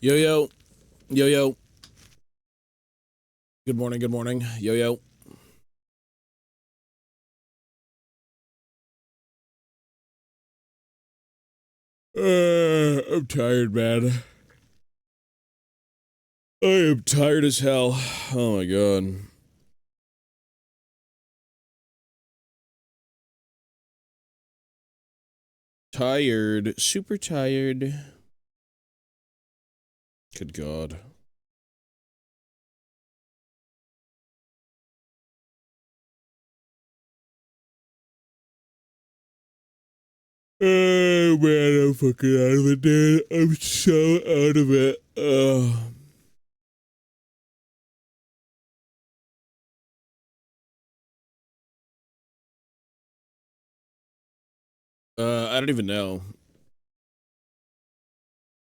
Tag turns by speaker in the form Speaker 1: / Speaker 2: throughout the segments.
Speaker 1: Yo, yo. Yo, yo. Good morning, good morning. Yo, yo. I'm tired, man. I am tired as hell. Oh my god. Tired. Super tired. Good god. Oh man, I'm fucking out of it, dude. I'm so out of it. I don't even know.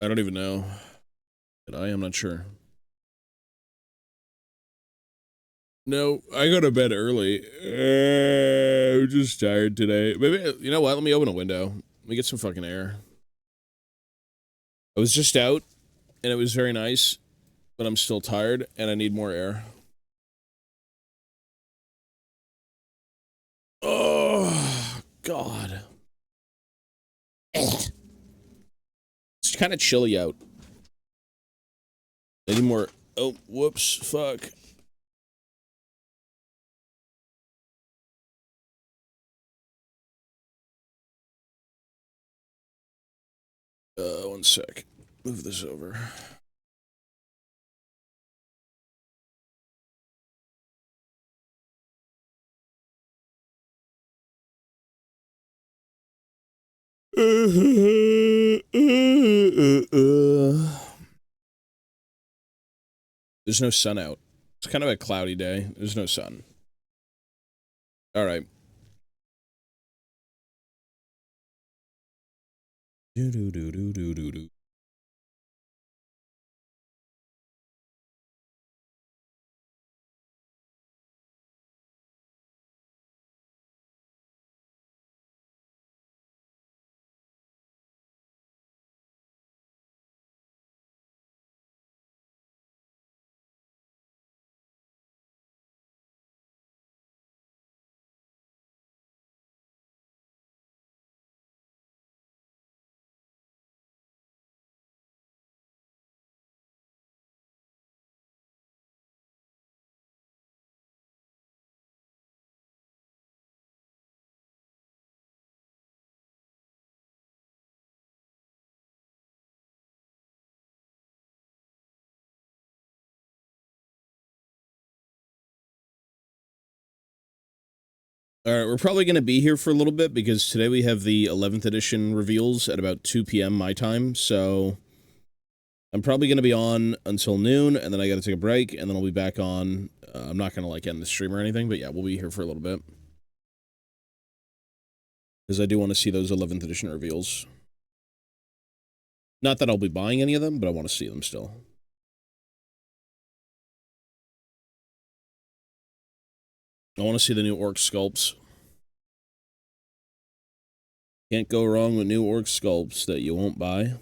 Speaker 1: I don't even know. And I am not sure. No, I go to bed early. I'm just tired today. Maybe, you know what? Let me open a window. Let me get some fucking air. I was just out, and it was very nice, but I'm still tired, and I need more air. Oh, God. It's kind of chilly out. I need more. Oh, whoops. Fuck. One sec. Move this over. There's no sun out. It's kind of a cloudy day. There's no sun. All right. Do do do do do do do. All right, we're probably going to be here for a little bit because today we have the 11th edition reveals at about 2 p.m. my time, so I'm probably going to be on until noon, and then I got to take a break, and then I'll be back on. I'm not going to, like, end the stream or anything, but yeah, we'll be here for a little bit. Because I do want to see those 11th edition reveals. Not that I'll be buying any of them, but I want to see them still. I want to see the new orc sculpts. Can't go wrong with new orc sculpts that you won't buy.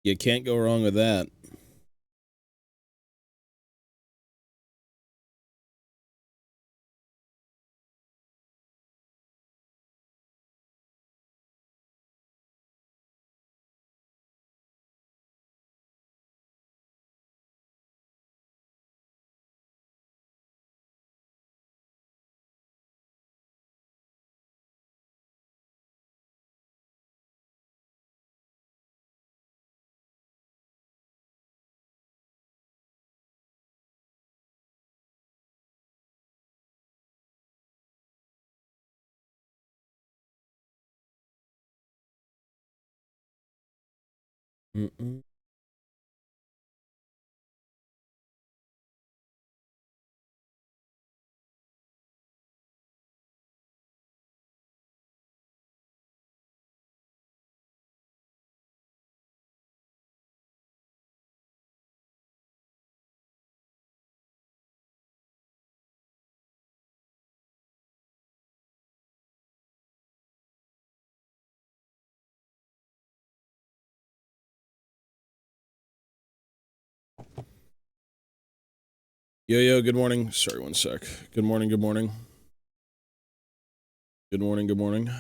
Speaker 1: You can't go wrong with that. Mm-mm. Yo, yo, good morning. Sorry, one sec. Good morning, good morning. Good morning, good morning.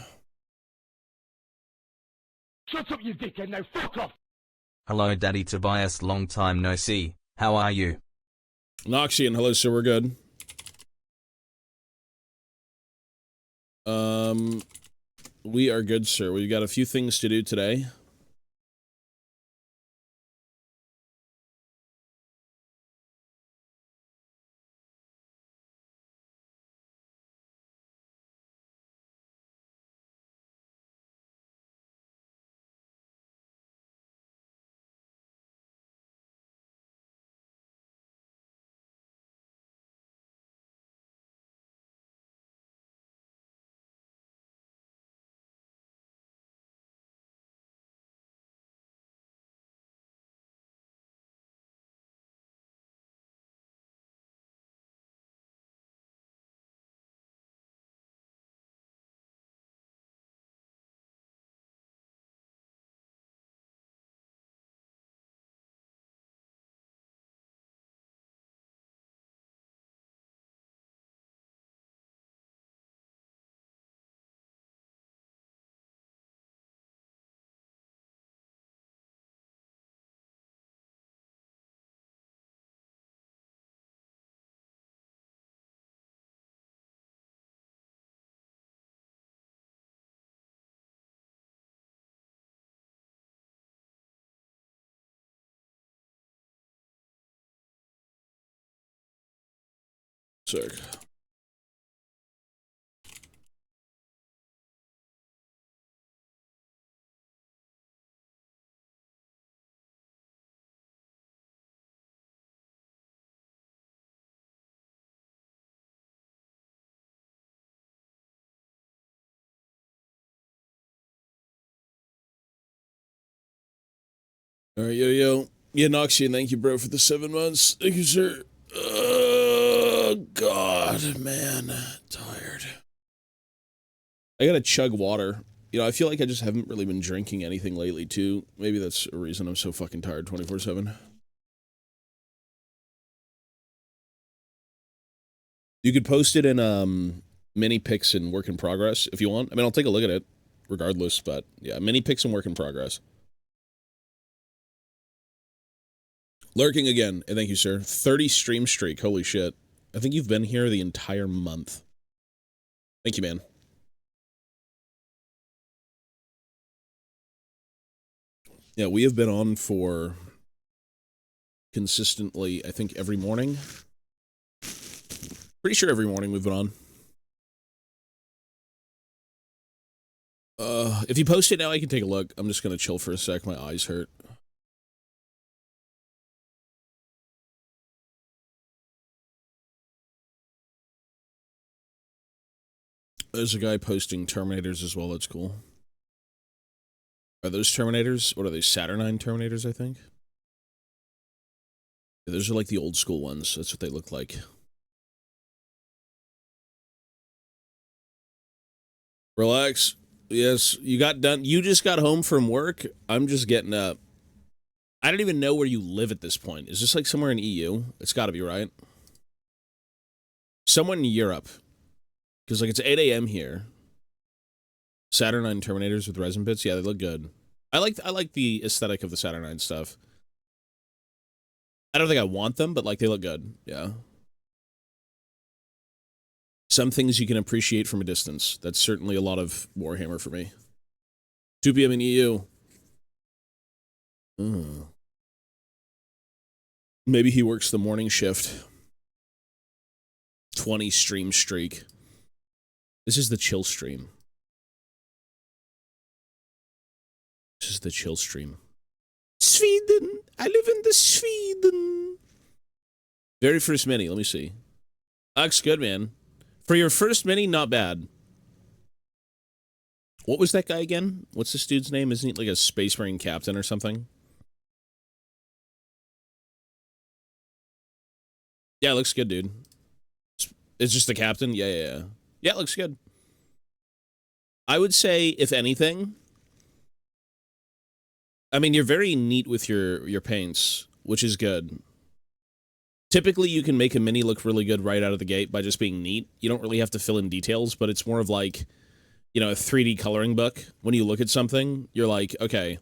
Speaker 2: Shut up, you dickhead, now fuck off!
Speaker 3: Hello, Daddy Tobias, long time no see. How are you?
Speaker 1: Noxian, hello, sir, we're good. We are good, sir. We've got a few things to do today. Sick. Alright, yo, yo. Yeah, Noxian, thank you, bro, for the 7 months. Thank you, sir. God, man. Tired. I gotta chug water. You know, I feel like I just haven't really been drinking anything lately, too. Maybe that's a reason I'm so fucking tired 24/7. You could post it in, mini pics and work in progress if you want. I mean, I'll take a look at it regardless, but yeah, mini pics and work in progress. Lurking again, and thank you, sir. 30 stream streak, holy shit. I think you've been here the entire month. Thank you, man. Yeah, we have been on for consistently, I think, every morning. Pretty sure every morning we've been on. If you post it now, I can take a look. I'm just gonna chill for a sec. My eyes hurt. There's a guy posting Terminators as well. That's cool. Are those Terminators? What are they? Saturnine Terminators, I think. Yeah, those are like the old school ones. That's what they look like. Relax. Yes, you got done. You just got home from work. I'm just getting up. I don't even know where you live at this point. Is this like somewhere in EU? It's got to be, right? Somewhere in Europe. Because, like, it's 8 a.m. here. Saturnine Terminators with resin bits. Yeah, they look good. I like the aesthetic of the Saturnine stuff. I don't think I want them, but, like, they look good. Yeah. Some things you can appreciate from a distance. That's certainly a lot of Warhammer for me. 2 p.m. in EU. Maybe he works the morning shift. 20 stream streak. This is the chill stream. This is the chill stream. Sweden! I live in the Sweden! Very first mini, let me see. Looks good, man. For your first mini, not bad. What was that guy again? What's this dude's name? Isn't he like a Space Marine captain or something? Yeah, it looks good, dude. It's just the captain? Yeah, yeah, yeah. Yeah, it looks good. I would say, if anything... I mean, you're very neat with your paints, which is good. Typically, you can make a mini look really good right out of the gate by just being neat. You don't really have to fill in details, but it's more of like, you know, a 3D coloring book. When you look at something, you're like, okay,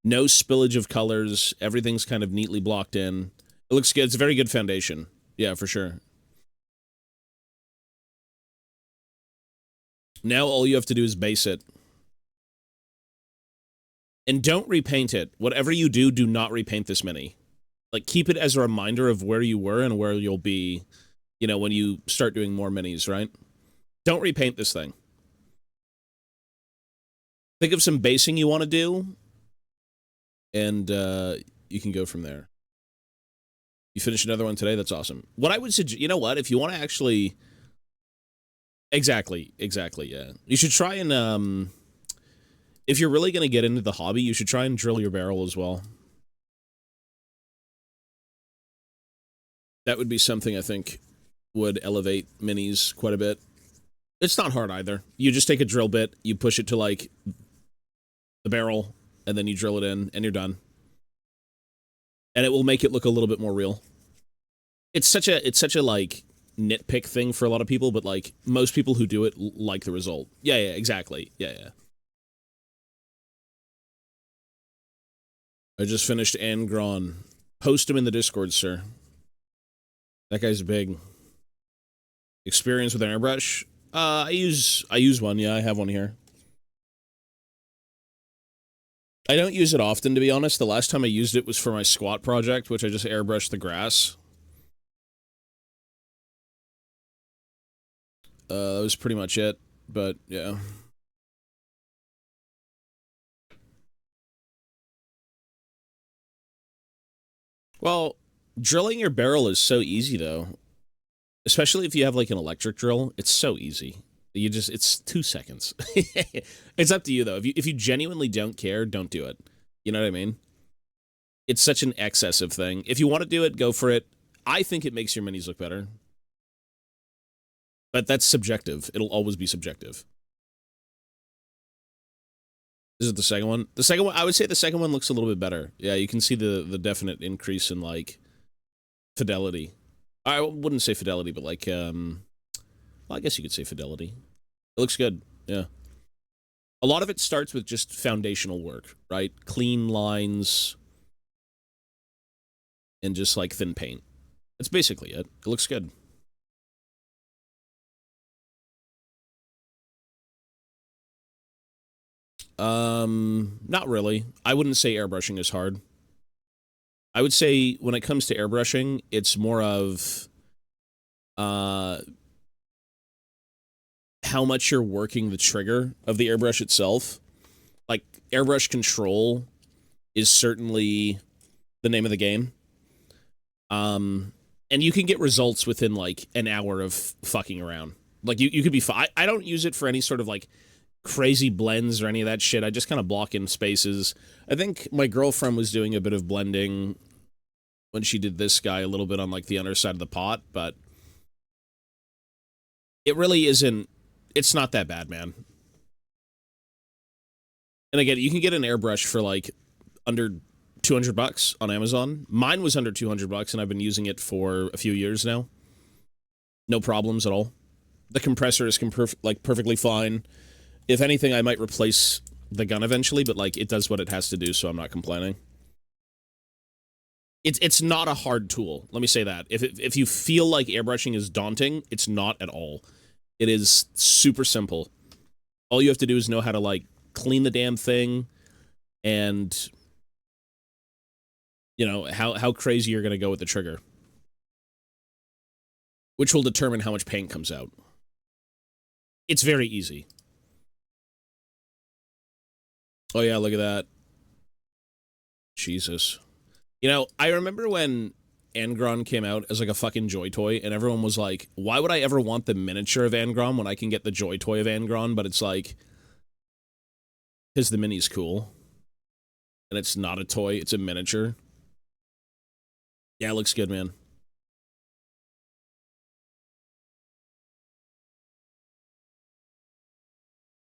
Speaker 1: no spillage of colors. Everything's kind of neatly blocked in. It looks good. It's a very good foundation. Yeah, for sure. Now all you have to do is base it. And don't repaint it. Whatever you do, do not repaint this mini. Like, keep it as a reminder of where you were and where you'll be, you know, when you start doing more minis, right? Don't repaint this thing. Think of some basing you want to do, and you can go from there. You finish another one today? That's awesome. What I would suggest, you know what? If you want to actually... Exactly, yeah. You should try and, if you're really going to get into the hobby, you should try and drill your barrel as well. That would be something I think would elevate minis quite a bit. It's not hard either. You just take a drill bit, you push it to, like, the barrel, and then you drill it in, and you're done. And it will make it look a little bit more real. It's such a, like, nitpick thing for a lot of people, but, like, most people who do it like the result. Yeah, exactly. Yeah. I just finished Angron. Post him in the Discord, sir. That guy's big. Experience with an airbrush? I use one, yeah, I have one here. I don't use it often, to be honest. The last time I used it was for my squat project, which I just airbrushed the grass. That was pretty much it, but yeah. Well, drilling your barrel is so easy, though. Especially if you have, like, an electric drill. It's so easy. It's 2 seconds. It's up to you, though. If you genuinely don't care, don't do it. You know what I mean? It's such an excessive thing. If you want to do it, go for it. I think it makes your minis look better. But that's subjective. It'll always be subjective. Is it the second one? The second one, I would say the second one looks a little bit better. Yeah, you can see the definite increase in, like, fidelity. I wouldn't say fidelity, but, like, well, I guess you could say fidelity. It looks good, yeah. A lot of it starts with just foundational work, right? Clean lines and just, like, thin paint. That's basically it. It looks good. Not really. I wouldn't say airbrushing is hard. I would say when it comes to airbrushing, it's more of how much you're working the trigger of the airbrush itself. Like, airbrush control is certainly the name of the game. And you can get results within, like, an hour of fucking around. Like, you could be fine. I don't use it for any sort of, like, crazy blends or any of that shit. I just kind of block in spaces. I think my girlfriend was doing a bit of blending when she did this guy a little bit on, like, the underside of the pot, but it really isn't, it's not that bad, man. And again, you can get an airbrush for, like, under 200 bucks on Amazon. Mine was under 200 bucks, and I've been using it for a few years now. No problems at all. The compressor is perfectly fine. If anything, I might replace the gun eventually, but, like, it does what it has to do, so I'm not complaining. It's not a hard tool. Let me say that. If you feel like airbrushing is daunting, it's not at all. It is super simple. All you have to do is know how to, like, clean the damn thing, and, you know, how crazy you're going to go with the trigger, which will determine how much paint comes out. It's very easy. Oh, yeah, look at that. Jesus. You know, I remember when Angron came out as, like, a fucking Joy Toy, and everyone was like, why would I ever want the miniature of Angron when I can get the Joy Toy of Angron? But it's like, because the mini's cool. And it's not a toy, it's a miniature. Yeah, it looks good, man.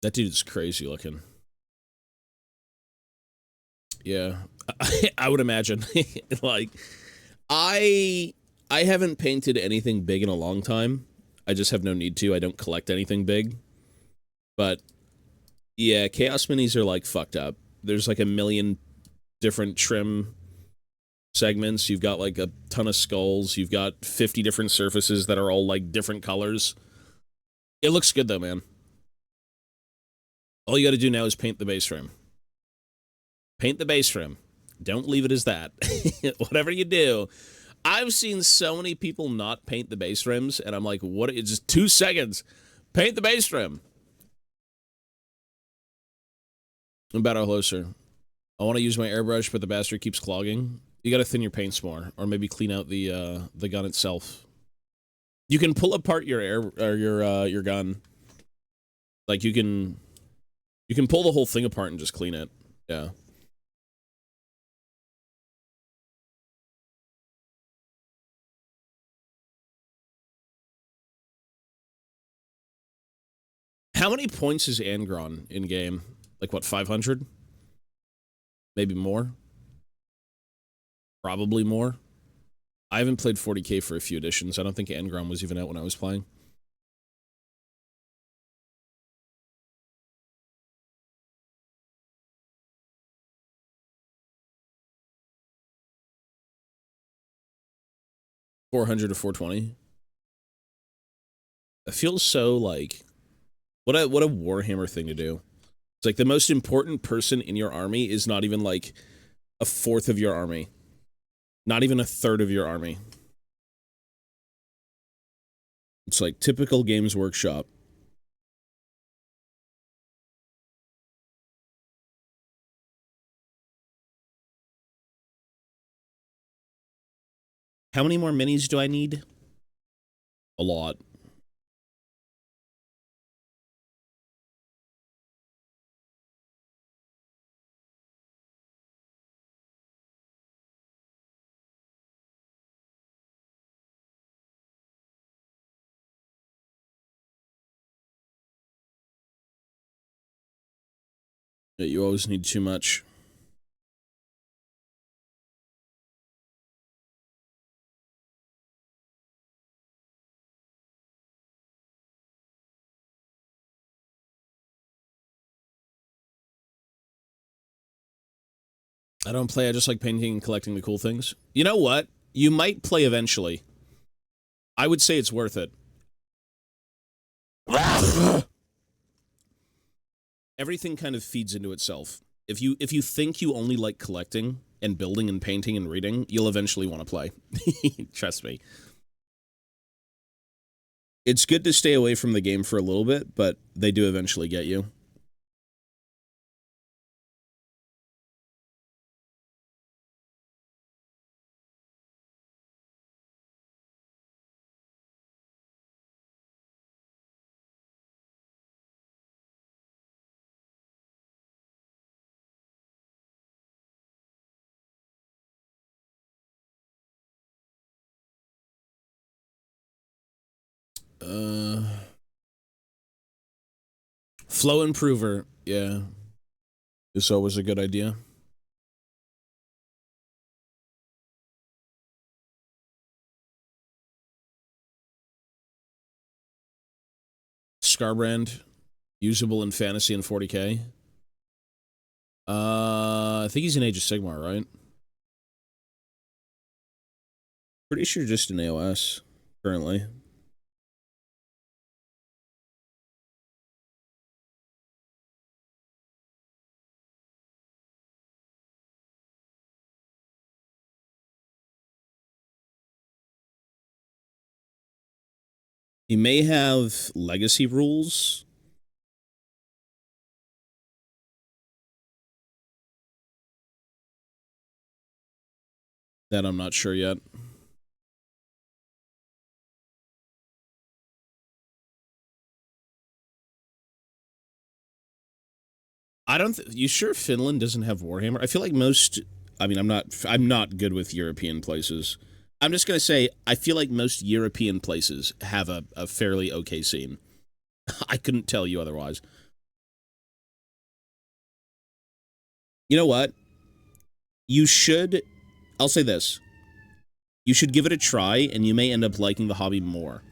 Speaker 1: That dude is crazy looking. Yeah, I would imagine. Like, I I haven't painted anything big in a long time. I just have no need to. I don't collect anything big. But yeah, Chaos Minis are like fucked up. There's like a million different trim segments. You've got like a ton of skulls. You've got 50 different surfaces that are all like different colors. It looks good though, man. All you got to do now is paint the base frame. Paint the base frame. Don't leave it as that. Whatever you do. I've seen so many people not paint the base rims, and I'm like, what? It's just 2 seconds. Paint the base rim. Battle closer. I want to use my airbrush, but the bastard keeps clogging. You got to thin your paints more, or maybe clean out the gun itself. You can pull apart your your gun. Like you can pull the whole thing apart and just clean it. Yeah. How many points is Angron in game? Like what, 500? Maybe more? Probably more. I haven't played 40k for a few editions. I don't think Angron was even out when I was playing. $400 to $420. It feels so like what a Warhammer thing to do. It's like the most important person in your army is not even like a fourth of your army. Not even a third of your army. It's like typical Games Workshop. How many more minis do I need? A lot. You always need too much. I don't play, I just like painting and collecting the cool things. You know what? You might play eventually. I would say it's worth it. Everything kind of feeds into itself. If you think you only like collecting and building and painting and reading, you'll eventually want to play. Trust me. It's good to stay away from the game for a little bit, but they do eventually get you. Flow improver, yeah. Is always a good idea. Scarbrand, usable in fantasy and 40k. I think he's in Age of Sigmar, right? Pretty sure just in AOS currently. He may have legacy rules. That I'm not sure yet. I don't. You sure Finland doesn't have Warhammer? I feel like most. I mean, I'm not good with European places. I'm just gonna say I feel like most European places have a fairly okay scene. I couldn't tell you otherwise. You know what? You should. I'll say this. You should give it a try, and you may end up liking the hobby more.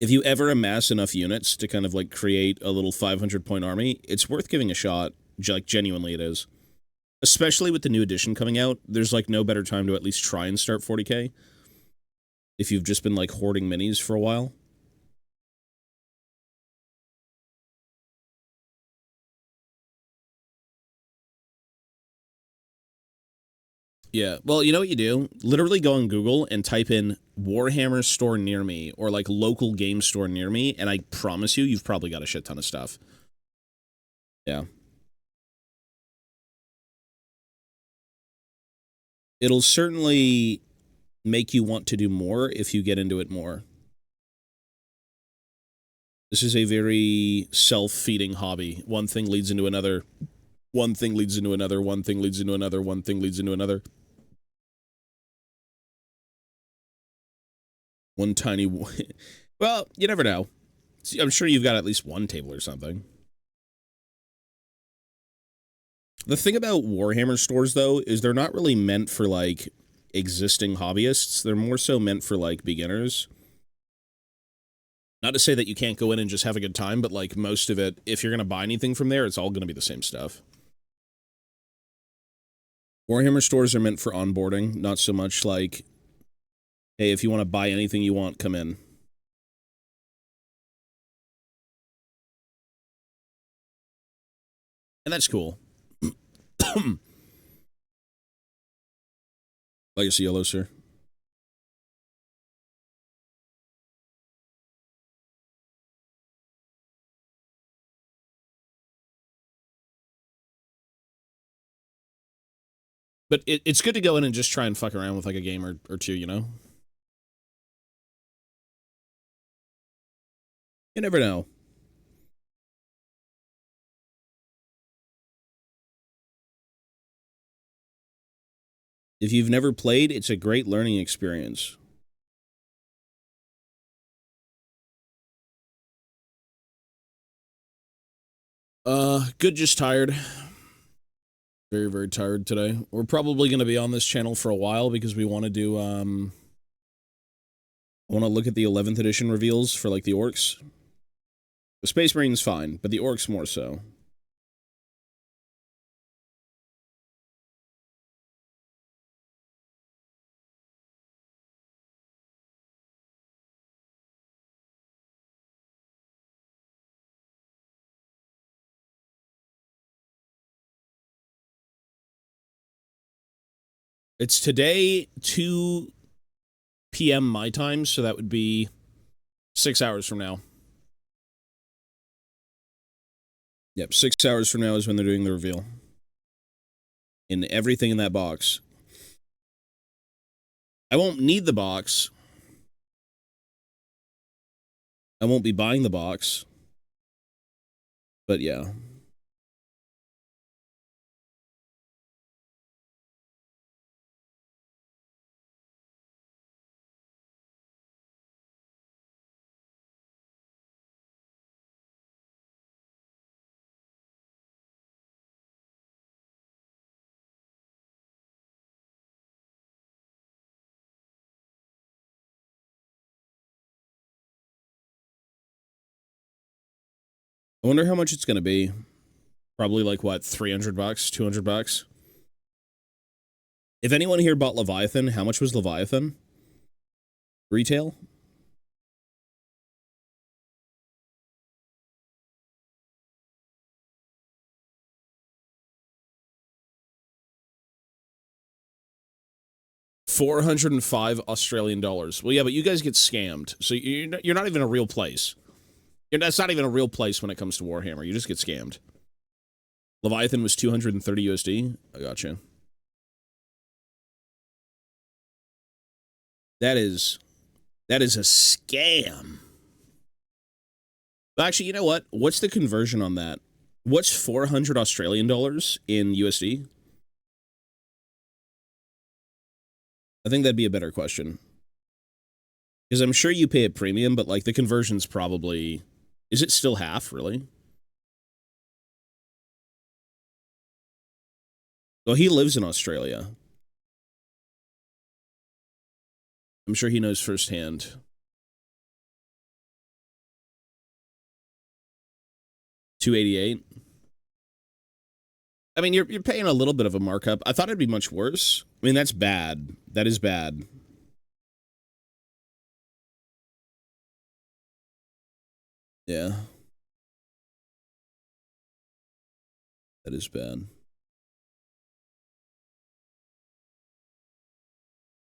Speaker 1: If you ever amass enough units to kind of, like, create a little 500-point army, it's worth giving a shot. Like, genuinely it is. Especially with the new edition coming out, there's, like, no better time to at least try and start 40k. If you've just been, like, hoarding minis for a while. Yeah, well, you know what you do? Literally go on Google and type in Warhammer store near me or, like, local game store near me, and I promise you, you've probably got a shit ton of stuff. Yeah. It'll certainly make you want to do more if you get into it more. This is a very self-feeding hobby. One thing leads into another. One thing leads into another. One thing leads into another. One thing leads into another. One tiny... Well, you never know. I'm sure you've got at least one table or something. The thing about Warhammer stores, though, is they're not really meant for, like, existing hobbyists. They're more so meant for, like, beginners. Not to say that you can't go in and just have a good time, but, like, most of it, if you're going to buy anything from there, it's all going to be the same stuff. Warhammer stores are meant for onboarding, not so much like, hey, if you want to buy anything you want, come in. And that's cool. Legacy yellow, sir. But it's good to go in and just try and fuck around with, like, a game or two, you know? You never know. If you've never played, it's a great learning experience. Good, just tired. Very, very tired today. We're probably going to be on this channel for a while because we want to do, I want to look at the 11th edition reveals for, like, the orcs. The Space Marine's fine, but the orcs more so. It's today, 2 p.m. my time, so that would be 6 hours from now. Yep, 6 hours from now is when they're doing the reveal. And everything in that box. I won't need the box. I won't be buying the box. But yeah. I wonder how much it's going to be. Probably like, what, 300 bucks, 200 bucks? If anyone here bought Leviathan, how much was Leviathan? Retail? $405 Australian dollars. Well, yeah, but you guys get scammed. So you're not even a real place. That's not even a real place when it comes to Warhammer. You just get scammed. Leviathan was 230 USD. I gotcha. That is a scam. Actually, you know what? What's the conversion on that? What's 400 Australian dollars in USD? I think that'd be a better question. Because I'm sure you pay a premium, but, like, the conversion's probably... Is it still half, really? Well, he lives in Australia. I'm sure he knows firsthand. 288. I mean, you're paying a little bit of a markup. I thought it'd be much worse. I mean, that's bad. That is bad. Yeah. That is bad.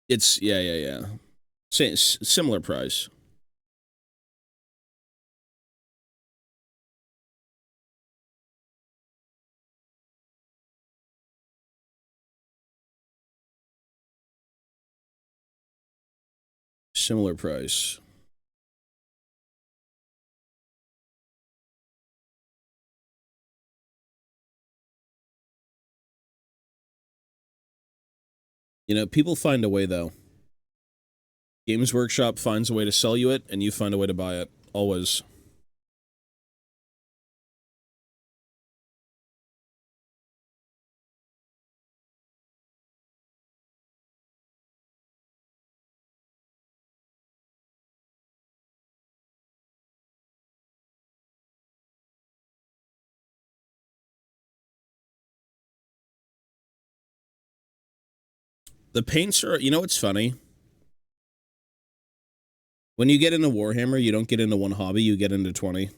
Speaker 1: It's, yeah. Similar price. Similar price. You know, people find a way, though. Games Workshop finds a way to sell you it, and you find a way to buy it. Always. The paints are, you know what's funny? When you get into Warhammer, you don't get into one hobby, you get into 20.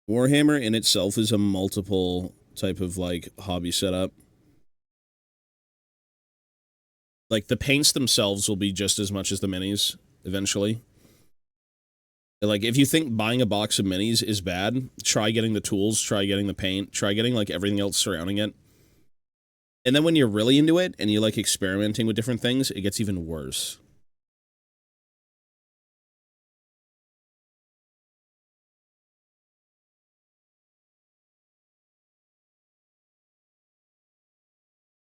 Speaker 1: Warhammer in itself is a multiple type of, like, hobby setup. Like, the paints themselves will be just as much as the minis, eventually. Like, if you think buying a box of minis is bad, try getting the tools, try getting the paint, try getting, like, everything else surrounding it. And then when you're really into it, and you like experimenting with different things, it gets even worse.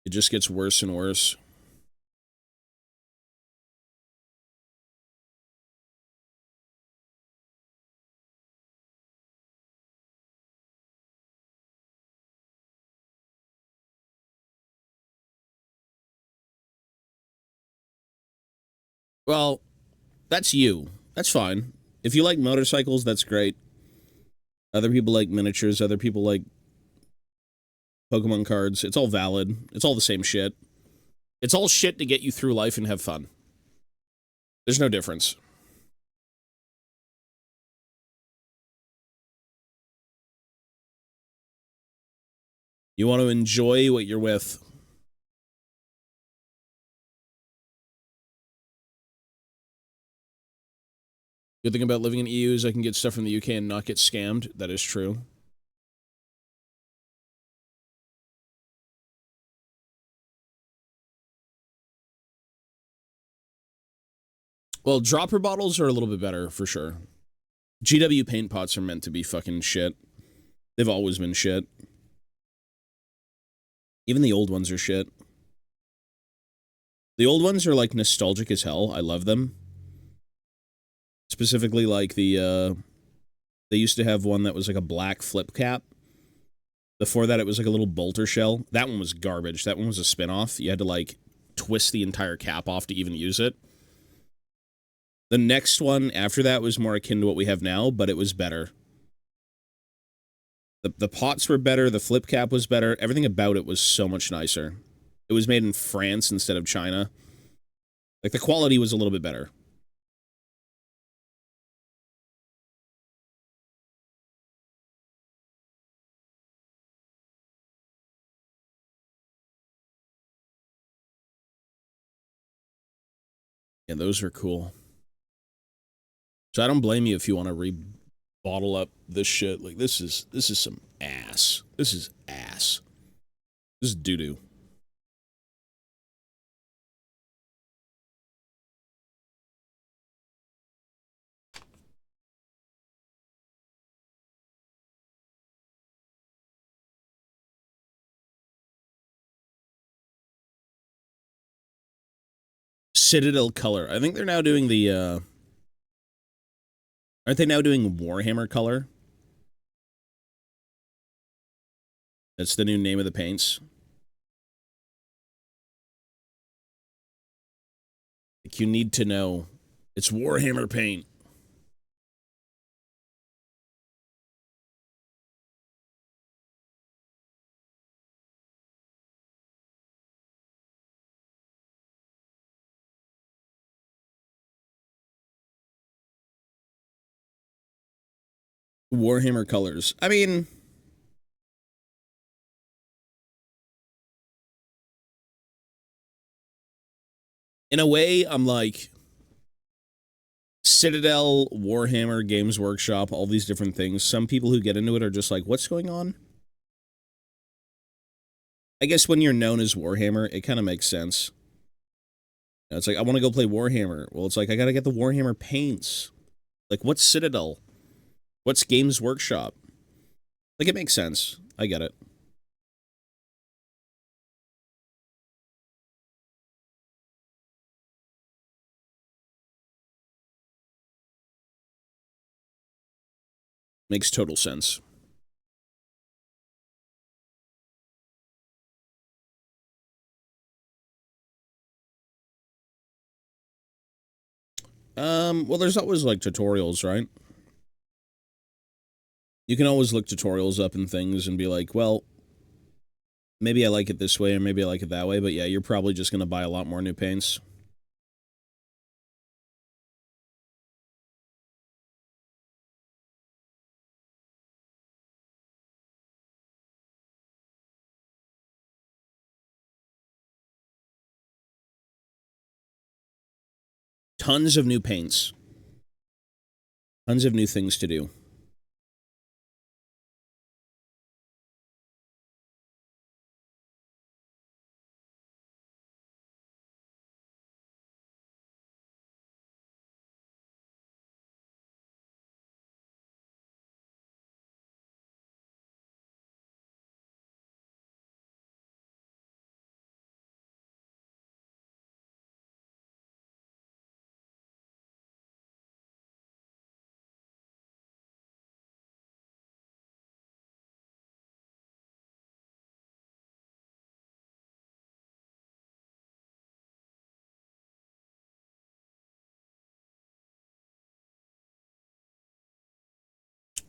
Speaker 1: It just gets worse and worse. Well, that's you. That's fine. If you like motorcycles, that's great. Other people like miniatures. Other people like Pokemon cards. It's all valid. It's all the same shit. It's all shit to get you through life and have fun. There's no difference. You want to enjoy what you're with. Good thing about living in EU is I can get stuff from the UK and not get scammed. That is true. Well, dropper bottles are a little bit better, for sure. GW paint pots are meant to be fucking shit. They've always been shit. Even the old ones are shit. The old ones are, like, nostalgic as hell. I love them. Specifically, like, the, they used to have one that was, like, a black flip cap. Before that, it was, like, a little bolter shell. That one was garbage. That one was a spin-off. You had to, like, twist the entire cap off to even use it. The next one after that was more akin to what we have now, but it was better. The pots were better, the flip cap was better, everything about it was so much nicer. It was made in France instead of China. Like, the quality was a little bit better. Yeah, those are cool. So I don't blame you if you want to re-bottle up this shit. Like, this is some ass. This is ass. This is doo-doo. Citadel color. I think they're now doing the, aren't they now doing Warhammer color? That's the new name of the paints. Like, you need to know. It's Warhammer paint. Warhammer colors. I mean, in a way, I'm like, Citadel, Warhammer, Games Workshop, all these different things. Some people who get into it are just like, what's going on? I guess when you're known as Warhammer, it kind of makes sense. You know, it's like, I want to go play Warhammer. Well, it's like, I got to get the Warhammer paints. Like, what's Citadel? What's Games Workshop? Like, it makes sense. I get it. Makes total sense. Well, there's always, like, tutorials, right? You can always look tutorials up and things and be like, well, maybe I like it this way or maybe I like it that way, but yeah, you're probably just going to buy a lot more new paints. Tons of new paints. Tons of new things to do.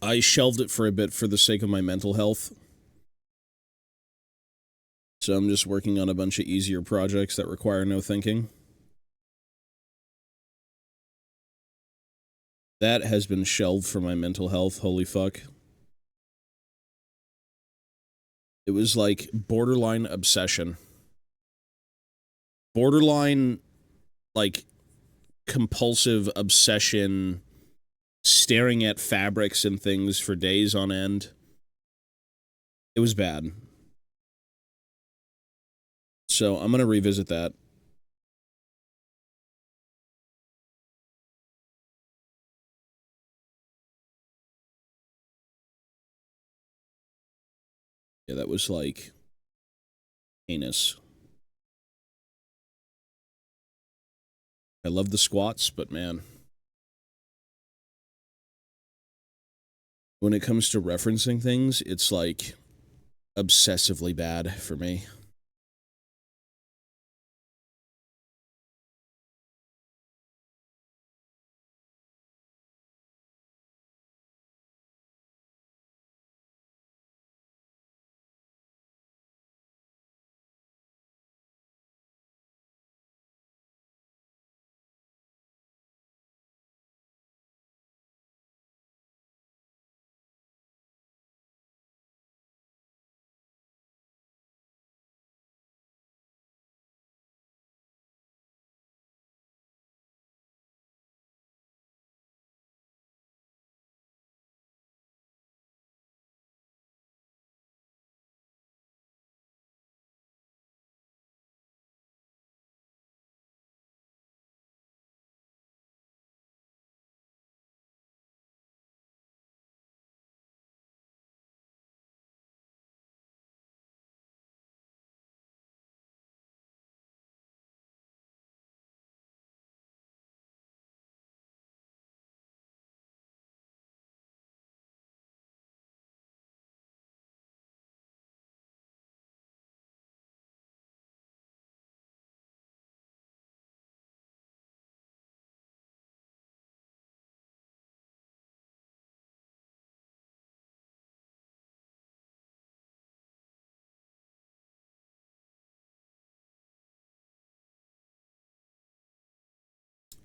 Speaker 1: I shelved it for a bit for the sake of my mental health. So I'm just working on a bunch of easier projects that require no thinking. That has been shelved for my mental health. Holy fuck. It was like borderline obsession. Borderline, like, compulsive obsession, staring at fabrics and things for days on end. It was bad. So I'm going to revisit that. Yeah, that was like heinous. I love the squats, but man, when it comes to referencing things, it's like obsessively bad for me.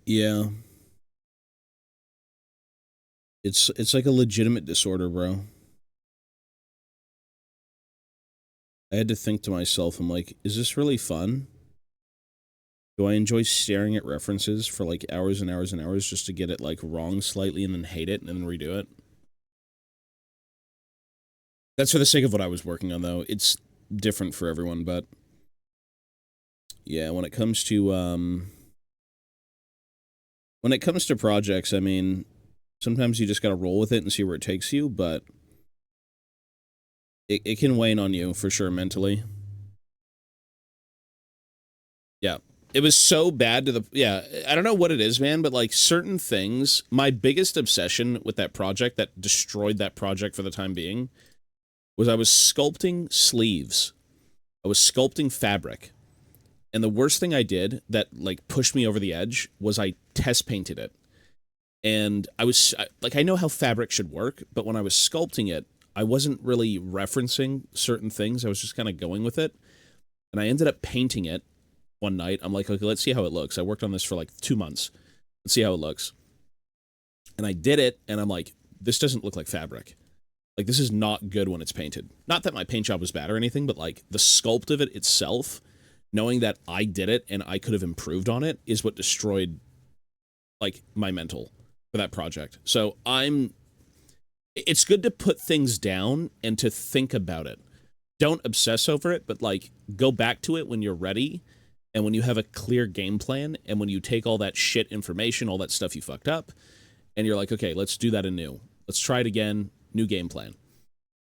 Speaker 1: Yeah. It's like a legitimate disorder, bro. I had to think to myself, I'm like, is this really fun? Do I enjoy staring at references for like hours and hours and hours just to get it like wrong slightly and then hate it and then redo it? That's for the sake of what I was working on, though. It's different for everyone, but yeah, when it comes to projects, I mean, sometimes you just gotta roll with it and see where it takes you, but it can wane on you for sure mentally. Yeah. It was so bad to the yeah, I don't know what it is, man, but like certain things, my biggest obsession with that project that destroyed that project for the time being was I was sculpting sleeves. I was sculpting fabric. And the worst thing I did that like pushed me over the edge was I test painted it. And I was like, I know how fabric should work, but when I was sculpting it, I wasn't really referencing certain things. I was just kind of going with it. And I ended up painting it one night. I'm like, okay, let's see how it looks. I worked on this for like 2 months. Let's see how it looks. And I did it, and I'm like, this doesn't look like fabric. Like, this is not good when it's painted. Not that my paint job was bad or anything, but like the sculpt of it itself, knowing that I did it and I could have improved on it, is what destroyed like my mental for that project. So it's good to put things down and to think about it. Don't obsess over it, but like go back to it when you're ready and when you have a clear game plan and when you take all that shit information, all that stuff you fucked up, and you're like, okay, let's do that anew. Let's try it again, new game plan.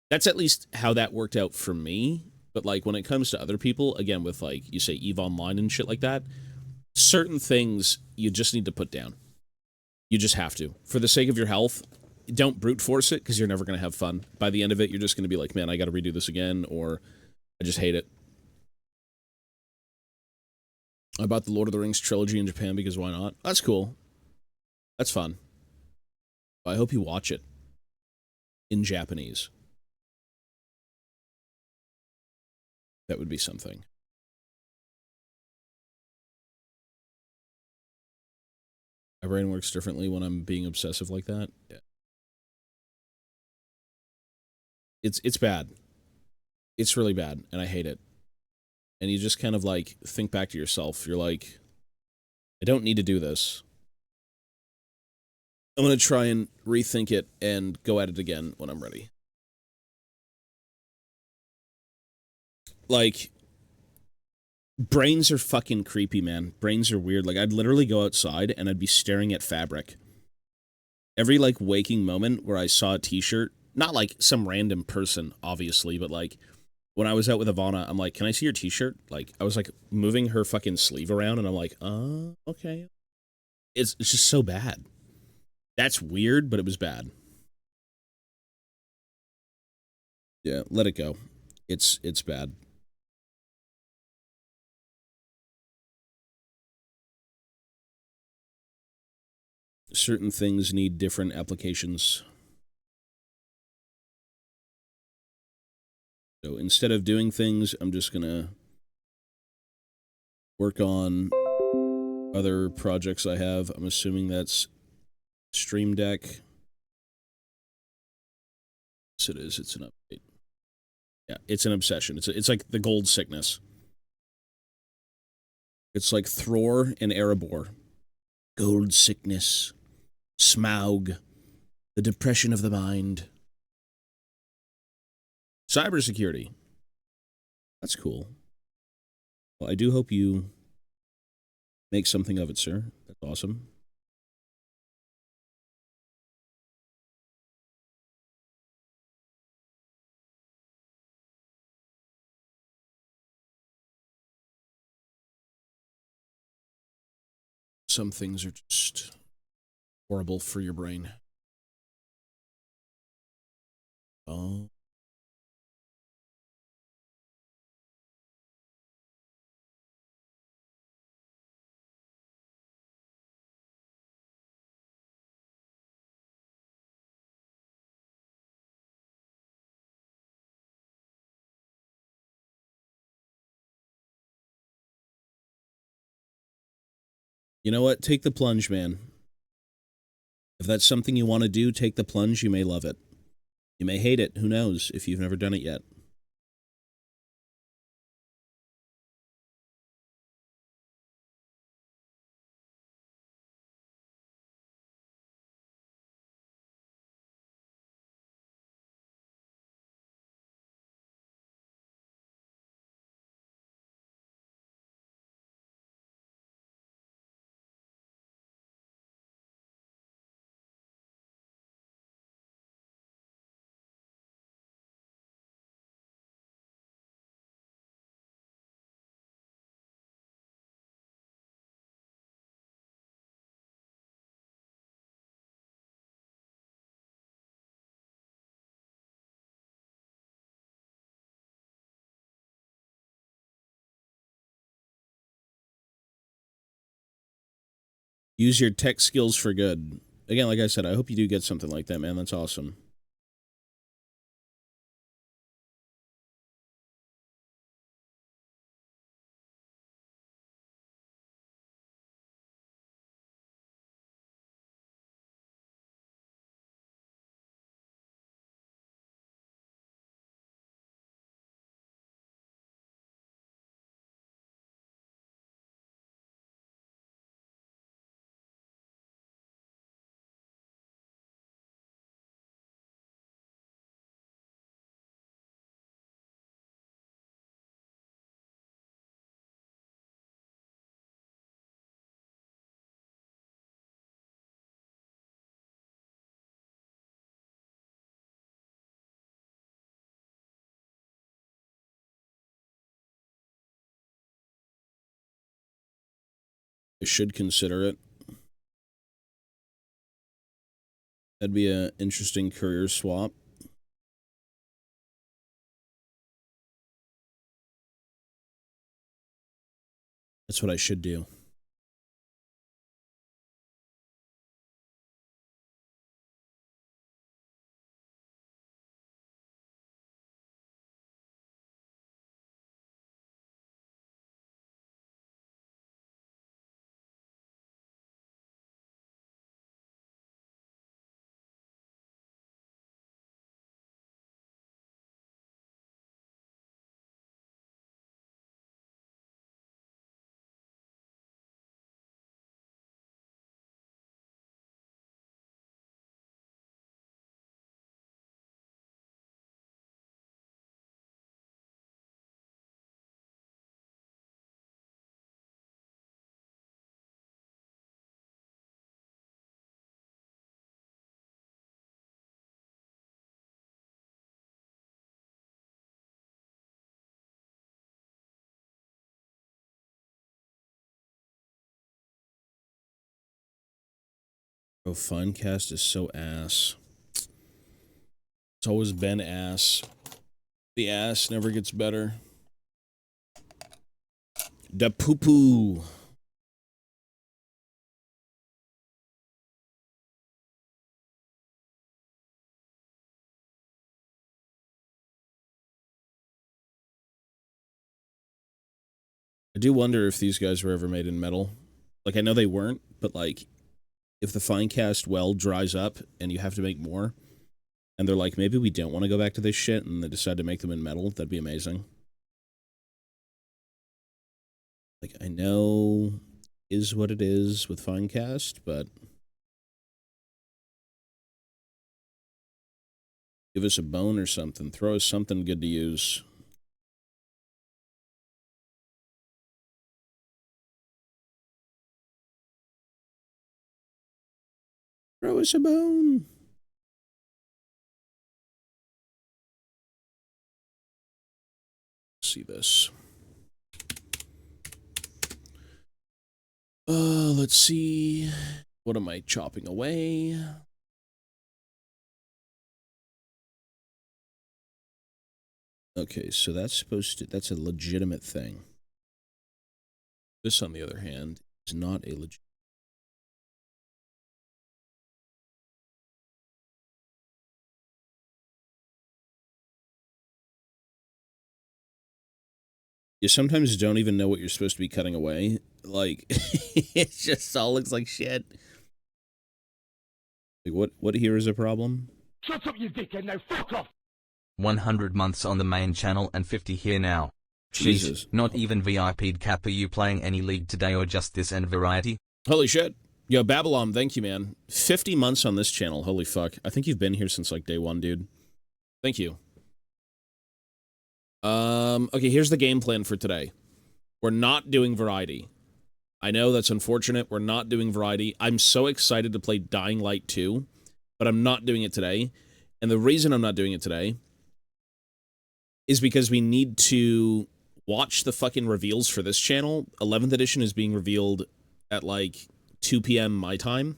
Speaker 1: That's at least how that worked out for me. But like when it comes to other people, again, with like you say EVE Online and shit like that, certain things you just need to put down. You just have to. For the sake of your health, don't brute force it because you're never going to have fun. By the end of it, you're just going to be like, man, I got to redo this again, or I just hate it. I bought the Lord of the Rings trilogy in Japan because why not? That's cool. That's fun. I hope you watch it in Japanese. That would be something. My brain works differently when I'm being obsessive like that. Yeah. It's bad. It's really bad, and I hate it. And you just kind of like think back to yourself. You're like, I don't need to do this. I'm going to try and rethink it and go at it again when I'm ready. Like, brains are fucking creepy, man. Brains are weird. Like, I'd literally go outside and I'd be staring at fabric. Every, like, waking moment where I saw a t-shirt, not like some random person, obviously, but like, when I was out with Ivana, I'm like, can I see your t-shirt? Like, I was like moving her fucking sleeve around and I'm like, okay. It's just so bad. That's weird, but it was bad. Yeah, let it go. It's bad. Certain things need different applications. So instead of doing things, I'm just gonna work on other projects I have. I'm assuming that's Stream Deck. Yes, it is. It's an update. Yeah, it's an obsession. It's like the gold sickness. It's like Thror and Erebor. Gold sickness. Smaug. The depression of the mind. Cybersecurity. That's cool. Well, I do hope you make something of it, sir. That's awesome. Some things are just horrible for your brain. Oh. You know what? Take the plunge, man. If that's something you want to do, take the plunge. You may love it. You may hate it. Who knows if you've never done it yet. Use your tech skills for good. Again, like I said, I hope you do get something like that, man. That's awesome. I should consider it. That'd be an interesting career swap. That's what I should do. Oh, Finecast is so ass. It's always been ass. The ass never gets better. Da poo-poo. I do wonder if these guys were ever made in metal. Like, I know they weren't, but, like, if the Finecast well dries up and you have to make more, and they're like, maybe we don't want to go back to this shit, and they decide to make them in metal, that'd be amazing. Like, I know is what it is with Finecast, but give us a bone or something. Throw us something good to use. Throw us a bone. Let's see this. Let's see. What am I chopping away? Okay, so that's that's a legitimate thing. This, on the other hand, is not a legitimate. You sometimes don't even know what you're supposed to be cutting away. Like, it just all looks like shit. Like, what here is a problem?
Speaker 2: Shut up, you dickhead, now fuck off!
Speaker 3: 100 months on the main channel and 50 here now.
Speaker 1: Jesus.
Speaker 3: Sheesh, not even VIP'd Cap. Are you playing any league today or just this and variety?
Speaker 1: Holy shit. Yo, Babylon, thank you, man. 50 months on this channel. Holy fuck. I think you've been here since, like, day one, dude. Thank you. Okay, here's the game plan for today. We're not doing variety. I know that's unfortunate. We're not doing variety. I'm so excited to play Dying Light 2, but I'm not doing it today. And the reason I'm not doing it today is because we need to watch the fucking reveals for this channel. 11th edition is being revealed at, like, 2 p.m. my time.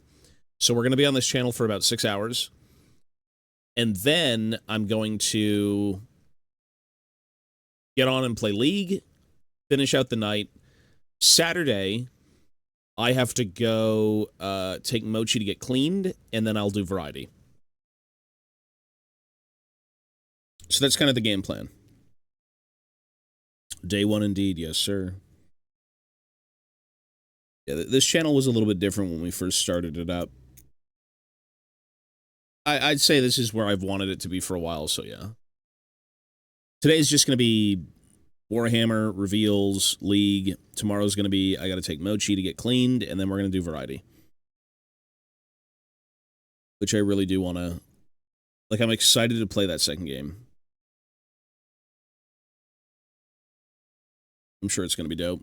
Speaker 1: So we're going to be on this channel for about 6 hours. And then I'm going to get on and play League, finish out the night. Saturday, I have to go take Mochi to get cleaned, and then I'll do variety. So that's kind of the game plan. Day one indeed, yes, sir. Yeah, this channel was a little bit different when we first started it up. I'd say this is where I've wanted it to be for a while, so yeah. Today's just going to be Warhammer, reveals, League. Tomorrow's going to be, I got to take Mochi to get cleaned, and then we're going to do variety. Which I really do want to... Like, I'm excited to play that second game. I'm sure it's going to be dope.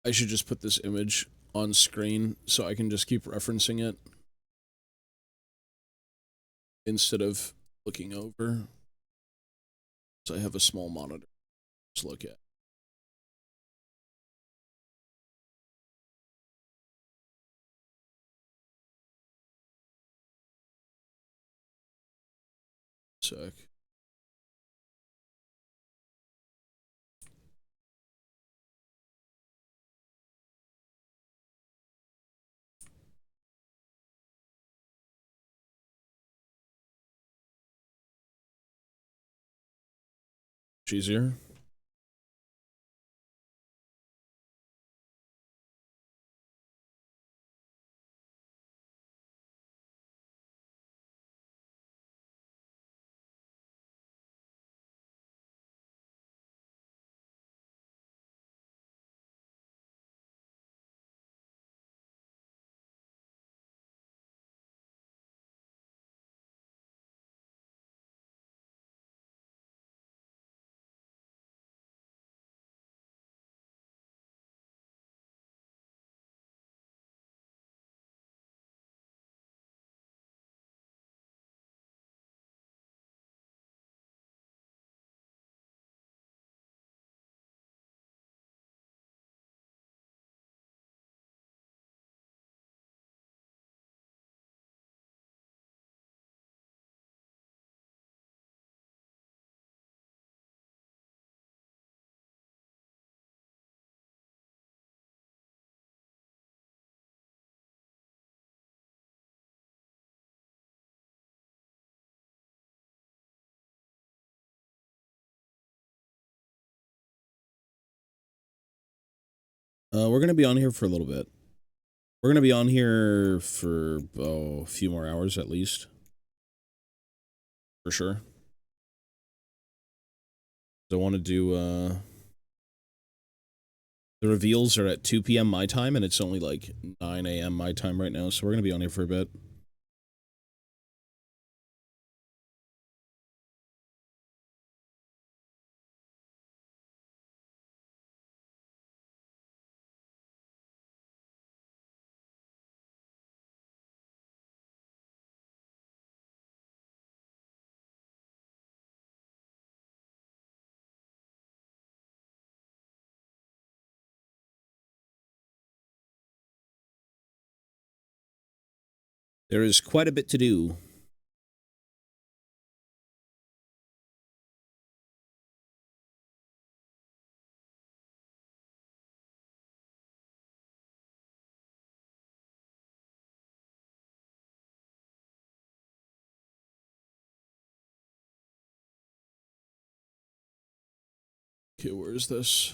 Speaker 1: I should just put this image on screen so I can just keep referencing it instead of looking over. So I have a small monitor to look at. Sec. Easier. We're going to be on here for a little bit. We're going to be on here for a few more hours at least. For sure. So I want to do, the reveals are at 2 p.m. my time, and it's only like 9 a.m. my time right now, so we're going to be on here for a bit. There is quite a bit to do. Okay, where is this?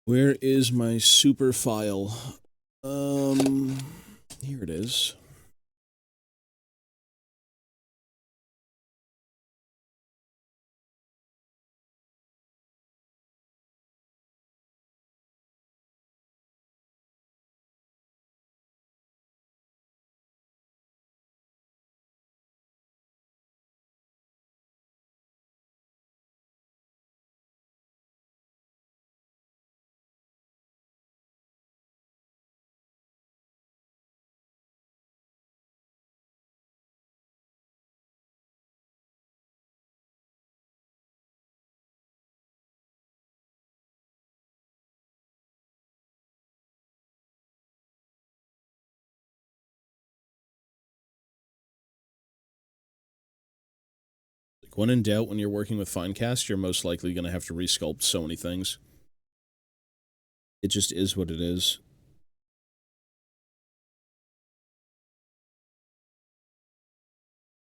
Speaker 1: Where is my super file? Here it is. When in doubt, when you're working with Finecast, you're most likely going to have to resculpt so many things. It just is what it is.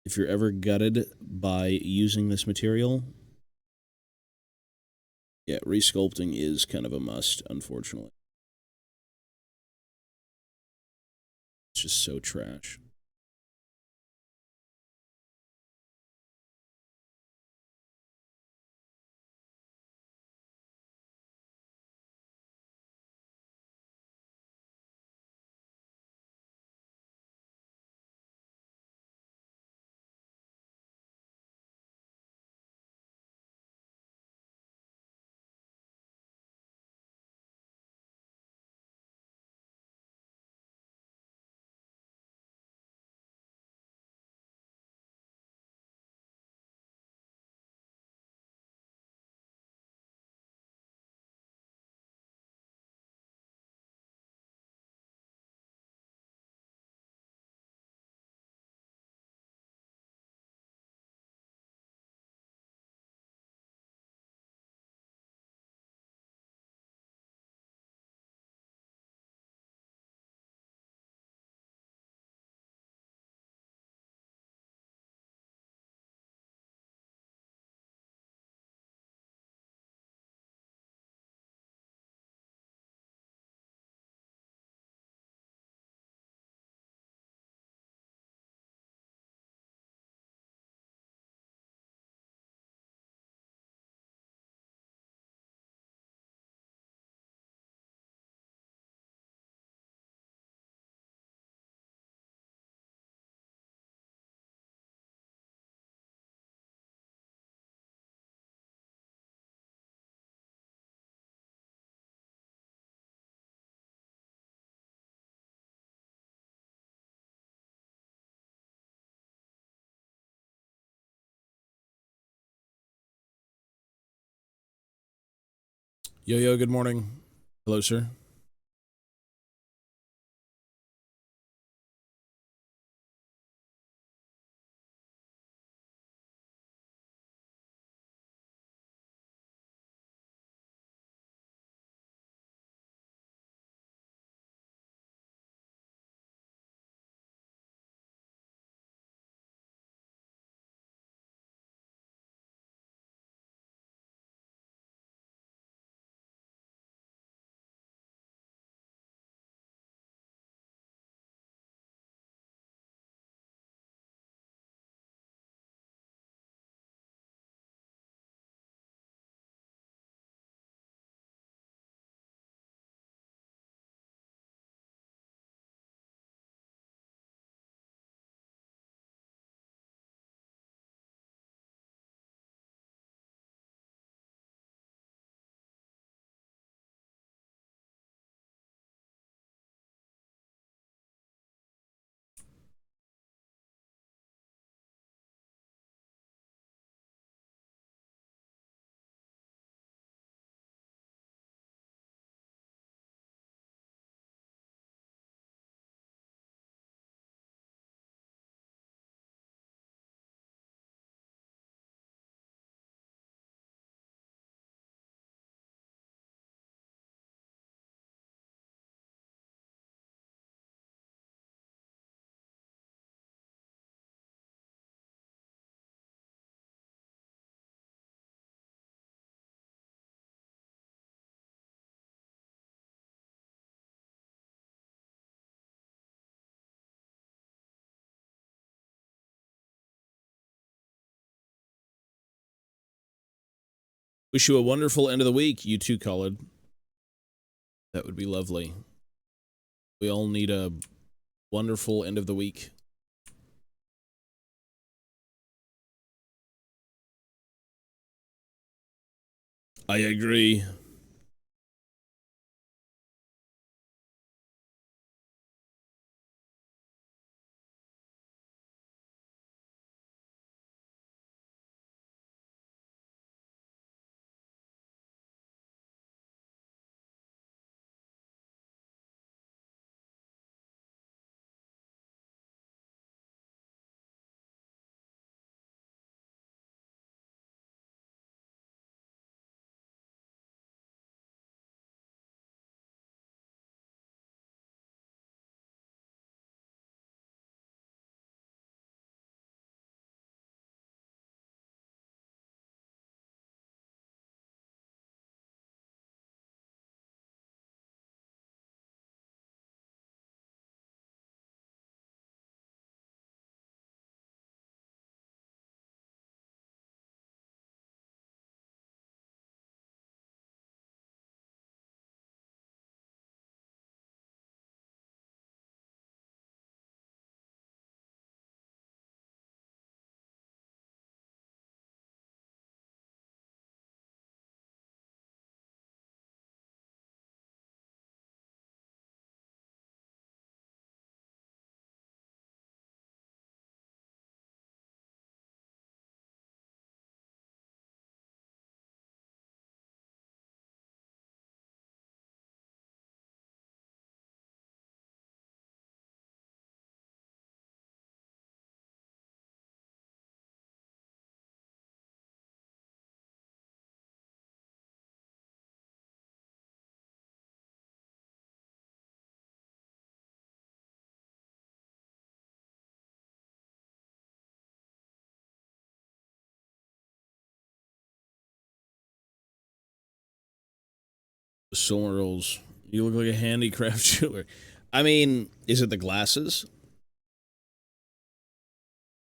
Speaker 1: If you're ever gutted by using this material, yeah, resculpting is kind of a must, unfortunately. It's just so trash. Yo, good morning. Hello, sir. Wish you a wonderful end of the week. You too, Khalid. That would be lovely. We all need a wonderful end of the week. I agree. Solar rolls. You look like a handicraft jeweler. I mean, is it the glasses?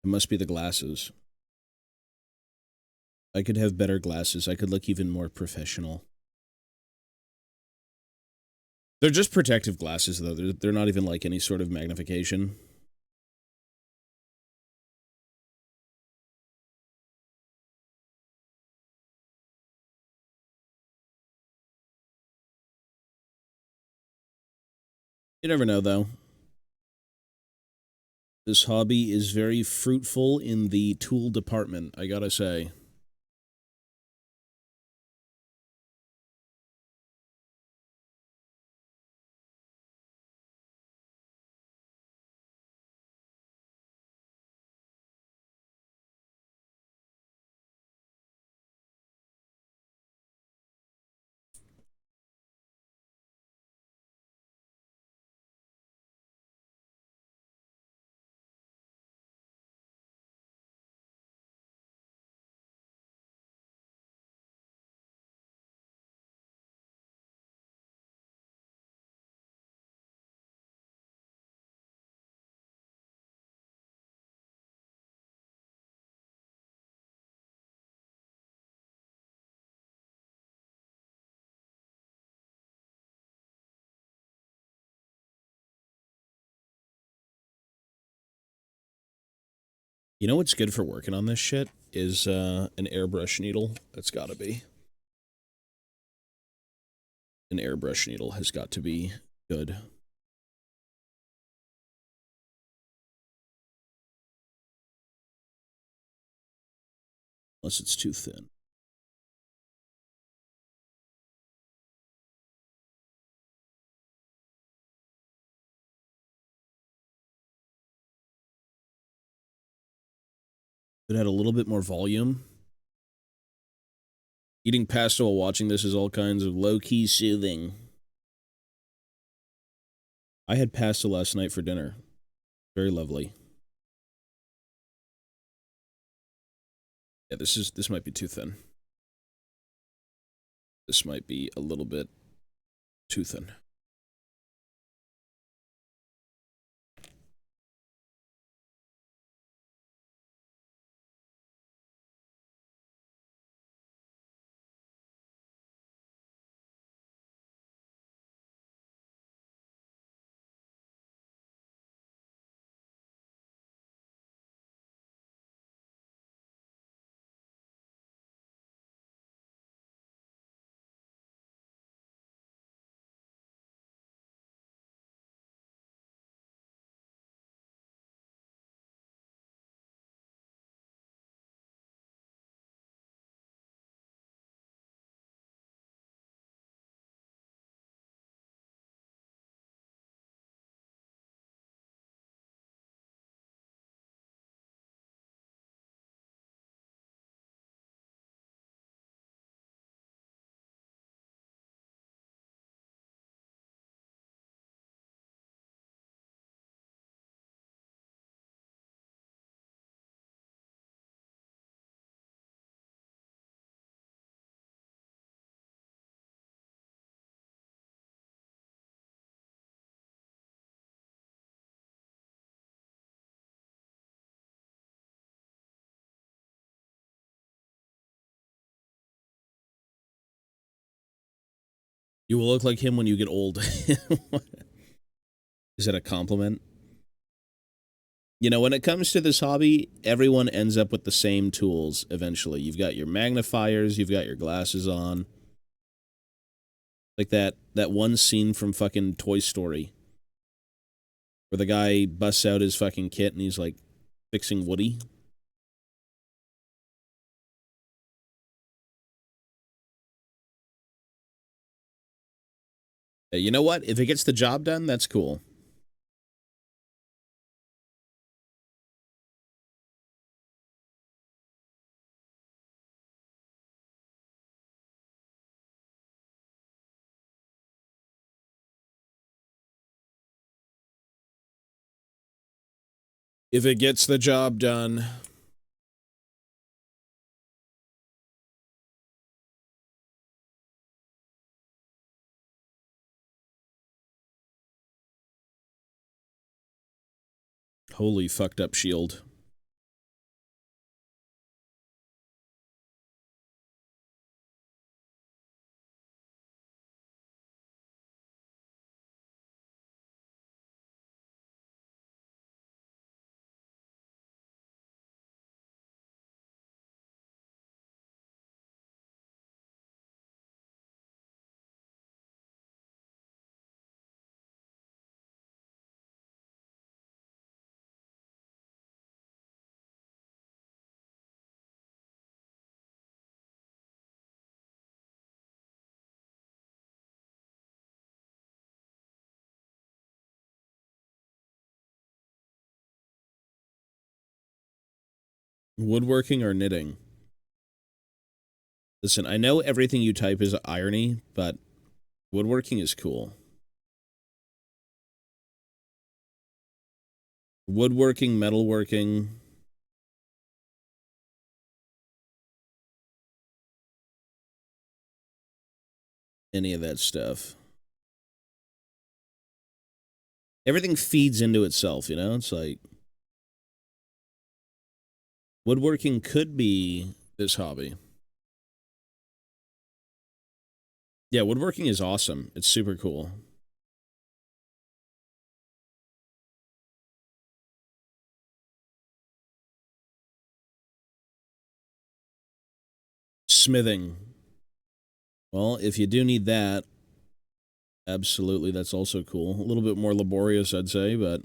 Speaker 1: It must be the glasses. I could have better glasses. I could look even more professional. They're just protective glasses, though. They're not even like any sort of magnification. You never know, though. This hobby is very fruitful in the tool department, I gotta say. You know what's good for working on this shit is an airbrush needle. That's got to be. An airbrush needle has got to be good. Unless it's too thin. It had a little bit more volume. Eating pasta while watching this is all kinds of low-key soothing. I had pasta last night for dinner. Very lovely. Yeah, this might be too thin. This might be a little bit too thin. You will look like him when you get old. Is that a compliment? You know, when it comes to this hobby, everyone ends up with the same tools eventually. You've got your magnifiers, you've got your glasses on. Like that one scene from fucking Toy Story where the guy busts out his fucking kit and he's like fixing Woody. You know what? If it gets the job done, that's cool. If it gets the job done. Holy fucked up shield. Woodworking or knitting? Listen, I know everything you type is irony, but woodworking is cool. Woodworking, metalworking. Any of that stuff. Everything feeds into itself, you know? It's like woodworking could be this hobby. Yeah, woodworking is awesome. It's super cool. Smithing. Well, if you do need that, absolutely, that's also cool. A little bit more laborious, I'd say, but...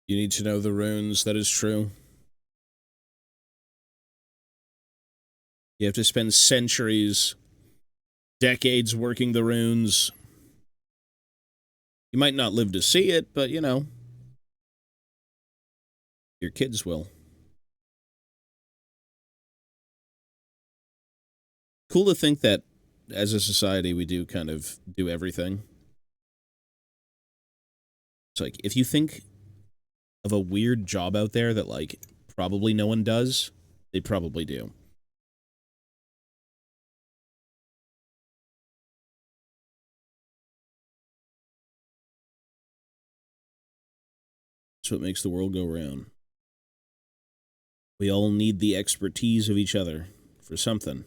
Speaker 1: You need to know the runes, that is true. You have to spend centuries, decades working the runes. You might not live to see it, but, you know, your kids will. Cool to think that, as a society, we do kind of do everything. It's like, if you think of a weird job out there that, like, probably no one does, they probably do. That's what makes the world go round. We all need the expertise of each other for something.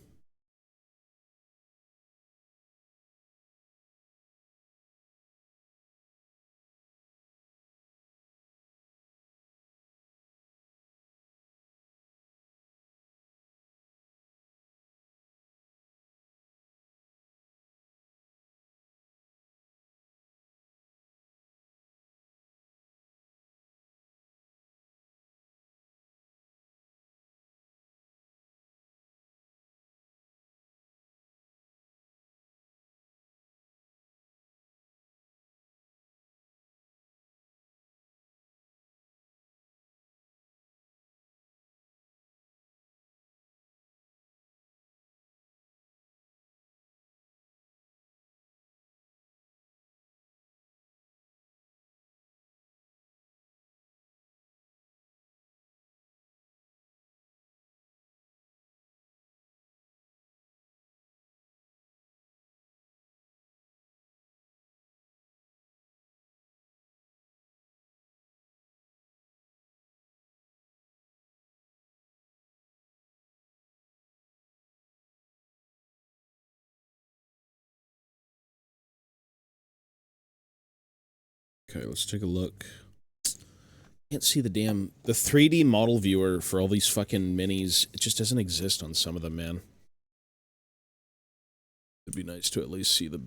Speaker 1: Okay, let's take a look. Can't see the 3D model viewer for all these fucking minis. It just doesn't exist on some of them, man. It'd be nice to at least see the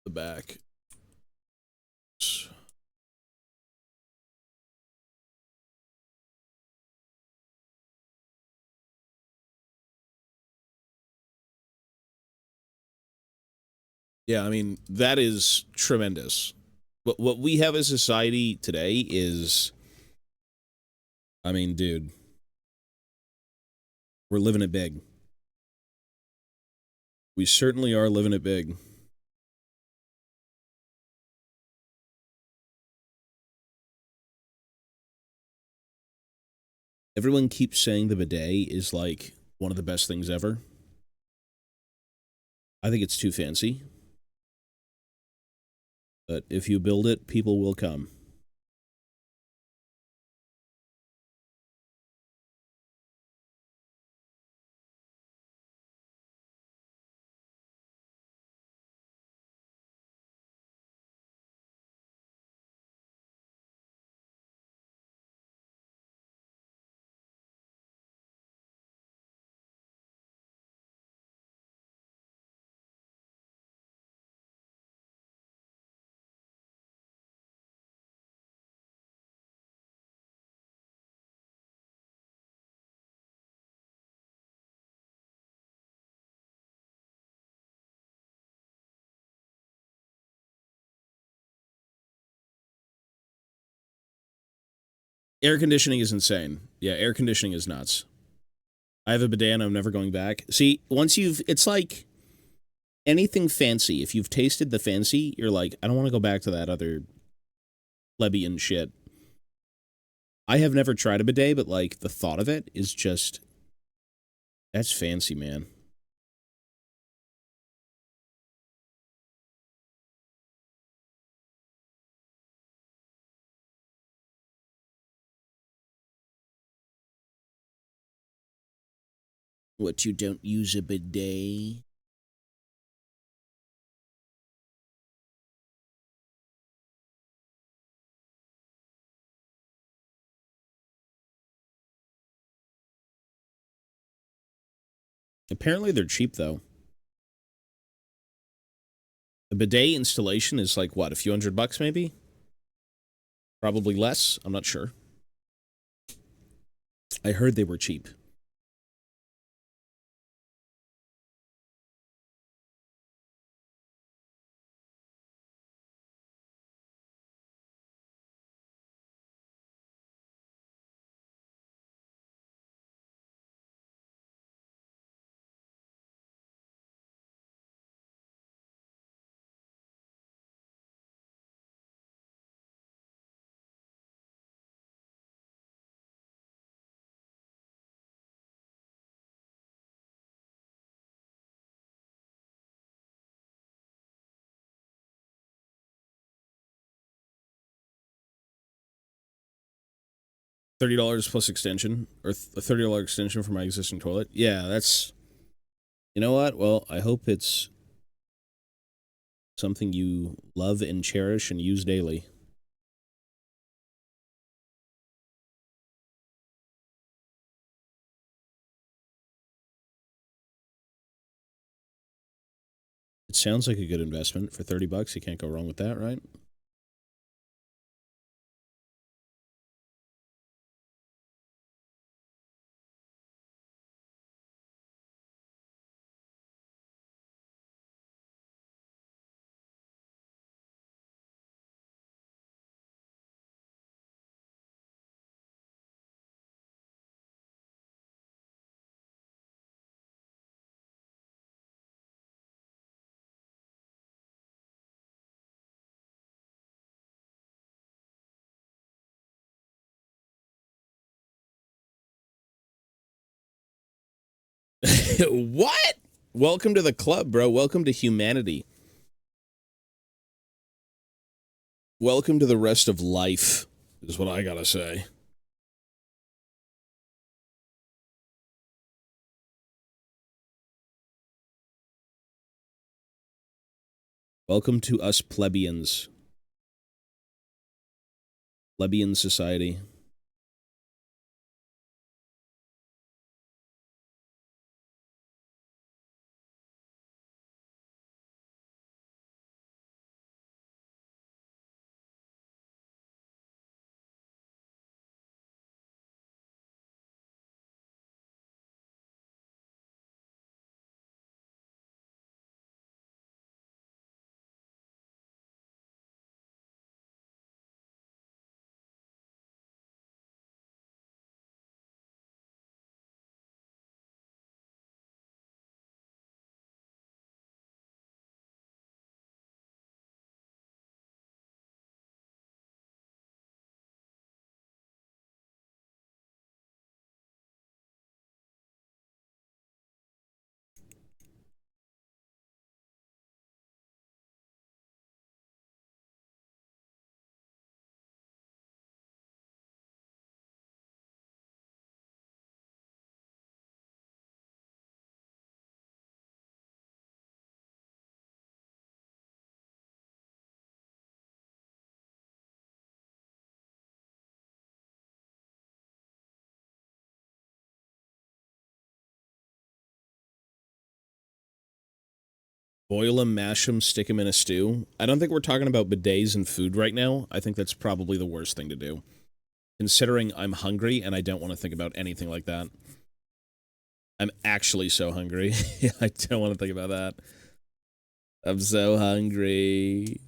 Speaker 1: back. Yeah, I mean, that is tremendous. But what we have as society today is, I mean, dude, we're living it big. We certainly are living it big. Everyone keeps saying the bidet is like one of the best things ever. I think it's too fancy. But if you build it, people will come. Air conditioning is insane. Yeah, air conditioning is nuts. I have a bidet and I'm never going back. See, once you've... It's like anything fancy. If you've tasted the fancy, you're like, I don't want to go back to that other plebeian shit. I have never tried a bidet, but, like, the thought of it is just... That's fancy, man. What, you don't use a bidet? Apparently they're cheap, though. A bidet installation is like, what, a few $100 maybe? Probably less. I'm not sure. I heard they were cheap. $30 plus extension, or a $30 extension for my existing toilet. Yeah, that's... You know what? Well, I hope it's something you love and cherish and use daily. It sounds like a good investment. For $30, you can't go wrong with that, right? What? Welcome to the club, bro. Welcome to humanity. Welcome to the rest of life, is what I gotta say. Welcome to us plebeians. Plebeian society. Boil them, mash them, stick them in a stew. I don't think we're talking about bidets and food right now. I think that's probably the worst thing to do. Considering I'm hungry and I don't want to think about anything like that. I'm actually so hungry. I don't want to think about that. I'm so hungry.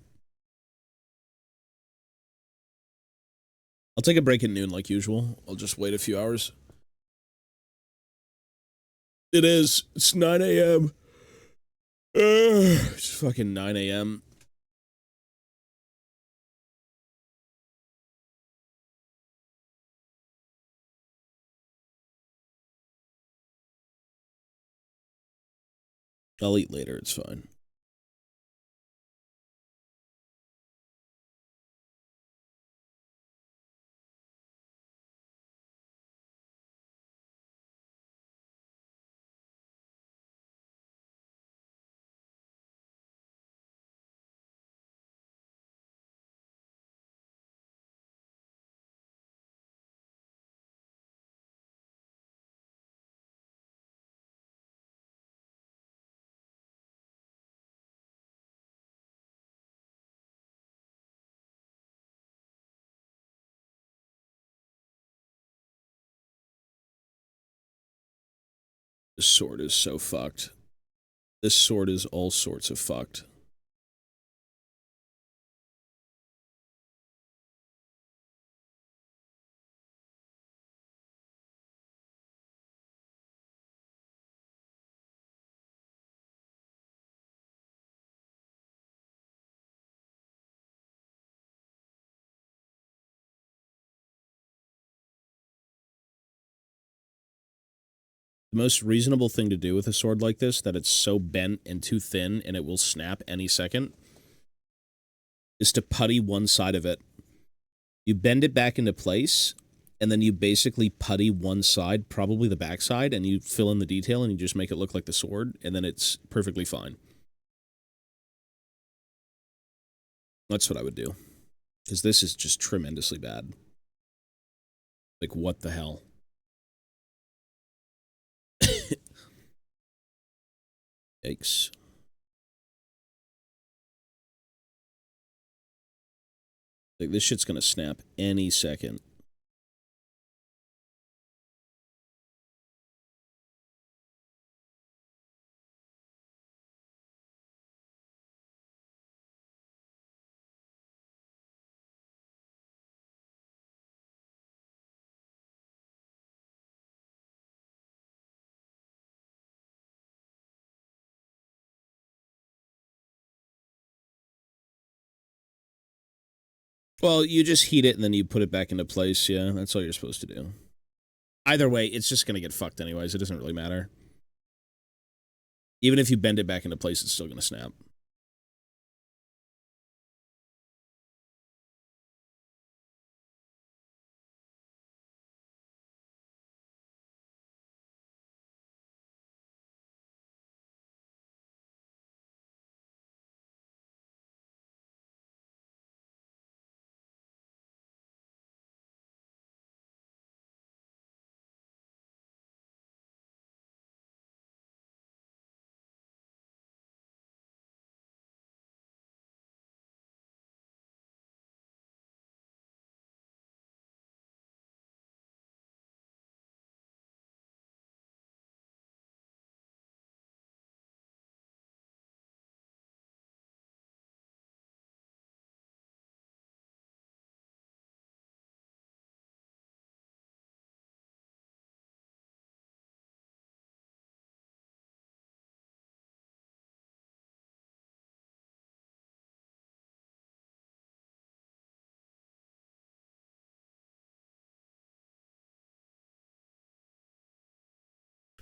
Speaker 1: I'll take a break at noon like usual. I'll just wait a few hours. It is. It's 9 a.m. It's fucking 9 a.m. I'll eat later, it's fine. This sword is so fucked. This sword is all sorts of fucked. The most reasonable thing to do with a sword like this, that it's so bent and too thin and it will snap any second, is to putty one side of it. You bend it back into place, and then you basically putty one side, probably the back side, and you fill in the detail and you just make it look like the sword, and then it's perfectly fine. That's what I would do. Because this is just tremendously bad. Like, what the hell? Yikes. Like, this shit's gonna snap any second. Well, you just heat it and then you put it back into place, yeah. That's all you're supposed to do. Either way, it's just gonna get fucked anyways. It doesn't really matter. Even if you bend it back into place, it's still gonna snap.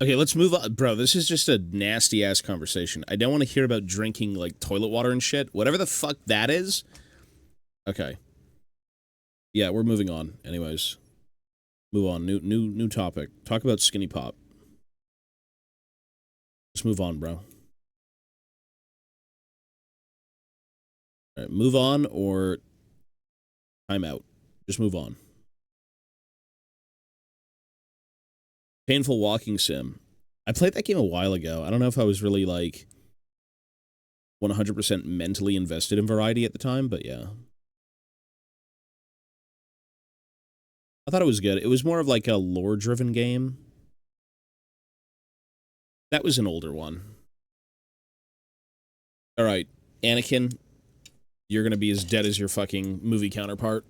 Speaker 1: Okay, let's move on. Bro, this is just a nasty-ass conversation. I don't want to hear about drinking, like, toilet water and shit. Whatever the fuck that is. Okay. Yeah, we're moving on. Anyways. Move on. New topic. Talk about Skinny Pop. Just move on, bro. All right, move on or time out. Just move on. Painful Walking Sim. I played that game a while ago. I don't know if I was really, like, 100% mentally invested in Variety at the time, but yeah. I thought it was good. It was more of like a lore-driven game. That was an older one. All right, Anakin, you're going to be as dead as your fucking movie counterpart.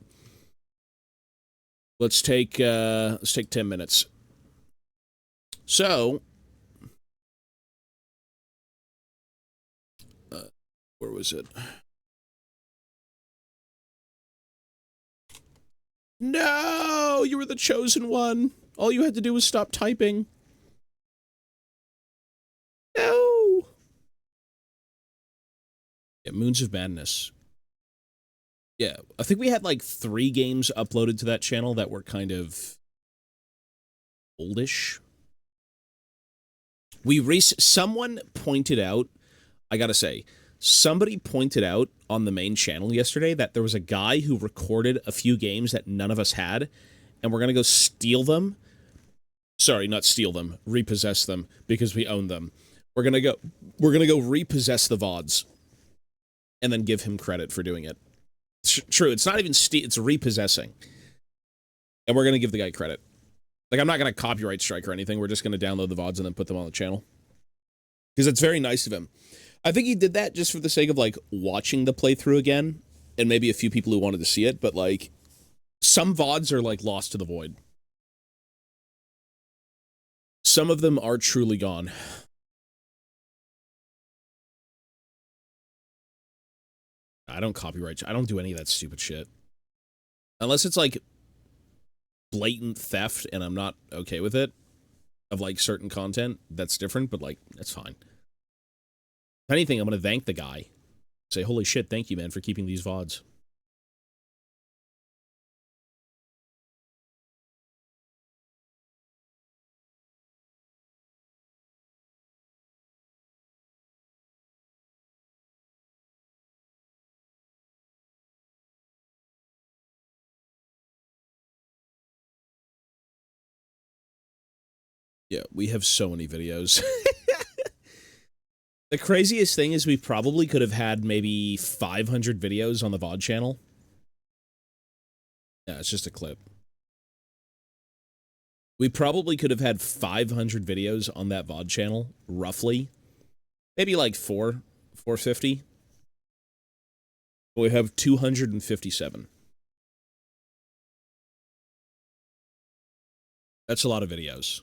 Speaker 1: Let's take 10 minutes. So, where was it? No, you were the chosen one. All you had to do was stop typing. No. Yeah, Moons of Madness. Yeah, I think we had like 3 games uploaded to that channel that were kind of oldish. Someone pointed out, I gotta say, somebody pointed out on the main channel yesterday that there was a guy who recorded a few games that none of us had, and we're gonna go steal them. Sorry, not steal them, repossess them, because we own them. We're gonna go repossess the VODs, and then give him credit for doing it. True, it's not even it's repossessing. And we're gonna give the guy credit. Like, I'm not gonna copyright strike or anything, we're just gonna download the VODs and then put them on the channel. Because it's very nice of him. I think he did that just for the sake of, like, watching the playthrough again, and maybe a few people who wanted to see it, but, like, some VODs are, like, lost to the void. Some of them are truly gone. I don't copyright. I don't do any of that stupid shit. Unless it's, like, blatant theft and I'm not okay with it, of, like, certain content, that's different, but, like, that's fine. If anything, I'm going to thank the guy. Say, holy shit, thank you, man, for keeping these VODs. Yeah, we have so many videos. The craziest thing is we probably could have had maybe 500 videos on the VOD channel. Yeah, it's just a clip. We probably could have had 500 videos on that VOD channel, roughly. Maybe like 450. We have 257. That's a lot of videos.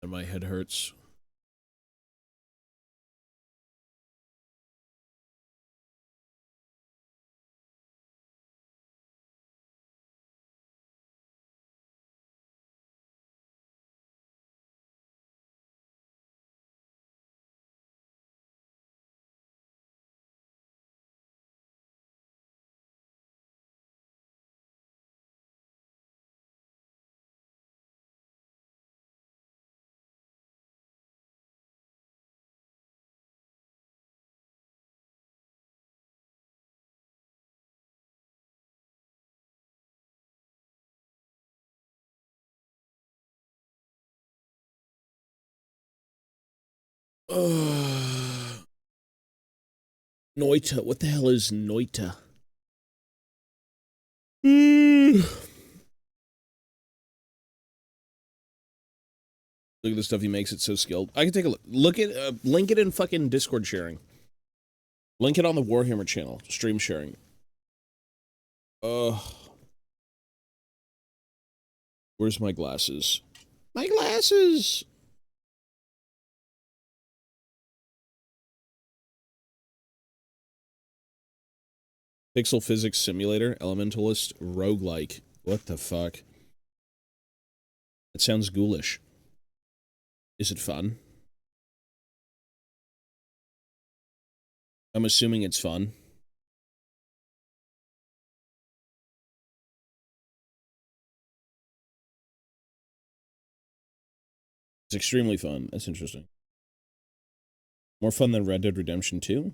Speaker 1: And my head hurts. Noita. What the hell is Noita? Look at the stuff he makes. It's so skilled. I can take a look. Look at link it in fucking Discord sharing. Link it on the Warhammer channel. Stream sharing. Where's my glasses? My glasses! Pixel Physics Simulator, Elementalist, Roguelike. What the fuck? It sounds ghoulish. Is it fun? I'm assuming it's fun. It's extremely fun. That's interesting. More fun than Red Dead Redemption 2?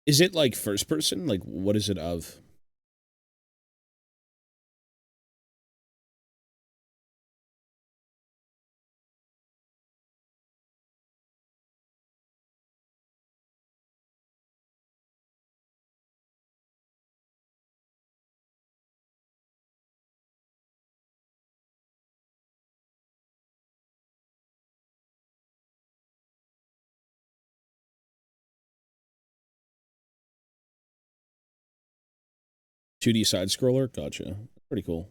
Speaker 1: Is it like first person? Like, what is it of? $2D side scroller? Gotcha. Pretty cool.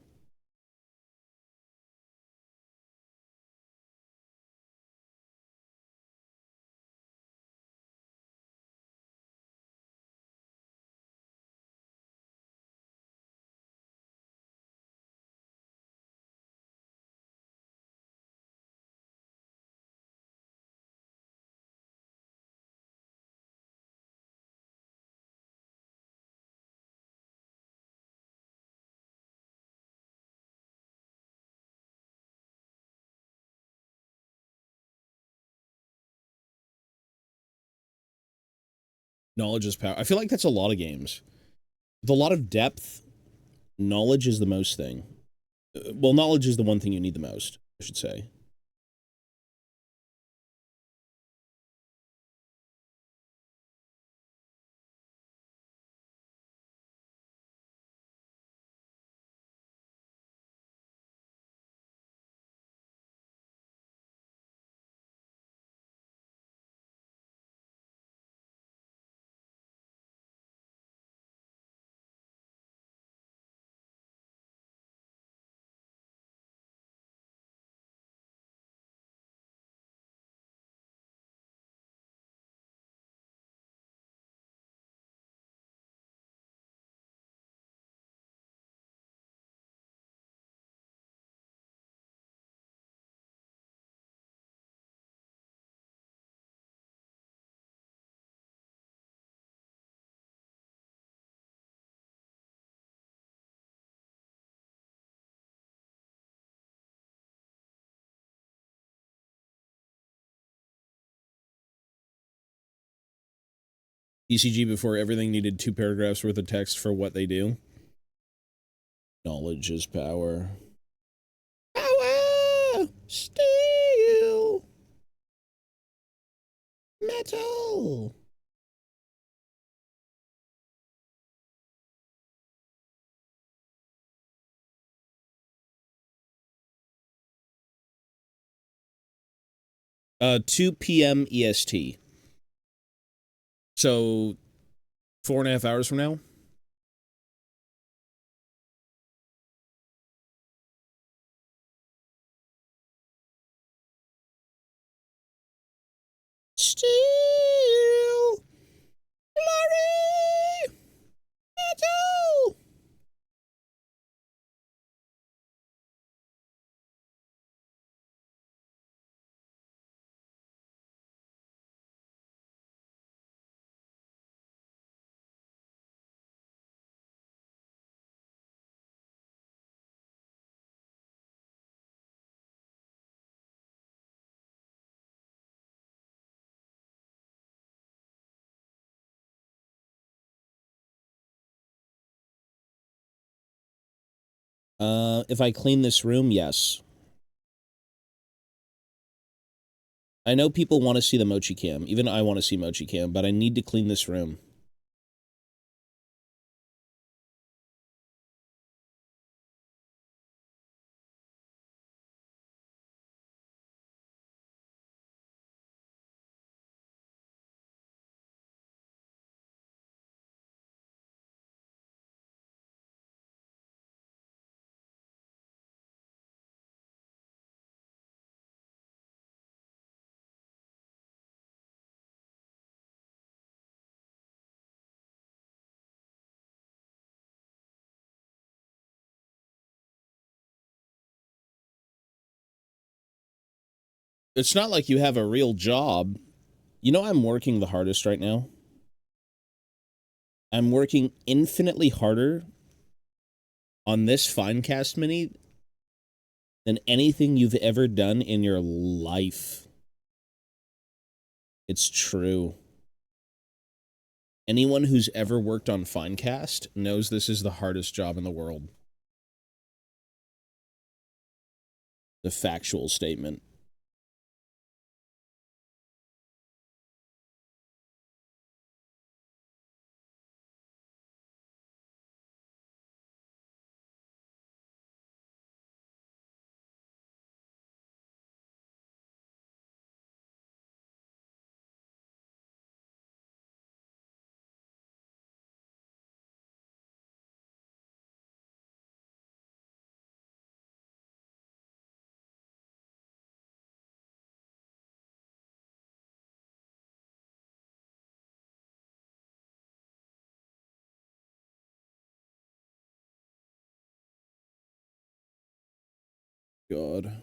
Speaker 1: Knowledge is power. I feel like that's a lot of games. With a lot of depth, knowledge is the most thing. Well, knowledge is the one thing you need the most, I should say. ECG before everything needed 2 paragraphs worth of text for what they do. Knowledge is power. Power! Steel! Metal! Uh, 2 p.m. EST. So 4.5 hours from now. Steel, glory, metal. 'If I clean this room, yes. I know people want to see the mochi cam. Even I want to see mochi cam, but I need to clean this room. It's not like you have a real job. You know, I'm working the hardest right now. I'm working infinitely harder on this Finecast Mini than anything you've ever done in your life. It's true. Anyone who's ever worked on Finecast knows this is the hardest job in the world. The factual statement. God.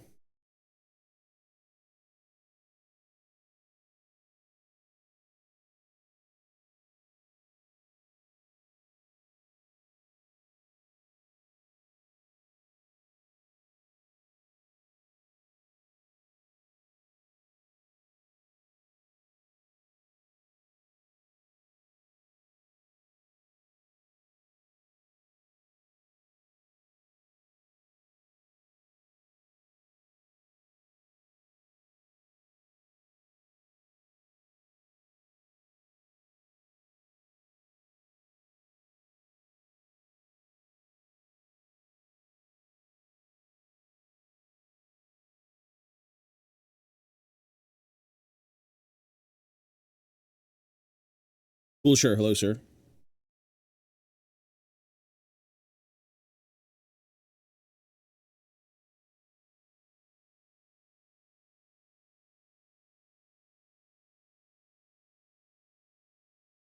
Speaker 1: Cool, sure. Hello, sir.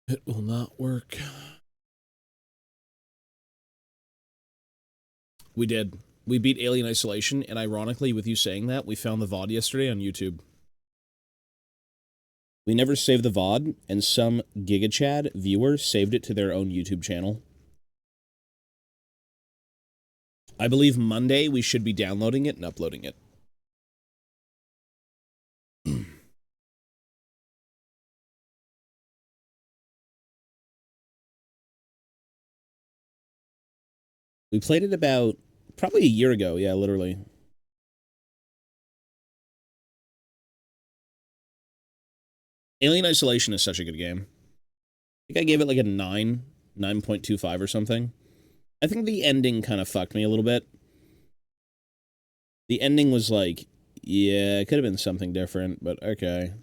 Speaker 1: It will not work. We did. We beat Alien Isolation, and ironically, with you saying that, we found the VOD yesterday on YouTube. We never saved the VOD, and some GigaChad viewer saved it to their own YouTube channel. I believe Monday we should be downloading it and uploading it. We played it about probably a year ago. Yeah, literally. Alien Isolation is such a good game. I think I gave it like a 9.25 or something. I think the ending kind of fucked me a little bit. The ending was like, yeah, it could have been something different, but okay.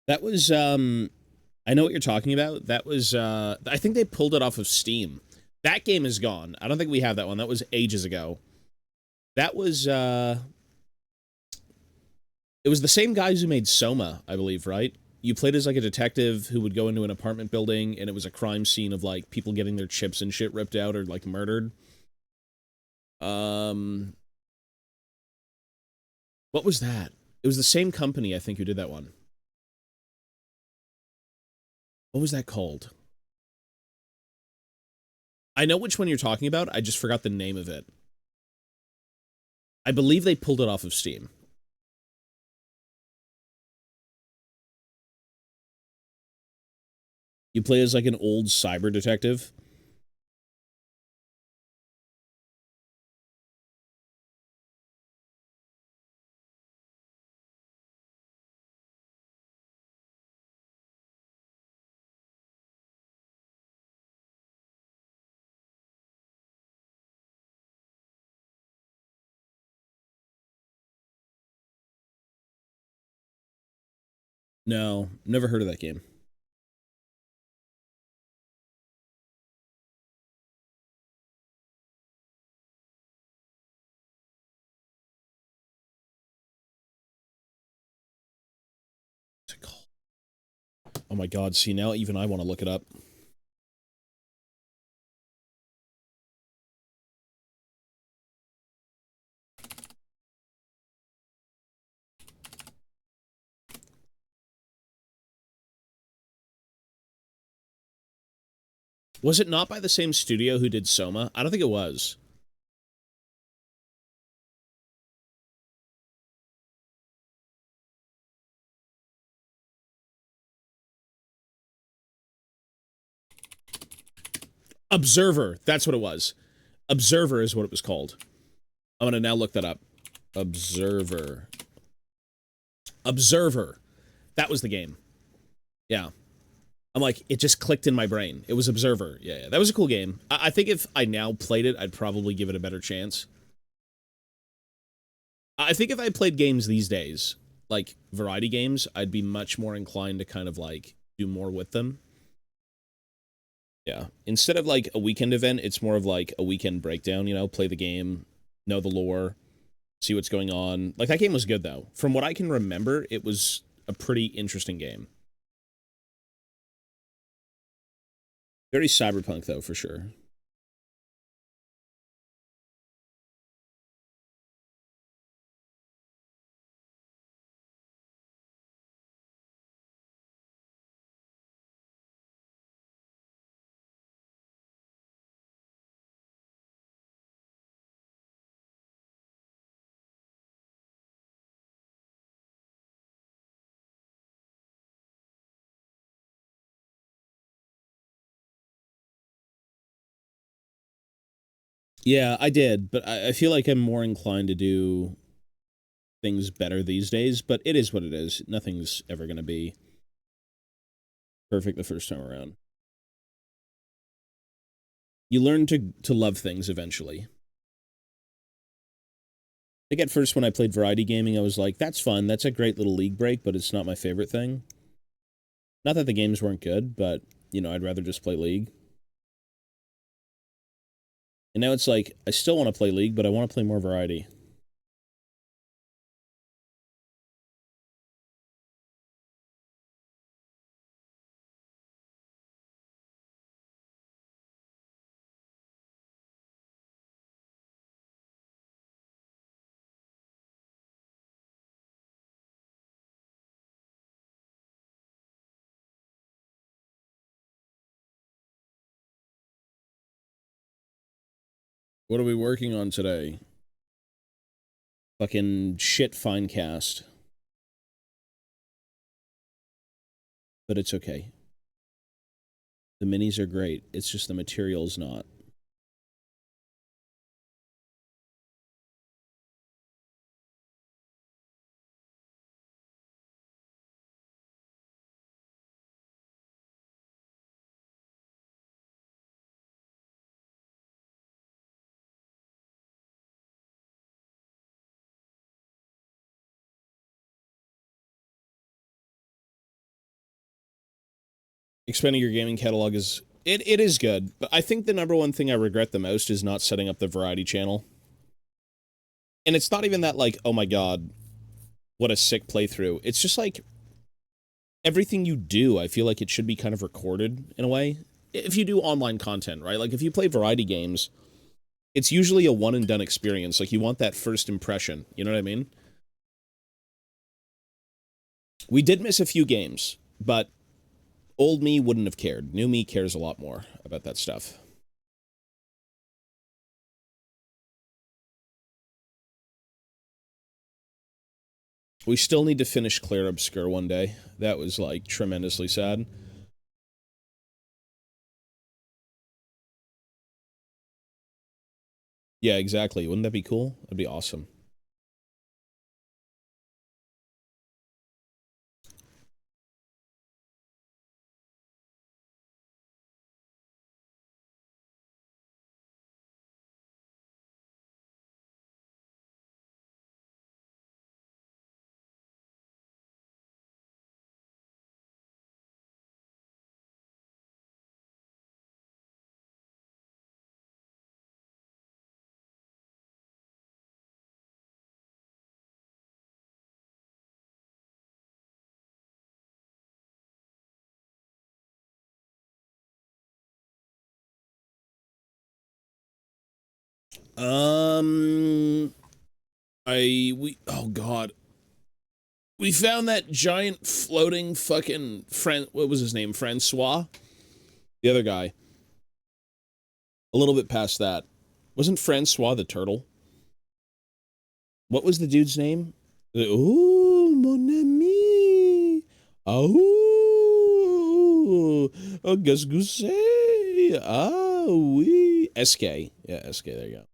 Speaker 1: That was, I know what you're talking about. That was, I think they pulled it off of Steam. That game is gone. I don't think we have that one. That was ages ago. That was, it was the same guys who made Soma, I believe, right? You played as like a detective who would go into an apartment building and it was a crime scene of like people getting their chips and shit ripped out or like murdered. What was that? It was the same company, I think, who did that one. What was that called? I know which one you're talking about. I just forgot the name of it. I believe they pulled it off of Steam. You play as like an old cyber detective. No, never heard of that game. What's it called? Oh my god, see, now even I want to look it up. Was it not by the same studio who did Soma? I don't think it was. Observer. That's what it was. Observer is what it was called. I'm gonna now look that up. Observer. Observer. That was the game. Yeah. I'm like, it just clicked in my brain. It was Observer. Yeah, that was a cool game. I think if I now played it, I'd probably give it a better chance. I think if I played games these days, like variety games, I'd be much more inclined to kind of like do more with them. Yeah. Instead of like a weekend event, it's more of like a weekend breakdown, you know, play the game, know the lore, see what's going on. Like that game was good though. From what I can remember, it was a pretty interesting game. Very cyberpunk though, for sure. Yeah, I did, but I feel like I'm more inclined to do things better these days, but it is what it is. Nothing's ever going to be perfect the first time around. You learn to love things eventually. Like at first when I played variety gaming, I was like, that's fun, that's a great little league break, but it's not my favorite thing. Not that the games weren't good, but, you know, I'd rather just play League. And now it's like, I still want to play League, but I want to play more variety. What are we working on today? Fucking shit Finecast. But it's okay. The minis are great. It's just the material's not. Expanding your gaming catalog is... It is good, but I think the number one thing I regret the most is not setting up the variety channel. And it's not even that, like, oh my god, what a sick playthrough. It's just like, everything you do, I feel like it should be kind of recorded, in a way. If you do online content, right? Like, if you play variety games, it's usually a one-and-done experience. Like, you want that first impression, you know what I mean? We did miss a few games, but old me wouldn't have cared. New me cares a lot more about that stuff. We still need to finish Claire Obscure one day. That was, like, tremendously sad. Yeah, exactly. Wouldn't that be cool? That'd be awesome. Oh god. We found that giant floating fucking what was his name? Francois? The other guy. A little bit past that. Wasn't Francois the turtle? What was the dude's name? Oh, mon ami. Oh, qu'est-ce que c'est? Ah, oui. SK. Yeah, SK, there you go.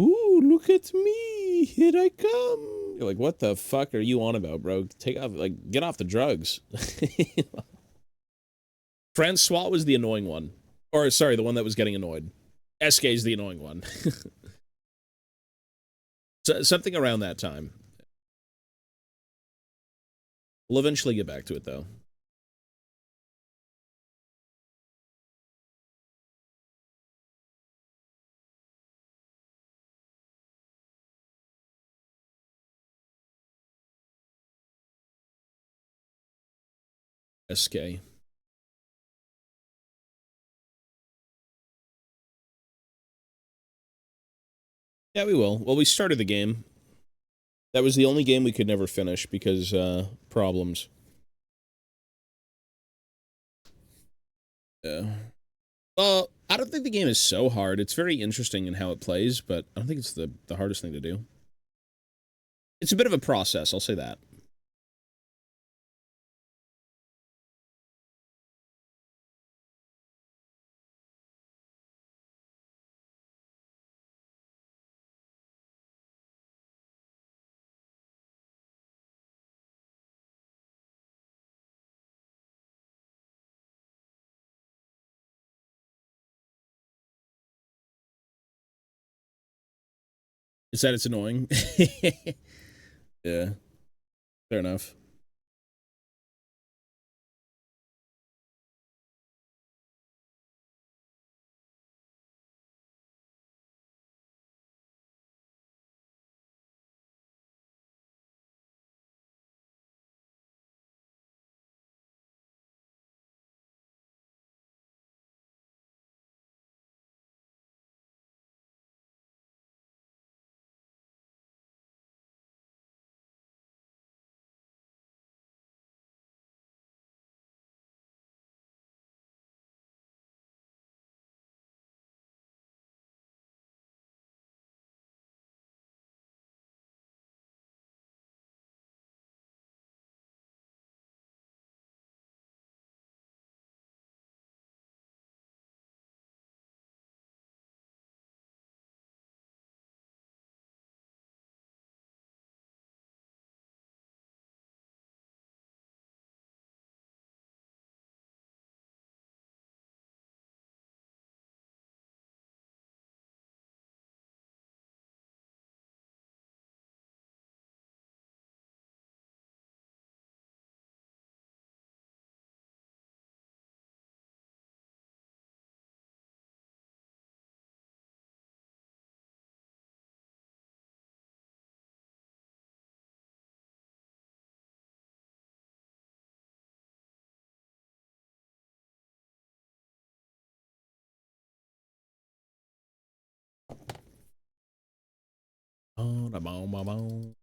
Speaker 1: Ooh, look at me. Here I come. You're like, what the fuck are you on about, bro? Take off, like, get off the drugs. Francois was the annoying one. Or, sorry, the one that was getting annoyed. SK's the annoying one. So, something around that time. We'll eventually get back to it, though. SK. Yeah, we will. Well, we started the game. That was the only game we could never finish because, problems. Yeah. Well, I don't think the game is so hard. It's very interesting in how it plays, but I don't think it's the hardest thing to do. It's a bit of a process, I'll say that. It's that it's annoying. Yeah, fair enough. Oh, da bow, bow, bow.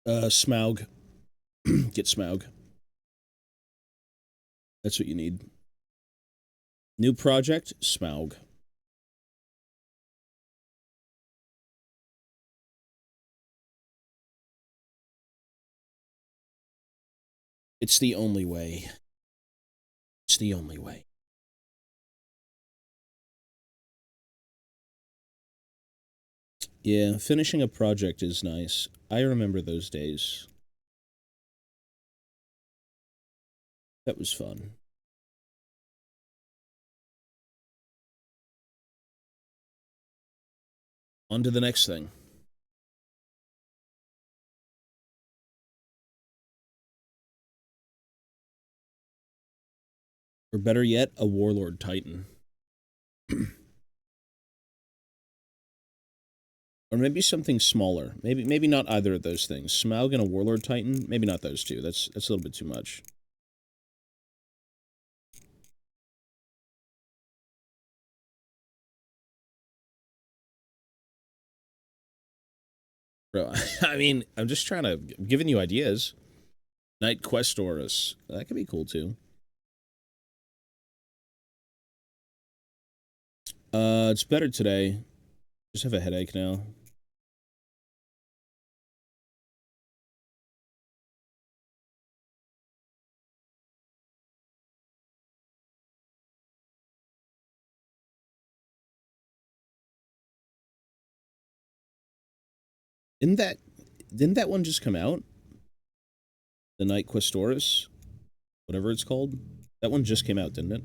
Speaker 1: Smaug. Get Smaug. That's what you need. New project, Smaug. It's the only way. It's the only way. Yeah, finishing a project is nice. I remember those days. That was fun. On to the next thing. Or better yet, a Warlord Titan. Or maybe something smaller. Maybe not either of those things. Smaug and a Warlord Titan? Maybe not those two. That's a little bit too much. Bro, I mean, I'm just trying to... I'm giving you ideas. Knight Questorus. That could be cool, too. It's better today. Just have a headache now. Didn't that one just come out? The Knight Questorus? Whatever it's called? That one just came out, didn't it?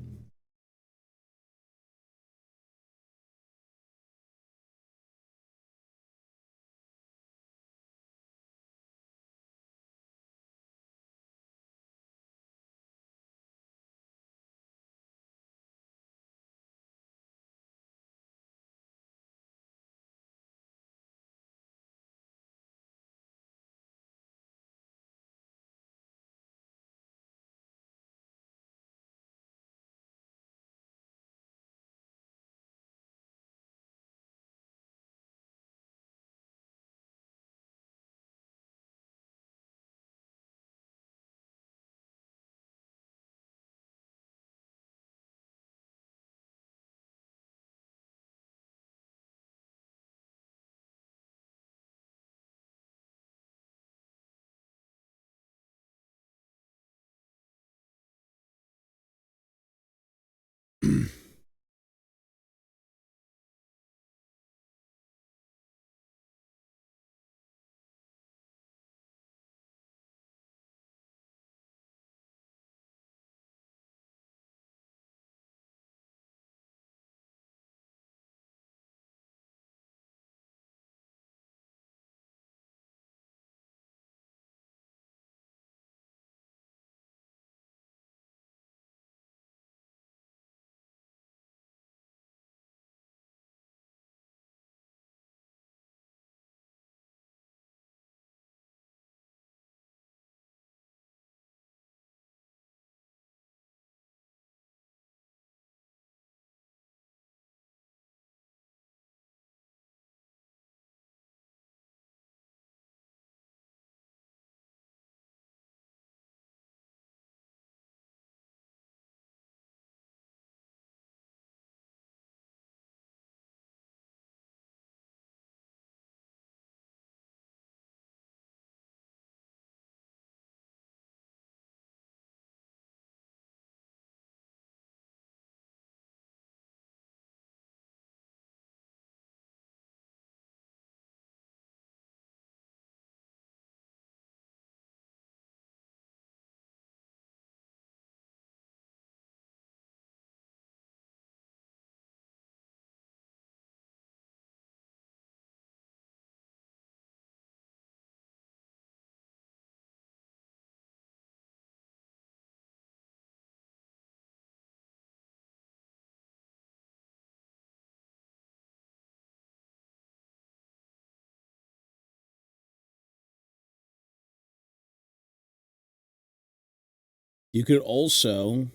Speaker 1: You could also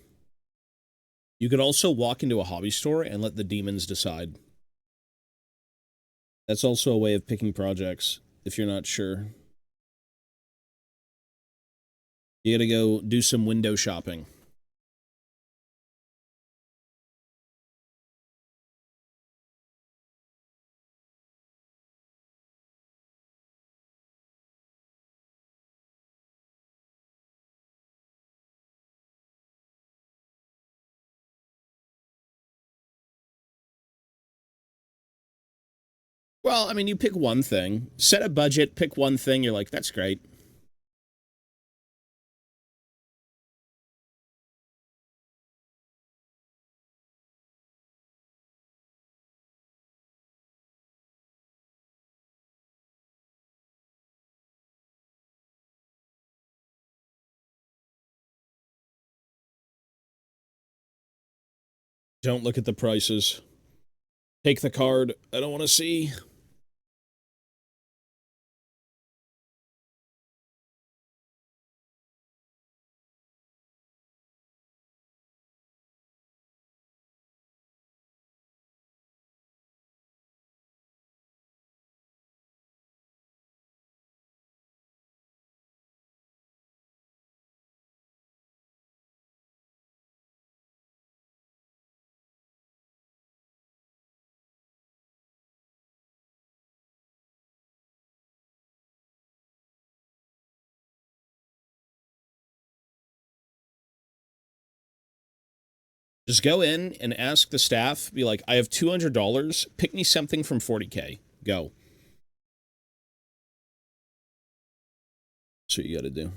Speaker 1: walk into a hobby store and let the demons decide. That's also a way of picking projects if you're not sure. You gotta go do some window shopping. Well, I mean, you pick one thing, set a budget, pick one thing, you're like, that's great. Don't look at the prices. Take the card. I don't want to see. Just go in and ask the staff, be like, I have $200, pick me something from 40K. Go. That's what you gotta do.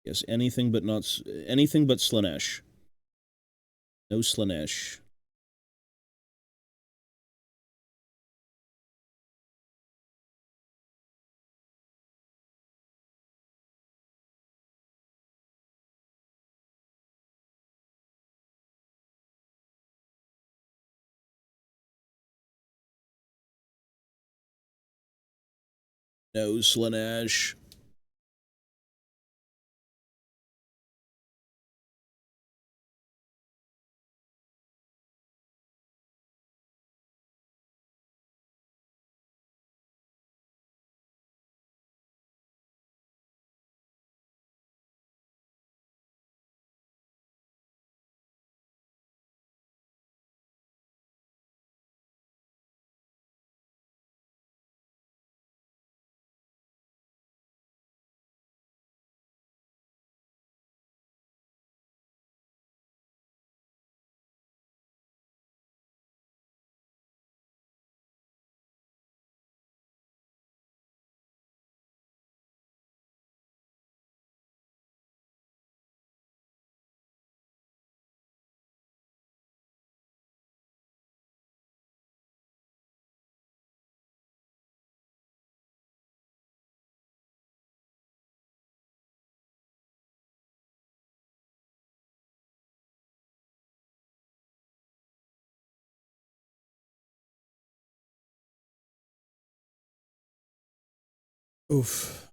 Speaker 1: Yes, anything but Slanesh. No Slanesh. No Slanesh. Oof.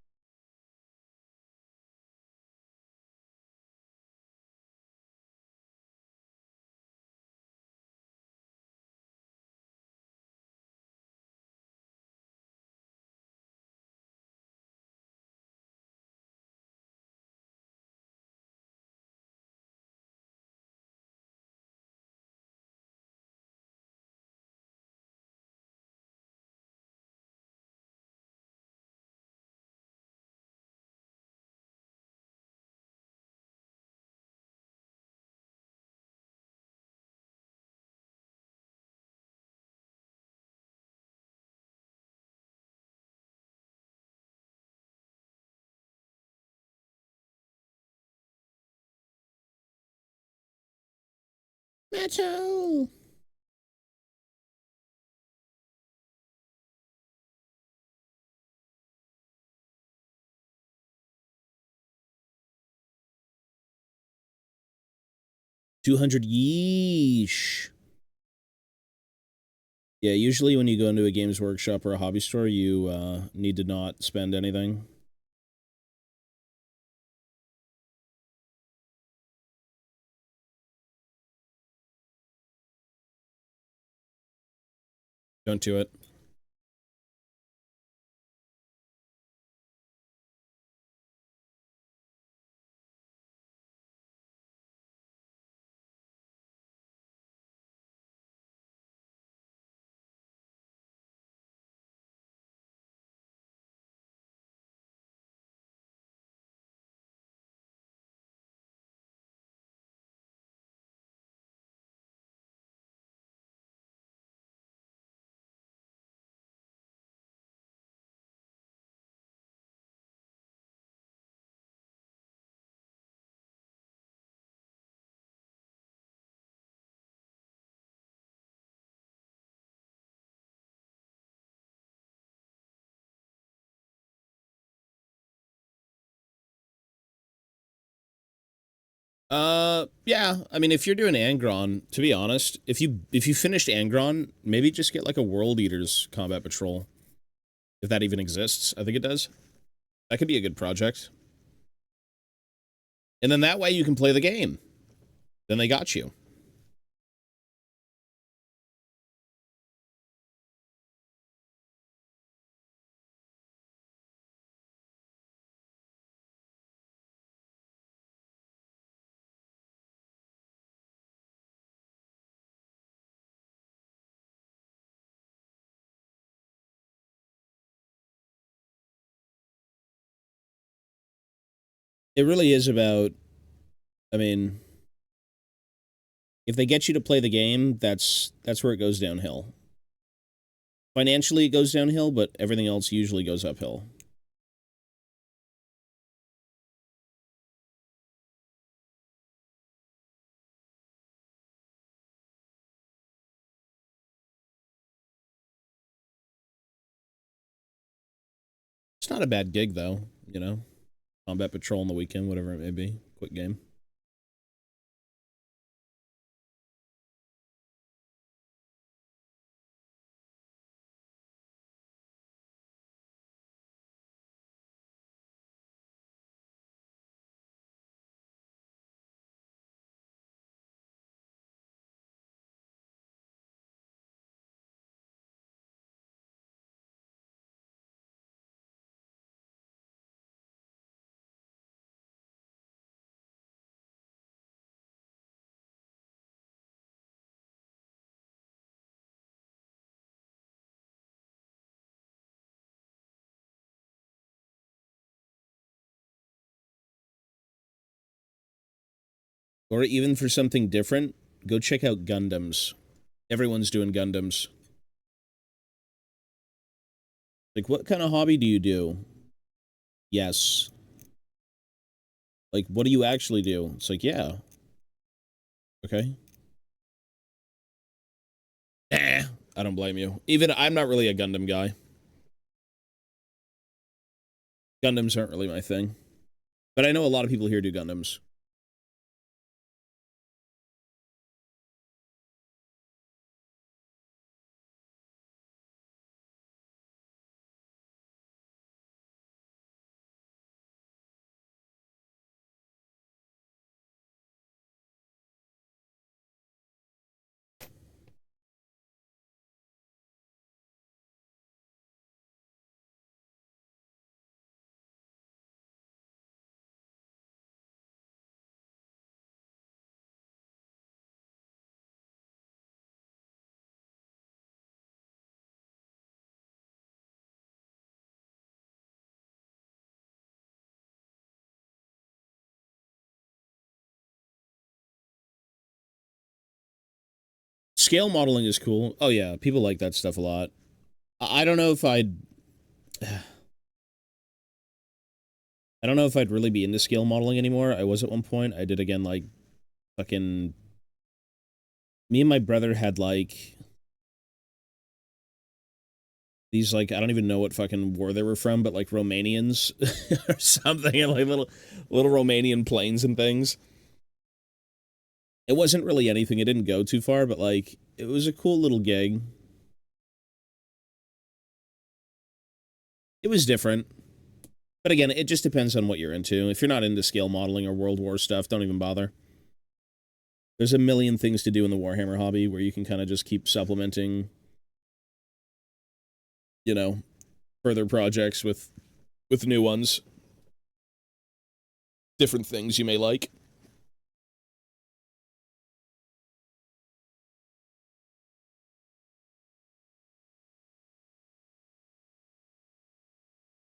Speaker 1: Metal. $200. Yeesh. Yeah, usually when you go into a Games Workshop or a hobby store, you need to not spend anything. Don't do it. Yeah. I mean, if you're doing Angron, to be honest, if you finished Angron, maybe just get like a World Eaters Combat Patrol. If that even exists. I think it does. That could be a good project. And then that way you can play the game. Then they got you. It really is about, I mean, if they get you to play the game, that's where it goes downhill. Financially, it goes downhill, but everything else usually goes uphill. It's not a bad gig, though, you know? Combat Patrol on the weekend, whatever it may be. Quick game. Or even for something different, go check out Gundams. Everyone's doing Gundams. Like, what kind of hobby do you do? Yes. Like, what do you actually do? It's like, yeah. Okay. Eh, I don't blame you. Even, I'm not really a Gundam guy. Gundams aren't really my thing. But I know a lot of people here do Gundams. Scale modeling is cool. Oh, yeah. People like that stuff a lot. I don't know if I'd... I don't know if I'd really be into scale modeling anymore. I was at one point. I did again, like, fucking... Me and my brother had, like... These, like, I don't even know what fucking war they were from, but, like, Romanians or something. And, like, little Romanian planes and things. It wasn't really anything. It didn't go too far, but, like, it was a cool little gig. It was different. But again, it just depends on what you're into. If you're not into scale modeling or World War stuff, don't even bother. There's a million things to do in the Warhammer hobby where you can kind of just keep supplementing you know, further projects with new ones, different things you may like.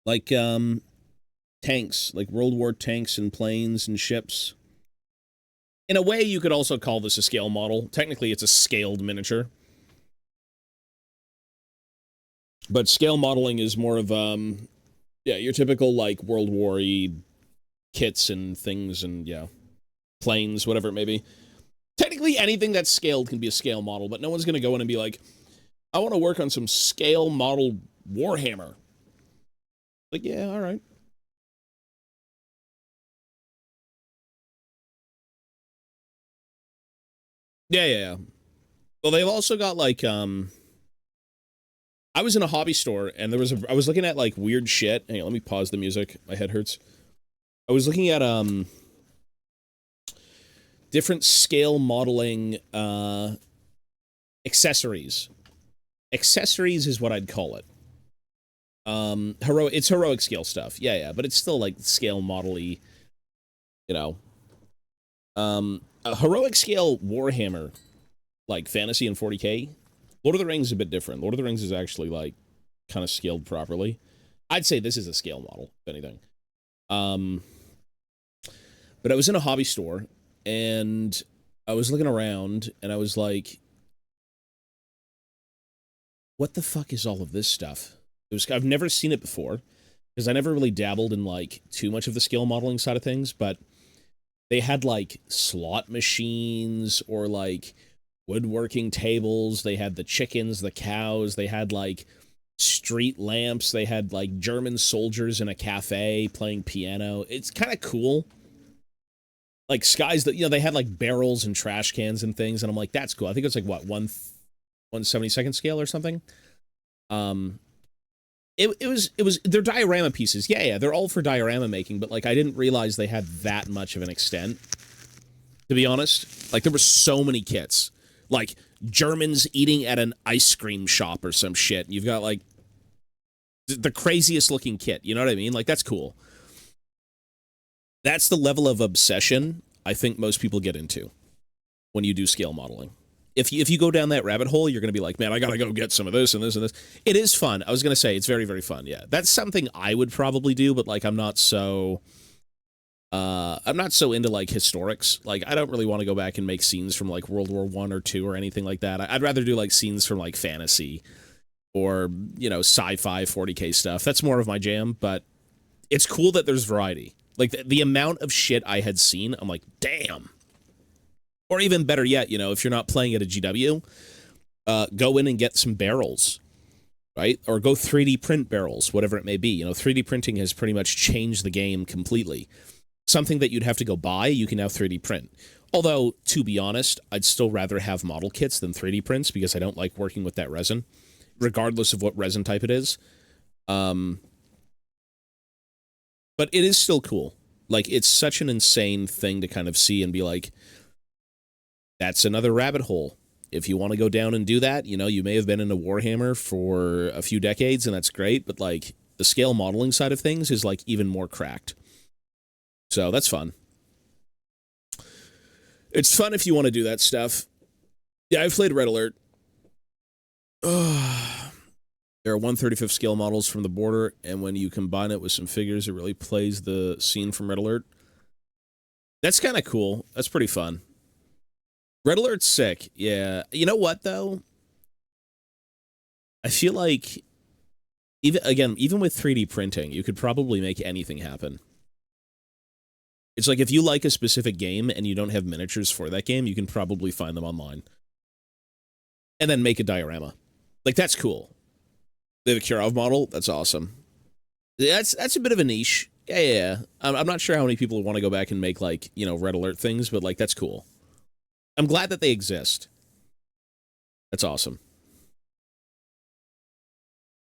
Speaker 1: Like tanks, like World War tanks and planes and ships. In a way, you could also call this a scale model. Technically, it's a scaled miniature. But scale modeling is more of, yeah, your typical, like, World War-y kits and things and, yeah, planes, whatever it may be. Technically, anything that's scaled can be a scale model, but no one's going to go in and be like, I want to work on some scale model Warhammer. Like, yeah, all right. Yeah. Well, they've also got, like, I was in a hobby store, and I was looking at, like, weird shit. Hang on, let me pause the music. My head hurts. I was looking at, different scale modeling, accessories. Accessories is what I'd call it. It's heroic scale stuff. Yeah, but it's still, like, scale model-y, you know. A heroic scale Warhammer, like, fantasy and 40K, Lord of the Rings is a bit different. Lord of the Rings is actually, like, kind of scaled properly. I'd say this is a scale model, if anything. But I was in a hobby store, and I was looking around, and I was like, what the fuck is all of this stuff? I've never seen it before, because I never really dabbled in, like, too much of the scale modeling side of things, but they had, like, slot machines, or, like, woodworking tables. They had the chickens, the cows. They had, like, street lamps. They had, like, German soldiers in a cafe playing piano. It's kind of cool. Like, skies that, you know, they had, like, barrels and trash cans and things, and I'm like, that's cool. I think it was, like, what, 1/72nd scale or something? It was, they're diorama pieces. Yeah, they're all for diorama making, but, like, I didn't realize they had that much of an extent, to be honest. Like, there were so many kits. Like, Germans eating at an ice cream shop or some shit. You've got, like, the craziest looking kit. You know what I mean? Like, that's cool. That's the level of obsession I think most people get into when you do scale modeling. If you go down that rabbit hole, you're going to be like, man, I got to go get some of this and this and this. It is fun. I was going to say, it's very, very fun. Yeah, that's something I would probably do, but, like, I'm not so into, like, historics. Like, I don't really want to go back and make scenes from, like, World War I or II or anything like that. I'd rather do, like, scenes from, like, fantasy or, you know, sci-fi 40K stuff. That's more of my jam, but it's cool that there's variety. Like, the amount of shit I had seen, I'm like, damn. Or even better yet, you know, if you're not playing at a GW, go in and get some barrels, right? Or go 3D print barrels, whatever it may be. You know, 3D printing has pretty much changed the game completely. Something that you'd have to go buy, you can now 3D print. Although, to be honest, I'd still rather have model kits than 3D prints because I don't like working with that resin, regardless of what resin type it is. But it is still cool. Like, it's such an insane thing to kind of see and be like, that's another rabbit hole. If you want to go down and do that, you know, you may have been into Warhammer for a few decades, and that's great, but, like, the scale modeling side of things is, like, even more cracked. So that's fun. It's fun if you want to do that stuff. Yeah, I've played Red Alert. There are 1/35th scale models from the border, and when you combine it with some figures, it really plays the scene from Red Alert. That's kind of cool. That's pretty fun. Red Alert's sick. Yeah. You know what, though? I feel like, even with 3D printing, you could probably make anything happen. It's like, if you like a specific game and you don't have miniatures for that game, you can probably find them online. And then make a diorama. Like, that's cool. They have a Kirov model. That's awesome. That's a bit of a niche. Yeah. I'm not sure how many people want to go back and make, like, you know, Red Alert things, but, like, that's cool. I'm glad that they exist. That's awesome.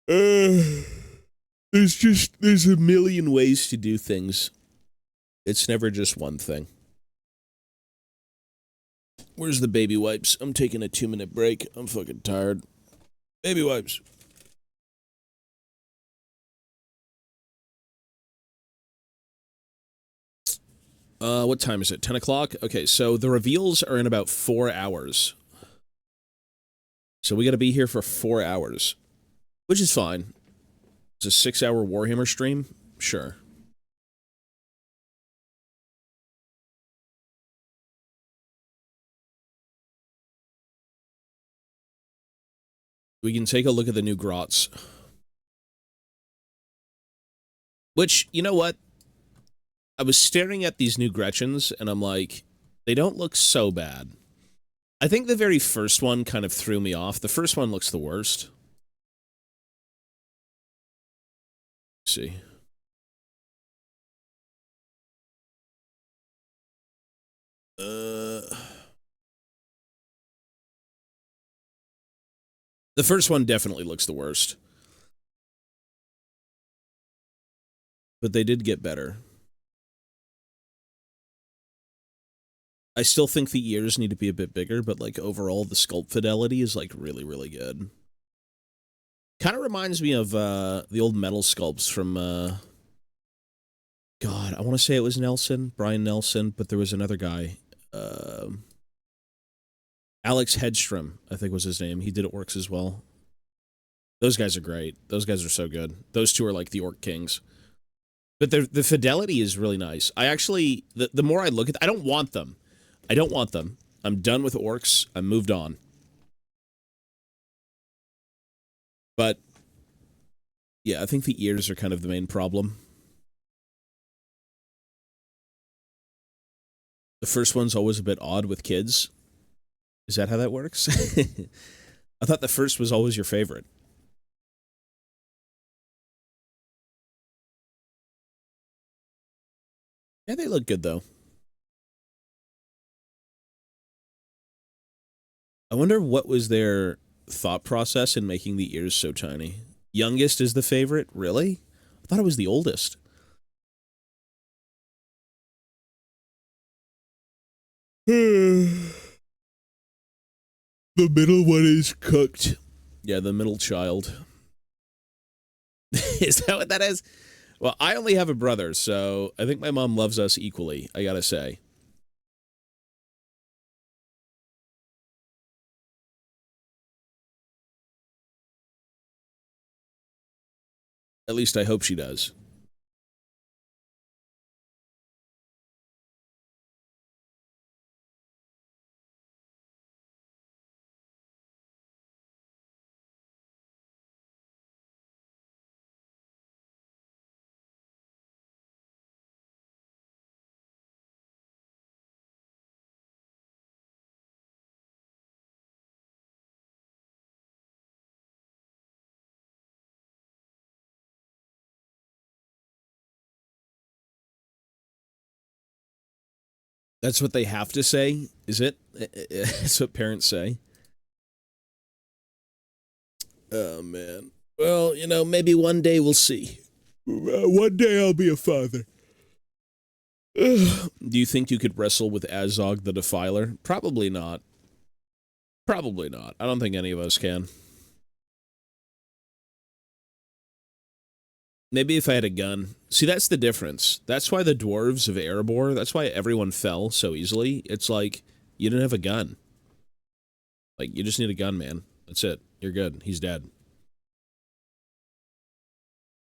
Speaker 1: There's a million ways to do things. It's never just one thing. Where's the baby wipes? I'm taking a 2-minute break. I'm fucking tired. Baby wipes. What time is it? 10 o'clock? Okay, so the reveals are in about 4 hours. So we gotta be here for 4 hours. Which is fine. It's a 6-hour Warhammer stream? Sure. We can take a look at the new grots. Which, you know what? I was staring at these new Gretchens, and I'm like, they don't look so bad. I think the very first one kind of threw me off. The first one looks the worst. Let's see. The first one definitely looks the worst. But they did get better. I still think the ears need to be a bit bigger, but, like, overall, the sculpt fidelity is, like, really, really good. Kind of reminds me of, the old metal sculpts from, God, I want to say it was Nelson, Brian Nelson, but there was another guy. Alex Hedstrom, I think was his name. He did Orcs as well. Those guys are great. Those guys are so good. Those two are like the Orc Kings. But the fidelity is really nice. I actually, the more I look at, I don't want them. I don't want them. I'm done with Orcs. I'm moved on. But, yeah, I think the ears are kind of the main problem. The first one's always a bit odd with kids. Is that how that works? I thought the first was always your favorite. Yeah, they look good, though. I wonder what was their thought process in making the ears so tiny. Youngest is the favorite? Really? I thought it was the oldest. The middle one is cooked. Yeah, the middle child. Is that what that is? Well, I only have a brother, so I think my mom loves us equally, I gotta say. At least I hope she does. That's what they have to say, is it? That's what parents say. Oh, man. Well, you know, maybe one day we'll see. One day I'll be a father. Do you think you could wrestle with Azog the Defiler? Probably not. Probably not. I don't think any of us can. Maybe if I had a gun. See, that's the difference. That's why the dwarves of Erebor, that's why everyone fell so easily. It's like, you didn't have a gun. Like, you just need a gun, man. That's it. You're good. He's dead.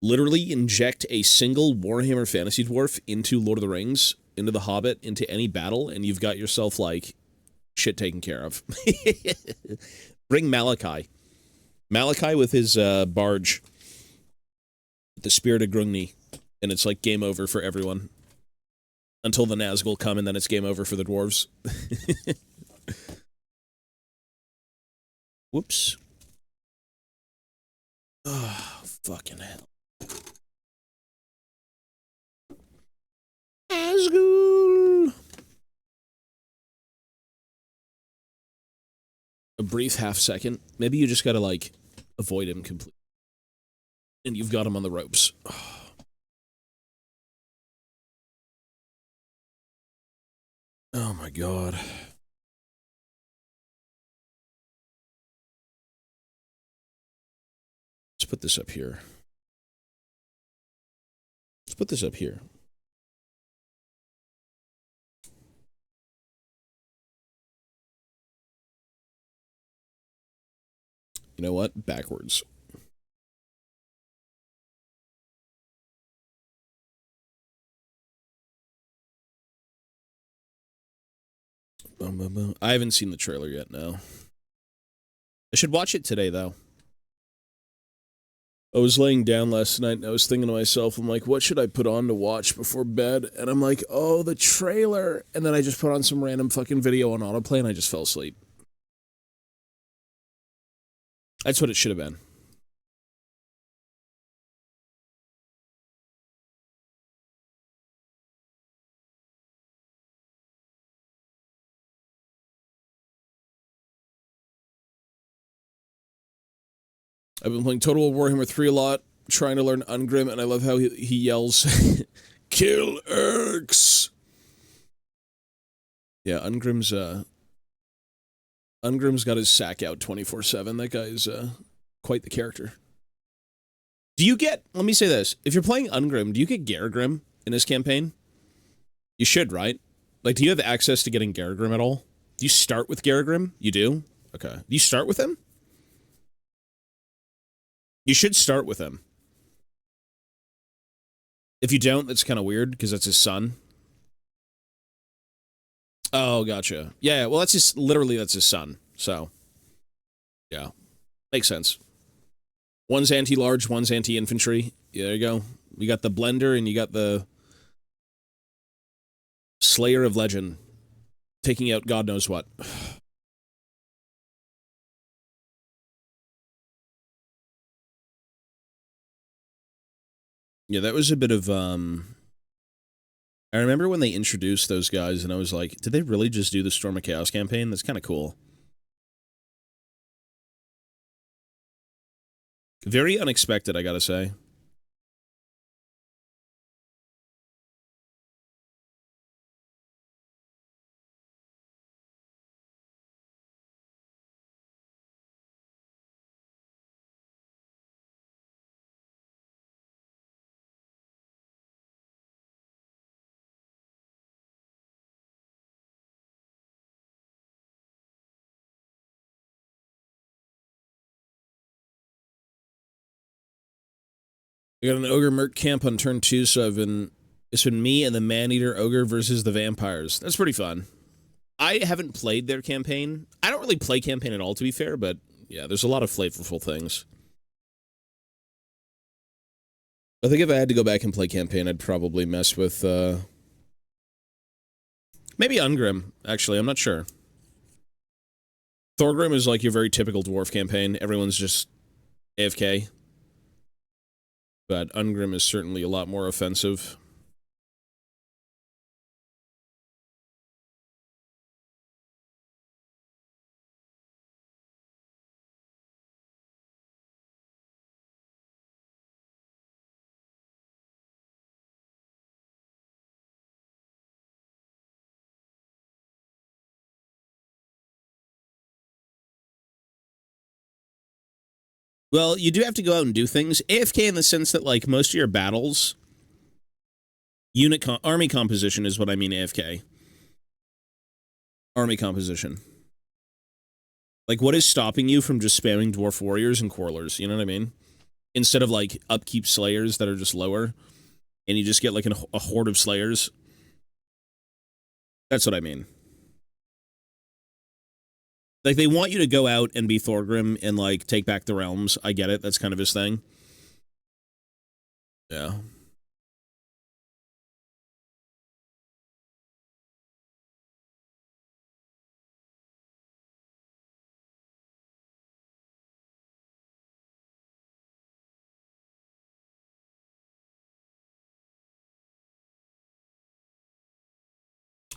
Speaker 1: Literally inject a single Warhammer Fantasy Dwarf into Lord of the Rings, into The Hobbit, into any battle, and you've got yourself, like, shit taken care of. Bring Malachi. Malachi with his barge. The Spirit of Grungni. And it's like game over for everyone. Until the Nazgul come, and then it's game over for the dwarves. Whoops. Oh, fucking hell. Nazgul! A brief half second. Maybe you just gotta, like, avoid him completely. And you've got him on the ropes. Oh my god. Let's put this up here. Let's put this up here. You know what? Backwards. I haven't seen the trailer yet, no. I should watch it today, though. I was laying down last night and I was thinking to myself, I'm like, what should I put on to watch before bed? And I'm like, oh, the trailer. And then I just put on some random fucking video on autoplay and I just fell asleep. That's what it should have been. I've been playing Total War Warhammer 3 a lot, trying to learn Ungrim, and I love how he yells, Kill Erks! Yeah, Ungrim's got his sack out 24/7. That guy's quite the character. Do you get, let me say this, if you're playing Ungrim, do you get Garagrim in this campaign? You should, right? Like, do you have access to getting Garagrim at all? Do you start with Garagrim? You do? Okay. Do you start with him? You should start with him. If you don't, that's kind of weird, because that's his son. Oh, gotcha. Yeah, well, that's his, literally, that's his son. So, yeah. Makes sense. One's anti-large, one's anti-infantry. Yeah, there you go. You got the Blender, and you got the Slayer of Legend. Taking out God knows what. Yeah, that was a bit of, I remember when they introduced those guys, and I was like, did they really just do the Storm of Chaos campaign? That's kind of cool. Very unexpected, I gotta say. I got an Ogre Merc camp on turn 2, so it's been me and the Man-Eater Ogre versus the Vampires. That's pretty fun. I haven't played their campaign. I don't really play campaign at all, to be fair, but yeah, there's a lot of flavorful things. I think if I had to go back and play campaign, I'd probably mess with, maybe Ungrim, actually, I'm not sure. Thorgrim is like your very typical dwarf campaign. Everyone's just AFK. But Ungrim is certainly a lot more offensive. Well, you do have to go out and do things. AFK in the sense that, like, most of your battles, army composition is what I mean AFK. Army composition. Like, what is stopping you from just spamming Dwarf Warriors and Quarlers? You know what I mean? Instead of, like, upkeep Slayers that are just lower, and you just get, like, a horde of Slayers. That's what I mean. Like, they want you to go out and be Thorgrim and, like, take back the realms. I get it. That's kind of his thing. Yeah.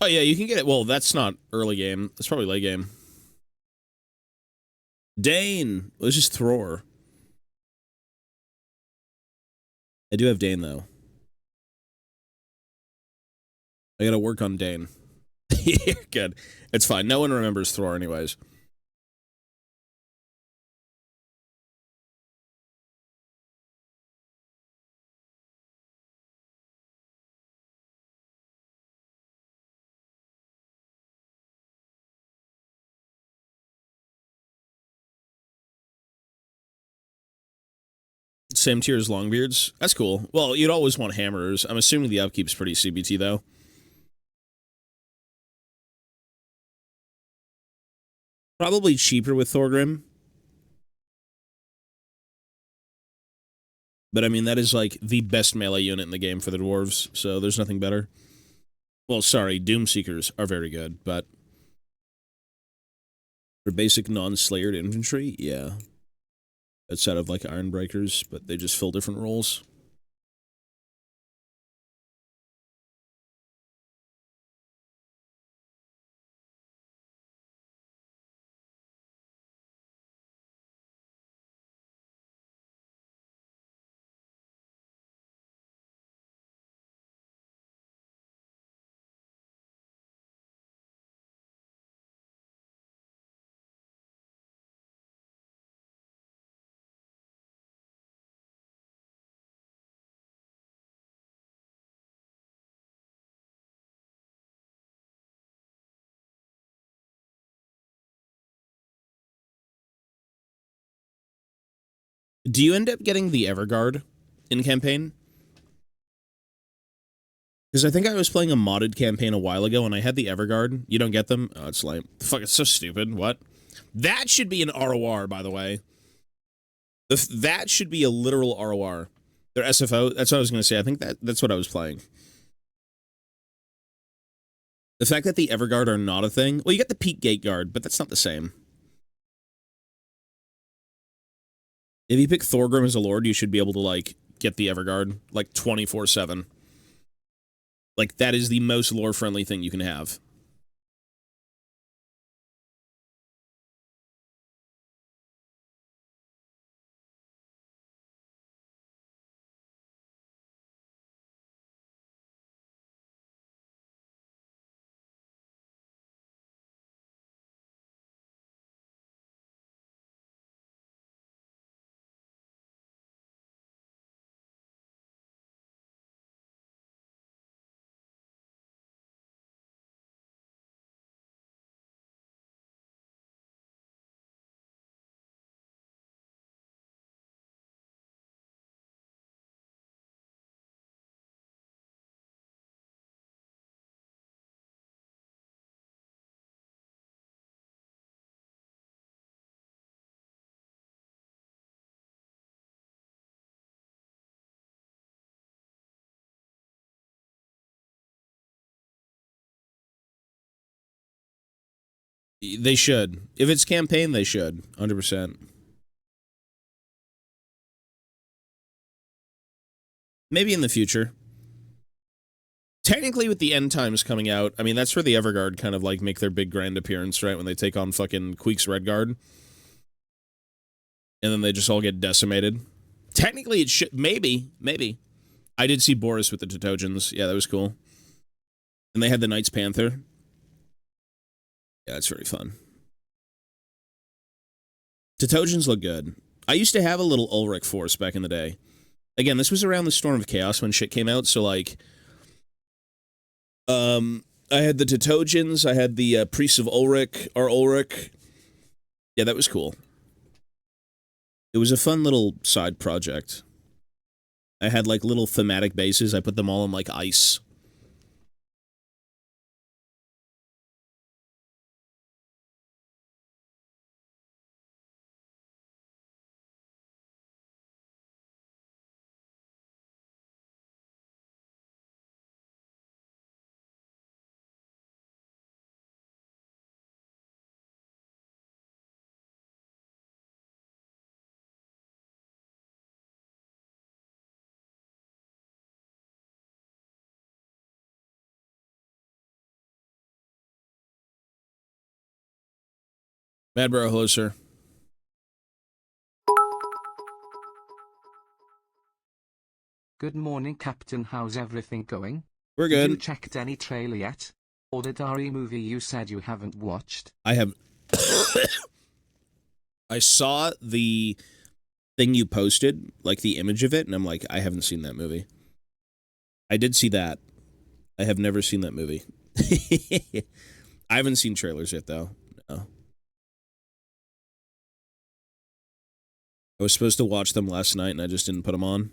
Speaker 1: Oh, yeah, you can get it. Well, that's not early game. That's probably late game. Dane! Let's just Thror. I do have Dane, though. I gotta work on Dane. You're good. It's fine. No one remembers Thror anyways. Same tier as Longbeards? That's cool. Well, you'd always want Hammerers. I'm assuming the upkeep's pretty CBT, though. Probably cheaper with Thorgrim. But, I mean, that is, like, the best melee unit in the game for the dwarves, so there's nothing better. Well, sorry, Doomseekers are very good, but... For basic non-slayered infantry, yeah. Outside of, like, Ironbreakers, but they just fill different roles. Do you end up getting the Everguard in campaign? Because I think I was playing a modded campaign a while ago, and I had the Everguard. You don't get them? Oh, it's lame. Fuck, it's so stupid. What? That should be an ROR, by the way. That should be a literal ROR. They're SFO. That's what I was going to say. I think that's what I was playing. The fact that the Everguard are not a thing... Well, you get the Peak Gate Guard, but that's not the same. If you pick Thorgrim as a lord, you should be able to, like, get the Everguard, like, 24/7. Like, that is the most lore-friendly thing you can have. They should. If it's campaign, they should. 100%. Maybe in the future. Technically, with the End Times coming out, I mean, that's where the Everguard kind of, like, make their big grand appearance, right? When they take on fucking Queek's Redguard. And then they just all get decimated. Technically, it should... Maybe. I did see Boris with the Teutogens. Yeah, that was cool. And they had the Knights Panther. Yeah, that's very fun. Teutogens look good. I used to have a little Ulrich force back in the day. Again, this was around the Storm of Chaos when shit came out, so, like... I had the Teutogens, I had the Priests of Ulrich, or Ulrich. Yeah, that was cool. It was a fun little side project. I had, like, little thematic bases. I put them all on, like, ice. Mad Bro, hello, sir.
Speaker 4: Good morning, Captain. How's everything going?
Speaker 1: We're
Speaker 4: Did
Speaker 1: good.
Speaker 4: you checked any trailer yet? Or the Dari movie you said you haven't watched?
Speaker 1: I have... I saw the thing you posted, like the image of it, and I'm like, I haven't seen that movie. I did see that. I have never seen that movie. I haven't seen trailers yet, though. No. I was supposed to watch them last night, and I just didn't put them on.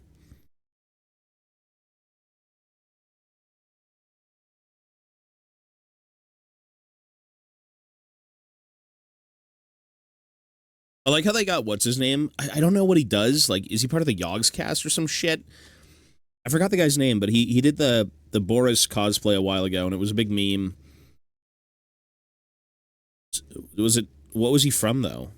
Speaker 1: I like how they got, what's his name? I don't know what he does. Like, is he part of the Yogs cast or some shit? I forgot the guy's name, but he did the Boris cosplay a while ago, and it was a big meme. Was it, what was he from, though?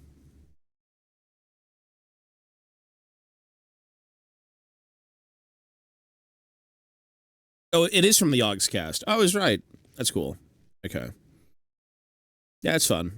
Speaker 1: Oh, it is from the Yogs cast. Oh, I was right. That's cool. Okay. Yeah, it's fun.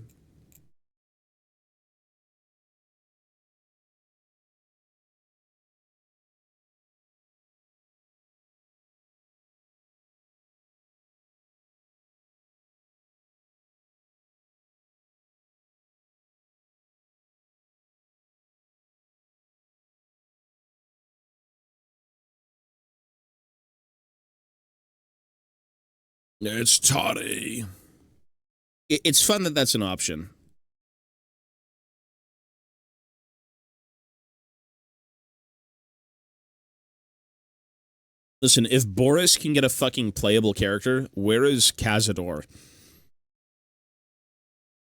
Speaker 1: It's toddy. It's fun that that's an option. Listen, if Boris can get a fucking playable character, where is Cazador?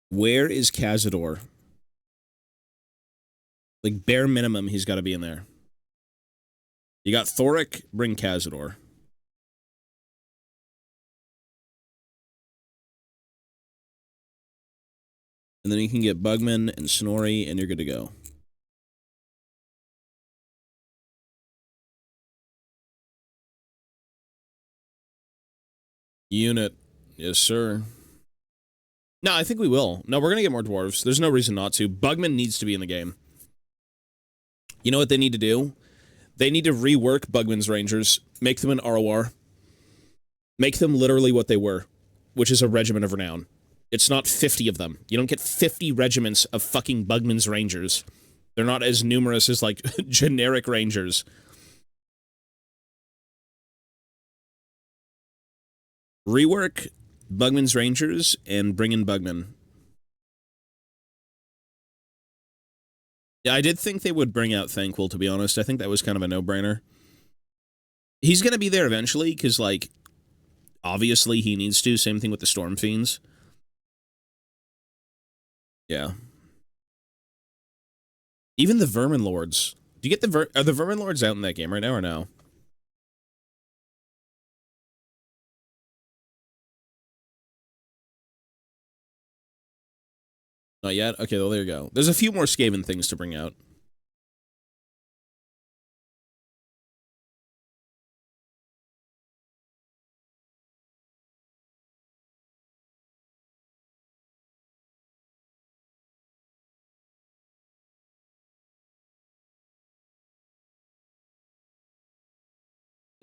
Speaker 1: Where is Cazador? Like, bare minimum, he's got to be in there. You got Thoric, bring Cazador. And then you can get Bugman and Snorri, and you're good to go. Unit. Yes, sir. No, I think we will. No, we're going to get more dwarves. There's no reason not to. Bugman needs to be in the game. You know what they need to do? They need to rework Bugman's Rangers, make them an ROR, make them literally what they were, which is a regiment of renown. It's not 50 of them. You don't get 50 regiments of fucking Bugman's Rangers. They're not as numerous as, like, generic Rangers. Rework Bugman's Rangers and bring in Bugman. Yeah, I did think they would bring out Thankful, to be honest. I think that was kind of a no-brainer. He's going to be there eventually, because, like, obviously he needs to. Same thing with the Storm Fiends. Yeah. Even the Vermin Lords. Do you get the are the Vermin Lords out in that game right now or no? Not yet? Okay, well, there you go. There's a few more Skaven things to bring out.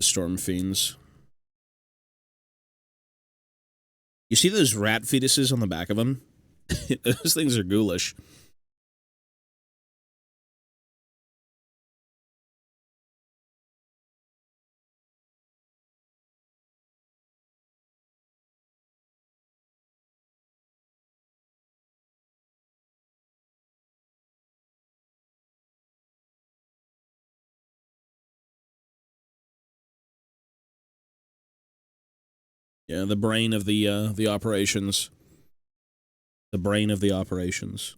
Speaker 1: The Storm Fiends. You see those rat fetuses on the back of them? Those things are ghoulish. Yeah, the brain of the operations. The brain of the operations.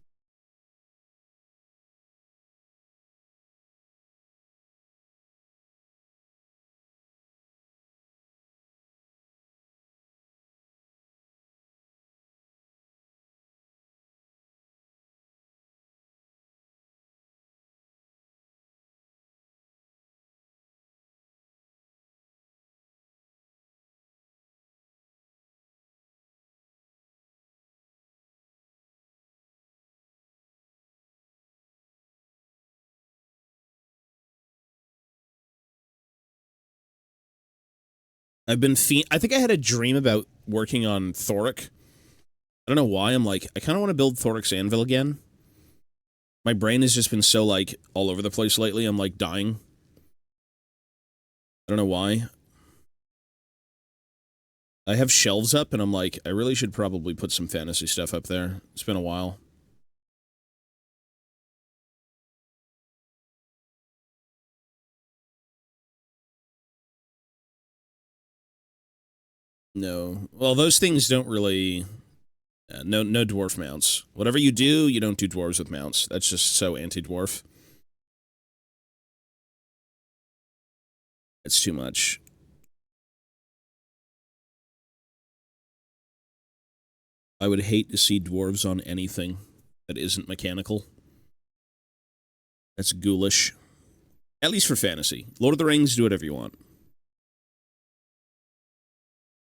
Speaker 1: I think I had a dream about working on Thoric. I don't know why. I'm like, I kind of want to build Thoric's Anvil again. My brain has just been so, like, all over the place lately. I'm, like, dying. I don't know why. I have shelves up, and I'm like, I really should probably put some fantasy stuff up there. It's been a while. No. Well, those things don't really... no dwarf mounts. Whatever you do, you don't do dwarves with mounts. That's just so anti-dwarf. It's too much. I would hate to see dwarves on anything that isn't mechanical. That's ghoulish. At least for fantasy. Lord of the Rings, do whatever you want.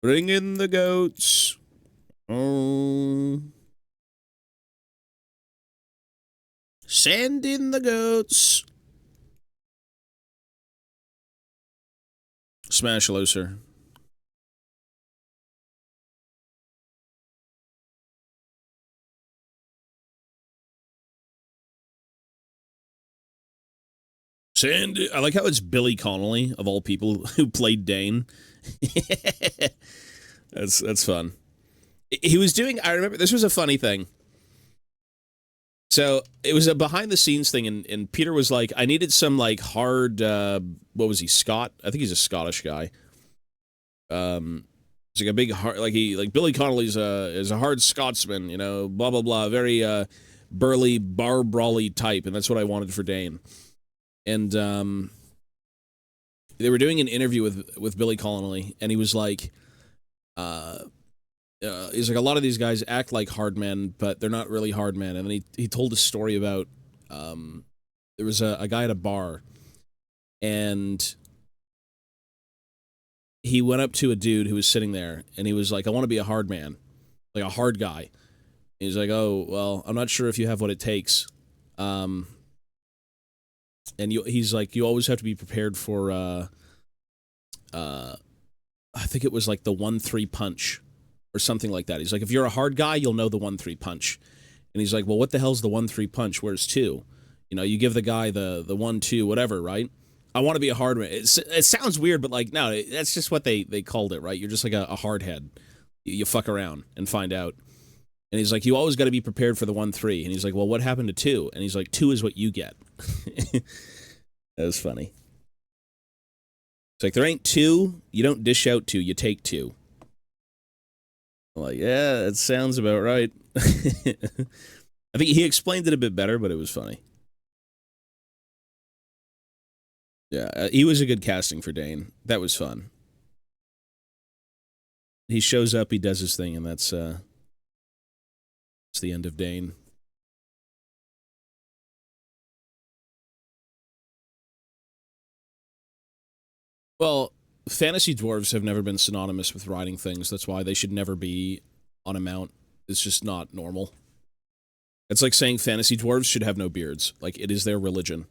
Speaker 1: Bring in the goats. Oh. Send in the goats. Smash Loser. I like how it's Billy Connolly, of all people, who played Dane. That's fun. He was doing... I remember this was a funny thing. So it was a behind-the-scenes thing, and Peter was like, I needed some, like, hard... what was he, Scott? I think he's a Scottish guy. It's like a big hard... Like Billy Connolly's is a hard Scotsman, you know, blah, blah, blah. Very burly, bar-brawly type, and that's what I wanted for Dane. And they were doing an interview with Billy Connolly, and he was like, he's like, a lot of these guys act like hard men, but they're not really hard men. And then he told a story about there was a guy at a bar, and he went up to a dude who was sitting there, and he was like, I want to be a hard man, like a hard guy. And he's like, oh, well, I'm not sure if you have what it takes. And he's like, you always have to be prepared for, I think it was like the 1-3 punch or something like that. He's like, if you're a hard guy, you'll know the 1-3 punch. And he's like, well, what the hell's the 1-3 punch? Where's 2? You know, you give the guy the 1-2, whatever, right? I want to be a hard man. It sounds weird, but like, no, that's just what they called it, right? You're just like a hard head. You fuck around and find out. And he's like, you always got to be prepared for the 1-3. And he's like, well, what happened to 2? And he's like, 2 is what you get. That was funny. It's like, there ain't 2. You don't dish out 2. You take 2. I'm like, yeah, that sounds about right. I think he explained it a bit better, but it was funny. Yeah, he was a good casting for Dane. That was fun. He shows up, he does his thing, and that's the end of Dane. Well, fantasy dwarves have never been synonymous with riding things. That's why they should never be on a mount. It's just not normal. It's like saying fantasy dwarves should have no beards. Like, it is their religion.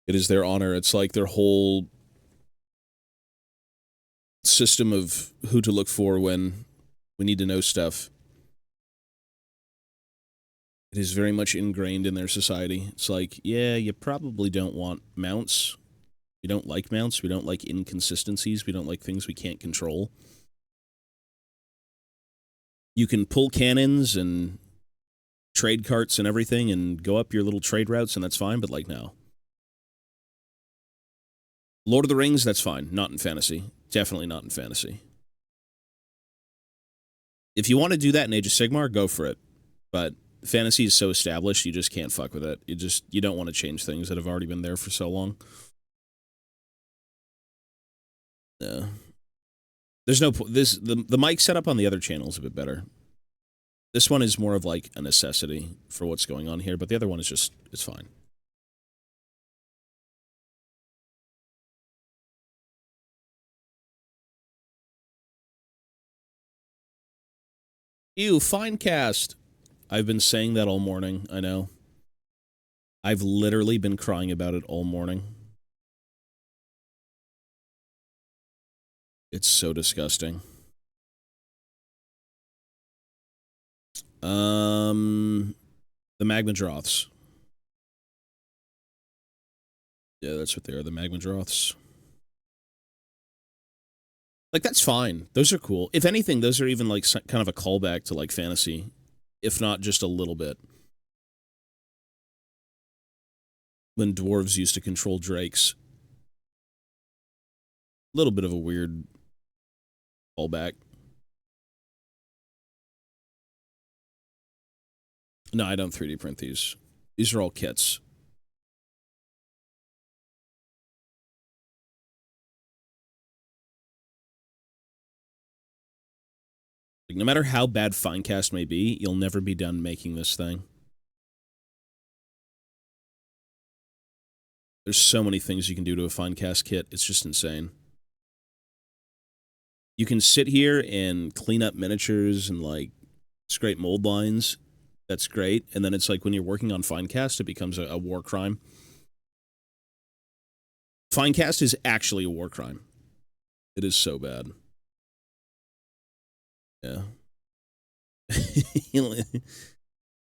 Speaker 1: It is their honor. It's like their whole system of who to look for when we need to know stuff. It is very much ingrained in their society. It's like, yeah, you probably don't want mounts. We don't like mounts. We don't like inconsistencies. We don't like things we can't control. You can pull cannons and trade carts and everything and go up your little trade routes, and that's fine, but like, no. Lord of the Rings, that's fine. Not in fantasy. Definitely not in fantasy. If you want to do that in Age of Sigmar, go for it. But fantasy is so established, you just can't fuck with it. You don't want to change things that have already been there for so long. No. There's no... The mic setup on the other channel is a bit better. This one is more of like a necessity for what's going on here, but the other one is just... it's fine. Ew, fine cast. I've been saying that all morning, I know. I've literally been crying about it all morning. It's so disgusting. The Magma Droths. Yeah, that's what they are, the Magma Droths. Like, that's fine. Those are cool. If anything, those are even, like, kind of a callback to, like, fantasy. If not just a little bit. When dwarves used to control drakes. A little bit of a weird Fall back. No, I don't 3D print these. These are all kits. Like, no matter how bad Finecast may be, you'll never be done making this thing. There's so many things you can do to a Finecast kit. It's just insane. You can sit here and clean up miniatures and, like, scrape mold lines. That's great. And then it's like when you're working on Finecast, it becomes a war crime. Finecast is actually a war crime. It is so bad. Yeah.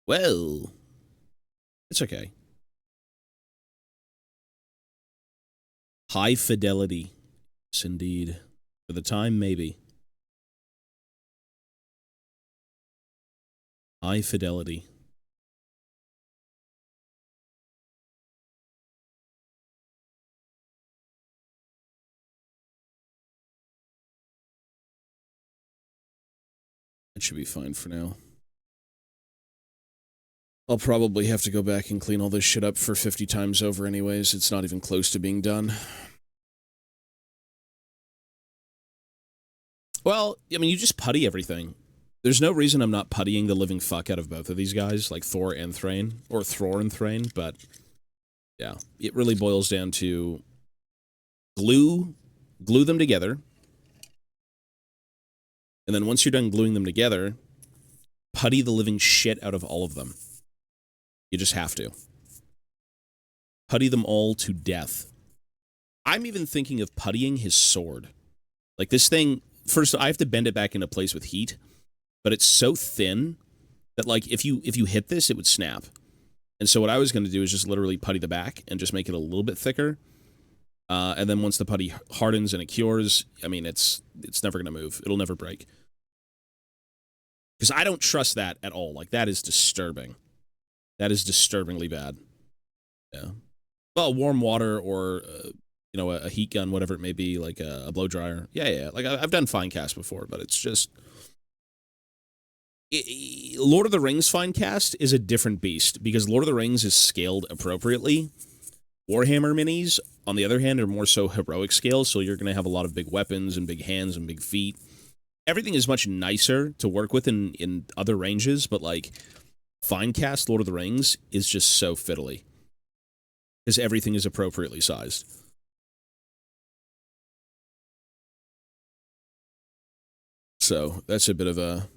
Speaker 1: Well, it's okay. High fidelity. Yes, indeed. For the time, maybe. High fidelity. That should be fine for now. I'll probably have to go back and clean all this shit up for 50 times over anyways. It's not even close to being done. Well, I mean, you just putty everything. There's no reason I'm not puttying the living fuck out of both of these guys, like Thor and Thrain, or Thror and Thrain, but yeah, it really boils down to glue them together, and then once you're done gluing them together, putty the living shit out of all of them. You just have to. Putty them all to death. I'm even thinking of puttying his sword. Like, this thing, first, I have to bend it back into place with heat, but it's so thin that, like, if you hit this, it would snap. And so what I was going to do is just literally putty the back and just make it a little bit thicker. And then once the putty hardens and it cures, I mean, it's never going to move. It'll never break. Because I don't trust that at all. Like, that is disturbing. That is disturbingly bad. Yeah. Well, warm water or, you know, a heat gun, whatever it may be, like a blow dryer. Yeah. Like, I've done Finecast before, but it's just... Lord of the Rings Finecast is a different beast, because Lord of the Rings is scaled appropriately. Warhammer minis, on the other hand, are more so heroic scale, so you're going to have a lot of big weapons and big hands and big feet. Everything is much nicer to work with in other ranges, but, like, Finecast Lord of the Rings is just so fiddly. Because everything is appropriately sized. So, that's a bit of a...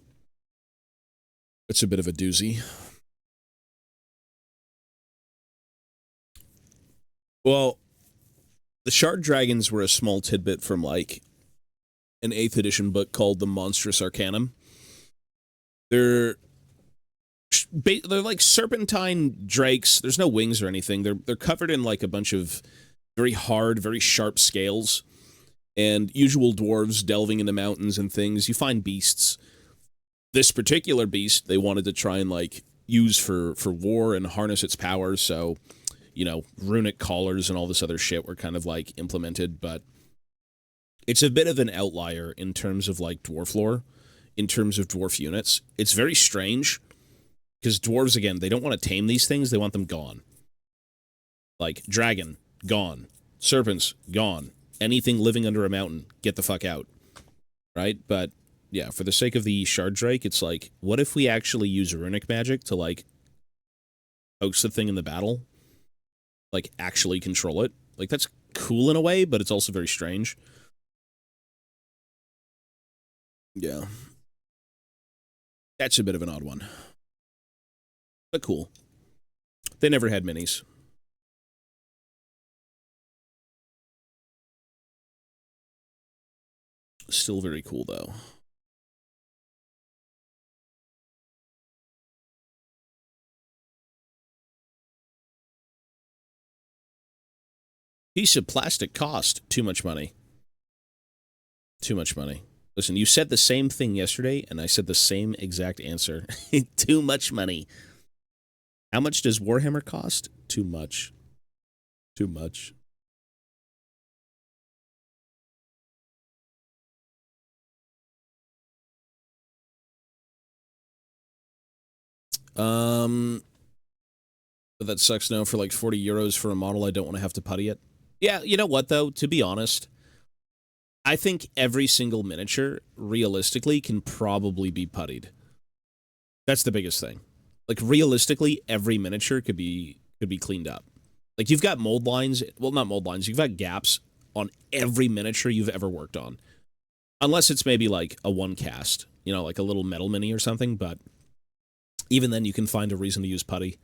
Speaker 1: It's a bit of a doozy. Well, the Shard Dragons were a small tidbit from, like, an 8th edition book called The Monstrous Arcanum. They're like serpentine drakes. There's no wings or anything. They're covered in, like, a bunch of very hard, very sharp scales. And usual dwarves delving into mountains and things. You find beasts. This particular beast, they wanted to try and, like, use for war and harness its power, so, you know, runic collars and all this other shit were kind of, like, implemented, but it's a bit of an outlier in terms of, like, dwarf lore, in terms of dwarf units. It's very strange, because dwarves, again, they don't want to tame these things, they want them gone. Like, dragon, gone. Serpents, gone. Anything living under a mountain, get the fuck out. Right? But... yeah, for the sake of the Shard Drake, it's like, what if we actually use runic magic to, like, hoax the thing in the battle? Like, actually control it? Like, that's cool in a way, but it's also very strange. Yeah. That's a bit of an odd one. But cool. They never had minis. Still very cool, though. Piece of plastic cost too much money. Too much money. Listen, you said the same thing yesterday, and I said the same exact answer. Too much money. How much does Warhammer cost? Too much. Too much. But that sucks now for like 40 euros for a model I don't want to have to putty it. Yeah, you know what, though? To be honest, I think every single miniature, realistically, can probably be puttied. That's the biggest thing. Like, realistically, every miniature could be cleaned up. Like, you've got mold lines. Well, not mold lines. You've got gaps on every miniature you've ever worked on. Unless it's maybe like a one cast, you know, like a little metal mini or something. But even then, you can find a reason to use putty.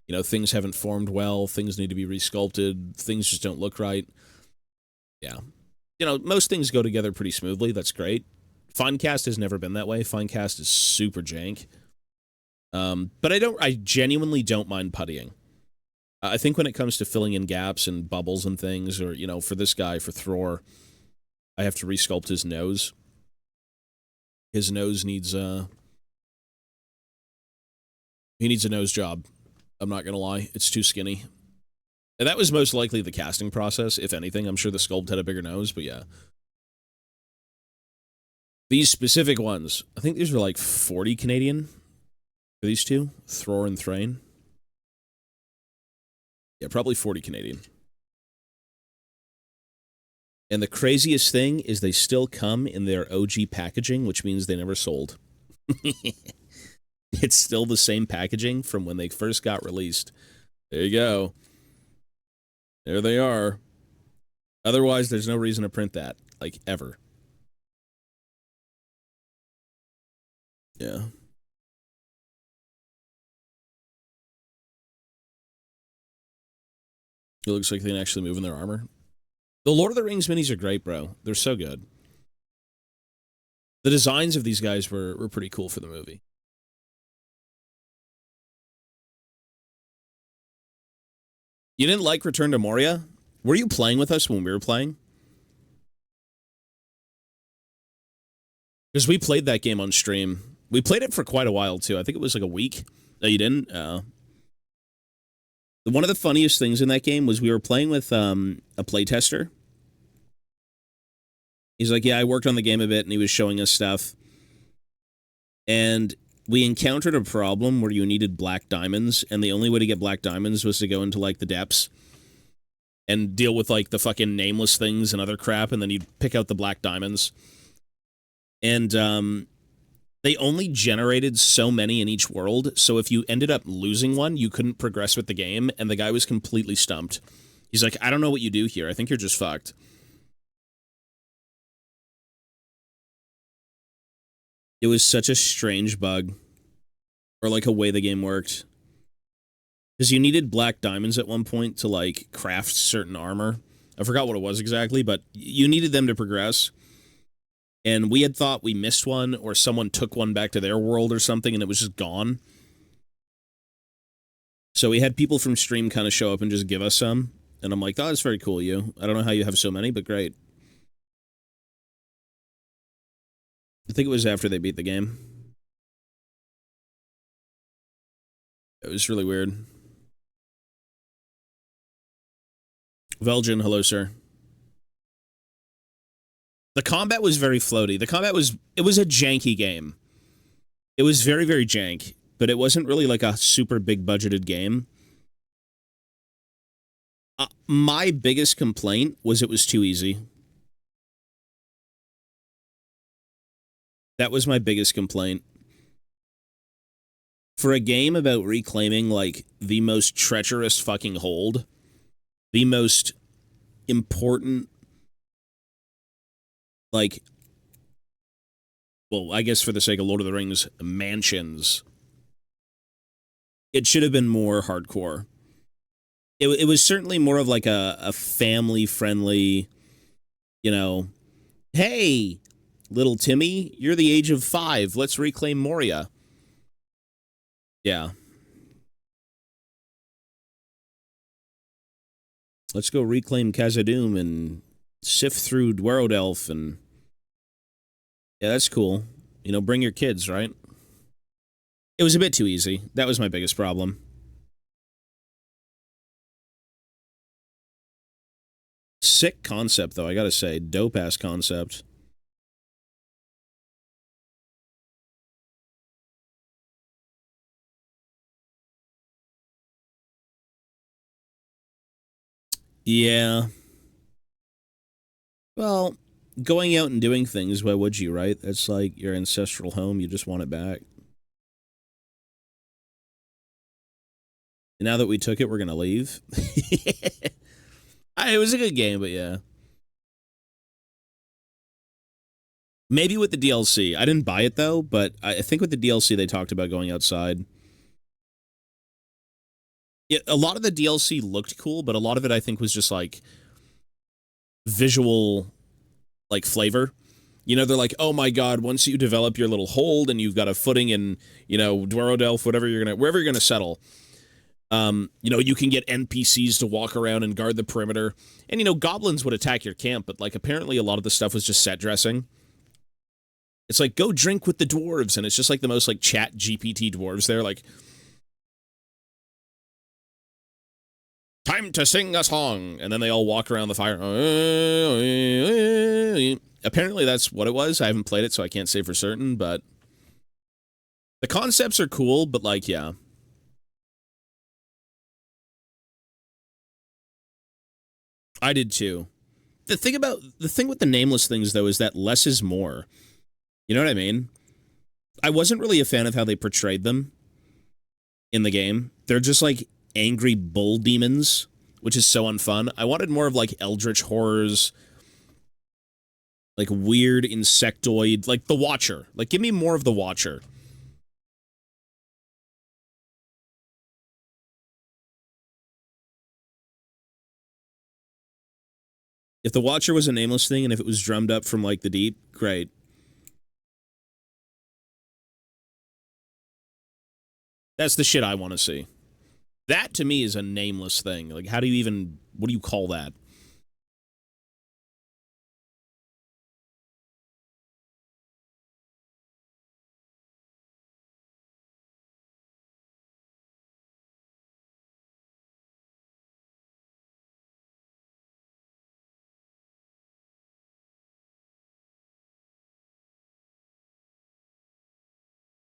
Speaker 1: You know, things haven't formed well. Things need to be resculpted. Things just don't look right. Yeah. You know, most things go together pretty smoothly. That's great. Finecast has never been that way. Finecast is super jank. But I genuinely don't mind puttying. I think when it comes to filling in gaps and bubbles and things, or, you know, for this guy, for Thror, I have to resculpt his nose. His nose needs, he needs a nose job. I'm not going to lie. It's too skinny. And that was most likely the casting process, if anything. I'm sure the sculpt had a bigger nose, but yeah. These specific ones, I think these were like 40 Canadian for these two, Thror and Thrain. Yeah, probably 40 Canadian. And the craziest thing is they still come in their OG packaging, which means they never sold. It's still the same packaging from when they first got released. There you go. There they are. Otherwise, there's no reason to print that, like, ever. Yeah. It looks like they can actually move in their armor. The Lord of the Rings minis are great, bro. They're so good. The designs of these guys were pretty cool for the movie. You didn't like Return to Moria? Were you playing with us when we were playing? Because we played that game on stream. We played it for quite a while, too. I think it was like a week. No, you didn't? One of the funniest things in that game was we were playing with a playtester. He's like, yeah, I worked on the game a bit, and he was showing us stuff. And we encountered a problem where you needed black diamonds, and the only way to get black diamonds was to go into, like, the depths and deal with, like, the fucking nameless things and other crap, and then you'd pick out the black diamonds. And they only generated so many in each world, so if you ended up losing one, you couldn't progress with the game, and the guy was completely stumped. He's like, I don't know what you do here. I think you're just fucked. It was such a strange bug. Or, like, a way the game worked. Because you needed black diamonds at one point to, like, craft certain armor. I forgot what it was exactly, but you needed them to progress. And we had thought we missed one, or someone took one back to their world or something, and it was just gone. So we had people from stream kind of show up and just give us some. And I'm like, oh, that's very cool, you. I don't know how you have so many, but great. I think it was after they beat the game. It was really weird. Velgen, hello, sir. The combat was very floaty. The combat was... It was a janky game. It was very, very jank, but it wasn't really like a super big budgeted game. My biggest complaint was it was too easy. That was my biggest complaint. For a game about reclaiming, like, the most treacherous fucking hold, the most important, like, well, I guess for the sake of Lord of the Rings, mansions, it should have been more hardcore. It was certainly more of like a family-friendly, you know, hey, little Timmy, you're the age of 5, let's reclaim Moria. Yeah. Let's go reclaim Khazad-dûm and sift through Dwarrowdelf and... Yeah, that's cool. You know, bring your kids, right? It was a bit too easy. That was my biggest problem. Sick concept, though, I gotta say. Dope-ass concept. Yeah. Well, going out and doing things, why would you, right? It's like your ancestral home, you just want it back. And now that we took it, we're gonna leave. It was a good game, but yeah. Maybe with the DLC. I didn't buy it though, but I think with the DLC they talked about going outside. Yeah, a lot of the DLC looked cool, but a lot of it I think was just like visual like flavor. You know, they're like, oh my god, once you develop your little hold and you've got a footing in, you know, Dwarodelf, wherever you're gonna wherever you're gonna settle, you know, you can get NPCs to walk around and guard the perimeter. And you know, goblins would attack your camp, but like apparently a lot of the stuff was just set dressing. It's like, go drink with the dwarves, and it's just like the most like chat GPT dwarves there, like, time to sing a song, and then they all walk around the fire. Apparently that's what it was. I haven't played it, so I can't say for certain, but the concepts are cool, but like, yeah. I did too. The thing with the nameless things though is that less is more. You know what I mean? I wasn't really a fan of how they portrayed them in the game. They're just like angry bull demons, which is so unfun. I wanted more of like eldritch horrors, like weird insectoid, like the Watcher. Like, give me more of the Watcher. If the Watcher was a nameless thing and if it was drummed up from like the deep, great. That's the shit I want to see. That to me is a nameless thing. Like, how do you even, what do you call that?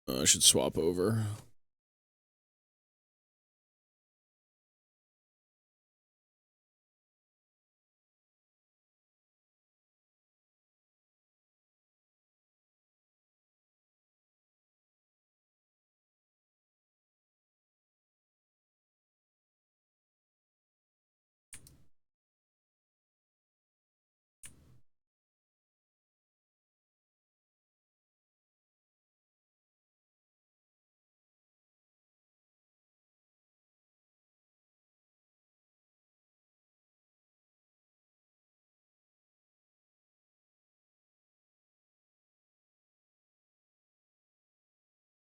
Speaker 1: I should swap over.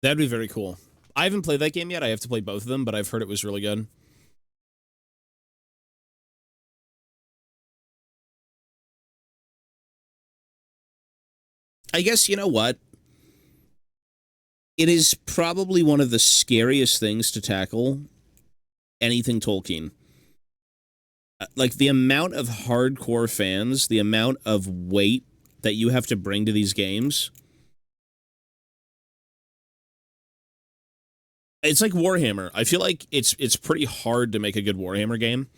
Speaker 1: That'd be very cool. I haven't played that game yet. I have to play both of them, but I've heard it was really good. I guess, you know what? It is probably one of the scariest things to tackle anything Tolkien. Like, the amount of hardcore fans, the amount of weight that you have to bring to these games. It's like Warhammer. I feel like it's pretty hard to make a good Warhammer game.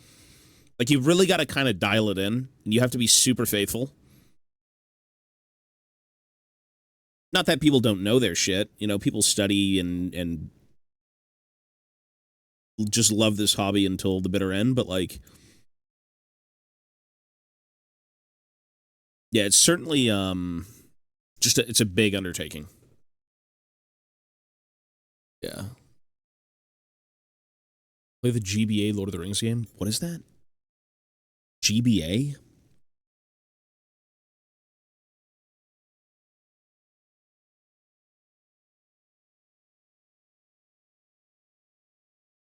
Speaker 1: Like, you really got to kind of dial it in, and you have to be super faithful. Not that people don't know their shit. You know, people study and just love this hobby until the bitter end, but like, yeah, it's certainly it's a big undertaking. Yeah. Play the GBA Lord of the Rings game. What is that? GBA?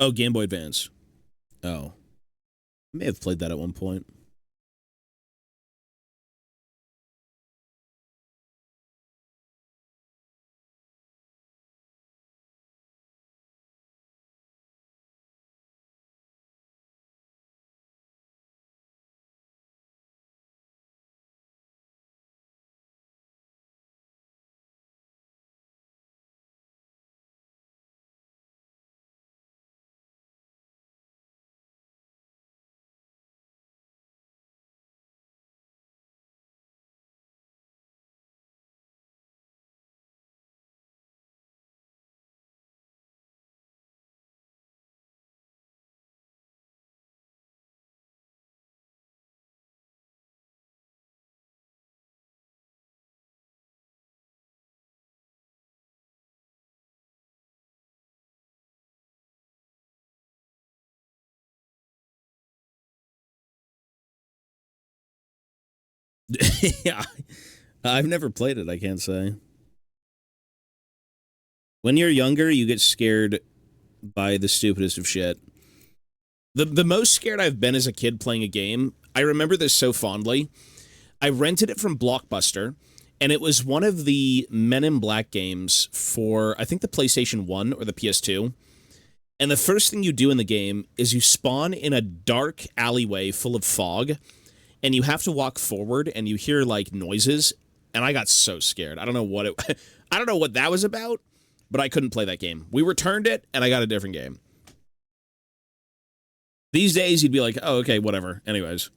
Speaker 1: Oh, Game Boy Advance. Oh. I may have played that at one point. Yeah. I've never played it, I can't say. When you're younger, you get scared by the stupidest of shit. The most scared I've been as a kid playing a game, I remember this so fondly. I rented it from Blockbuster, and it was one of the Men in Black games for, I think, the PlayStation 1 or the PS2. And the first thing you do in the game is you spawn in a dark alleyway full of fog, and you have to walk forward, and you hear, like, noises, and I got so scared. I don't know what it... I don't know what that was about, but I couldn't play that game. We returned it, and I got a different game. These days, you'd be like, oh, okay, whatever. Anyways.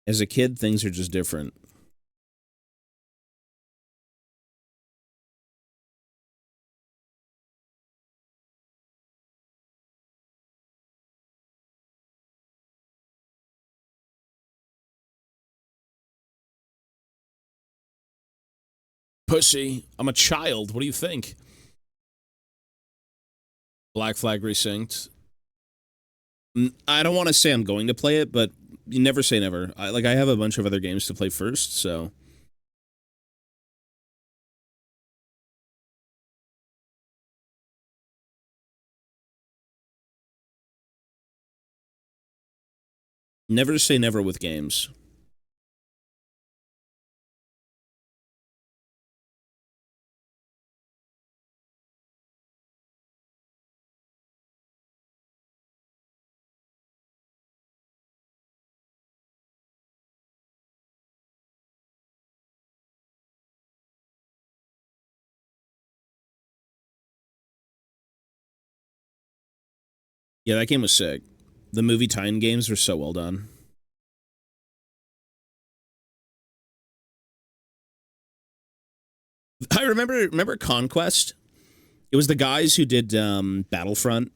Speaker 1: As a kid, things are just different. Pussy, I'm a child. What do you think? Black Flag Resynced. I don't want to say I'm going to play it, but you never say never. I have a bunch of other games to play first, so... Never say never with games. Yeah, that game was sick. The movie tie-in games were so well done. I remember Conquest? It was the guys who did Battlefront,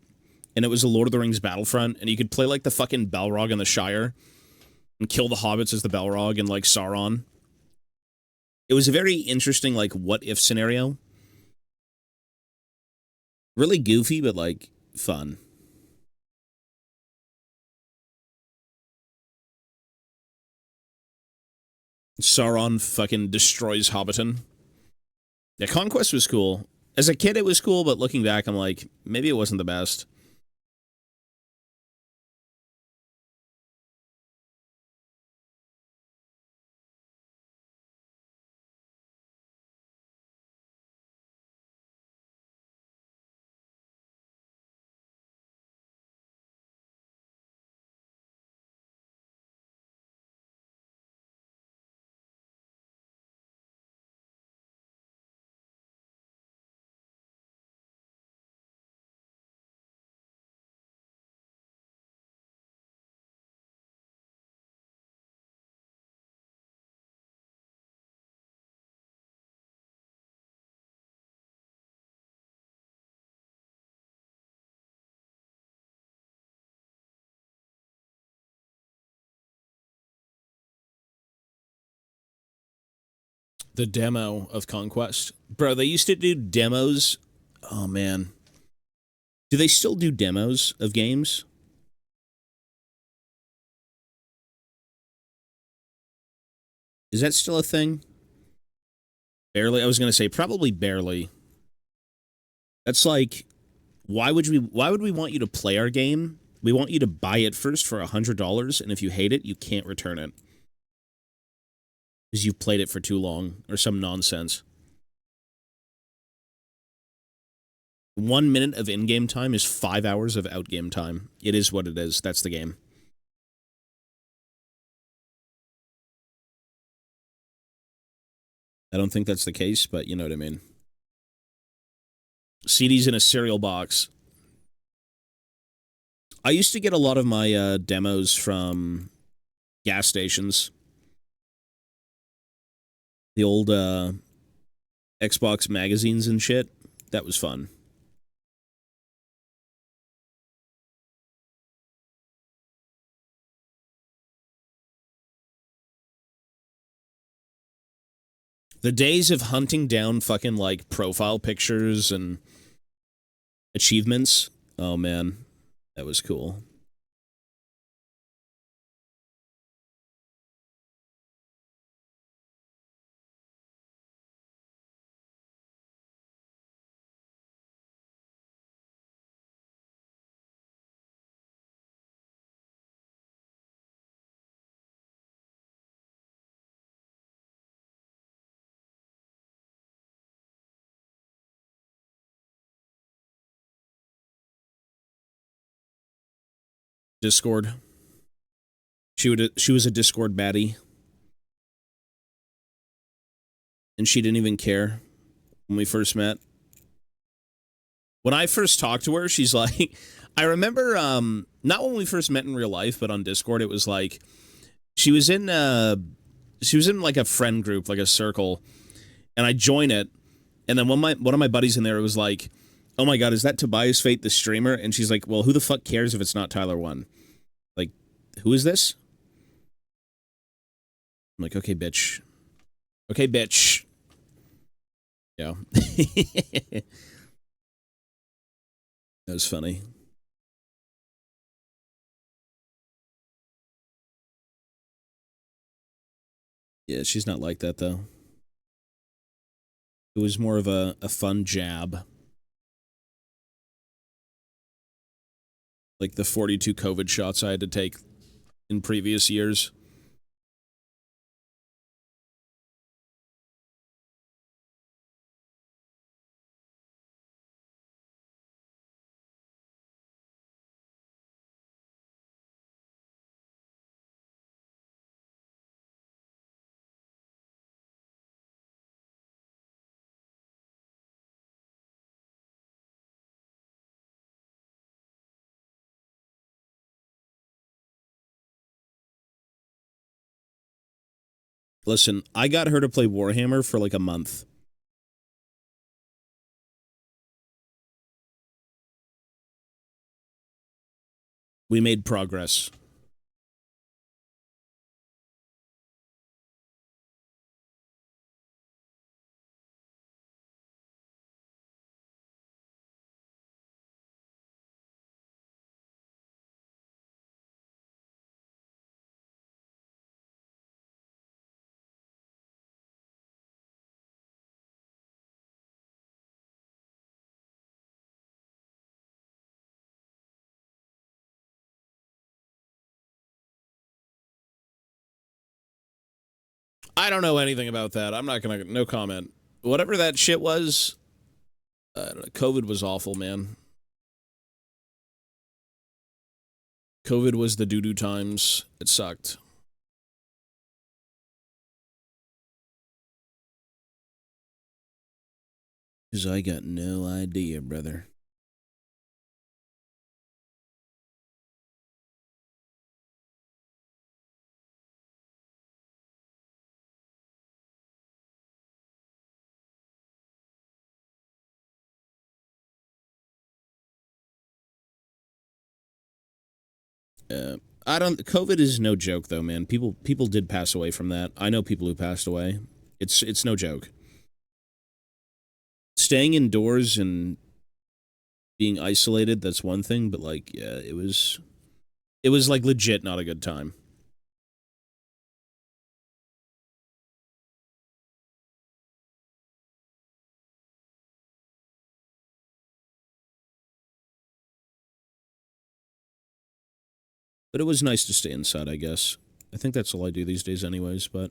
Speaker 1: and it was a Lord of the Rings Battlefront, and you could play like the fucking Balrog in the Shire and kill the hobbits as the Balrog and like Sauron. It was a very interesting like what if scenario. Really goofy, but like fun. Sauron fucking destroys Hobbiton. Yeah, Conquest was cool. As a kid, it was cool, but looking back, I'm like, maybe it wasn't the best. The demo of Conquest. Bro, they used to do demos. Oh, man. Do they still do demos of games? Is that still a thing? Barely. I was going to say probably barely. That's like, why would we want you to play our game? We want you to buy it first for $100, and if you hate it, you can't return it. Because you've played it for too long, or some nonsense. 1 minute of in-game time is 5 hours of out-game time. It is what it is. That's the game. I don't think that's the case, but you know what I mean. CDs in a cereal box. I used to get a lot of my demos from gas stations. The old Xbox magazines and shit. That was fun. The days of hunting down fucking, like, profile pictures and achievements. Oh, man. That was cool. Discord. She was a Discord baddie. And she didn't even care when we first met. When I first talked to her, she's like, I remember, not when we first met in real life, but on Discord, it was like, she was in like a friend group, like a circle, and I join it, and then one of my buddies in there was like, oh my god, is that Tobias Fate, the streamer? And she's like, well, who the fuck cares if it's not Tyler1? Like, who is this? I'm like, okay, bitch. Okay, bitch. Yeah. That was funny. Yeah, she's not like that, though. It was more of a fun jab. Like the 42 COVID shots I had to take in previous years. Listen, I got her to play Warhammer for like a month. We made progress. I don't know anything about that. I'm not gonna, no comment. Whatever that shit was, COVID was awful, man. COVID was the doo-doo times. It sucked. Because I got no idea, brother. I don't. COVID is no joke, though, man. People did pass away from that. I know people who passed away. It's no joke. Staying indoors and being isolated, that's one thing, but like, yeah, it was like legit not a good time. But it was nice to stay inside, I guess. I think that's all I do these days anyways, but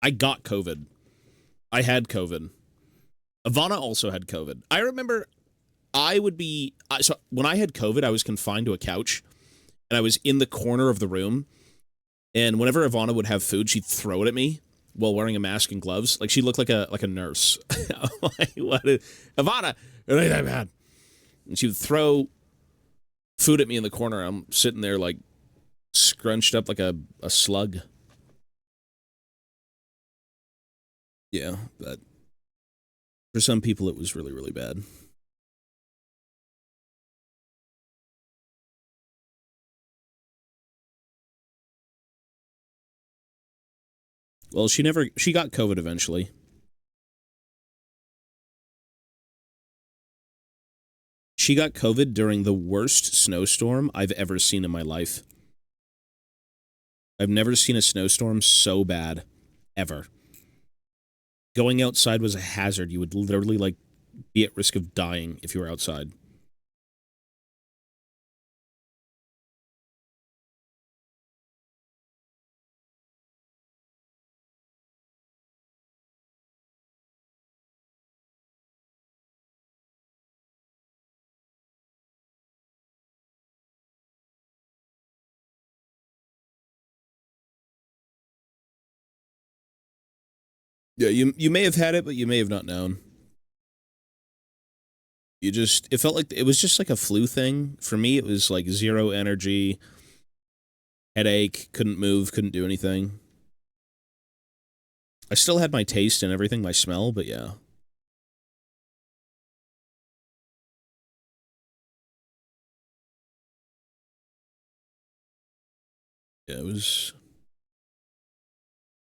Speaker 1: I got COVID. I had COVID. Ivana also had COVID. I remember I would be, so when I had COVID, I was confined to a couch, and I was in the corner of the room, and whenever Ivana would have food, she'd throw it at me while wearing a mask and gloves. Like, she looked like a nurse. Like, what is, Ivana, it ain't that bad. And she would throw food at me in the corner. I'm sitting there, like, scrunched up like a slug. Yeah, but for some people, it was really, really bad. Well, she got COVID eventually. She got COVID during the worst snowstorm I've ever seen in my life. I've never seen a snowstorm so bad, ever. Going outside was a hazard. You would literally, like, be at risk of dying if you were outside. Yeah, you may have had it, but you may have not known. It felt like it was just like a flu thing. For me, it was like zero energy, headache, couldn't move, couldn't do anything. I still had my taste and everything, my smell, but yeah. Yeah,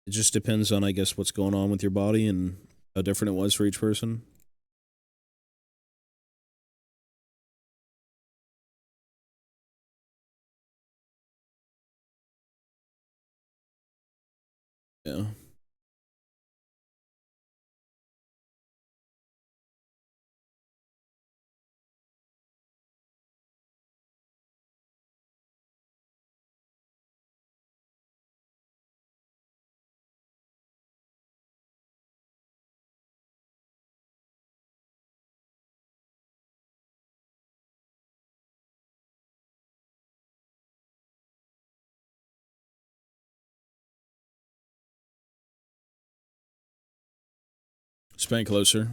Speaker 1: it just depends on, I guess, what's going on with your body and how different it was for each person. Yeah. Spank closer.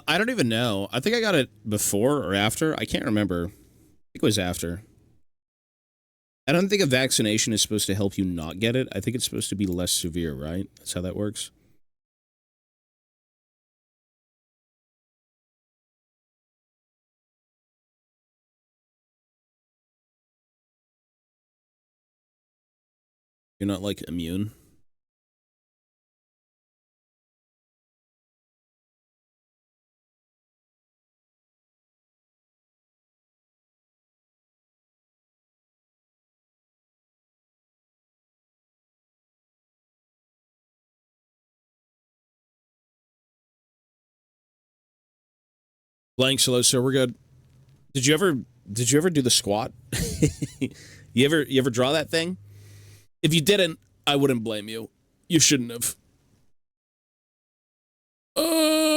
Speaker 1: I don't even know. I think I got it before or after. I can't remember. I think it was after. I don't think a vaccination is supposed to help you not get it. I think it's supposed to be less severe, right? That's how that works. You're not, like, immune. Blank solo, so we're good. Did you ever do the squat? You ever draw that thing? If you didn't, I wouldn't blame you. You shouldn't have. Oh.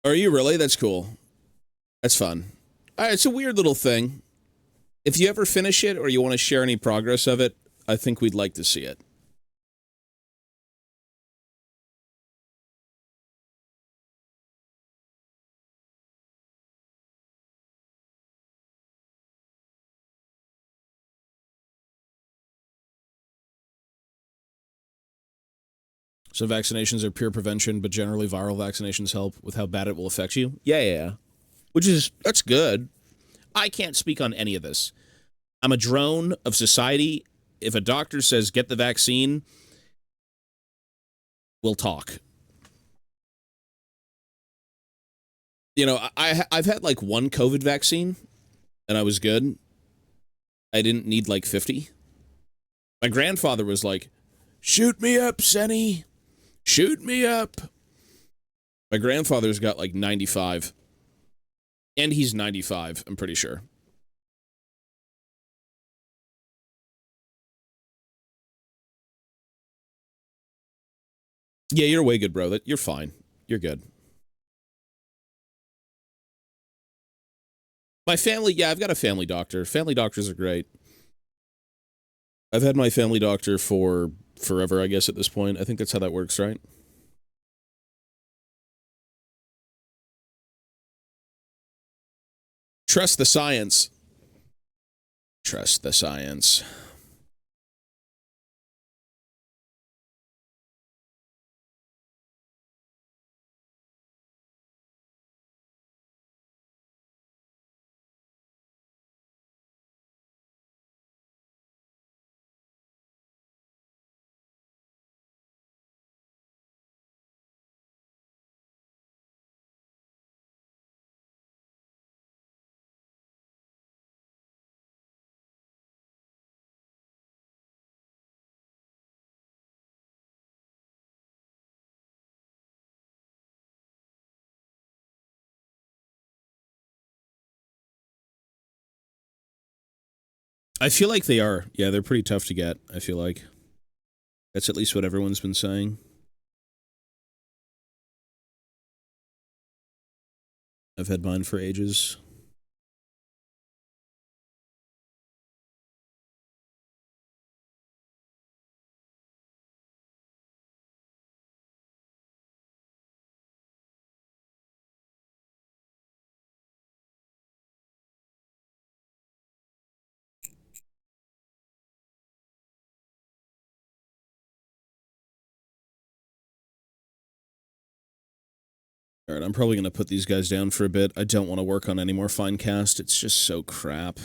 Speaker 1: Are you really? That's cool. That's fun. All right, it's a weird little thing. If you ever finish it or you want to share any progress of it, I think we'd like to see it. So vaccinations are pure prevention, but generally viral vaccinations help with how bad it will affect you? Yeah. That's good. I can't speak on any of this. I'm a drone of society. If a doctor says get the vaccine, we'll talk. You know, I've had like one COVID vaccine, and I was good. I didn't need like 50. My grandfather was like, shoot me up, Senny. Shoot me up. My grandfather's got like 95. And he's 95, I'm pretty sure. Yeah, you're way good, bro. You're fine. You're good. My family, yeah, I've got a family doctor. Family doctors are great. I've had my family doctor for forever, I guess, at this point. I think that's how that works, right? Trust the science. Trust the science. I feel like they are. Yeah, they're pretty tough to get, I feel like. That's at least what everyone's been saying. I've had mine for ages. All right, I'm probably going to put these guys down for a bit. I don't want to work on any more Finecast. It's just so crap.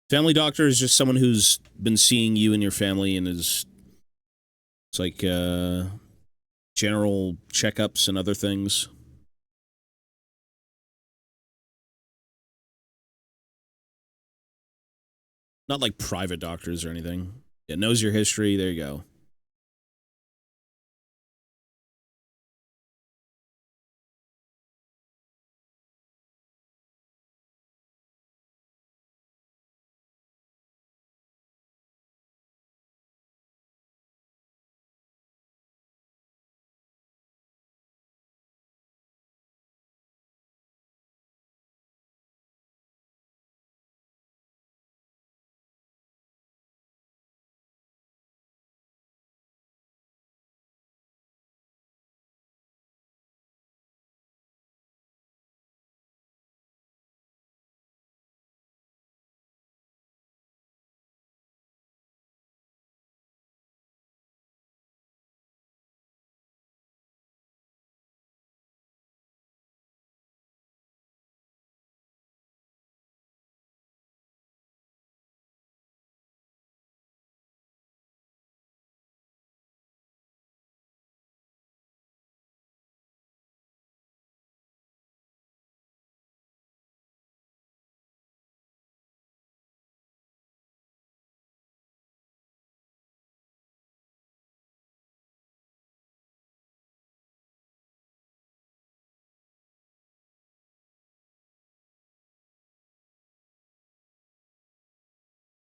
Speaker 1: Family doctor is just someone who's been seeing you and your family and is... It's like, general checkups and other things. Not like private doctors or anything. It knows your history. There you go.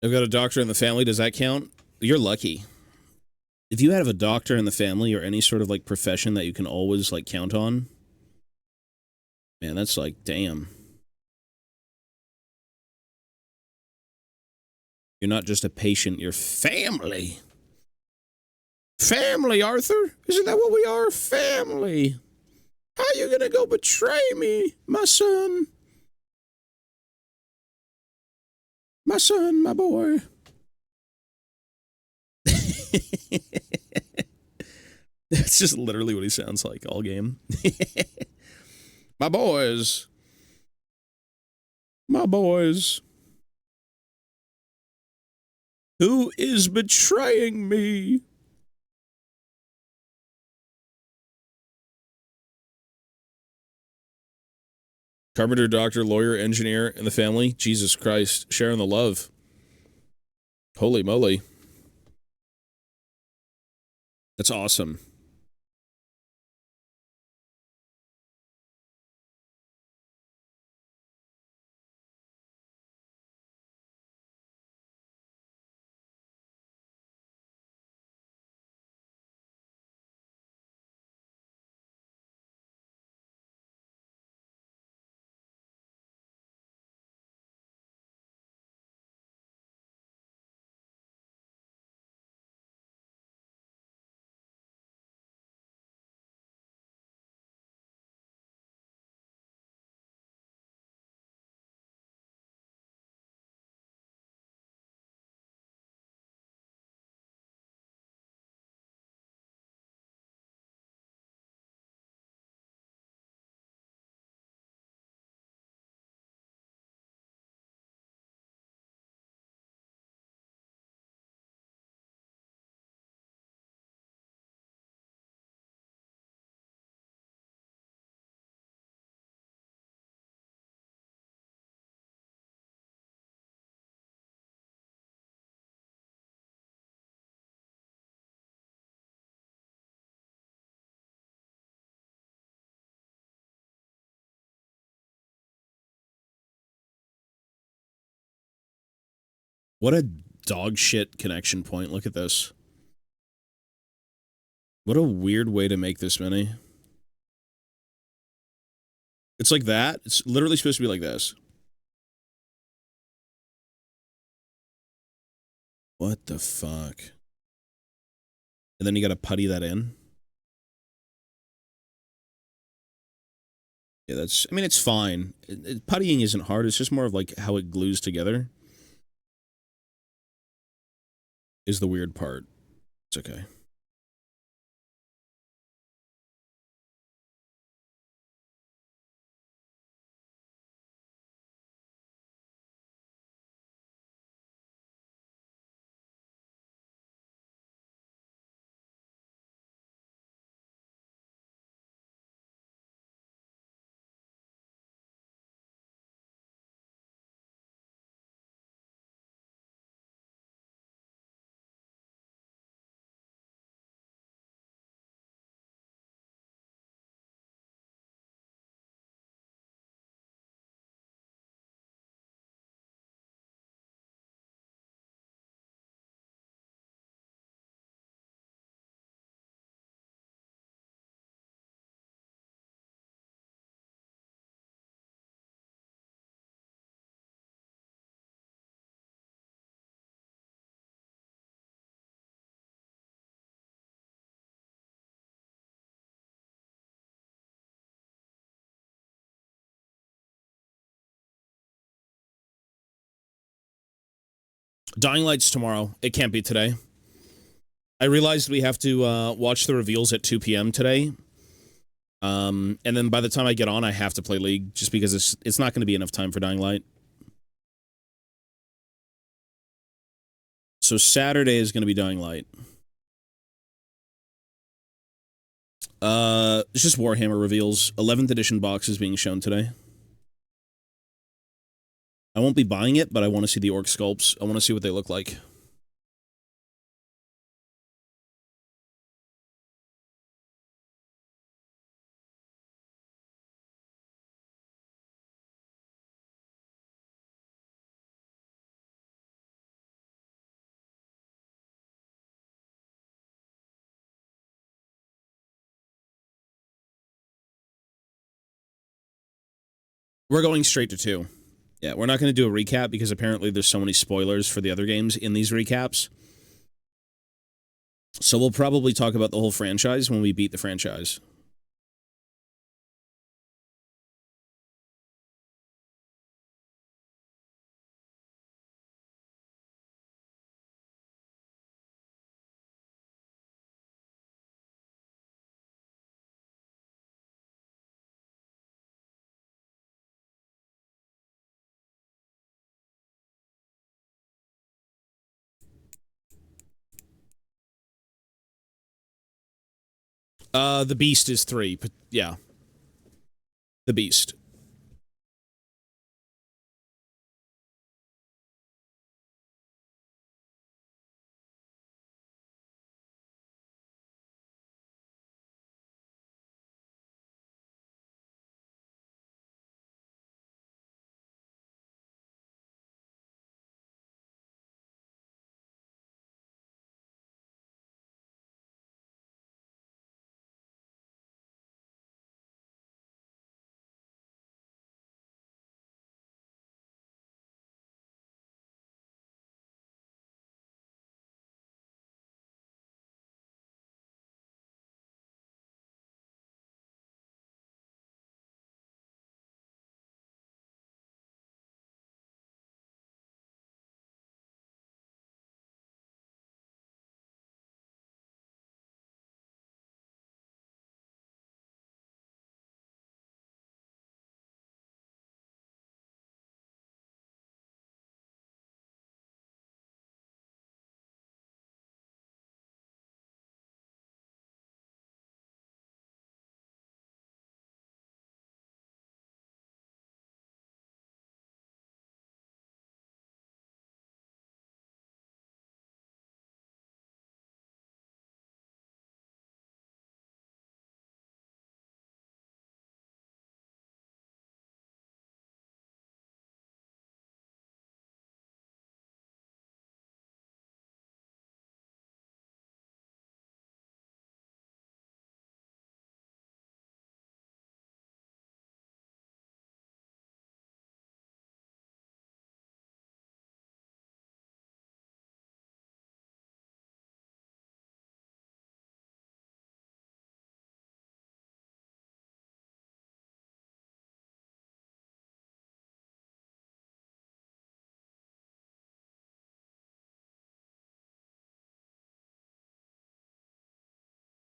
Speaker 1: I've got a doctor in the family. Does that count? You're lucky. If you have a doctor in the family or any sort of like profession that you can always like count on, man, that's like, damn. You're not just a patient, you're family. Family, Arthur? Isn't that what we are? Family. How you gonna go betray me, my son? My son, my boy. That's just literally what he sounds like all game. My boys. My boys. Who is betraying me? Carpenter, doctor, lawyer, engineer in the family. Jesus Christ. Sharing the love. Holy moly. That's awesome. What a dog shit connection point. Look at this. What a weird way to make this many. It's like that. It's literally supposed to be like this. What the fuck? And then you gotta putty that in. Yeah, that's... I mean, it's fine. Puttying isn't hard. It's just more of like how it glues together. Is the weird part. It's okay. Dying Light's tomorrow. It can't be today. I realized we have to watch the reveals at 2 p.m. today. And then by the time I get on, I have to play League, just because it's not going to be enough time for Dying Light. So Saturday is going to be Dying Light. It's just Warhammer reveals. 11th edition box is being shown today. I won't be buying it, but I want to see the orc sculpts. I want to see what they look like. We're going straight to 2. Yeah, we're not going to do a recap because apparently there's so many spoilers for the other games in these recaps. So we'll probably talk about the whole franchise when we beat the franchise. The Beast is 3, but yeah. The Beast.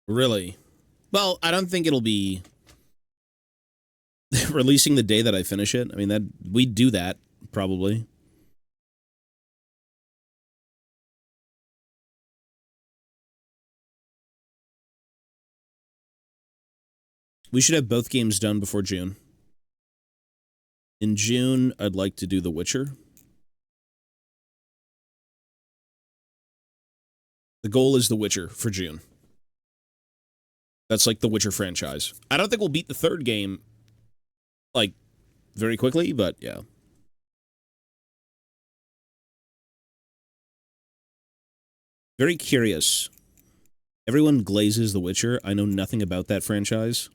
Speaker 1: Really? Well, I don't think it'll be releasing the day that I finish it. I mean, that we'd do that, probably. We should have both games done before June. In June, I'd like to do The Witcher. The goal is The Witcher for June. That's like the Witcher franchise. I don't think we'll beat the third game, like, very quickly, but yeah. Very curious. Everyone glazes The Witcher. I know nothing about that franchise.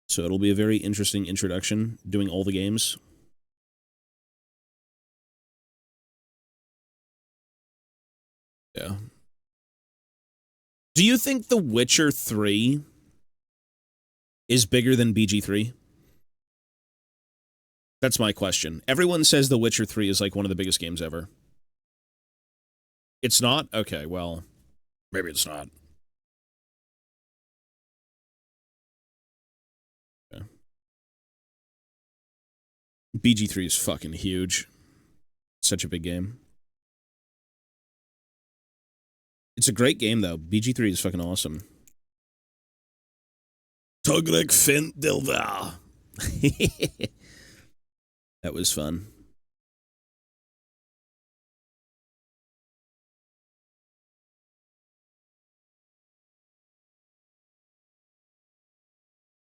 Speaker 1: So it'll be a very interesting introduction, doing all the games. Yeah. Do you think The Witcher 3 is bigger than BG3? That's my question. Everyone says The Witcher 3 is like one of the biggest games ever. It's not? Okay, well, maybe it's not. Okay. BG3 is fucking huge. Such a big game. It's a great game, though. BG3 is fucking awesome. Tugrek Fent Dilva. That was fun.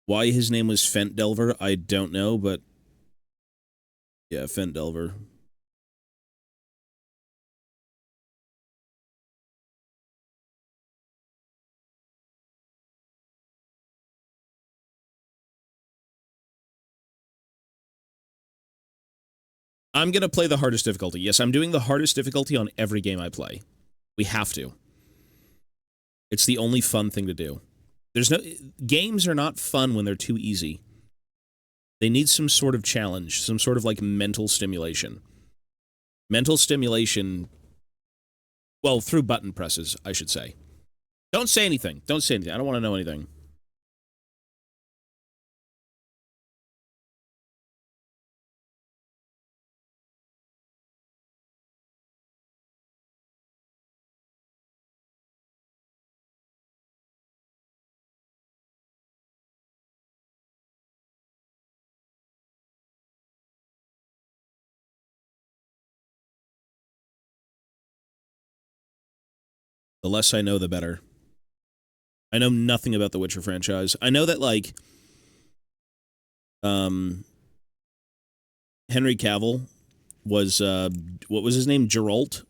Speaker 1: Why his name was Fent Delver, I don't know, but yeah, Fent Delver. I'm going to play the hardest difficulty. Yes, I'm doing the hardest difficulty on every game I play. We have to. It's the only fun thing to do. There's no games are not fun when they're too easy. They need some sort of challenge, some sort of like mental stimulation. Mental stimulation, well, through button presses, I should say. Don't say anything. Don't say anything. I don't want to know anything. The less I know, the better. I know nothing about the Witcher franchise. I know that, like, Henry Cavill was, what was his name? Geralt?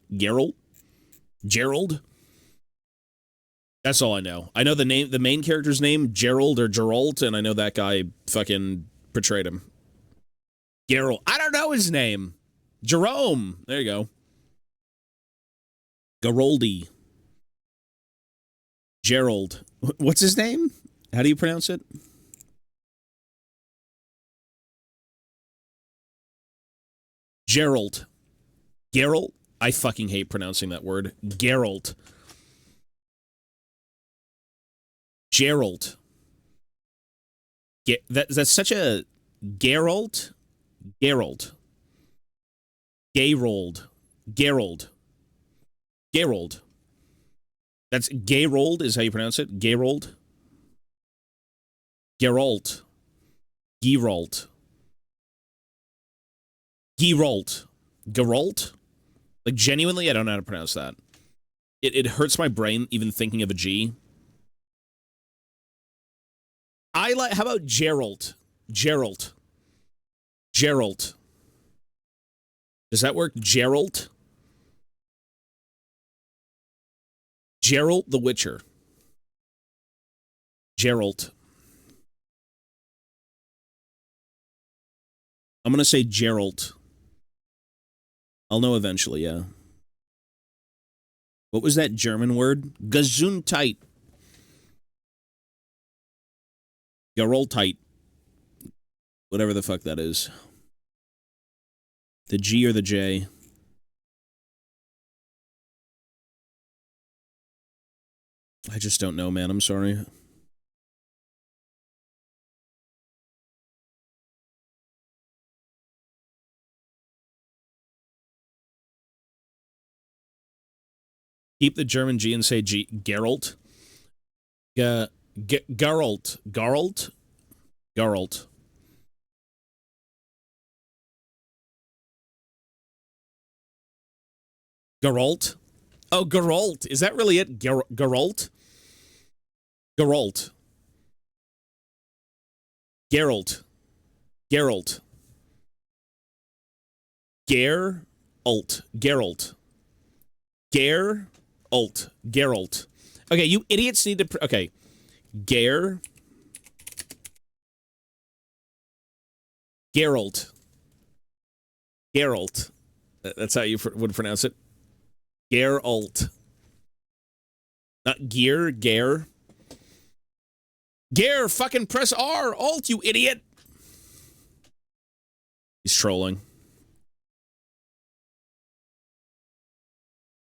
Speaker 1: Gerald? That's all I know. I know the main character's name, Gerald or Geralt, and I know that guy fucking portrayed him. Geralt. I don't know his name. Jerome. There you go. Geraldi. Gerald. What's his name? How do you pronounce it? Geralt. Geralt? I fucking hate pronouncing that word. Geralt. Geralt. That's such a... Geralt? Geralt. Gerald. Gerald. Gerald. That's Gerald is how you pronounce it? Gerald? Geralt. Geralt. Geralt. Geralt? Like, genuinely, I don't know how to pronounce that. It hurts my brain even thinking of a G. How about Geralt? Geralt. Geralt. Does that work? Geralt? Geralt the Witcher. Geralt. I'm going to say Geralt. I'll know eventually, yeah. What was that German word? Gesundheit. Geraltite. Whatever the fuck that is. The G or the J. I just don't know, man. I'm sorry. Keep the German G and say G. Geralt. Geralt. Geralt. Geralt. Geralt. Oh, Geralt. Is that really it? Geralt? Geralt. Geralt. Geralt. Geralt. Geralt. Geralt. Geralt. Okay, you idiots need to... Okay. Geralt. Geralt. That's how you would pronounce it. Geralt. Not gear, Gare. Gare, fucking press R, Alt, you idiot. He's trolling.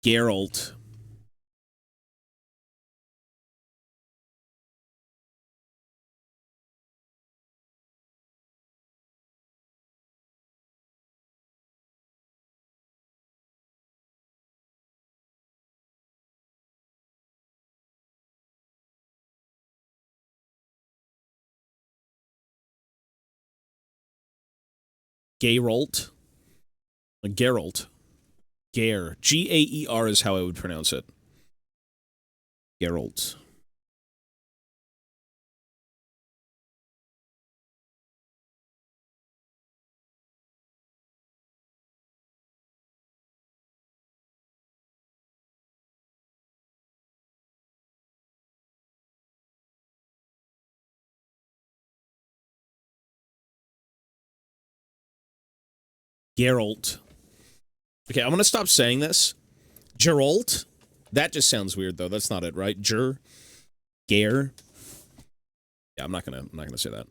Speaker 1: Geralt. Geralt. Geralt. Gare. G-A-E-R is how I would pronounce it. Geralt. Geralt. Okay, I'm gonna stop saying this. Geralt? That just sounds weird, though. That's not it, right? Gare? Yeah, I'm not gonna say that.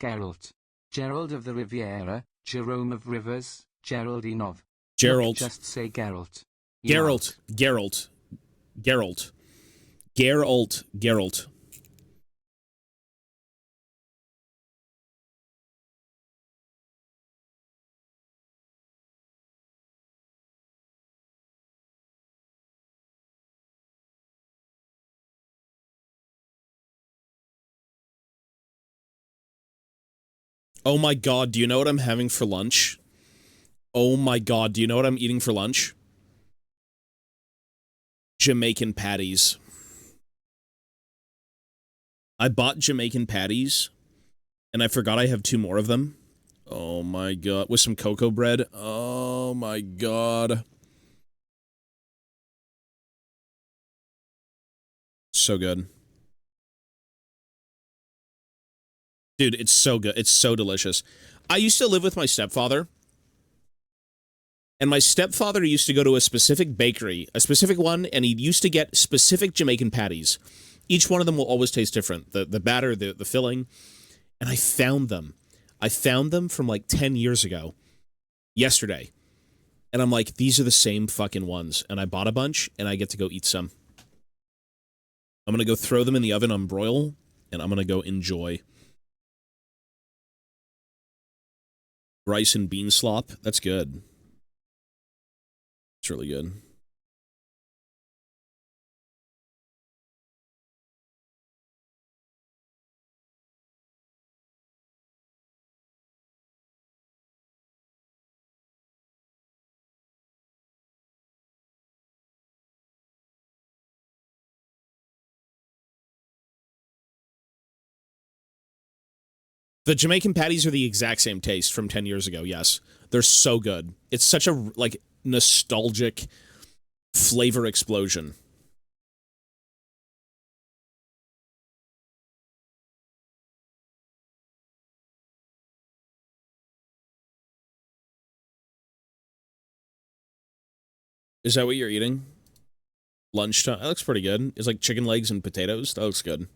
Speaker 4: Geralt. Gerald of the Riviera, Jerome of Rivers, Geraldine of.
Speaker 1: Geralt.
Speaker 4: Look, just say Geralt. You
Speaker 1: Geralt.
Speaker 4: out.
Speaker 1: Geralt. Geralt. Geralt. Geralt. Oh my god, do you know what I'm having for lunch? Oh my god, do you know what I'm eating for lunch? Jamaican patties. I bought Jamaican patties, and I forgot I have 2 more of them. Oh my god. With some cocoa bread. Oh my god. So good. Dude, it's so good. It's so delicious. I used to live with my stepfather, and my stepfather used to go to a specific bakery, a specific one, and he used to get specific Jamaican patties. Each one of them will always taste different. The batter, the filling. And I found them. I found them from like 10 years ago. Yesterday. And I'm like, these are the same fucking ones. And I bought a bunch, and I get to go eat some. I'm going to go throw them in the oven on broil, and I'm going to go enjoy. Rice and bean slop. That's good. It's really good. The Jamaican patties are the exact same taste from 10 years ago, yes. They're so good. It's such a, like, nostalgic flavor explosion. Is that what you're eating? Lunchtime? That looks pretty good. It's like chicken legs and potatoes. That looks good.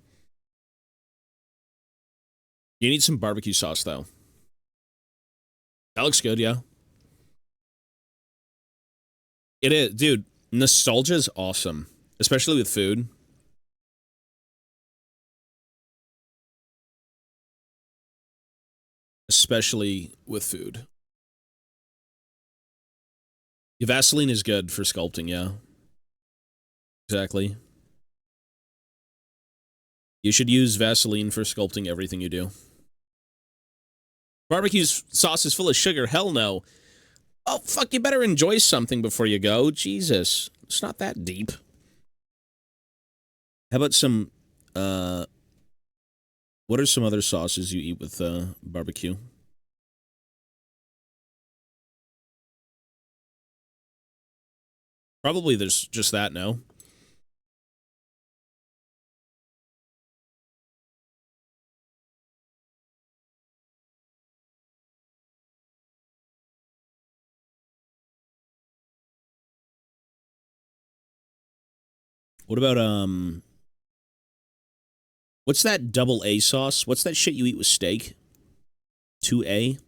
Speaker 1: You need some barbecue sauce, though. That looks good, yeah. It is. Dude, nostalgia is awesome. Especially with food. Especially with food. Vaseline is good for sculpting, yeah. Exactly. You should use Vaseline for sculpting everything you do. Barbecue sauce is full of sugar. Hell no. Oh, fuck, you better enjoy something before you go. Jesus. It's not that deep. How about some, what are some other sauces you eat with, barbecue? Probably there's just that, no? What about, what's that double A sauce? What's that shit you eat with steak? 2A?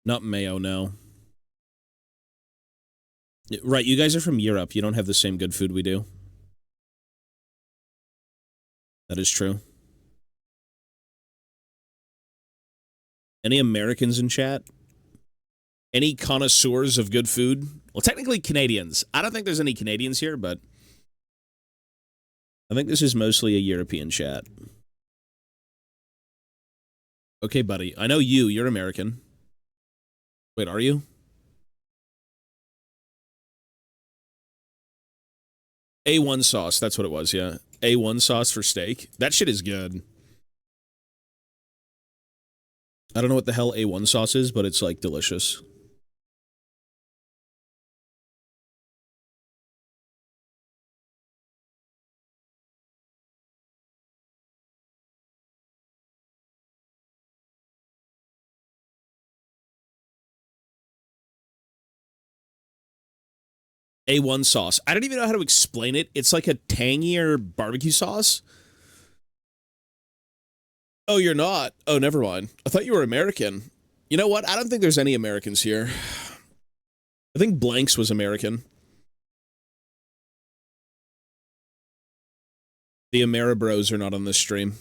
Speaker 1: Not mayo, no. Right, you guys are from Europe. You don't have the same good food we do. That is true. Any Americans in chat? Any connoisseurs of good food? Well, technically Canadians. I don't think there's any Canadians here, but I think this is mostly a European chat. Okay, buddy. I know you. You're American. Wait, are you? A1 sauce. That's what it was, yeah. A1 sauce for steak. That shit is good. I don't know what the hell A1 sauce is, but it's, like, delicious. A1 sauce. I don't even know how to explain it. It's like a tangier barbecue sauce. Oh, you're not? Oh, never mind. I thought you were American. You know what? I don't think there's any Americans here. I think Blanks was American. The Ameribros are not on this stream.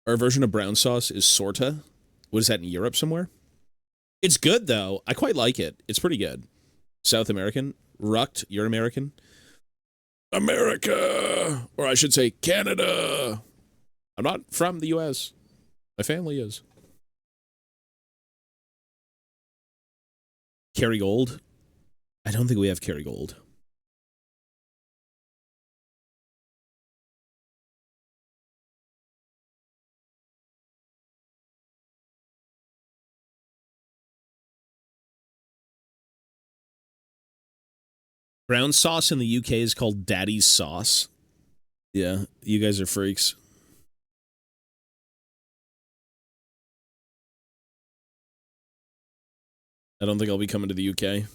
Speaker 1: Our version of brown sauce is Sorta. What is that, in Europe somewhere? It's good, though. I quite like it. It's pretty good. South American. Rucked, you're American. America! Or I should say Canada. I'm not from the U.S. My family is. Kerrygold? I don't think we have Kerrygold. Brown sauce in the UK is called Daddy's sauce. Yeah, you guys are freaks. I don't think I'll be coming to the UK.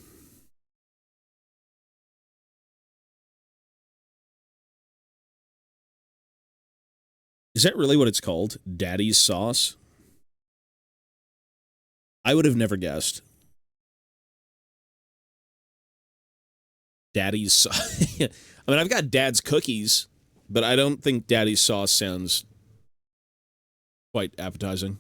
Speaker 1: Is that really what it's called? Daddy's sauce? I would have never guessed. Daddy's sauce. I mean, I've got Dad's cookies, but I don't think Daddy's sauce sounds quite appetizing.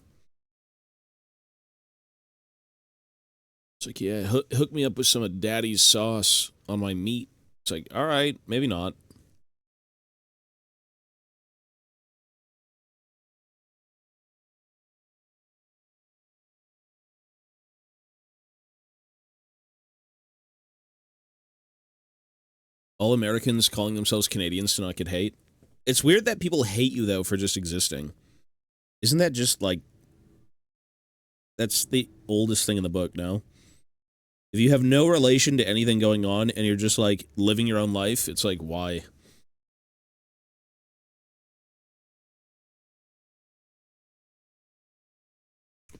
Speaker 1: It's like, yeah, hook me up with some of Daddy's sauce on my meat. It's like, all right, maybe not. All Americans calling themselves Canadians to not get hate. It's weird that people hate you, though, for just existing. Isn't that just, like... That's the oldest thing in the book, no? If you have no relation to anything going on and you're just, like, living your own life, it's like, why?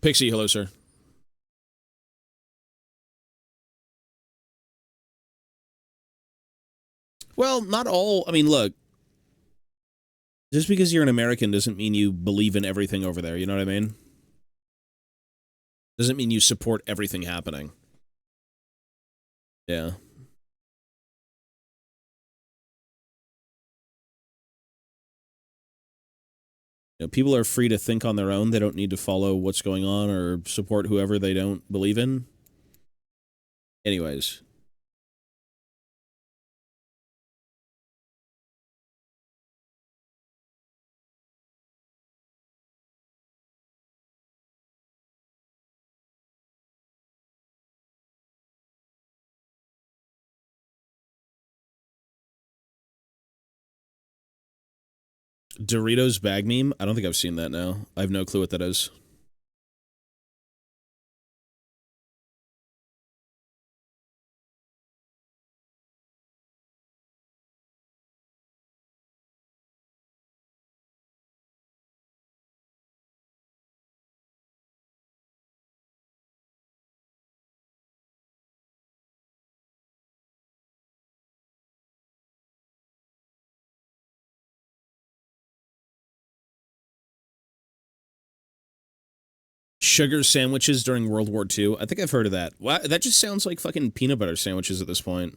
Speaker 1: Pixie, hello, sir. Well, not all... I mean, look. Just because you're an American doesn't mean you believe in everything over there, you know what I mean? Doesn't mean you support everything happening. Yeah. You know, people are free to think on their own. They don't need to follow what's going on or support whoever they don't believe in. Anyways. Doritos bag meme? I don't think I've seen that now. I have no clue what that is. Sugar sandwiches during World War II? I think I've heard of that. Wow, that just sounds like fucking peanut butter sandwiches at this point.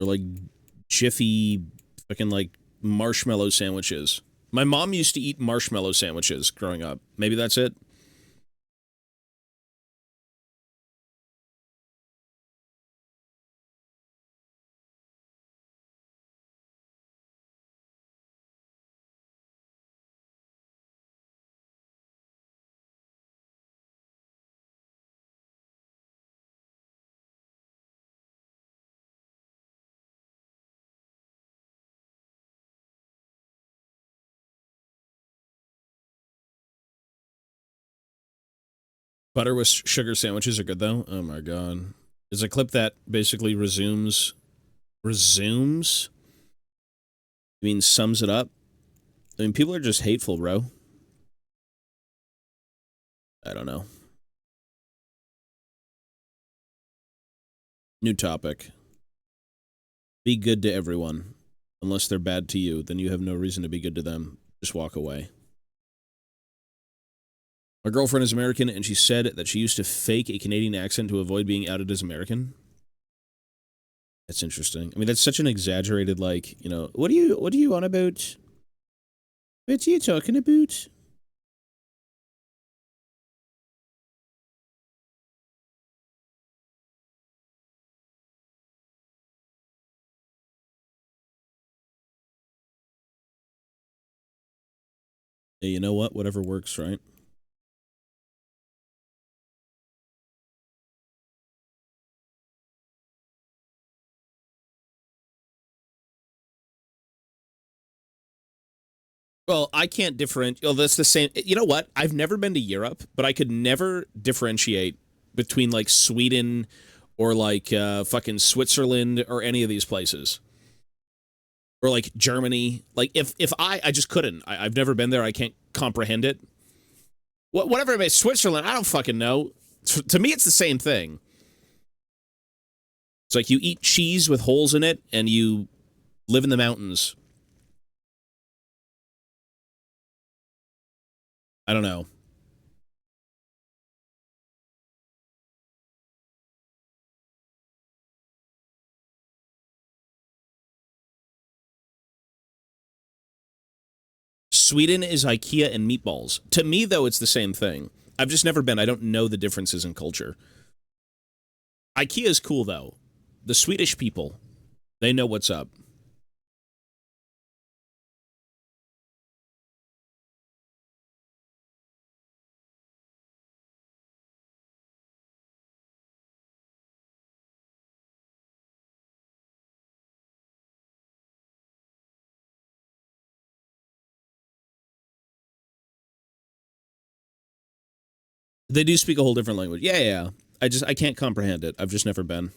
Speaker 1: Or like Jiffy fucking like marshmallow sandwiches. My mom used to eat marshmallow sandwiches growing up. Maybe that's it. Butter with sugar sandwiches are good though. Oh my god. There's a clip that basically resumes. I mean, sums it up. I mean, people are just hateful, bro. I don't know. New topic. Be good to everyone. Unless they're bad to you, then you have no reason to be good to them. Just walk away. My girlfriend is American, and she said that she used to fake a Canadian accent to avoid being outed as American. That's interesting. I mean, that's such an exaggerated, like, you know, what do you on about? What are you talking about? Hey, you know what? Whatever works, right? Well, I can't differentiate. Well, that's the same. You know what? I've never been to Europe, but I could never differentiate between like Sweden or like fucking Switzerland or any of these places. Or like Germany. Like if I just couldn't. I've never been there. I can't comprehend it. Whatever it is, Switzerland, I don't fucking know. To me, it's the same thing. It's like you eat cheese with holes in it and you live in the mountains. I don't know. Sweden is IKEA and meatballs. To me, though, it's the same thing. I've just never been. I don't know the differences in culture. IKEA is cool, though. The Swedish people, they know what's up. They do speak a whole different language. Yeah, yeah. I can't comprehend it. I've just never been.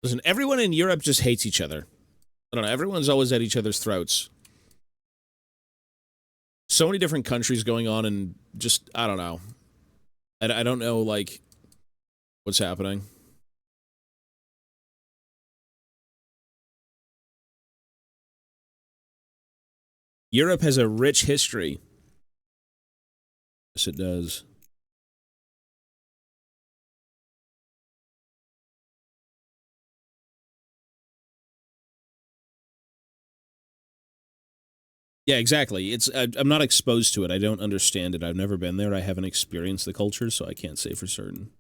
Speaker 1: Listen, everyone in Europe just hates each other. I don't know. Everyone's always at each other's throats. So many different countries going on, and just, I don't know. I don't know, like, what's happening. Europe has a rich history. Yes, it does. Yeah, exactly. I'm not exposed to it. I don't understand it. I've never been there. I haven't experienced the culture, so I can't say for certain.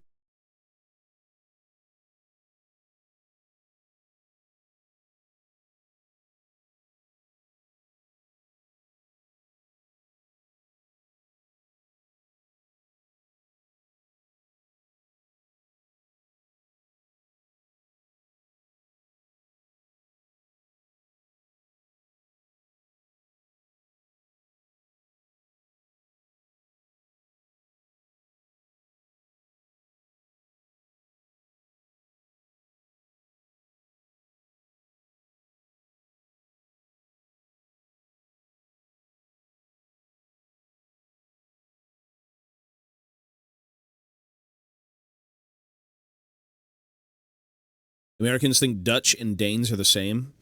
Speaker 1: Americans think Dutch and Danes are the same.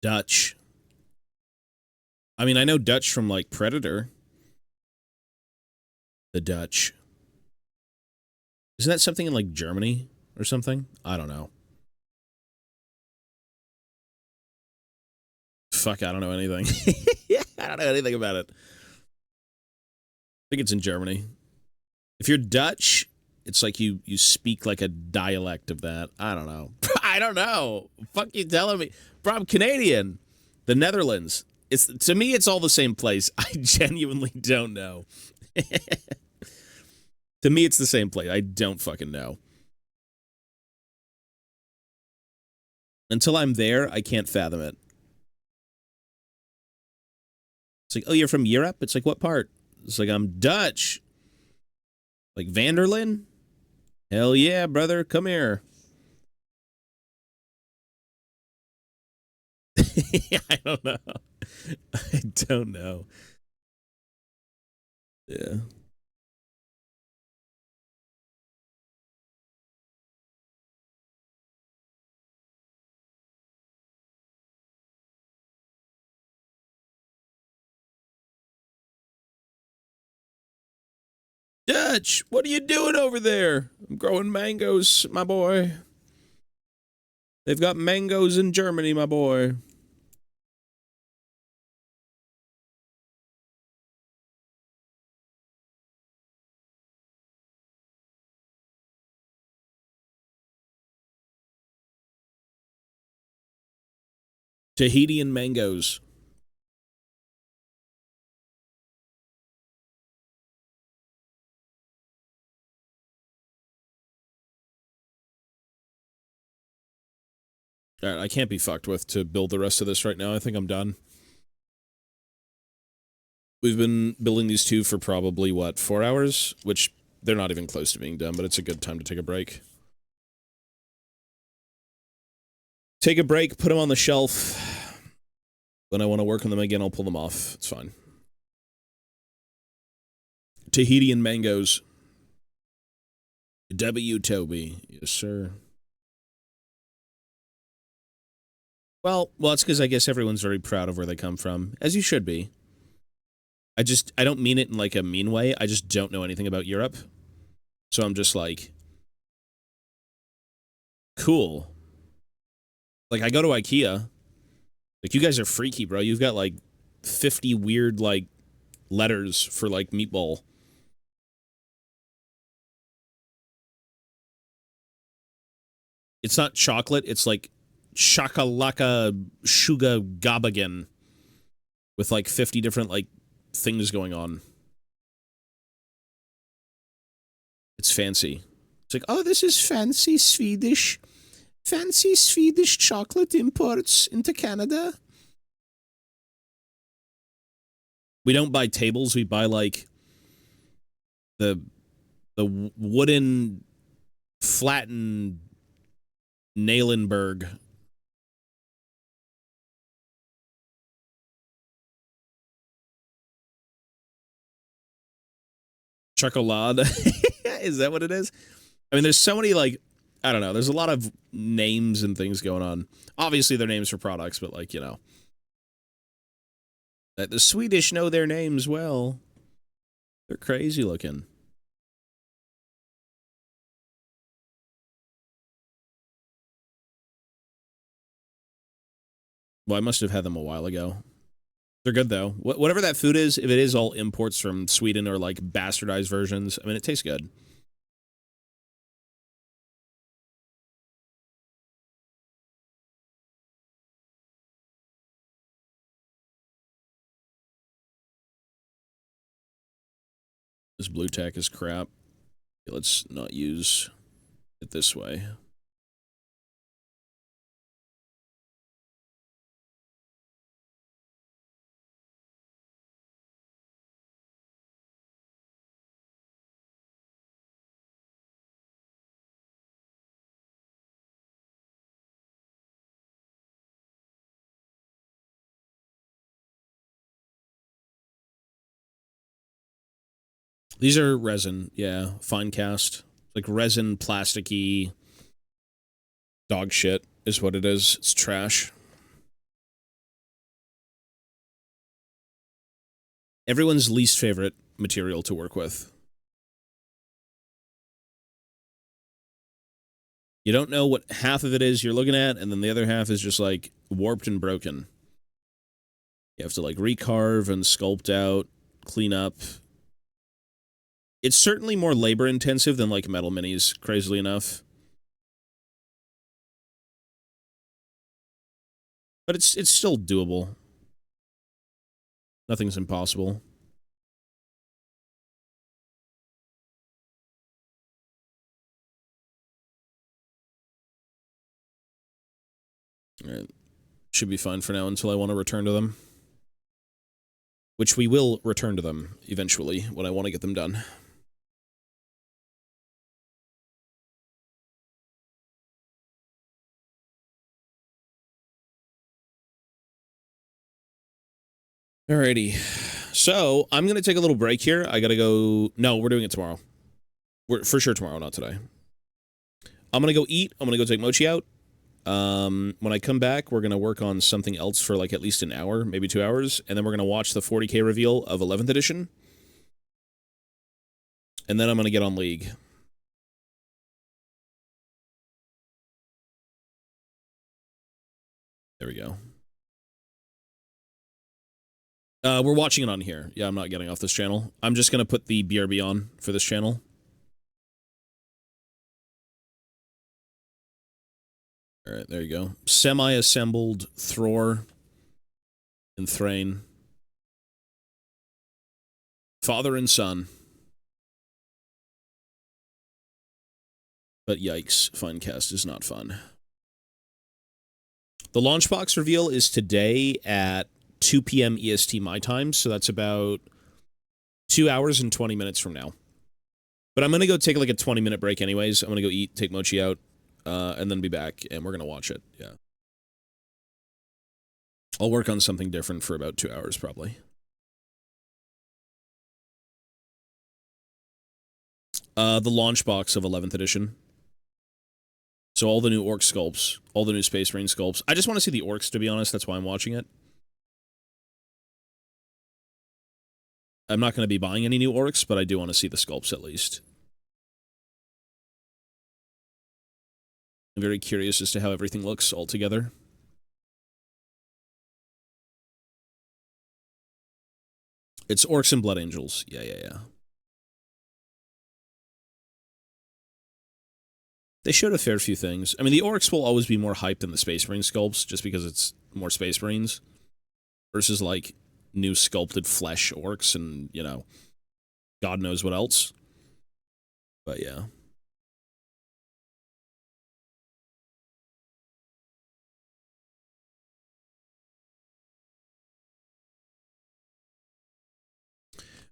Speaker 1: Dutch. I mean, I know Dutch from, like, Predator. The Dutch. Isn't that something in, like, Germany or something? I don't know. Fuck, I don't know anything. I don't know anything about it. I think it's in Germany. If you're Dutch, it's like you speak like a dialect of that. I don't know. I don't know. Fuck you telling me. Bro, I'm Canadian. The Netherlands. To me, it's all the same place. I genuinely don't know. To me, it's the same place. I don't fucking know. Until I'm there, I can't fathom it. It's like, oh, you're from Europe? It's like, what part? It's like, I'm Dutch. Like, Vanderlyn? Hell yeah, brother. Come here. I don't know. I don't know. Yeah. Dutch, what are you doing over there? I'm growing mangoes, my boy. They've got mangoes in Germany, my boy. Tahitian mangoes. All right, I can't be fucked with to build the rest of this right now. I think I'm done. We've been building these two for probably, what, 4 hours? Which, they're not even close to being done, but it's a good time to take a break. Take a break, put them on the shelf. When I want to work on them again, I'll pull them off. It's fine. Tahitian mangoes. W. Toby. Yes, sir. Well, that's because I guess everyone's very proud of where they come from, as you should be. I don't mean it in, like, a mean way. I just don't know anything about Europe. So I'm just like, cool. Like, I go to IKEA. Like, you guys are freaky, bro. You've got, like, 50 weird, like, letters for, like, meatball. It's not chocolate. It's, like, Shakalaka Shuga Gabagan with like 50 different like things going on. It's fancy. It's like, oh, this is fancy Swedish chocolate imports into Canada. We don't buy tables, we buy like the wooden flattened Nailenberg. Chocolade. Is that what it is? I mean, there's so many, like, I don't know. There's a lot of names and things going on. Obviously, they're names for products, but, like, you know. That the Swedish know their names well. They're crazy looking. Well, I must have had them a while ago. They're good, though. Whatever that food is, if it is all imports from Sweden or, like, bastardized versions, I mean, it tastes good. This blue tack is crap. Okay, let's not use it this way. These are resin, yeah, fine cast. Like resin, plasticky dog shit is what it is. It's trash. Everyone's least favorite material to work with. You don't know what half of it is you're looking at, and then the other half is just like warped and broken. You have to like recarve and sculpt out, clean up. It's certainly more labor intensive than like metal minis, crazily enough. But it's still doable. Nothing's impossible. All right. Should be fine for now until I want to return to them. Which we will return to them eventually when I want to get them done. Alrighty. So, I'm going to take a little break here. I got to go... No, we're doing it tomorrow. We're for sure tomorrow, not today. I'm going to go eat. I'm going to go take Mochi out. When I come back, we're going to work on something else for like at least an hour, maybe 2 hours. And then we're going to watch the 40k reveal of 11th edition. And then I'm going to get on League. There we go. We're watching it on here. Yeah, I'm not getting off this channel. I'm just going to put the BRB on for this channel. All right, there you go. Semi-assembled Thror and Thrain. Father and son. But yikes, Finecast is not fun. The launch box reveal is today at 2 p.m. EST my time, so that's about 2 hours and 20 minutes from now. But I'm going to go take like a 20-minute break anyways. I'm going to go eat, take Mochi out, and then be back, and we're going to watch it, yeah. I'll work on something different for about 2 hours, probably. The launch box of 11th edition. So all the new orc sculpts, all the new Space Marine sculpts. I just want to see the orcs, to be honest. That's why I'm watching it. I'm not going to be buying any new orcs, but I do want to see the sculpts at least. I'm very curious as to how everything looks all together. It's orcs and blood angels. Yeah. They showed a fair few things. I mean, the Oryx will always be more hyped than the Space Marine sculpts, just because it's more Space Marines versus, like, new sculpted flesh orcs and, you know, God knows what else. But, yeah.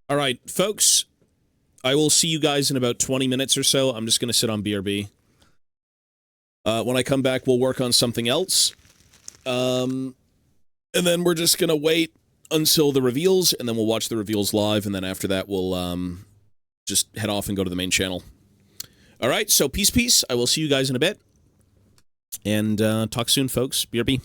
Speaker 1: All right, folks, I will see you guys in about 20 minutes or so. I'm just going to sit on BRB. When I come back, we'll work on something else. And then we're just going to wait until the reveals, and then we'll watch the reveals live, and then after that, we'll just head off and go to the main channel. All right, so peace. I will see you guys in a bit. And talk soon, folks. BRB.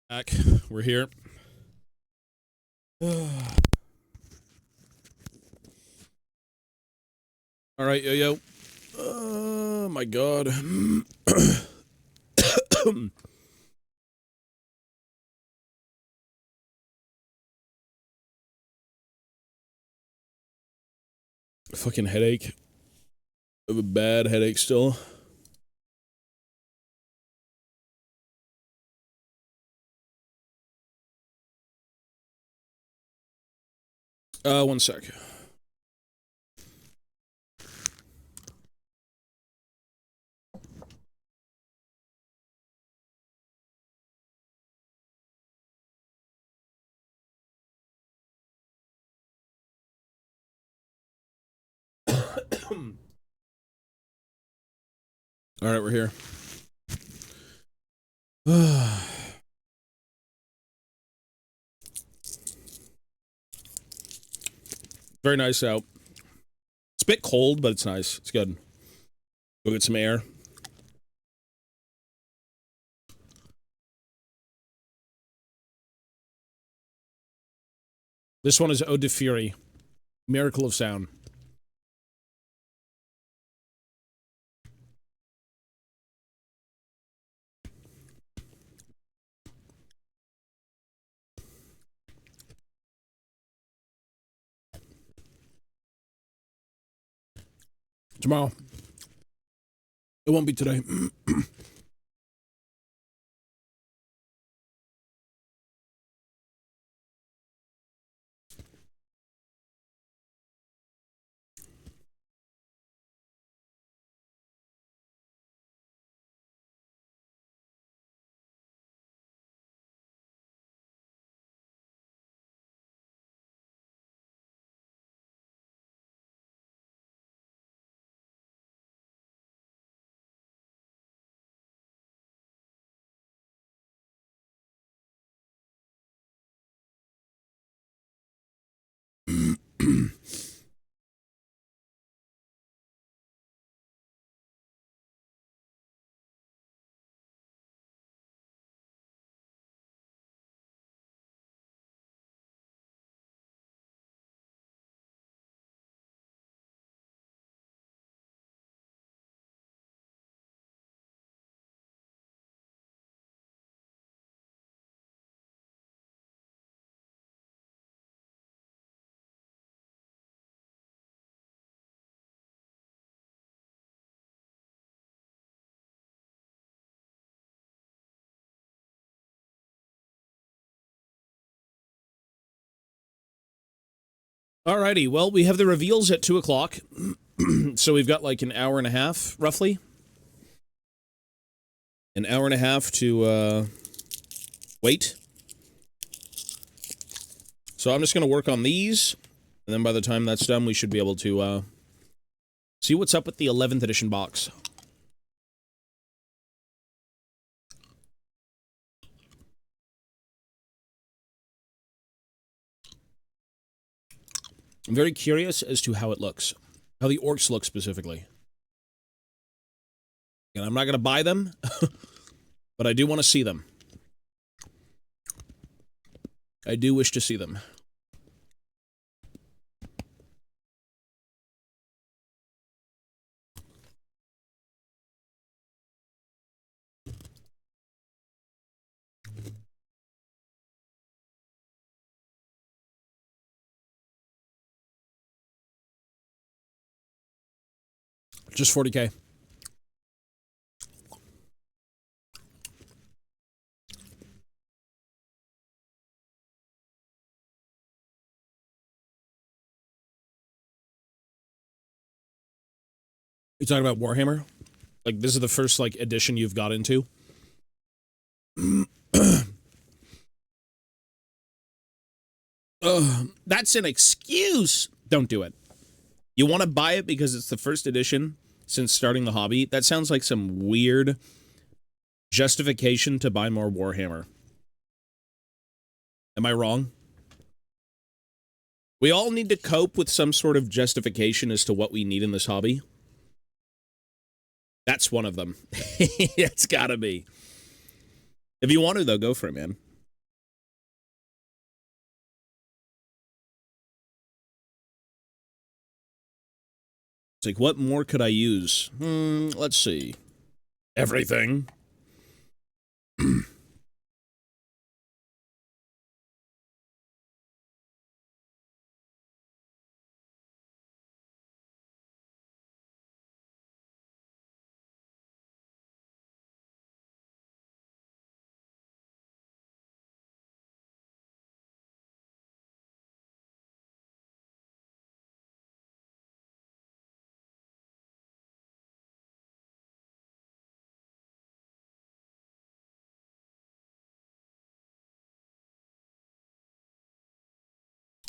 Speaker 1: Back. We're here. All right, yo. Oh my god. Fucking headache. I have a bad headache still. One sec. All right, we're here. Very nice out. It's a bit cold, but it's nice. It's good. Go get some air. This one is Ode to Fury. Miracle of Sound. Tomorrow. It won't be today. Alrighty, well, we have the reveals at 2 o'clock. So we've got like an hour and a half, roughly. An hour and a half to, wait. So I'm just going to work on these, and then by the time that's done, we should be able to, see what's up with the 11th edition box. I'm very curious as to how it looks. How the orcs look specifically. And I'm not going to buy them, but I do want to see them. I do wish to see them. Just 40K. You talking about Warhammer? Like, this is the first, like, edition you've got into? That's an excuse! Don't do it. You want to buy it because it's the first edition since starting the hobby? That sounds like some weird justification to buy more Warhammer. Am I wrong? We all need to cope with some sort of justification as to what we need in this hobby. That's one of them. It's gotta be. If you want to, though, go for it, man. It's like, what more could I use? Let's see. Everything.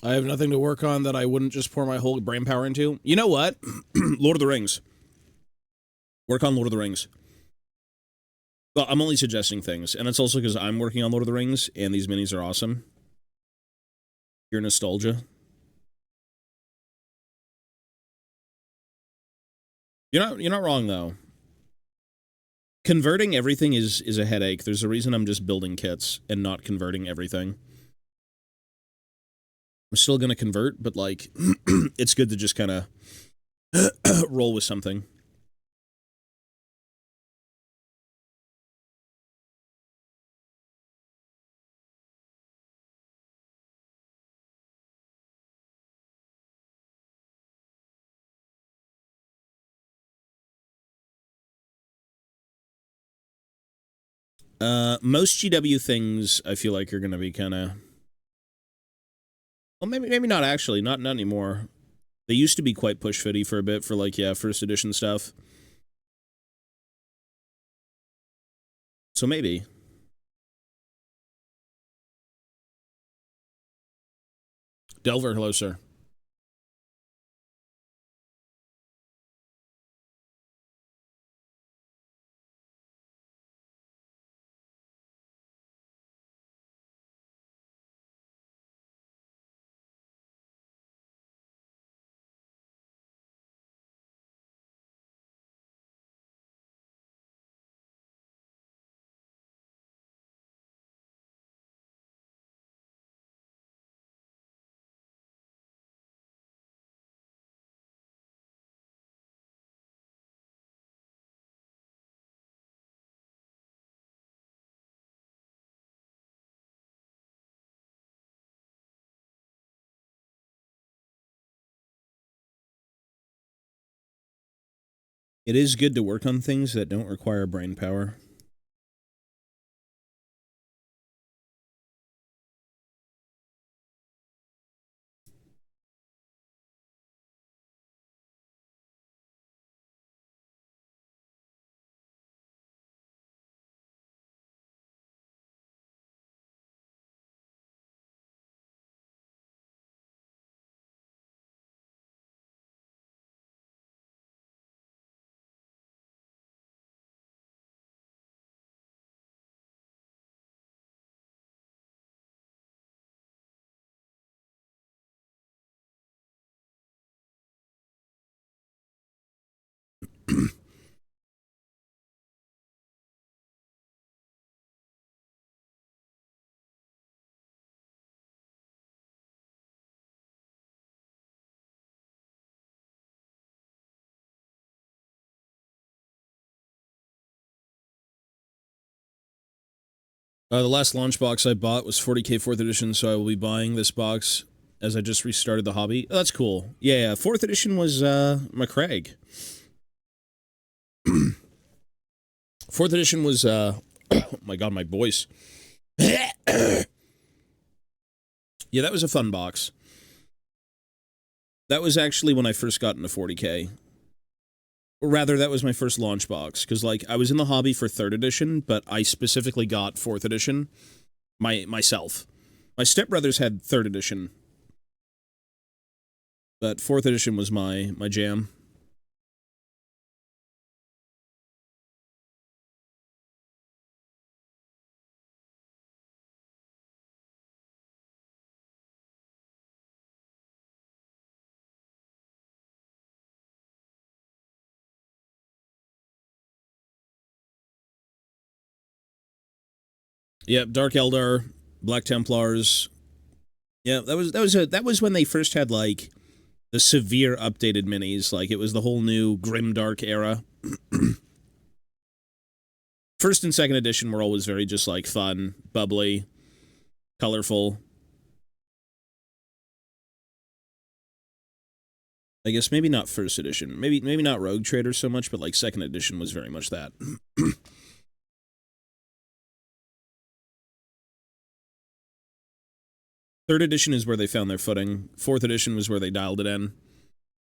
Speaker 1: I have nothing to work on that I wouldn't just pour my whole brain power into. You know what? Lord of the Rings. Work on Lord of the Rings. Well, I'm only suggesting things, and it's also because I'm working on Lord of the Rings, and these minis are awesome. Your nostalgia. You're not wrong though. Converting everything is a headache. There's a reason I'm just building kits and not converting everything. I'm still gonna convert, but like, it's good to just kind of roll with something. Most GW things I feel like are gonna be kind of, well, maybe not actually, not anymore. They used to be quite push fitty for a bit for like, yeah, first edition stuff. So maybe. Delver, hello, sir. It is good to work on things that don't require brain power. The last launch box I bought was 40k 4th edition, so I will be buying this box as I just restarted the hobby. Oh, that's cool. Yeah, 4th edition was McCraig. 4th edition was, oh my god, my voice. Yeah, that was a fun box. That was actually when I first got into 40k. Or rather, that was my first launch box, because, like, I was in the hobby for 3rd edition, but I specifically got 4th edition myself. My stepbrothers had 3rd edition, but 4th edition was my jam. Yep, Dark Eldar, Black Templars. Yeah, that was when they first had, like, the severe updated minis. Like, it was the whole new grimdark era. First and second edition were always very just, like, fun, bubbly, colorful. I guess maybe not first edition. Maybe not Rogue Trader so much, but, like, second edition was very much that. Third edition is where they found their footing. Fourth edition was where they dialed it in.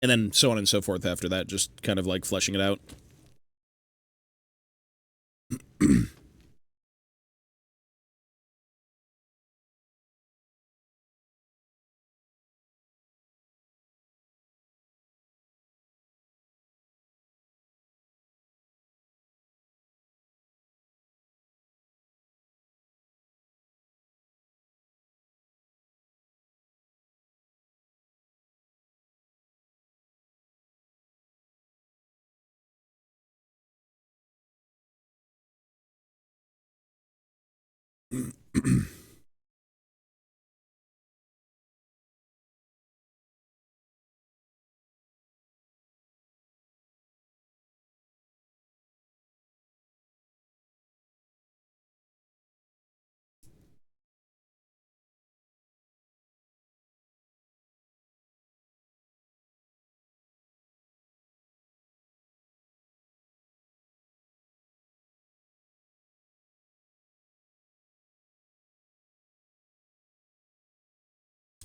Speaker 1: And then so on and so forth after that, just kind of, like, fleshing it out.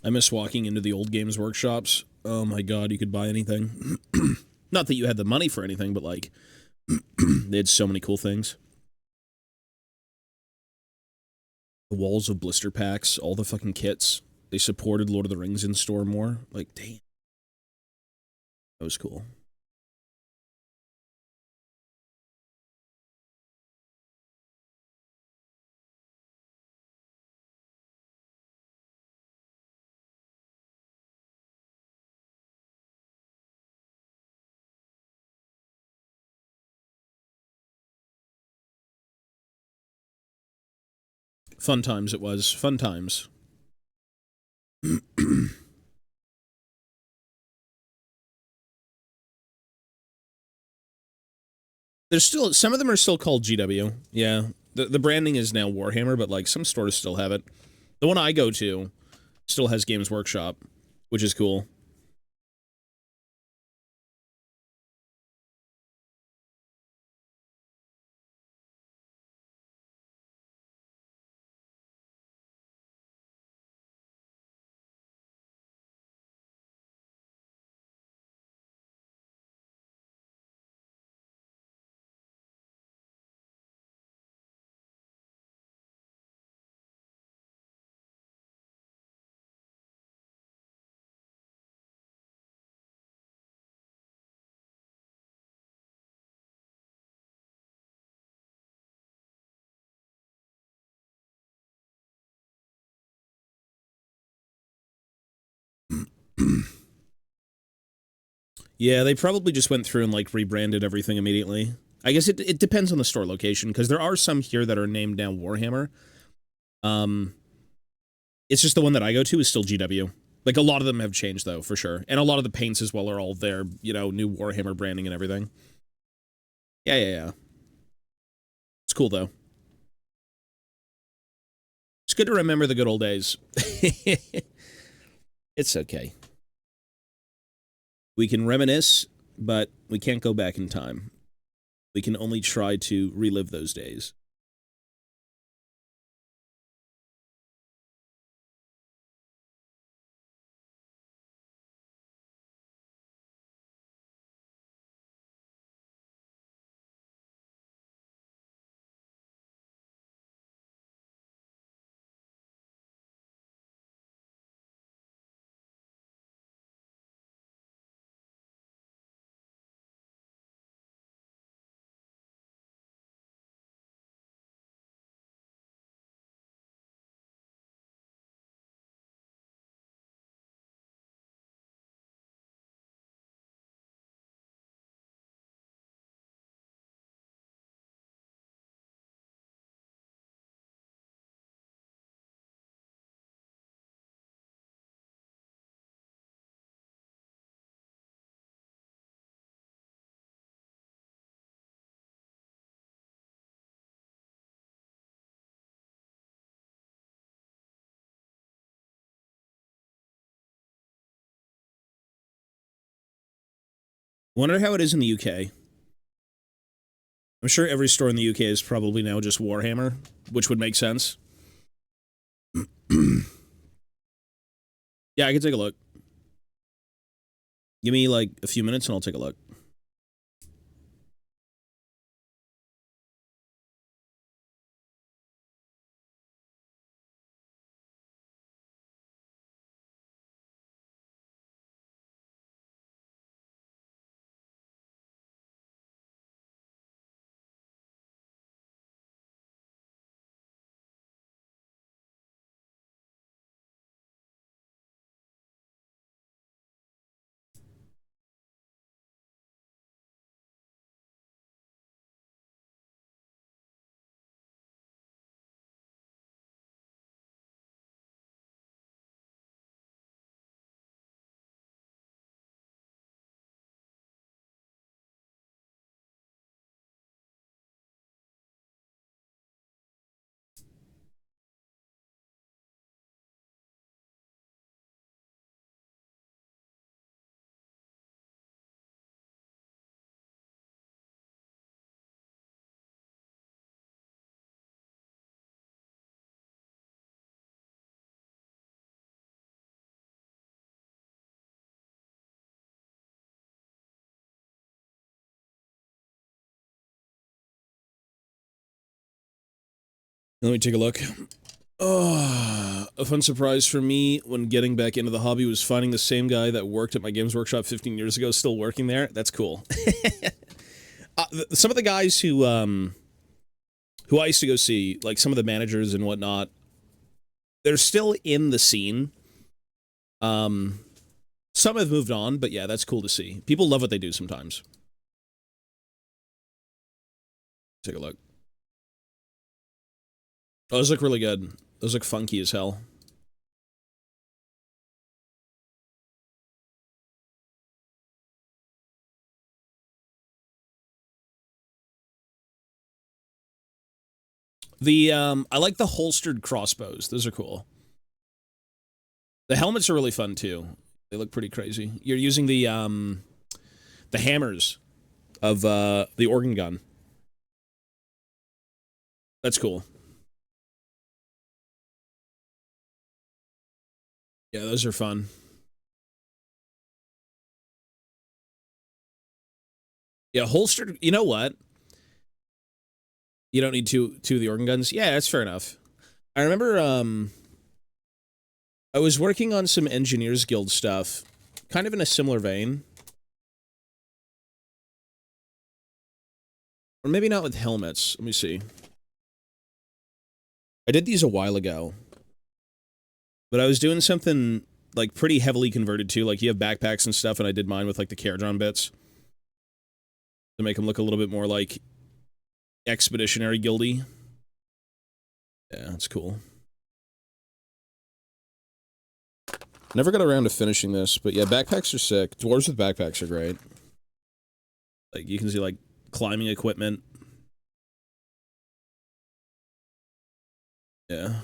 Speaker 1: I miss walking into the old games workshops. Oh my god, you could buy anything. Not that you had the money for anything, but, like, they had so many cool things. The walls of blister packs, all the fucking kits. They supported Lord of the Rings in store more. Like, damn. That was cool. Fun times it was. Fun times. There's still, some of them are still called GW. Yeah. The branding is now Warhammer, but, like, some stores still have it. The one I go to still has Games Workshop, which is cool. Yeah, they probably just went through and, like, rebranded everything immediately. I guess it depends on the store location, because there are some here that are named now Warhammer. It's just the one that I go to is still GW. Like, a lot of them have changed, though, for sure. And a lot of the paints as well are all their, you know, new Warhammer branding and everything. Yeah. It's cool, though. It's good to remember the good old days. It's okay. We can reminisce, but we can't go back in time. We can only try to relive those days. Wonder how it is in the UK. I'm sure every store in the UK is probably now just Warhammer, which would make sense. Yeah, I can take a look. Give me like a few minutes and I'll take a look. Let me take a look. Oh, a fun surprise for me when getting back into the hobby was finding the same guy that worked at my Games Workshop 15 years ago still working there. That's cool. Some of the guys who I used to go see, like some of the managers and whatnot, they're still in the scene. Some have moved on, but yeah, that's cool to see. People love what they do sometimes. Take a look. Oh, those look really good. Those look funky as hell. I like the holstered crossbows. Those are cool. The helmets are really fun too. They look pretty crazy. You're using the hammers of the organ gun. That's cool. Yeah, those are fun. Yeah, holstered. You know what? You don't need two of the organ guns. Yeah, that's fair enough. I remember I was working on some Engineers Guild stuff, kind of in a similar vein. Or maybe not with helmets. Let me see. I did these a while ago. But I was doing something like pretty heavily converted to, like you have backpacks and stuff, and I did mine with like the Caradron bits to make them look a little bit more like Expeditionary Guildy. Yeah, that's cool. Never got around to finishing this, but yeah, backpacks are sick. Dwarves with backpacks are great. Like, you can see, like, climbing equipment. Yeah.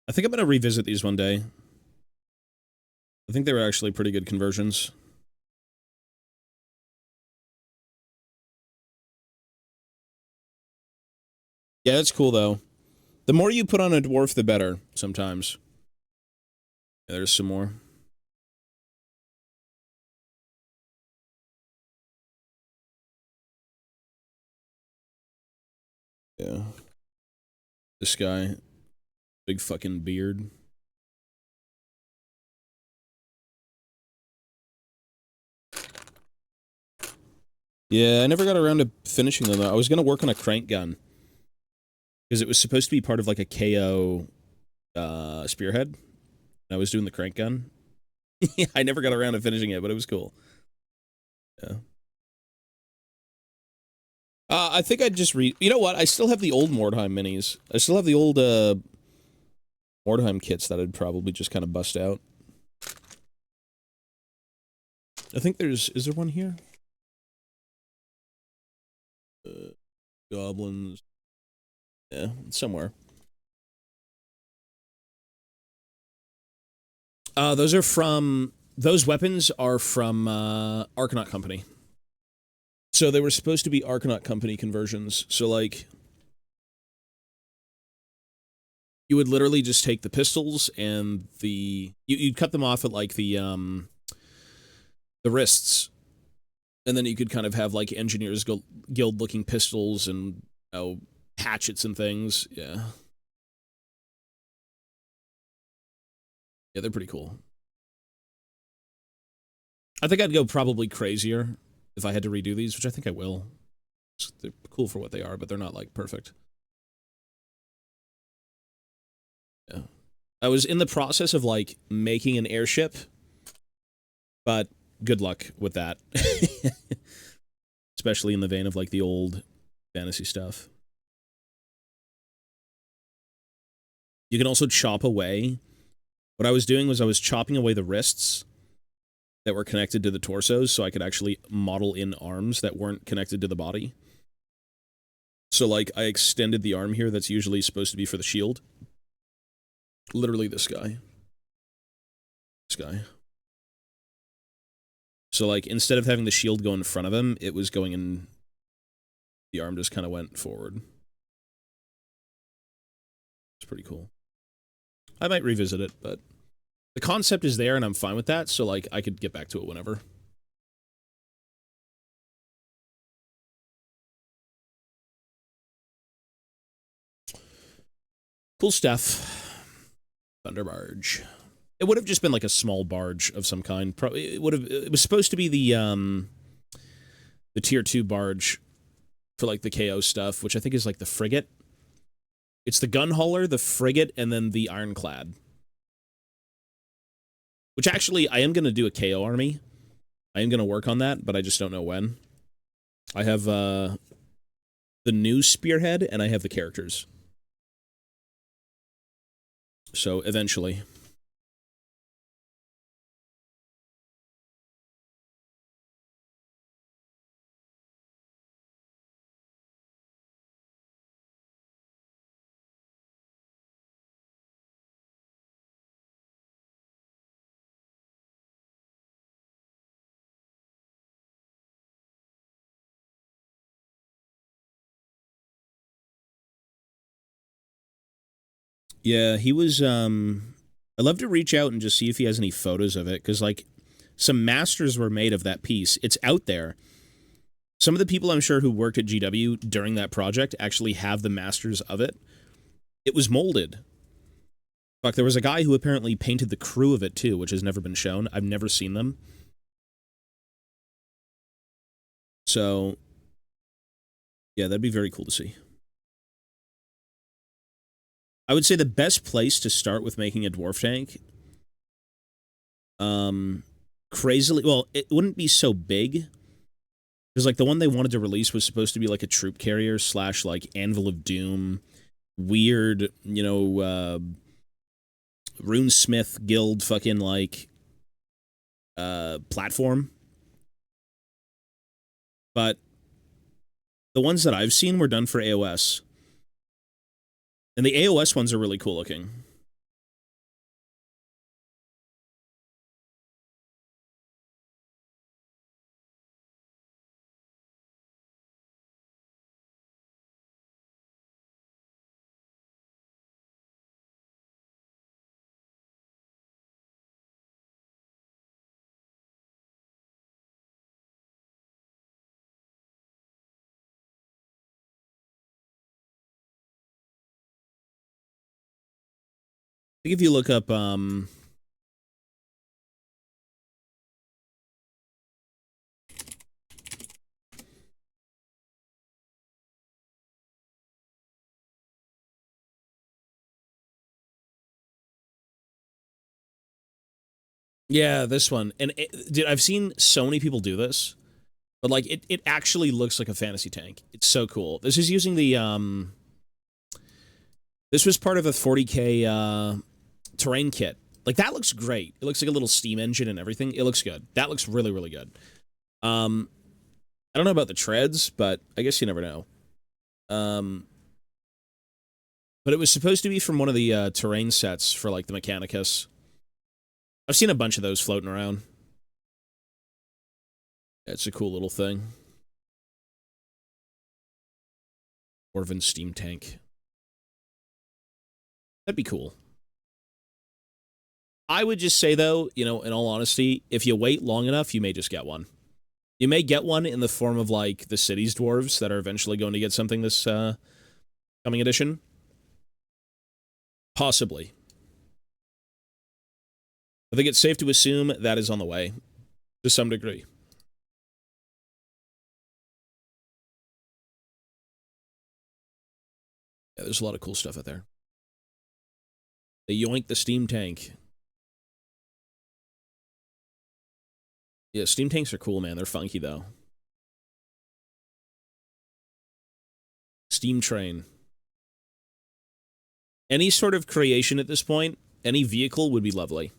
Speaker 1: I think I'm gonna revisit these one day. I think they were actually pretty good conversions. Yeah, that's cool, though. The more you put on a dwarf, the better, sometimes. Yeah, there's some more. Yeah. This guy. Big fucking beard. Yeah, I never got around to finishing them, though. I was gonna work on a crank gun. Because it was supposed to be part of, like, a KO spearhead. I was doing the crank gun. I never got around to finishing it, but it was cool. Yeah. I think I'd just read... You know what? I still have the old Mordheim minis. I still have the old, Mordheim kits that I'd probably just kind of bust out. I think there's... Is there one here? Goblins. Yeah, somewhere. Those are from... Those weapons are from Arcanaut Company. So they were supposed to be Arcanaut Company conversions. So, like... You would literally just take the pistols and the... You'd cut them off at, like, the wrists. And then you could kind of have, like, Engineers Guild-looking pistols and, you know, hatchets and things. Yeah. Yeah, they're pretty cool. I think I'd go probably crazier if I had to redo these, which I think I will. They're cool for what they are, but they're not, like, perfect. Yeah. I was in the process of, like, making an airship, but good luck with that. Especially in the vein of, like, the old fantasy stuff. You can also chop away. What I was doing was I was chopping away the wrists that were connected to the torsos so I could actually model in arms that weren't connected to the body. So, like, I extended the arm here that's usually supposed to be for the shield. Literally this guy. This guy. So, like, instead of having the shield go in front of him, it was going in... The arm just kind of went forward. It's pretty cool. I might revisit it, but... The concept is there, and I'm fine with that, so, like, I could get back to it whenever. Cool stuff. Thunder Barge. It would have just been, like, a small barge of some kind. Probably, it would have... It was supposed to be the Tier 2 barge for, like, the KO stuff, which I think is, like, the frigate. It's the gun hauler, the frigate, and then the ironclad. Which actually, I am going to do a KO army. I am going to work on that, but I just don't know when. I have the new spearhead, and I have the characters. So, eventually. Yeah, he was, I'd love to reach out and just see if he has any photos of it, because, like, some masters were made of that piece. It's out there. Some of the people I'm sure who worked at GW during that project actually have the masters of it. It was molded. Fuck, there was a guy who apparently painted the crew of it, too, which has never been shown. I've never seen them. So, yeah, that'd be very cool to see. I would say the best place to start with making a dwarf tank, crazily, well, it wouldn't be so big, because, like, the one they wanted to release was supposed to be, like, a troop carrier / like, Anvil of Doom, weird, you know, Runesmith Guild fucking, like, platform. But the ones that I've seen were done for AOS. And the AOS ones are really cool looking. I think if you look up, yeah, this one. And, dude, I've seen so many people do this. But, like, it actually looks like a fantasy tank. It's so cool. This is using the, This was part of a 40k, terrain kit. Like, that looks great. It looks like a little steam engine and everything. It looks good. That looks really, really good. I don't know about the treads, but I guess you never know. But it was supposed to be from one of the terrain sets for, like, the Mechanicus. I've seen a bunch of those floating around. It's a cool little thing. Dwarven steam tank. That'd be cool. I would just say, though, you know, in all honesty, if you wait long enough, you may just get one. You may get one in the form of, like, the city's dwarves that are eventually going to get something this coming edition. Possibly. I think it's safe to assume that is on the way, to some degree. Yeah, there's a lot of cool stuff out there. They yoink the steam tank. Yeah, steam tanks are cool, man. They're funky, though. Steam train. Any sort of creation at this point, any vehicle would be lovely.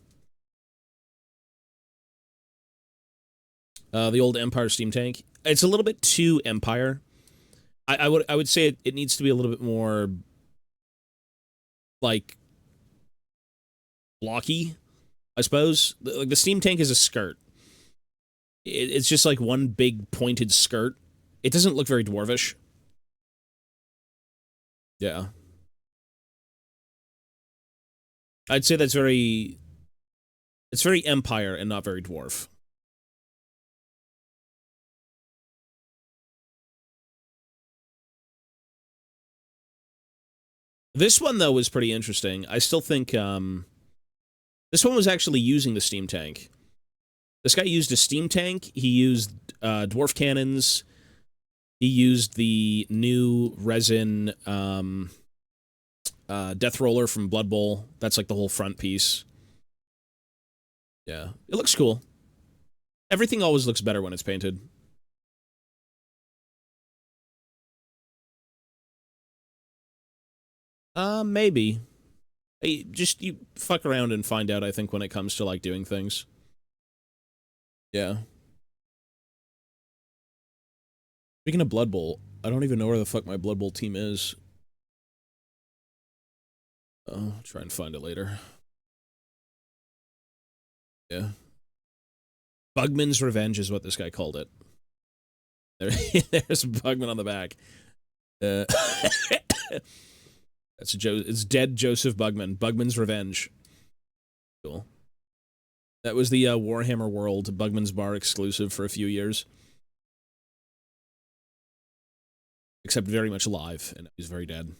Speaker 1: The old Empire steam tank. It's a little bit too Empire. I would say it needs to be a little bit more, like, blocky, I suppose. Like, the steam tank is a skirt. It's just like one big pointed skirt. It doesn't look very dwarvish. Yeah. I'd say that's very... It's very Empire and not very dwarf. This one, though, was pretty interesting. I still think, this one was actually using the steam tank. This guy used a steam tank. He used dwarf cannons. He used the new resin death roller from Blood Bowl. That's like the whole front piece. Yeah, it looks cool. Everything always looks better when it's painted. Maybe. Hey, just you fuck around and find out, I think, when it comes to, like, doing things. Yeah. Speaking of Blood Bowl, I don't even know where the fuck my Blood Bowl team is. I'll try and find it later. Yeah. Bugman's Revenge is what this guy called it. There's Bugman on the back. It's dead Joseph Bugman. Bugman's Revenge. Cool. That was the Warhammer World Bugman's Bar exclusive for a few years. Except very much alive, and he's very dead.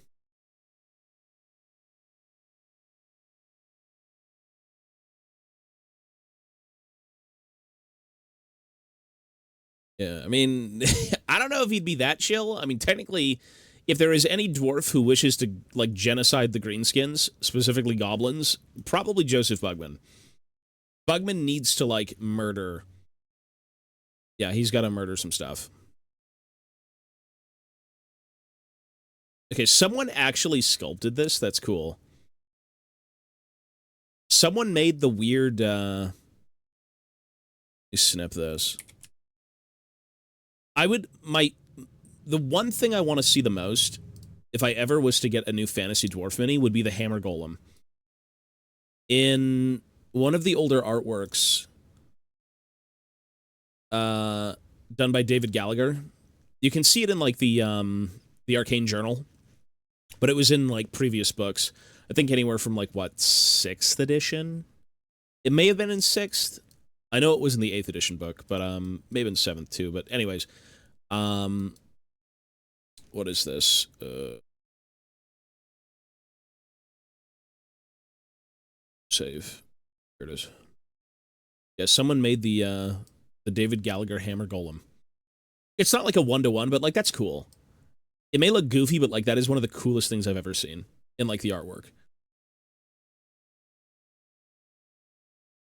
Speaker 1: Yeah, I mean, I don't know if he'd be that chill. I mean, technically, if there is any dwarf who wishes to, like, genocide the greenskins, specifically goblins, probably Joseph Bugman. Bugman needs to, like, murder. Yeah, he's got to murder some stuff. Okay, someone actually sculpted this. That's cool. Someone made the weird, let me snip this. The one thing I want to see the most, if I ever was to get a new Fantasy Dwarf mini, would be the Hammer Golem. In one of the older artworks, done by David Gallagher, you can see it in, like, the Arcane Journal, but it was in, like, previous books. I think anywhere from, like, what, 6th edition? It may have been in 6th. I know it was in the 8th edition book, but maybe in 7th too. But anyways, what is this? Save. Here it is. Yeah, someone made the David Gallagher Hammer Golem. It's not like a one-to-one, but, like, that's cool. It may look goofy, but, like, that is one of the coolest things I've ever seen in, like, the artwork.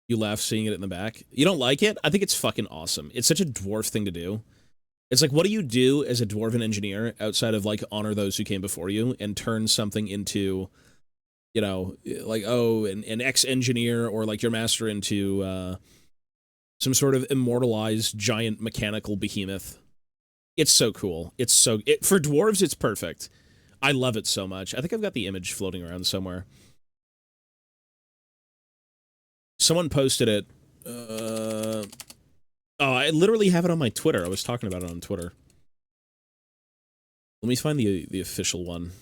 Speaker 1: You laugh seeing it in the back. You don't like it? I think it's fucking awesome. It's such a dwarf thing to do. It's like, what do you do as a dwarven engineer outside of, like, honor those who came before you and turn something into, you know, like, oh, an ex-engineer or, like, your master into some sort of immortalized giant mechanical behemoth. It's so cool. For dwarves, it's perfect. I love it so much. I think I've got the image floating around somewhere. Someone posted it. Oh, I literally have it on my Twitter. I was talking about it on Twitter. Let me find the official one.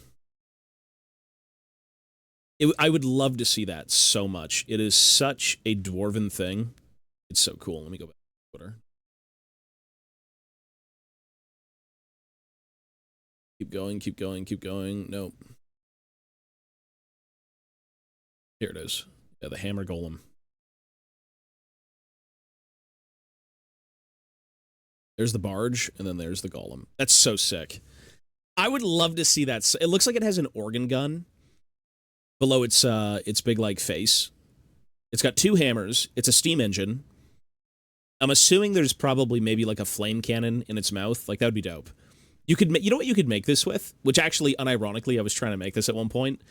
Speaker 1: I would love to see that so much. It is such a dwarven thing. It's so cool. Let me go back to Twitter. Keep going, keep going, keep going. Nope. Here it is. Yeah, the hammer golem. There's the barge, and then there's the golem. That's so sick. I would love to see that. It looks like it has an organ gun below its big, like, face. It's got 2 hammers. It's a steam engine. I'm assuming there's probably maybe, like, a flame cannon in its mouth. Like, that would be dope. You know what you could make this with? Which actually, unironically, I was trying to make this at one point.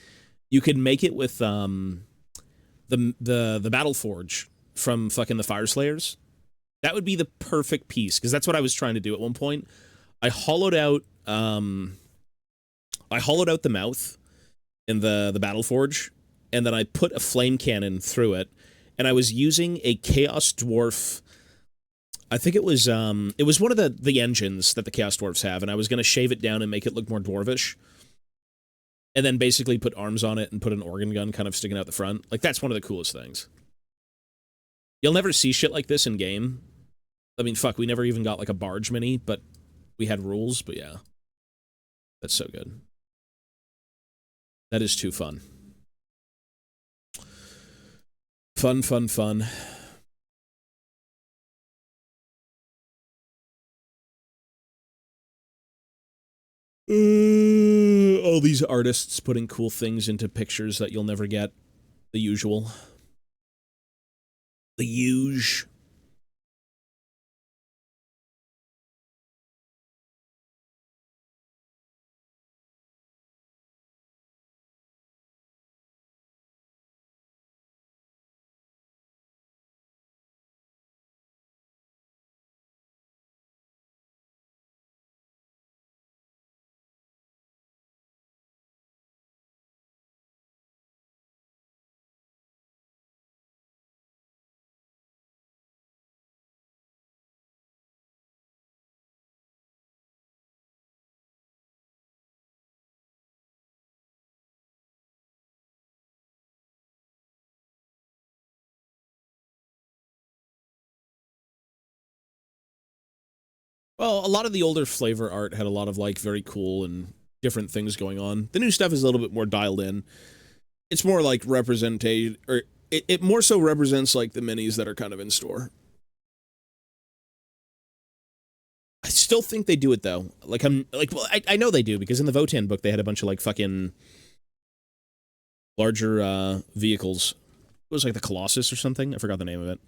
Speaker 1: You could make it with, the Battle Forge from fucking the Fire Slayers. That would be the perfect piece, because that's what I was trying to do at one point. I hollowed out the mouth in the Battle Forge, and then I put a flame cannon through it, and I was using a Chaos Dwarf. I think it was one of the engines that the Chaos Dwarfs have, and I was going to shave it down and make it look more dwarvish, and then basically put arms on it and put an organ gun kind of sticking out the front. Like, that's one of the coolest things. You'll never see shit like this in game. I mean, fuck, we never even got, like, a barge mini, but we had rules, but yeah. That's so good. That is too fun. Fun, fun, fun. All these artists putting cool things into pictures that you'll never get. The usual. The huge. Well, a lot of the older flavor art had a lot of, like, very cool and different things going on. The new stuff is a little bit more dialed in. It's more like represented, or it more so represents, like, the minis that are kind of in store. I still think they do it, though. Like, well, I know they do, because in the Votan book, they had a bunch of, like, fucking larger, vehicles. It was, like, the Colossus or something. I forgot the name of it.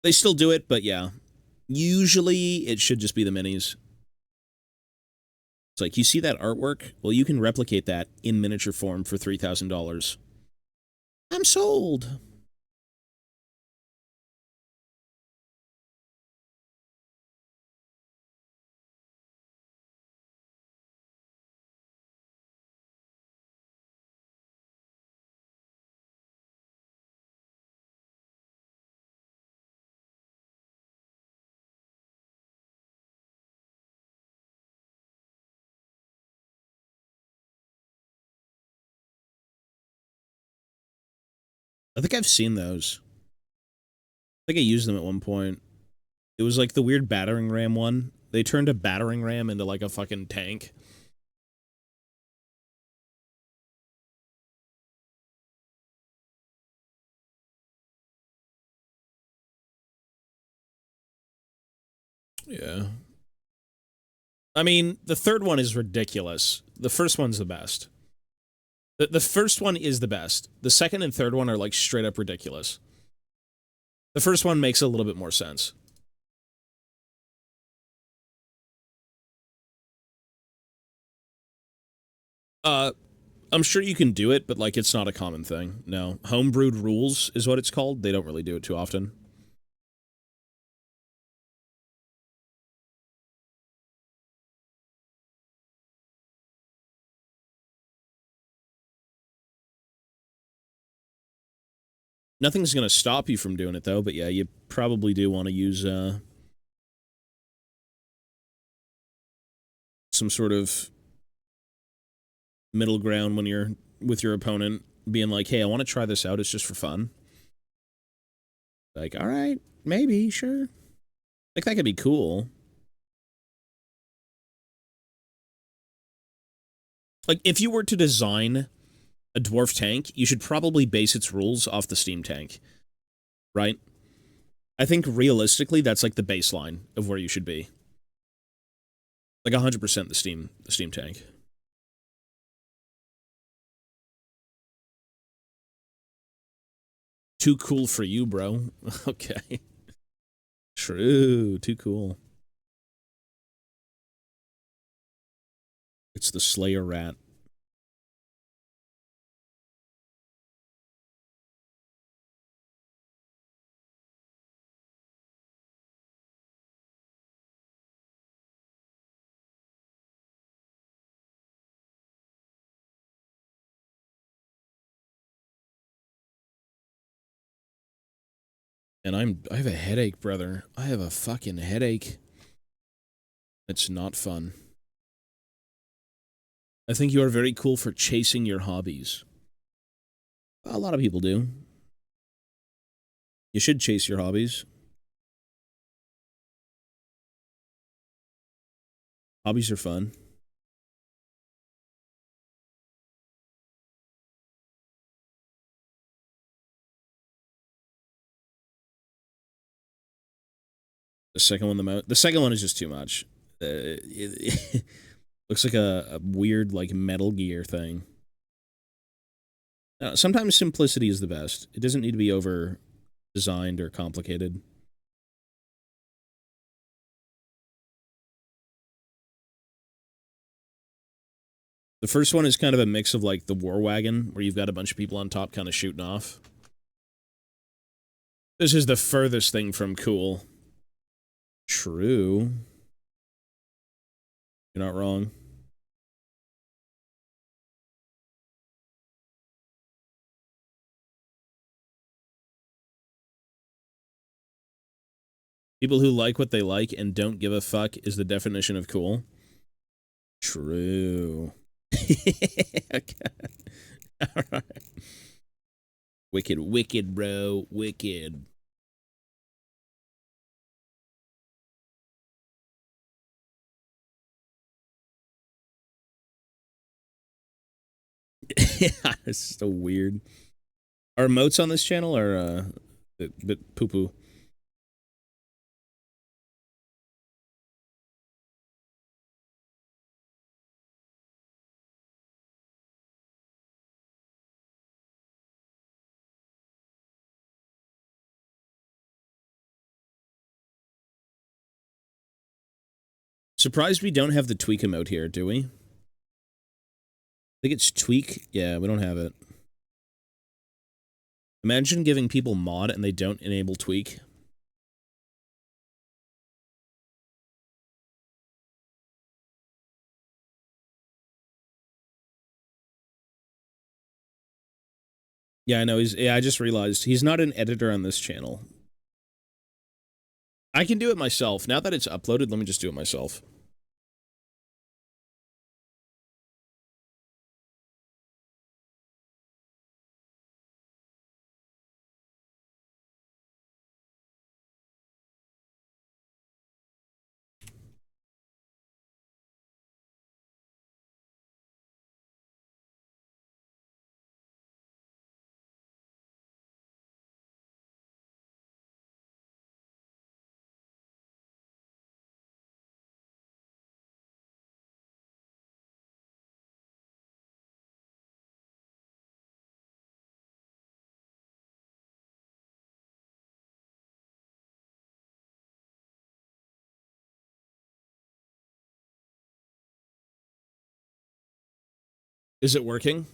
Speaker 1: They still do it, but yeah. Usually, it should just be the minis. It's like, you see that artwork? Well, you can replicate that in miniature form for $3,000. I'm sold. I think I've seen those. I think I used them at one point. It was like the weird battering ram one. They turned a battering ram into, like, a fucking tank. Yeah. I mean, the third one is ridiculous. The first one's the best. The first one is the best. The second and third one are, like, straight up ridiculous. The first one makes a little bit more sense. I'm sure you can do it, but, like, it's not a common thing. No. Homebrewed rules is what it's called. They don't really do it too often. Nothing's going to stop you from doing it, though, but yeah, you probably do want to use some sort of middle ground when you're with your opponent, being like, hey, I want to try this out, it's just for fun. Like, all right, maybe, sure. Like, that could be cool. Like, if you were to design a dwarf tank, you should probably base its rules off the steam tank, right? I think realistically, that's like the baseline of where you should be. Like 100% the steam tank. Too cool for you, bro. Okay. True, too cool. It's the Slayer rat. And I have a headache, brother. I have a fucking headache. It's not fun. I think you are very cool for chasing your hobbies. A lot of people do. You should chase your hobbies. Hobbies are fun. The second one is just too much. It looks like a weird, like, Metal Gear thing. Sometimes simplicity is the best. It doesn't need to be over designed or complicated. The first one is kind of a mix of, like, the War Wagon, where you've got a bunch of people on top kind of shooting off. This is the furthest thing from cool. True. You're not wrong. People who like what they like and don't give a fuck is the definition of cool. True. Okay. All right. Wicked, bro. Wicked. Yeah, it's so weird. Our emotes on this channel are a bit poo-poo. Surprised we don't have the tweak emote here, do we? I think it's tweak. Yeah, we don't have it. Imagine giving people mod and they don't enable tweak. Yeah, I know. I just realized he's not an editor on this channel. I can do it myself. Now that it's uploaded, let me just do it myself. Is it working?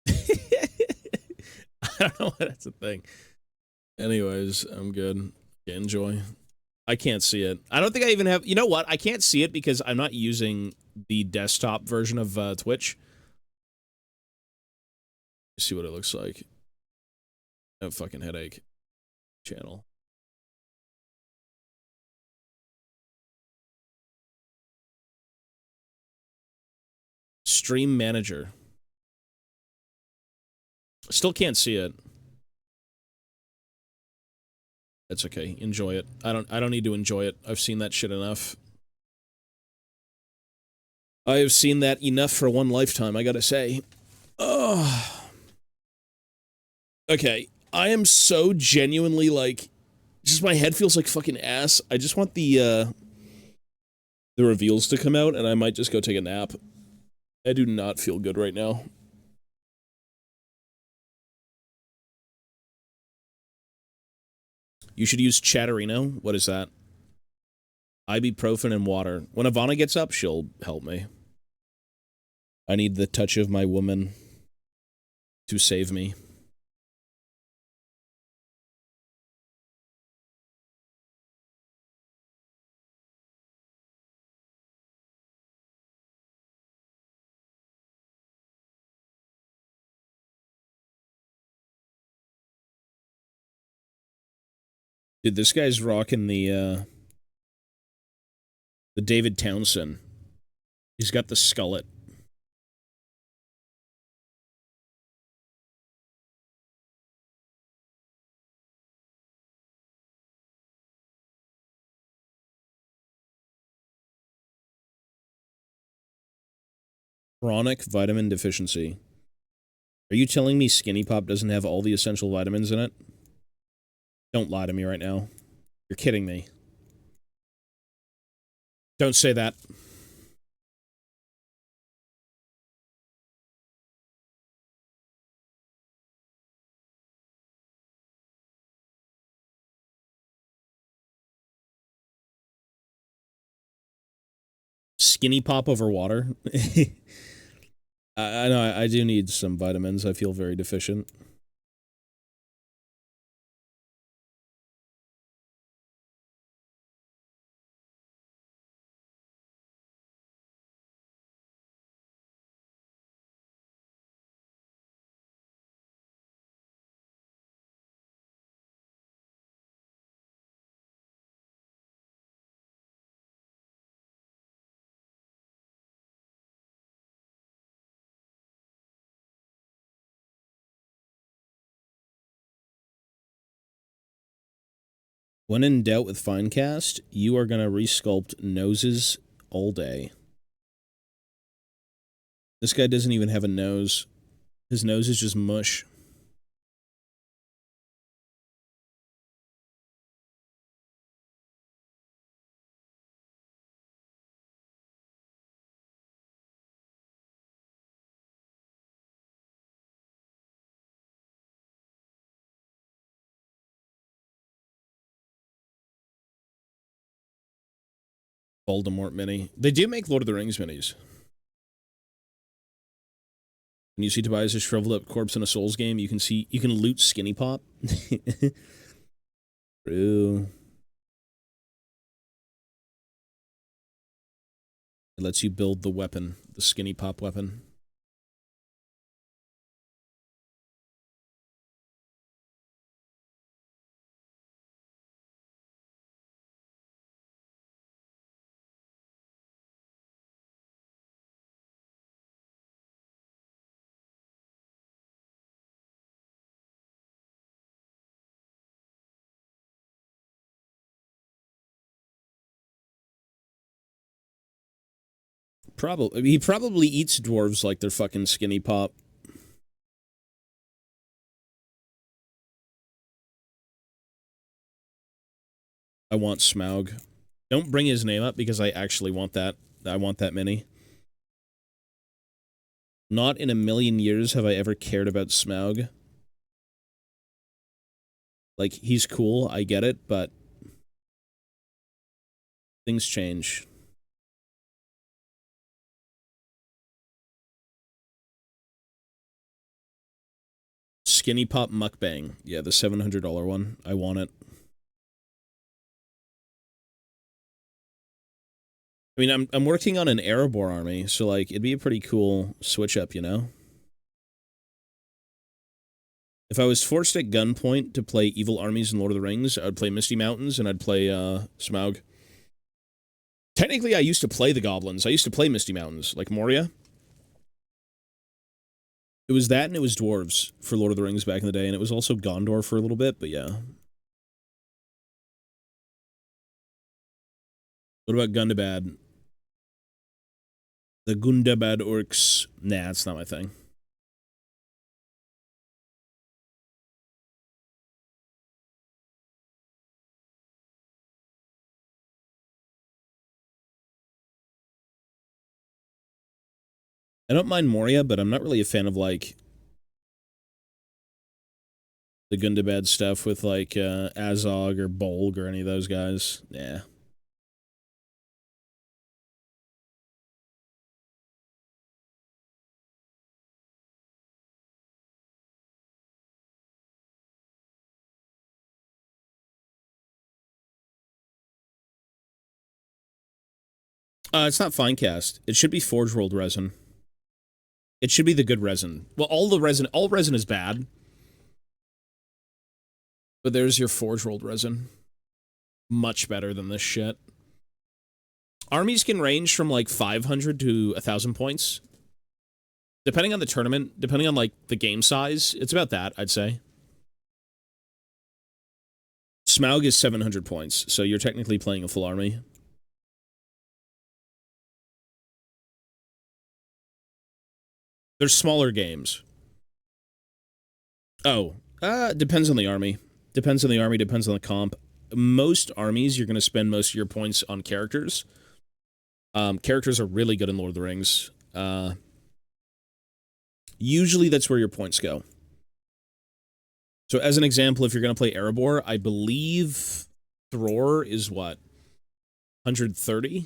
Speaker 1: I don't know why that's a thing. Anyways, I'm good. Enjoy. I can't see it. I don't think I even have... You know what? I can't see it because I'm not using the desktop version of Twitch. Let's see what it looks like. I have a fucking headache. Channel. Stream manager. Still can't see it. That's okay. Enjoy it. I don't need to enjoy it. I've seen that shit enough. I have seen that enough for one lifetime, I gotta say. Ugh. Okay. I am so genuinely, like... Just my head feels like fucking ass. I just want the reveals to come out, and I might just go take a nap. I do not feel good right now. You should use Chatterino. What is that? Ibuprofen and water. When Ivana gets up, she'll help me. I need the touch of my woman to save me. Dude, this guy's rocking the David Townsend. He's got the skullet. Chronic vitamin deficiency. Are you telling me Skinny Pop doesn't have all the essential vitamins in it? Don't lie to me right now. You're kidding me. Don't say that. Skinny Pop over water? I know, I do need some vitamins. I feel very deficient. When in doubt with Finecast, you are gonna resculpt noses all day. This guy doesn't even have a nose. His nose is just mush. Voldemort mini. They do make Lord of the Rings minis. When you see Tobias' shriveled up corpse in a Souls game, you can loot Skinny Pop. True. It lets you build the weapon, the Skinny Pop weapon. Probably. He probably eats dwarves like they're fucking Skinny Pop. I want Smaug. Don't bring his name up because I actually want that. I want that mini. Not in a million years have I ever cared about Smaug. Like, he's cool, I get it, but things change. Skinny Pop Mukbang. Yeah, the $700 one. I want it. I mean, I'm working on an Erebor army, so, like, it'd be a pretty cool switch-up, you know? If I was forced at gunpoint to play evil armies in Lord of the Rings, I would play Misty Mountains, and I'd play, Smaug. Technically, I used to play the goblins. I used to play Misty Mountains, like Moria. It was that, and it was dwarves for Lord of the Rings back in the day, and it was also Gondor for a little bit, but yeah. What about Gundabad? The Gundabad orcs. Nah, it's not my thing. I don't mind Moria, but I'm not really a fan of, like, the Gundabad stuff with, like, Azog or Bolg or any of those guys. Yeah. It's not Finecast. It should be Forge World resin. It should be the good resin. Well, all resin is bad. But there's your Forge World resin. Much better than this shit. Armies can range from, like, 500 to 1,000 points. Depending on the tournament, depending on, like, the game size, it's about that, I'd say. Smaug is 700 points, so you're technically playing a full army. There's smaller games. Oh, depends on the army. Depends on the army, depends on the comp. Most armies, you're going to spend most of your points on characters. Characters are really good in Lord of the Rings. Usually that's where your points go. So as an example, if you're going to play Erebor, I believe Thror is what? 130?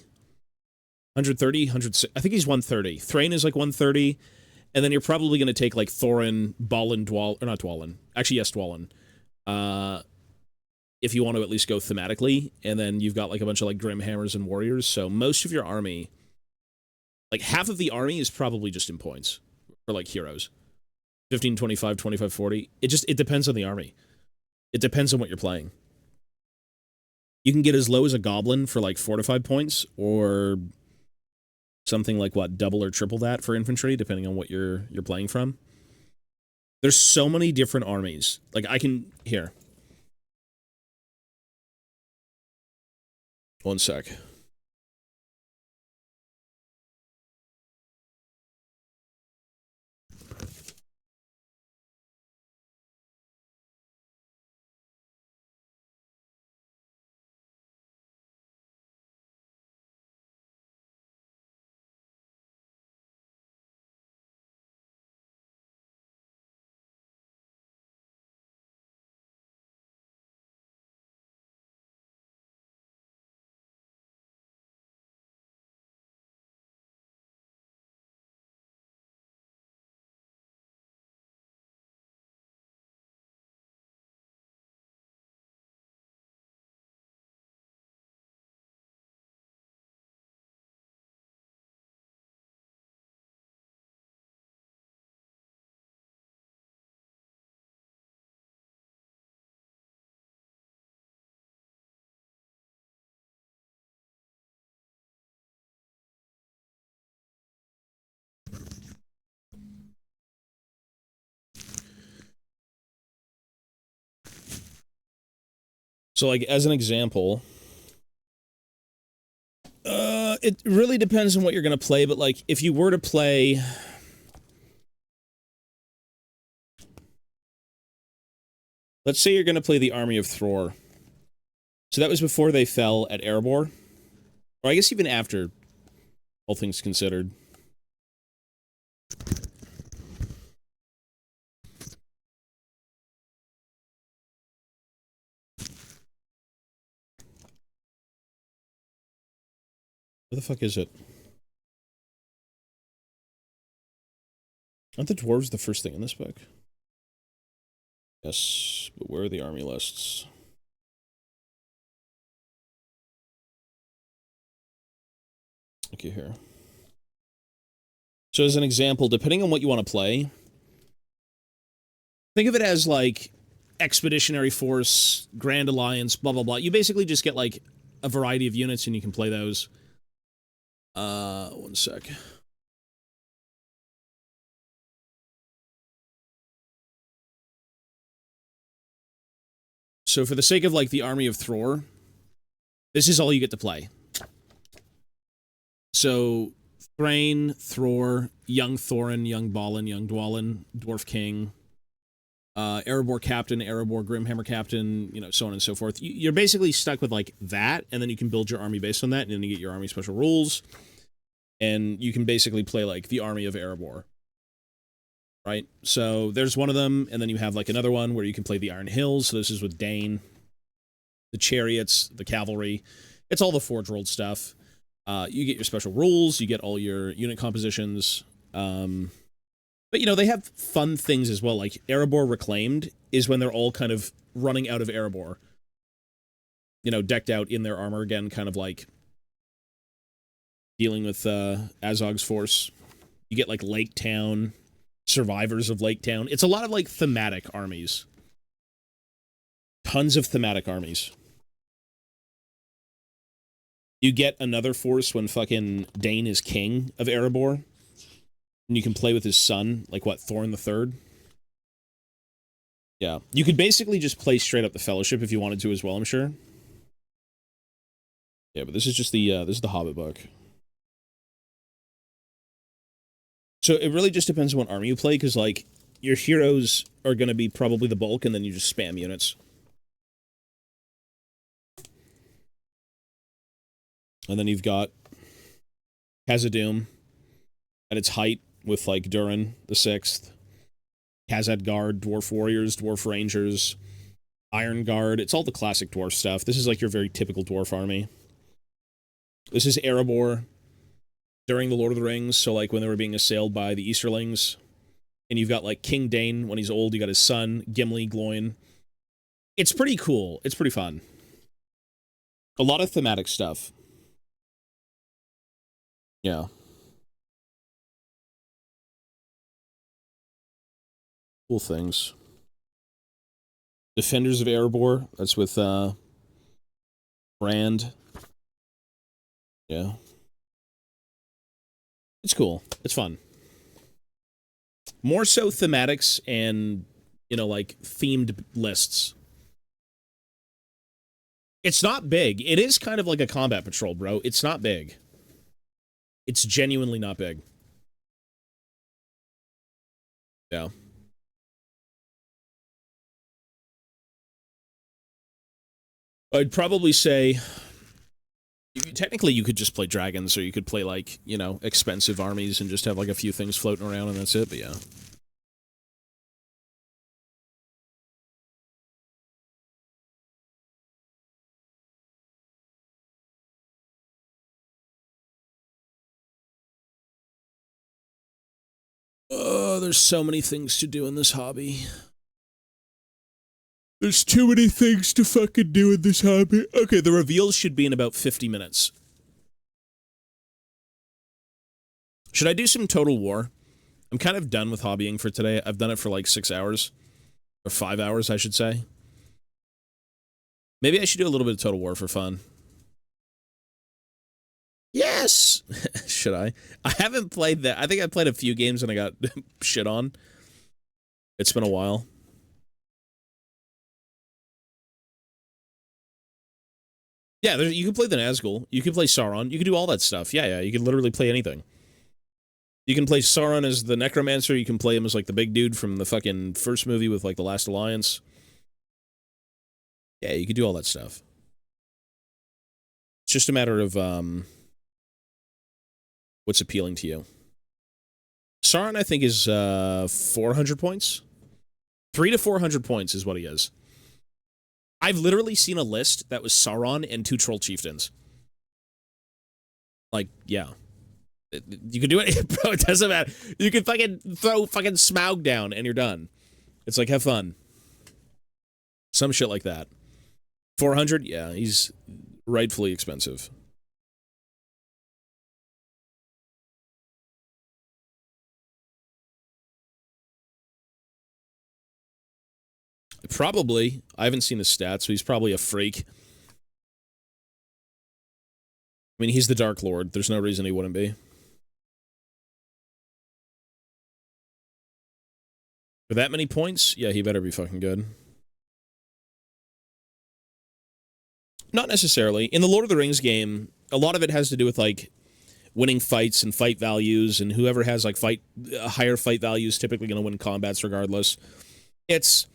Speaker 1: 130? 160? I think he's 130. Thrain is like 130. And then you're probably going to take, like, Thorin, Balin, Dwalin, or not Dwalin. Actually, yes, Dwalin. If you want to at least go thematically. And then you've got, like, a bunch of, like, Grimhammers and Warriors. So most of your army, like, half of the army is probably just in points. For, like, heroes. 15, 25, 25, 40. It depends on the army. It depends on what you're playing. You can get as low as a Goblin for, like, 4 to 5 points. Or something like, what, double or triple that for infantry, depending on what you're playing from. There's so many different armies. Like, I can... Here. One sec. So, like, as an example, it really depends on what you're going to play, but, like, if you were to play... Let's say you're going to play the Army of Thror. So that was before they fell at Erebor. Or I guess even after, all things considered. Where the fuck is it? Aren't the dwarves the first thing in this book? Yes, but where are the army lists? Okay, here. So as an example, depending on what you want to play, think of it as like Expeditionary Force, Grand Alliance, blah, blah, blah. You basically just get like a variety of units and you can play those. One sec. So for the sake of like the Army of Thror, this is all you get to play. So Thrain, Thror, Young Thorin, Young Balin, Young Dwalin, Dwarf King, Erebor Captain, Erebor Grimhammer Captain, you know, so on and so forth. You're basically stuck with like that, and then you can build your army based on that, and then you get your army special rules, and you can basically play like the army of Erebor. Right? So there's one of them, and then you have like another one where you can play the Iron Hills. So this is with Dane, the chariots, the cavalry. It's all the Forge World stuff. You get your special rules, you get all your unit compositions. But, you know, they have fun things as well. Like Erebor Reclaimed is when they're all kind of running out of Erebor. You know, decked out in their armor again, kind of like dealing with Azog's force. You get like Lake Town, Survivors of Lake Town. It's a lot of like thematic armies. Tons of thematic armies. You get another force when fucking Dane is king of Erebor. And you can play with his son, like what, Thorin the Third? Yeah. You could basically just play straight up the Fellowship if you wanted to as well, I'm sure. Yeah, but this is just the this is the Hobbit book. So it really just depends on what army you play, because like your heroes are going to be probably the bulk, and then you just spam units. And then you've got Khazad-dûm at its height with like Durin the Sixth, Khazad Guard, Dwarf Warriors, Dwarf Rangers, Iron Guard. It's all the classic dwarf stuff. This is like your very typical dwarf army. This is Erebor during the Lord of the Rings, so like when they were being assailed by the Easterlings. And you've got like King Dane when he's old, you got his son, Gimli, Gloin. It's pretty cool. It's pretty fun. A lot of thematic stuff. Yeah. Cool things. Defenders of Erebor, that's with Brand. Yeah. It's cool. It's fun. More so thematics and, you know, like themed lists. It's not big. It is kind of like a combat patrol, bro. It's not big. It's genuinely not big. Yeah. I'd probably say, technically you could just play dragons, or you could play like, you know, expensive armies and just have like a few things floating around and that's it, but yeah. Oh, there's so many things to do in this hobby. There's too many things to fucking do in this hobby. Okay, the reveals should be in about 50 minutes. Should I do some Total War? I'm kind of done with hobbying for today. I've done it for like 6 hours. Or 5 hours, I should say. Maybe I should do a little bit of Total War for fun. Yes! Should I? I haven't played that. I think I played a few games and I got shit on. It's been a while. Yeah, you can play the Nazgul. You can play Sauron. You can do all that stuff. Yeah, you can literally play anything. You can play Sauron as the Necromancer. You can play him as, like, the big dude from the fucking first movie with, like, The Last Alliance. Yeah, you can do all that stuff. It's just a matter of, what's appealing to you. Sauron, I think, is, 400 points? 300 to 400 points is what he is. I've literally seen a list that was Sauron and 2 Troll Chieftains. Like, yeah. You can do it, bro, it doesn't matter. You can fucking throw fucking Smaug down and you're done. It's like, have fun. Some shit like that. 400? Yeah, he's rightfully expensive. Probably. I haven't seen his stats, so he's probably a freak. I mean, he's the Dark Lord. There's no reason he wouldn't be. For that many points? Yeah, he better be fucking good. Not necessarily. In the Lord of the Rings game, a lot of it has to do with, like, winning fights and fight values, and whoever has, like, higher fight values typically going to win combats regardless. It's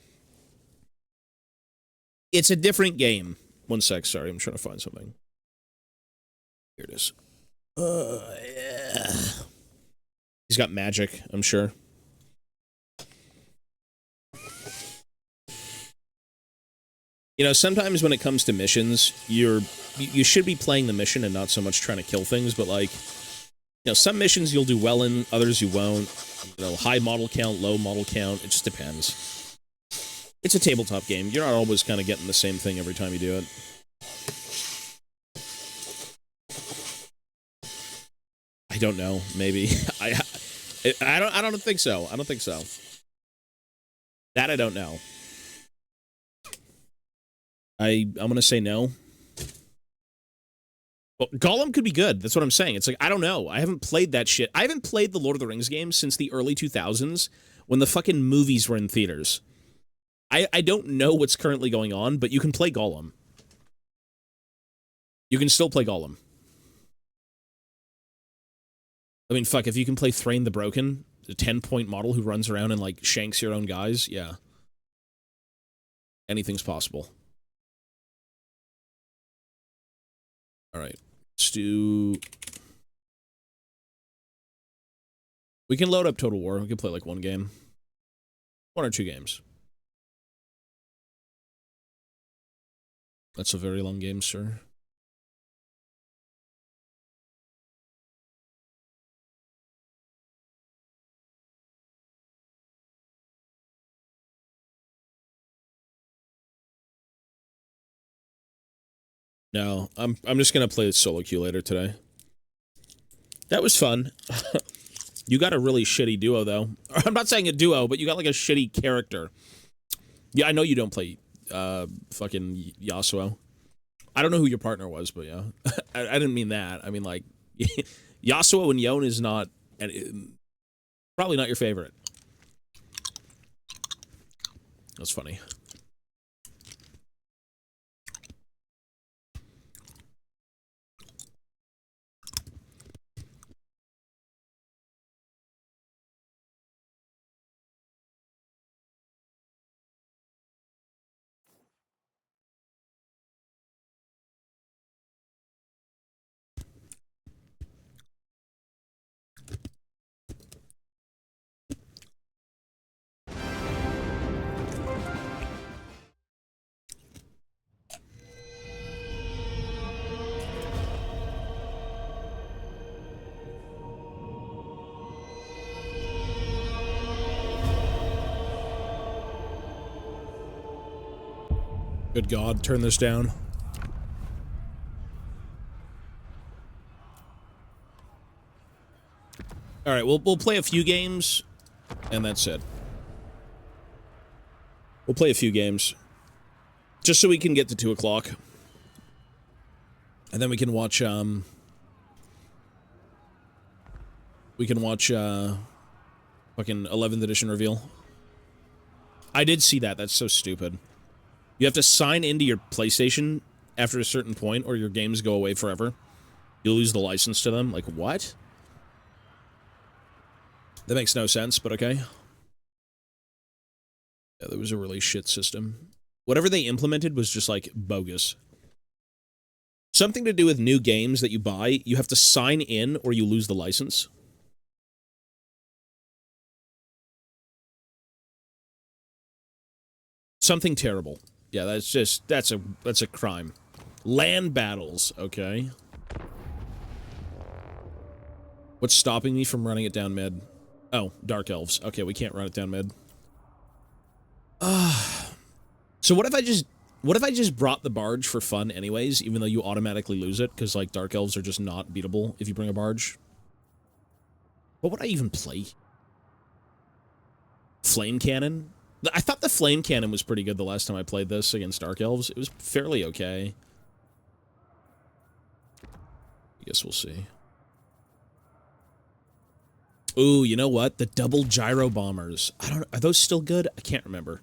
Speaker 1: a different game. One sec, sorry, I'm trying to find something. Here it is. Yeah. He's got magic, I'm sure. You know, sometimes when it comes to missions, you should be playing the mission and not so much trying to kill things, but, like, you know, some missions you'll do well in, others you won't. You know, high model count, low model count, it just depends. It's a tabletop game. You're not always kind of getting the same thing every time you do it. I don't know. Maybe. I don't think so. I don't think so. That I don't know. I'm gonna say no. Well, Gollum could be good. That's what I'm saying. It's like, I don't know. I haven't played that shit. I haven't played the Lord of the Rings games since the early 2000s when the fucking movies were in theaters. I don't know what's currently going on, but you can play Gollum. You can still play Gollum. I mean, fuck, if you can play Thrain the Broken, the 10-point model who runs around and, like, shanks your own guys, yeah. Anything's possible. Alright. Let's do... We can load up Total War. We can play, like, one game. 1 or 2 games. That's a very long game, sir. No, I'm just gonna play solo queue later today. That was fun. You got a really shitty duo, though. I'm not saying a duo, but you got, like, a shitty character. Yeah, I know you don't play fucking Yasuo. I don't know who your partner was, but yeah. I didn't mean that. I mean, like, Yasuo and Yon is not... probably not your favorite. That's funny. Good God, turn this down. All right, we'll play a few games, and that's it. We'll play a few games, just so we can get to 2 o'clock, and then we can watch fucking 11th edition reveal. I did see that. That's so stupid. You have to sign into your PlayStation after a certain point, or your games go away forever. You'll lose the license to them. Like, what? That makes no sense, but okay. Yeah, that was a really shit system. Whatever they implemented was just, like, bogus. Something to do with new games that you buy, you have to sign in or you lose the license. Something terrible. Yeah, that's a crime. Land battles, okay. What's stopping me from running it down mid? Oh, Dark Elves. Okay, we can't run it down mid. So what if I just brought the barge for fun anyways, even though you automatically lose it, because, like, Dark Elves are just not beatable if you bring a barge? What would I even play? Flame Cannon? I thought the Flame Cannon was pretty good the last time I played this against Dark Elves. It was fairly okay. I guess we'll see. Ooh, you know what? The double gyro bombers. Are those still good? I can't remember.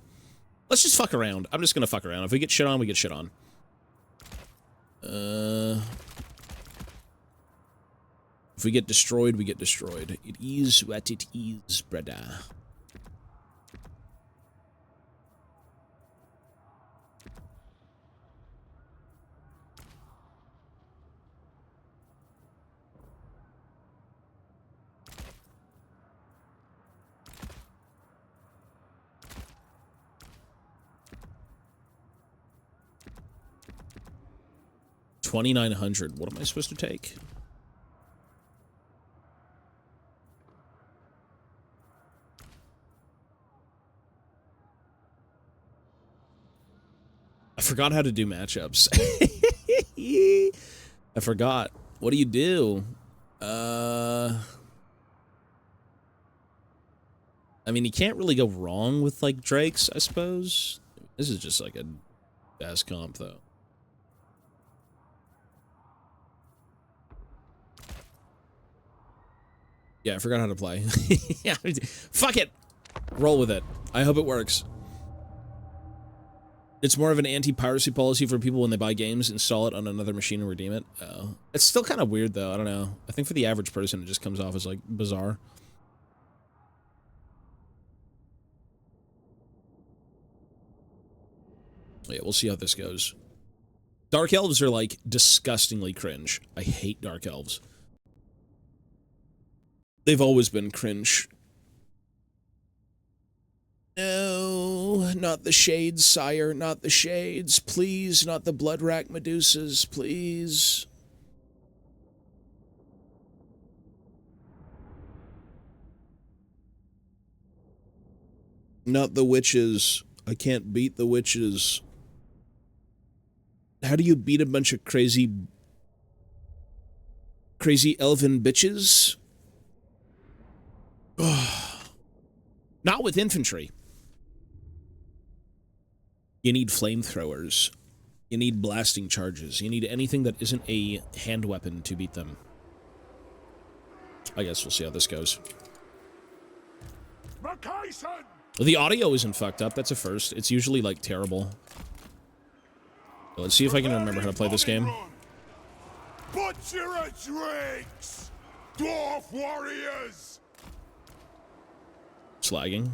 Speaker 1: Let's just fuck around. I'm just gonna fuck around. If we get shit on, we get shit on. If we get destroyed, we get destroyed. It is what it is, brother. $2,900. What am I supposed to take? I forgot how to do matchups. I forgot. What do you do? I mean, you can't really go wrong with, like, Drakes, I suppose. This is just like a ass comp, though. Yeah, I forgot how to play. Yeah, fuck it. Roll with it. I hope it works. It's more of an anti-piracy policy for people when they buy games, install it on another machine and redeem it. Oh. It's still kind of weird, though. I don't know. I think for the average person, it just comes off as, like, bizarre. Yeah, we'll see how this goes. Dark Elves are, like, disgustingly cringe. I hate Dark Elves. They've always been cringe. No, not the shades, sire, not the shades. Please, not the blood rack Medusas, please. Not the witches. I can't beat the witches. How do you beat a bunch of crazy elven bitches? Not with infantry. You need flamethrowers. You need blasting charges. You need anything that isn't a hand weapon to beat them. I guess we'll see how this goes. The audio isn't fucked up. That's a first. It's usually, like, terrible. Let's see if I can remember how to play this game.
Speaker 2: Butcher of drakes! Dwarf warriors!
Speaker 1: It's lagging.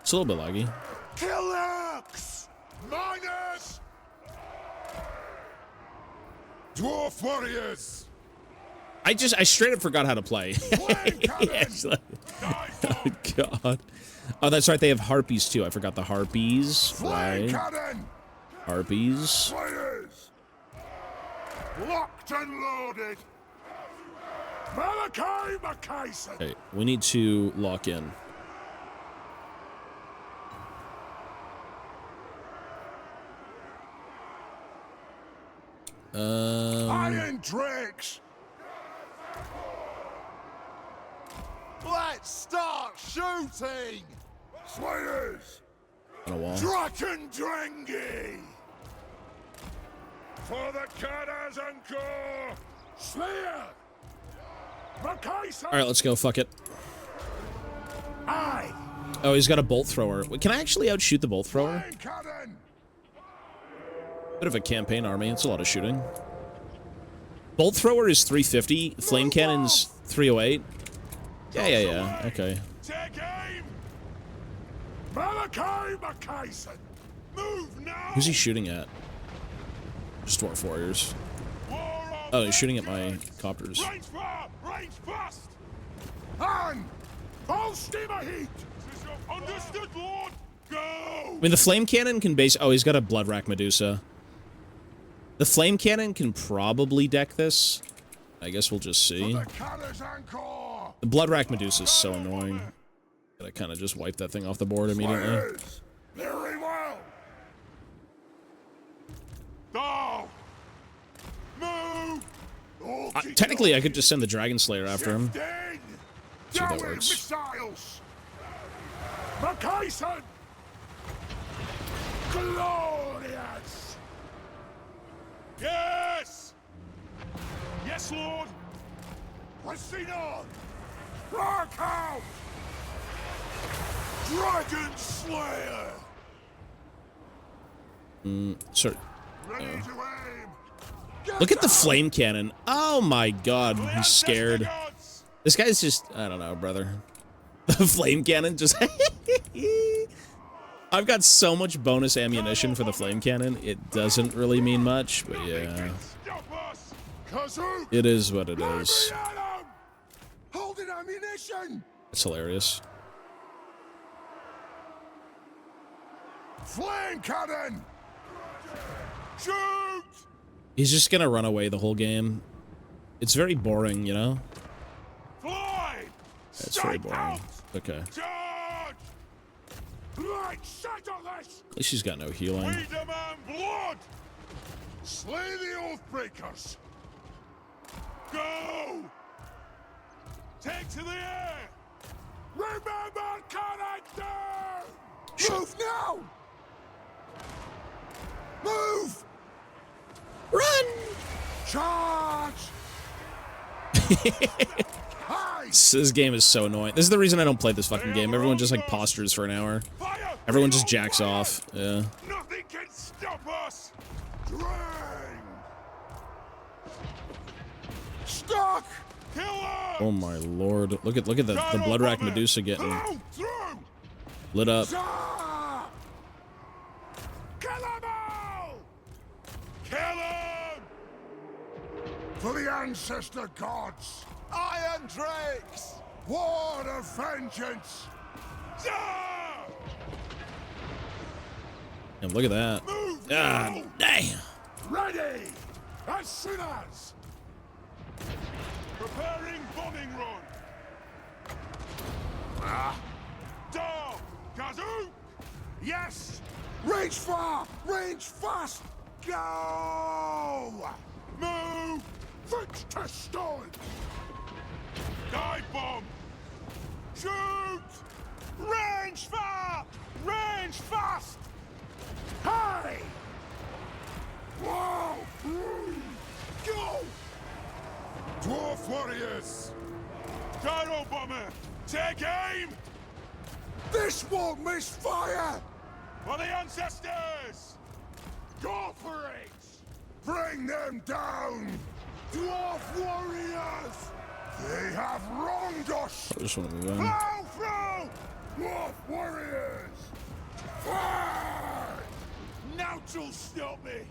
Speaker 1: It's a little bit laggy.
Speaker 2: Killux! Miners! Dwarf warriors!
Speaker 1: I straight up forgot how to play. Yes. Oh, God. Oh, that's right. They have harpies, too. I forgot the harpies. Right. Harpies.
Speaker 2: Fighters! Locked and loaded! Malachi Macaison!
Speaker 1: Okay, we need to lock in.
Speaker 2: Iron Drakes! Let's start shooting! Slayers!
Speaker 1: On a wall.
Speaker 2: Draken Drengi! For the Kadas and Core! Slayer! Macaison!
Speaker 1: Alright, let's go. Fuck it.
Speaker 2: Aye!
Speaker 1: Oh, he's got a bolt thrower. Wait, can I actually outshoot the bolt thrower? Bit of a campaign army. It's a lot of shooting. Bolt thrower is 350. Flame cannon's 308. Yeah. Okay.
Speaker 2: Take aim! Malachi Macaison! Move now!
Speaker 1: Who's he shooting at? Just Dwarf Warriors. Oh, he's shooting at my copters.
Speaker 2: Range fire! Range fast! On! Full steam ahead! Understood, Lord! Go!
Speaker 1: I mean, the flame cannon can base... Oh, he's got a blood rack Medusa. The flame cannon can probably deck this. I guess we'll just see.
Speaker 2: The cannon's anchor!
Speaker 1: The Blood Rack Medusa is so annoying. Gotta kind of just wipe that thing off the board immediately.
Speaker 2: Fires! Very well! Go! Move! All
Speaker 1: Technically, I could just send the Dragon Slayer after him.
Speaker 2: Shifting!
Speaker 1: See if that
Speaker 2: Down
Speaker 1: works.
Speaker 2: missiles! Macason! Glorious! Yes! Yes, Lord! Pressing on! Rock out! Dragon Slayer!
Speaker 1: Sorry.
Speaker 2: Ready to aim!
Speaker 1: Look at the flame cannon. Oh my god, he's scared. This guy's just, I don't know, brother. The flame cannon just... I've got so much bonus ammunition for the flame cannon. It doesn't really mean much, but yeah. It is what it is.
Speaker 2: Holding ammunition!
Speaker 1: It's hilarious.
Speaker 2: Flame cannon! Shoot!
Speaker 1: He's just gonna run away the whole game. It's very boring, you know?
Speaker 2: Fly!
Speaker 1: It's very boring. Okay.
Speaker 2: Charge! Light shadowless!
Speaker 1: At least he's got no healing.
Speaker 2: We demand blood! Slay the Oathbreakers! Go! Take to the air! Remember character! Move now! Move!
Speaker 1: Run!
Speaker 2: Charge!
Speaker 1: This game is so annoying. This is the reason I don't play this fucking game. Everyone just like postures for an hour.
Speaker 2: Fire!
Speaker 1: Everyone just jacks off. Yeah.
Speaker 2: Nothing can stop us! Drain! Stuck! Kill us!
Speaker 1: Oh my lord. Look at the Blood Rack Medusa getting lit up.
Speaker 2: Kill them all! Kill them! For the ancestor gods! Iron Drakes! War of vengeance!
Speaker 1: And look at that.
Speaker 2: Move
Speaker 1: Ah,
Speaker 2: now!
Speaker 1: damn.
Speaker 2: Ready! As soon as! Preparing bombing run! Down! Kazoo! Yes! Range far! Range fast! Go! Move! Foot to stone! Dive bomb! Shoot! Range far! Range fast! Hurry! Whoa! Go! Dwarf warriors! Gyro bomber! Take aim! This won't miss fire! For the ancestors! Go for it! Bring them down! Dwarf warriors! They have wronged us!
Speaker 1: I just want to move on.
Speaker 2: Plow through! Dwarf warriors! Fire! Nout'll stop me!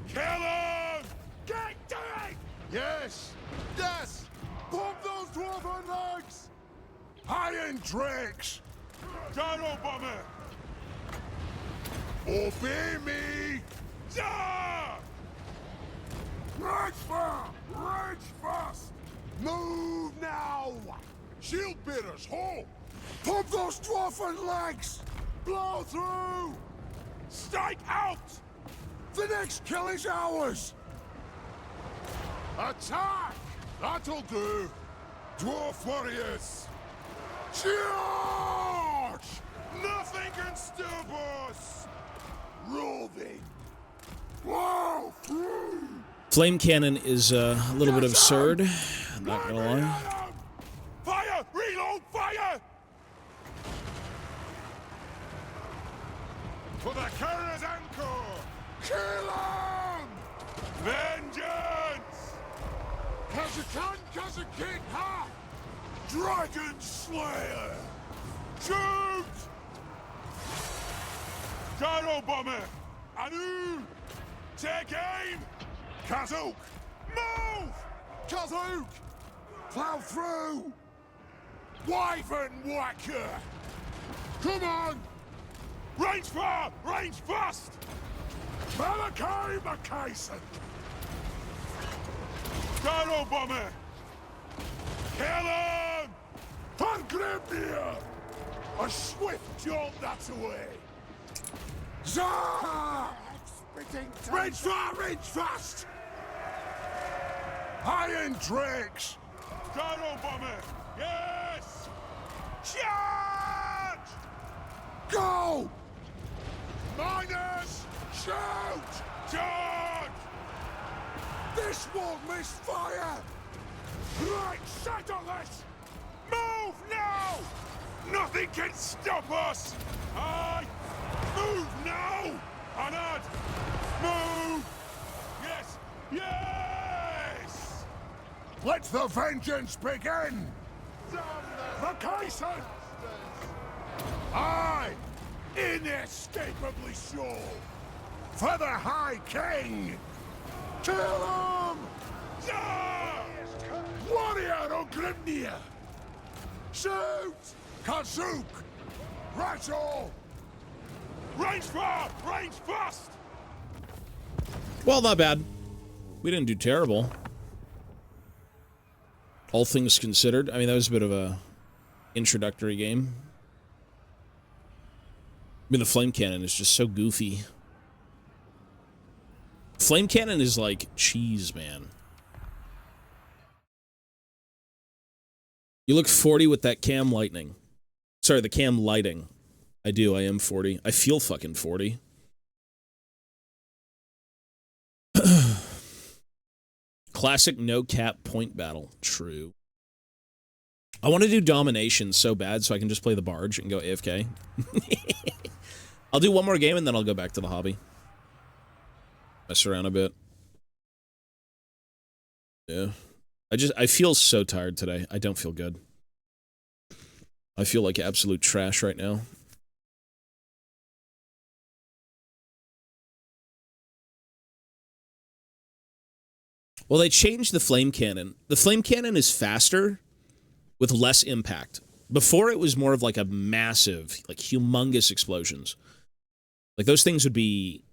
Speaker 2: Kill him! Get to it! Yes! Yes! Bomb those dwarven legs! Iron Drakes! Gyro bomber! Obey me! Ja! Rage fire! Rage fast! Move now! Shield bearers, hold! Pump those dwarven legs! Blow through! Strike out! The next kill is ours! Attack! That'll do! Dwarf warriors! Charge! Nothing can stop us! Roving! Wow!
Speaker 1: Flame cannon is a little bit absurd. I'm not gonna lie.
Speaker 2: Fire! Reload! Fire! For the carrier's anchor! Kill him! Vengeance! Kazakan, Kazakin, ha! Dragon Slayer! Shoot! Gyro bomber! Anu! Take aim! Kazook! Move! Kazook! Plow through! Wyvern whacker! Come on! Range far! Range fast! Malachi McKayson! Gyro Bomber! Kill him! For Grimnir! A swift jolt that's away! Zah! Range far, range fast! Iron Drakes! Gyro Bomber! Yes! Charge! Go! Miners! Shoot! Charge! This won't miss fire! Right, settle this! Move now! Nothing can stop us! Aye! Move now! Anad! Move! Yes! Yes! Let the vengeance begin! Vacation! Aye! Inescapably sure! For the High King! Kill him! Yeah! Warrior of Grimnir! Shoot! Kazook! Rattle! Range far! Range fast!
Speaker 1: Well, not bad. We didn't do terrible. All things considered. I mean, that was a bit of a introductory game. I mean, the flame cannon is just so goofy. Flame cannon is like cheese, man. You look 40 with that cam lightning. Sorry, the cam lighting. I do, I am 40. I feel fucking 40. Classic no-cap point battle. True. I want to do domination so bad so I can just play the barge and go AFK. I'll do one more game and then I'll go back to the hobby. Mess around a bit. Yeah. I feel so tired today. I don't feel good. I feel like absolute trash right now. Well, they changed the flame cannon. The flame cannon is faster with less impact. Before, it was more of like a massive, like humongous explosions. Like those things would be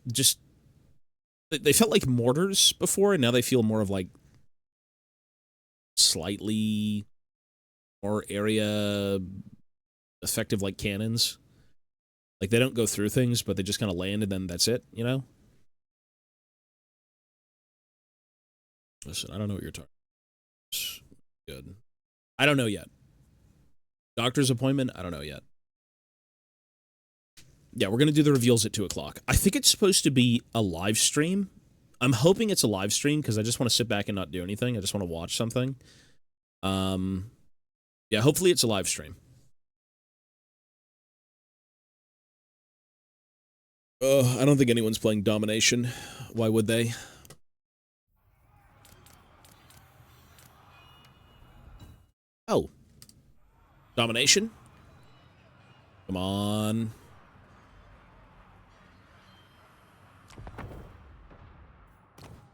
Speaker 1: just they felt like mortars before, and now they feel more of like slightly more area effective, like cannons. Like they don't go through things, but they just kind of land and then that's it, you know? Listen, I don't know what you're talking about. Good. I don't know yet. Doctor's appointment? I don't know yet. Yeah, we're going to do the reveals at 2 o'clock. I think it's supposed to be a live stream. I'm hoping it's a live stream because I just want to sit back and not do anything. I just want to watch something. Yeah, hopefully it's a live stream. I don't think anyone's playing Domination. Why would they? Oh. Domination? Come on.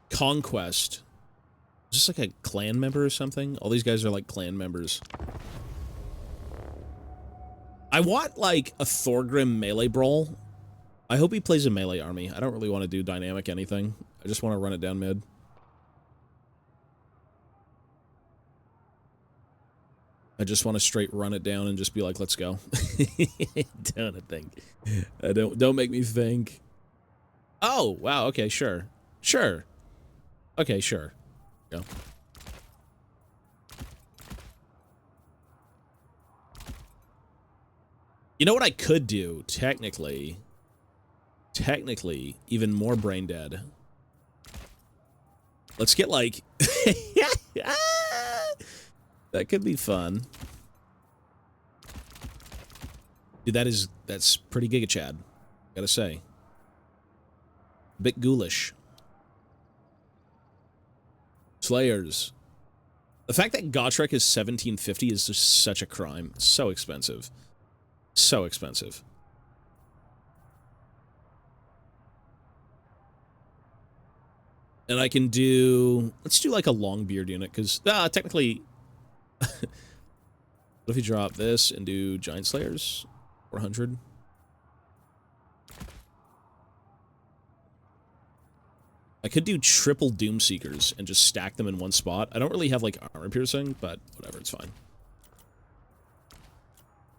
Speaker 1: Conquest. Is this like a clan member or something? All these guys are like clan members. I want like a Thorgrim melee brawl. I hope he plays a melee army. I don't really want to do dynamic anything. I just want to run it down mid. I just want to straight run it down and just be like, let's go. Don't think. Don't make me think. Oh, wow, okay, sure. Sure. Okay, sure. Go. You know what I could do, technically? Technically, even more brain dead. Let's get like... That could be fun. Dude, that's pretty Giga Chad. Gotta say. A bit ghoulish. Slayers. The fact that Gotrek is 1750 is just such a crime. It's so expensive. So expensive. And I can do... Let's do like a Longbeard unit, because technically... What if you drop this and do Giant Slayers? 400. I could do triple Doomseekers and just stack them in one spot. I don't really have, like, armor piercing, but whatever, it's fine.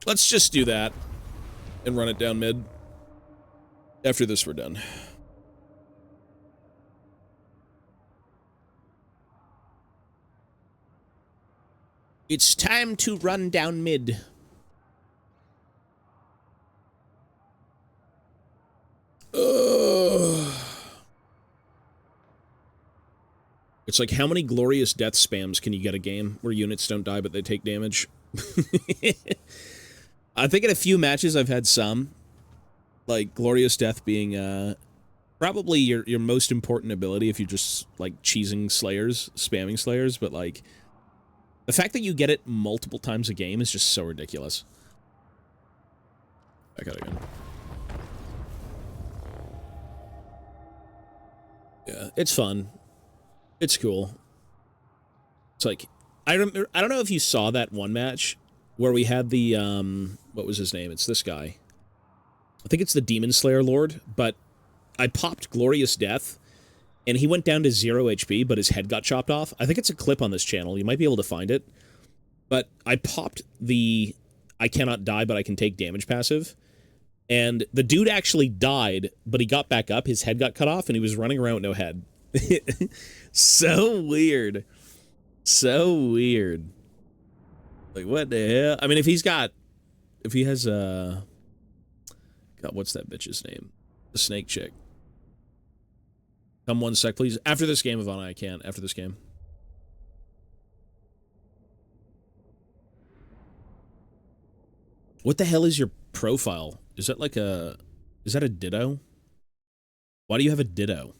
Speaker 1: Let's just do that and run it down mid. After this, we're done. It's time to run down mid. It's like, how many glorious death spams can you get a game where units don't die but they take damage? I think in a few matches I've had some. Like, glorious death being probably your most important ability if you're just, like, cheesing slayers, spamming slayers, but, like, the fact that you get it multiple times a game is just so ridiculous. Back out again. Yeah, it's fun. It's cool. It's like, I don't know if you saw that one match where we had the, what was his name? It's this guy. I think it's the Demon Slayer Lord, but I popped Glorious Death, and he went down to 0 HP, but his head got chopped off. I think it's a clip on this channel. You might be able to find it. But I popped the I cannot die, but I can take damage passive, and the dude actually died, but he got back up, his head got cut off, and he was running around with no head. So weird. So weird. Like, what the hell? I mean, if he has, God, what's that bitch's name? The snake chick. Come one sec, please. After this game, Ivana, I can't. After this game. What the hell is your profile? Is that like a... Is that a ditto? Why do you have a ditto?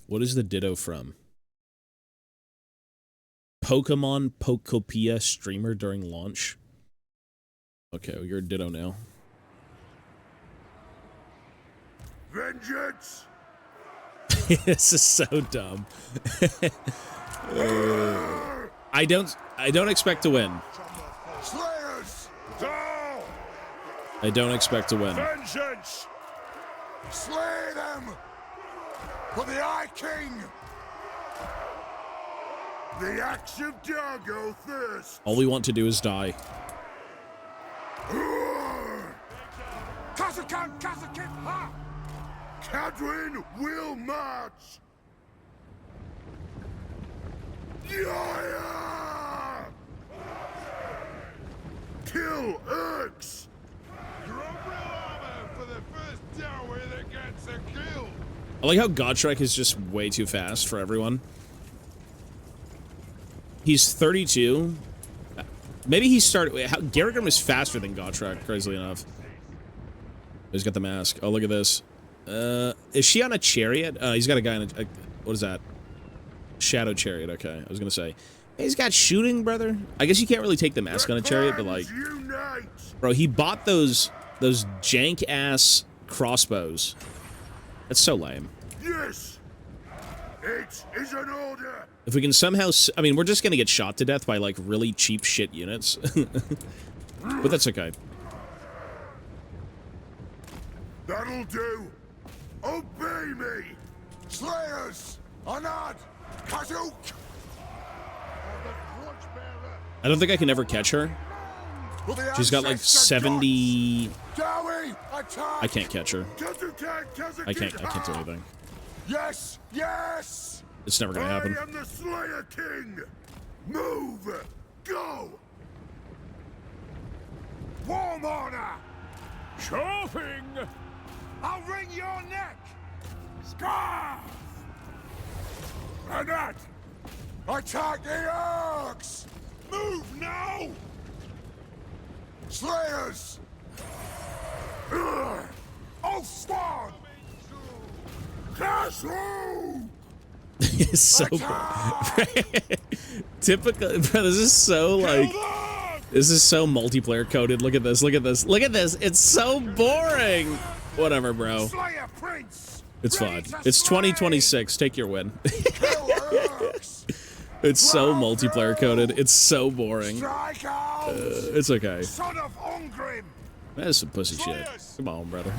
Speaker 1: What is the ditto from? Pokemon Pokopia streamer during launch. Okay, well, you're a ditto now.
Speaker 2: Vengeance!
Speaker 1: This is so dumb. I don't expect to win.
Speaker 2: Slayers! Down!
Speaker 1: I don't expect to win.
Speaker 2: Vengeance! Slay them! For the Eye King! The axe of Dargo thirst!
Speaker 1: All we want to do is die.
Speaker 2: Kazakan, Kazakin, ha! Cadwin will march! Yeah! Kill Urks! Drop real armor for the first dowie that gets a kill!
Speaker 1: I like how Gotrek is just way too fast for everyone. He's 32. Maybe he started... Garrigan is faster than Gotrek, crazily enough. He's got the mask. Oh, look at this. Is she on a chariot? He's got a guy in a... What is that? Shadow chariot, okay. I was gonna say. He's got shooting, brother. I guess you can't really take the mask on a chariot, but like... Bro, he bought those jank-ass crossbows. That's so lame.
Speaker 2: Yes! It is an order!
Speaker 1: If we can somehow... I mean, we're just gonna get shot to death by, like, really cheap shit units. But that's okay.
Speaker 2: That'll do! Obey me! Slayers! Anad! Kazook!
Speaker 1: I don't think I can ever catch her. She's got, like, 70... I can't catch her. I can't do anything.
Speaker 2: Yes! Yes!
Speaker 1: It's never gonna happen.
Speaker 2: I am the Slayer King! Move! Go! Warm order! Chopping! I'll wring your neck! Scarf! Anat! Attack the Orcs! Move now! Slayers! Ulfspawn! Castle!
Speaker 1: It's so typical. Bro, this is so like... This is so multiplayer coded. Look at this. Look at this. Look at this. It's so boring. Whatever, bro. It's fine. It's 2026. Take your win. It's so multiplayer coded. It's so boring. It's okay.
Speaker 2: Son of Ungrim!
Speaker 1: That is some pussy shit. Come on, brother.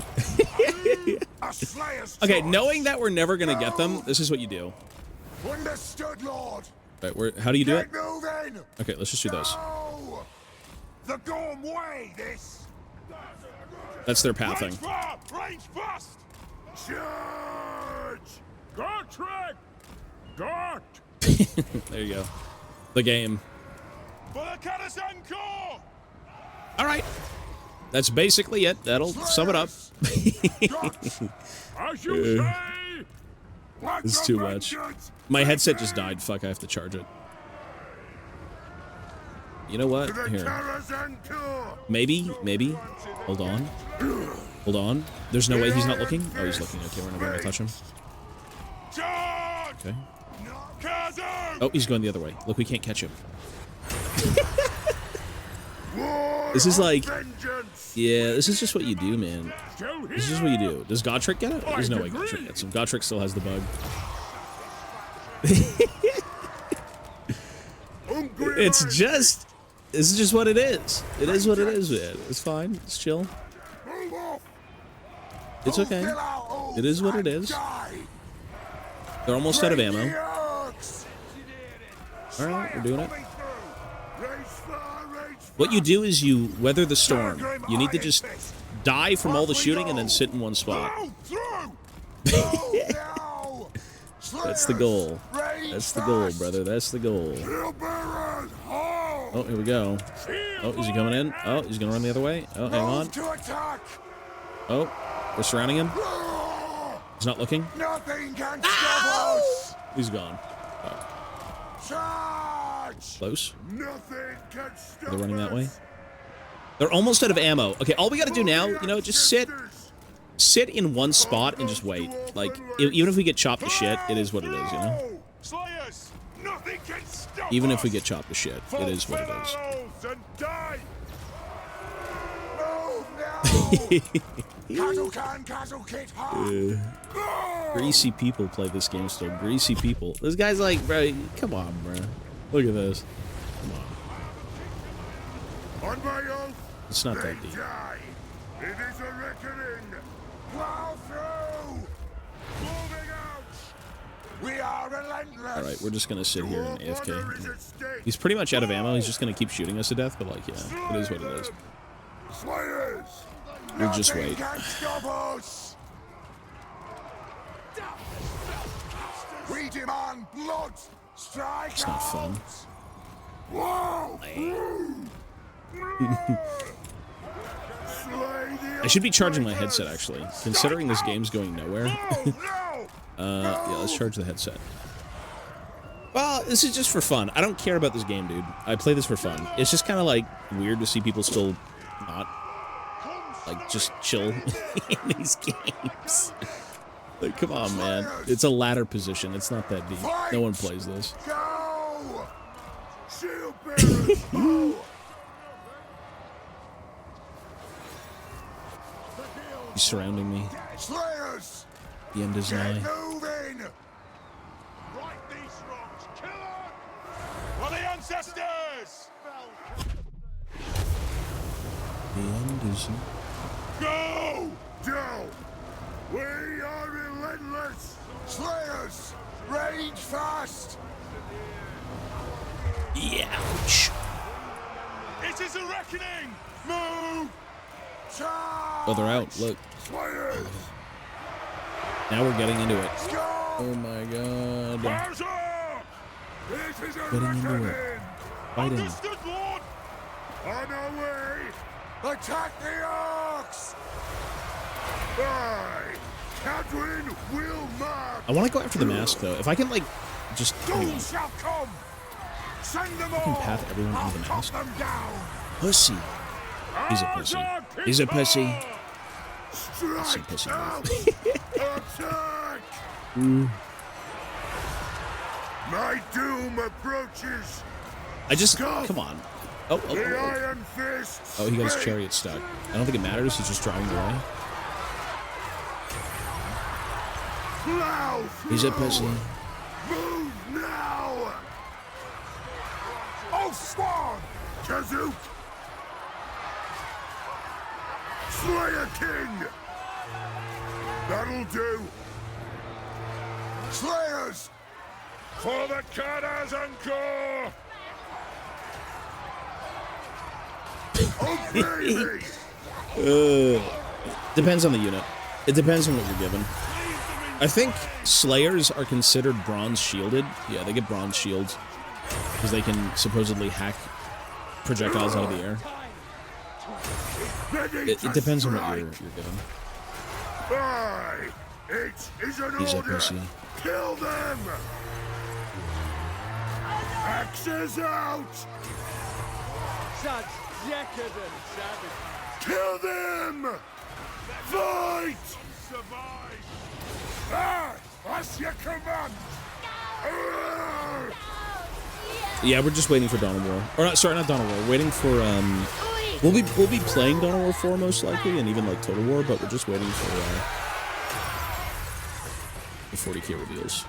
Speaker 2: A slayer's
Speaker 1: Okay,
Speaker 2: choice.
Speaker 1: knowing that we're never gonna get them, this is what you do.
Speaker 2: Understood, Lord.
Speaker 1: Right, how do you do it?
Speaker 2: Get moving.
Speaker 1: Okay, let's just do this.
Speaker 2: Go. The Gorm way, this.
Speaker 1: That's their pathing.
Speaker 2: Range far, range fast. Charge. Guard track. Guard.
Speaker 1: There you go. The game.
Speaker 2: For the Canison Corps.
Speaker 1: All right. That's basically it. That'll sum it up.
Speaker 2: As you say.
Speaker 1: This is too much. My headset just died. Fuck, I have to charge it. You know what? Here. Maybe. Hold on. Hold on. There's no way he's not looking? Oh, he's looking. Okay, we're not going to touch him. Okay. Oh, he's going the other way. Look, we can't catch him. This is like... Yeah, this is just what you do, man. This is just what you do. Does Godtrick get it? There's no way Godtrick gets him. Godtrick still has the bug. It's just... This is just what it is. It is what it is, man. It's fine. It's chill. It's okay. It is what it is. They're almost out of ammo. Alright, we're doing it. What you do is you weather the storm. You need to just die from all the shooting and then sit in one spot. That's the goal. That's the goal, brother. That's the goal. Oh, here we go. Oh, is he coming in? Oh, he's gonna run the other way. Oh, hang on. Oh, we're surrounding him. He's not looking.
Speaker 2: Nothing can stop us.
Speaker 1: He's gone.
Speaker 2: Charge.
Speaker 1: Close.
Speaker 2: Nothing can stop
Speaker 1: They're running that way.
Speaker 2: us.
Speaker 1: They're almost out of ammo. Okay, all we gotta do now, you know, just sit in one spot and just wait. Like, even if we get chopped to shit, it is what it is, you know?
Speaker 2: Slayers, nothing can stop
Speaker 1: Even if we
Speaker 2: us.
Speaker 1: get chopped to shit, it is what it is.
Speaker 2: And die. Move now. Castle can, castle kit hard.
Speaker 1: Greasy people play this game still. Greasy people. This guy's like, bro, come on, bro. Look at this. Come on.
Speaker 2: On my oath.
Speaker 1: It's not
Speaker 2: They
Speaker 1: that deep.
Speaker 2: die. It is a reckoning. Plow through. Moving out. We are relentless.
Speaker 1: Alright, we're just gonna sit here and
Speaker 2: Your honor is
Speaker 1: AFK.
Speaker 2: at stake.
Speaker 1: He's pretty much out of ammo. He's just gonna keep shooting us to death, but like, yeah, it is what it is.
Speaker 2: Slayers.
Speaker 1: We'll just
Speaker 2: Nothing
Speaker 1: wait.
Speaker 2: can stop us. We demand blood. Strike
Speaker 1: It's not fun.
Speaker 2: Whoa.
Speaker 1: I should be charging my headset, actually. Considering this game's going nowhere. Yeah, let's charge the headset. Well, this is just for fun. I don't care about this game, dude. I play this for fun. It's just kind of, like, weird to see people still not, like, just chill in these games. Like, come on, man. It's a ladder position. It's not that deep. No one plays this.
Speaker 2: Go! Shield bearers! Oh!
Speaker 1: He's surrounding me.
Speaker 2: Slayers!
Speaker 1: The end is nigh.
Speaker 2: Get moving! Right these wrongs! Kill them! For the ancestors!
Speaker 1: The end is...
Speaker 2: Go! Go! We are relentless! Slayers! Rage fast!
Speaker 1: Ouch.
Speaker 2: It is a reckoning! Move! Charge!
Speaker 1: Oh, they're out. Look.
Speaker 2: Slayers!
Speaker 1: Now we're getting into it.
Speaker 2: Go!
Speaker 1: Oh my god.
Speaker 2: Fires up! This is a
Speaker 1: Getting into
Speaker 2: reckoning!
Speaker 1: it. Fighting.
Speaker 2: Understood, Lord! On our way! Attack the orcs! Aye! Catherine will mark!
Speaker 1: I want to go after the mask, though. If I can, like, just... hang on.
Speaker 2: Doom shall come! Send them
Speaker 1: I can
Speaker 2: all!
Speaker 1: path everyone
Speaker 2: I'll
Speaker 1: into the
Speaker 2: cut
Speaker 1: mask.
Speaker 2: them down!
Speaker 1: Pussy. He's a pussy. He's a pussy.
Speaker 2: Strike
Speaker 1: pussy
Speaker 2: out! Attack! My doom approaches!
Speaker 1: I just... Come on. Oh, oh,
Speaker 2: The
Speaker 1: oh, oh.
Speaker 2: iron fist!
Speaker 1: Oh, he got his
Speaker 2: speak.
Speaker 1: chariot stuck. I don't think it matters. He's just driving away.
Speaker 2: Plow
Speaker 1: He's a
Speaker 2: through.
Speaker 1: pussy.
Speaker 2: Move now! Oh, Spawn! Kazook! Slayer King! That'll do! Slayers! For the Kadas encore! Obey me!
Speaker 1: Depends on the unit. It depends on what you're given. I think Slayers are considered bronze shielded. Yeah, they get bronze shields because they can supposedly hack projectiles out of the air. It depends on what you're given.
Speaker 2: Aye! It is an
Speaker 1: He's a
Speaker 2: order!
Speaker 1: pussy.
Speaker 2: Kill them! Axes out!
Speaker 5: Such decadent savage.
Speaker 2: Kill them! Fight! Survive! Ah! As you command!
Speaker 1: Yeah, we're just waiting for Dawn of War. Or not, sorry, not Dawn of War. We're waiting for we'll be playing Dawn of War 4 most likely, and even like Total War, but we're just waiting for the 40k reveals.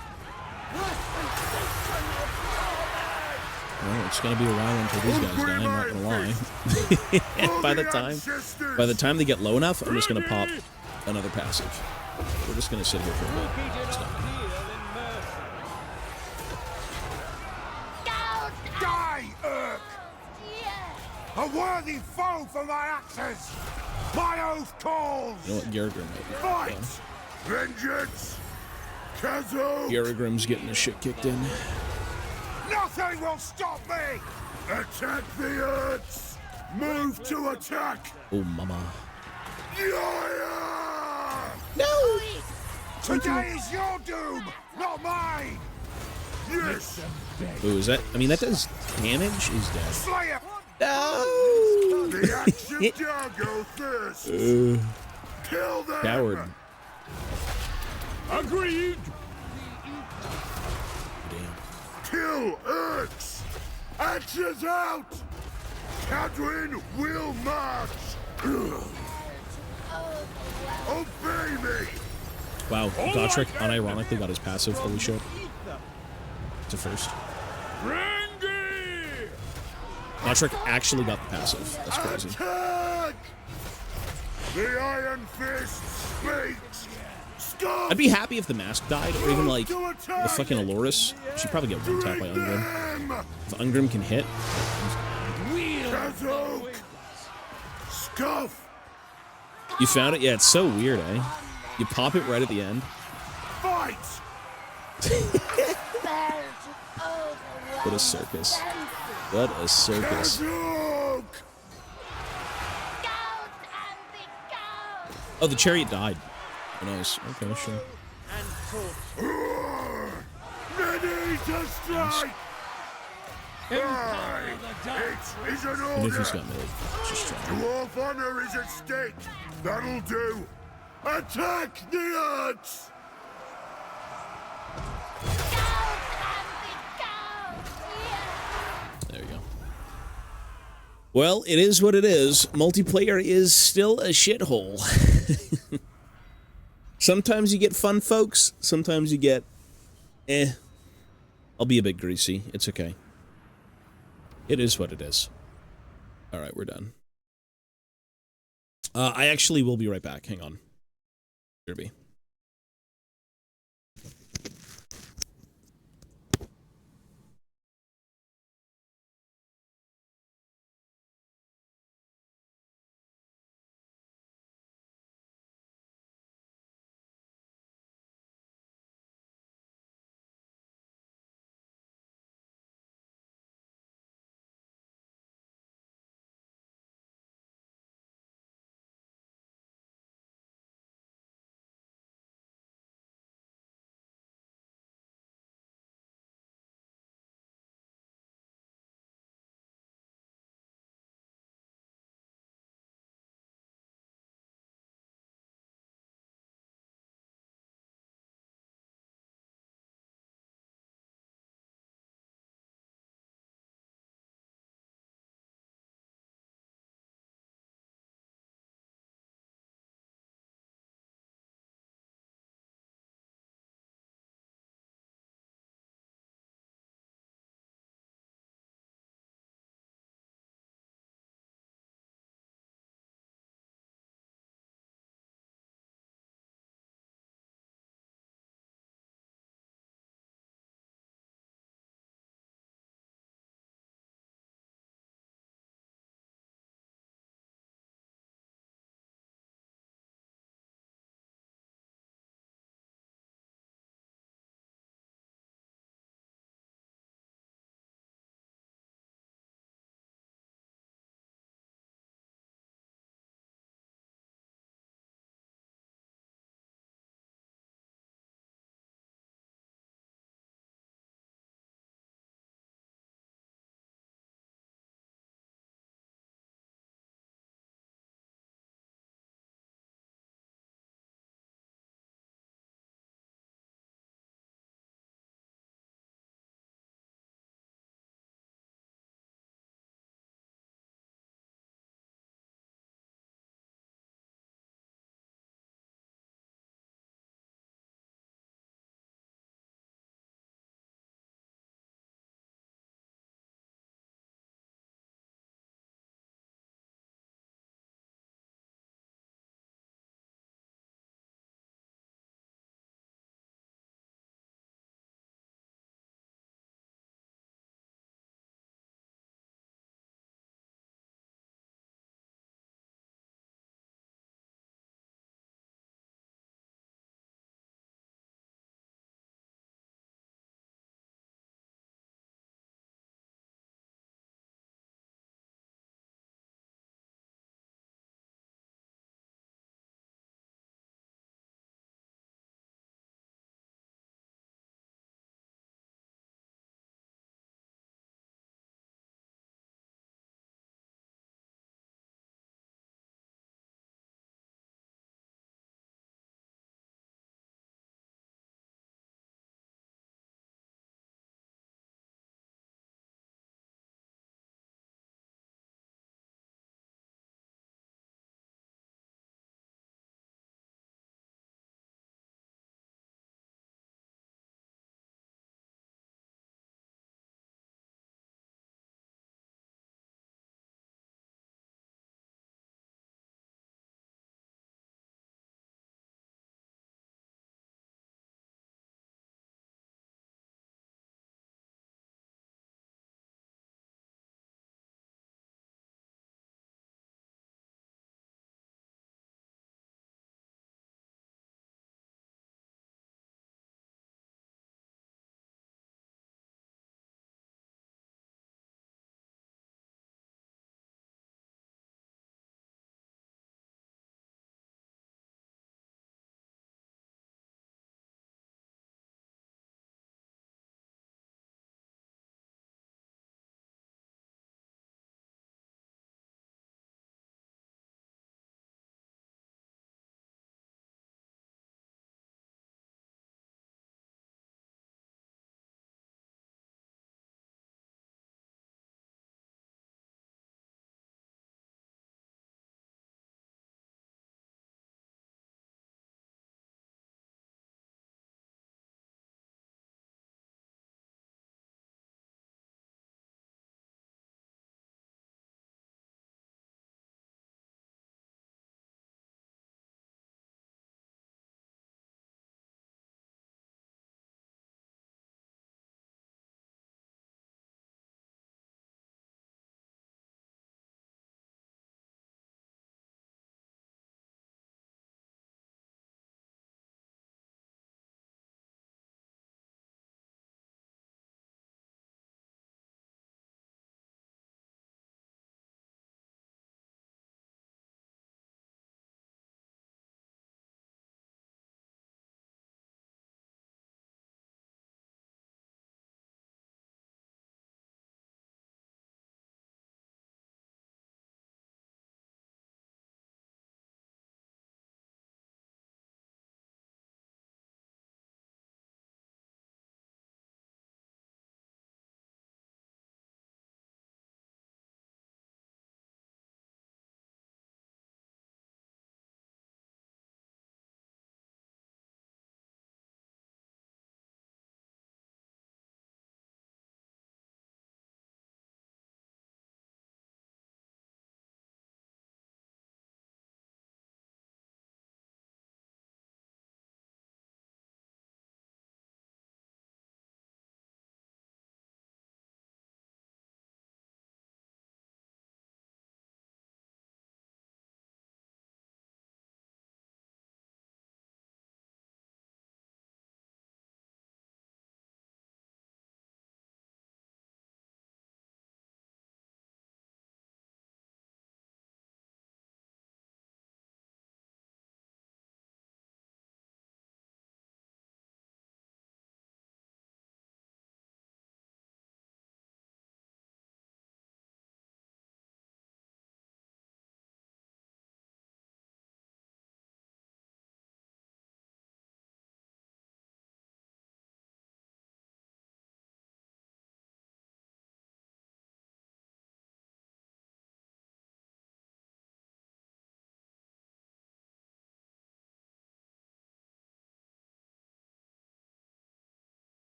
Speaker 1: Well, it's gonna be a while until these guys die, I'm not gonna lie. by the time they get low enough, I'm just gonna pop another passive. We're just gonna sit here for a bit. It's not gonna-
Speaker 2: Die, Urk! A worthy foe for my axes! My oath calls!
Speaker 1: You know what, Garrigrim might be.
Speaker 2: Fight! Vengeance! Kazo!
Speaker 1: Garrigrim's getting his shit kicked in.
Speaker 2: Nothing will stop me! Attack the Urks! Move to attack!
Speaker 1: Oh, mama.
Speaker 2: Yeah!
Speaker 1: No!
Speaker 2: Today is your doom, not mine! Yes!
Speaker 1: Ooh, is that? I mean, that does damage. He's dead.
Speaker 2: Slayer!
Speaker 1: No!
Speaker 2: The axe of Dargo thirsts! Kill them!
Speaker 1: Coward.
Speaker 2: Agreed!
Speaker 1: Damn.
Speaker 2: Kill Urks! Axes out! Cadwin will march! Obey me!
Speaker 1: Wow, Gotrek unironically got his passive. Holy shit. It's a first.
Speaker 2: Randy!
Speaker 1: Gotrek actually got the passive. That's crazy.
Speaker 2: Attack! The Iron Fist speaks! Stop!
Speaker 1: I'd be happy if the mask died, or even like the fucking Aloris. She'd probably get one tap by Ungrim. If Ungrim can hit.
Speaker 2: Kazok! Scuff!
Speaker 1: You found it? Yeah, it's so weird, eh? You pop it right at the end.
Speaker 2: Fight!
Speaker 1: What a circus. What a circus.
Speaker 2: Kazok!
Speaker 1: Oh, the chariot died. Oh, nice. Okay, sure.
Speaker 2: Ready to strike! Aye! It is an
Speaker 1: Even if he's
Speaker 2: order!
Speaker 1: got melee, just try.
Speaker 2: Dwarf honor is at stake! That'll do! Attack the Urks!
Speaker 1: There you go. Well, it is what it is. Multiplayer is still a shithole. Sometimes you get fun folks. Sometimes you get... I'll be a bit greasy. It's okay. It is what it is. Alright, we're done. I actually will be right back. Hang on. Derby.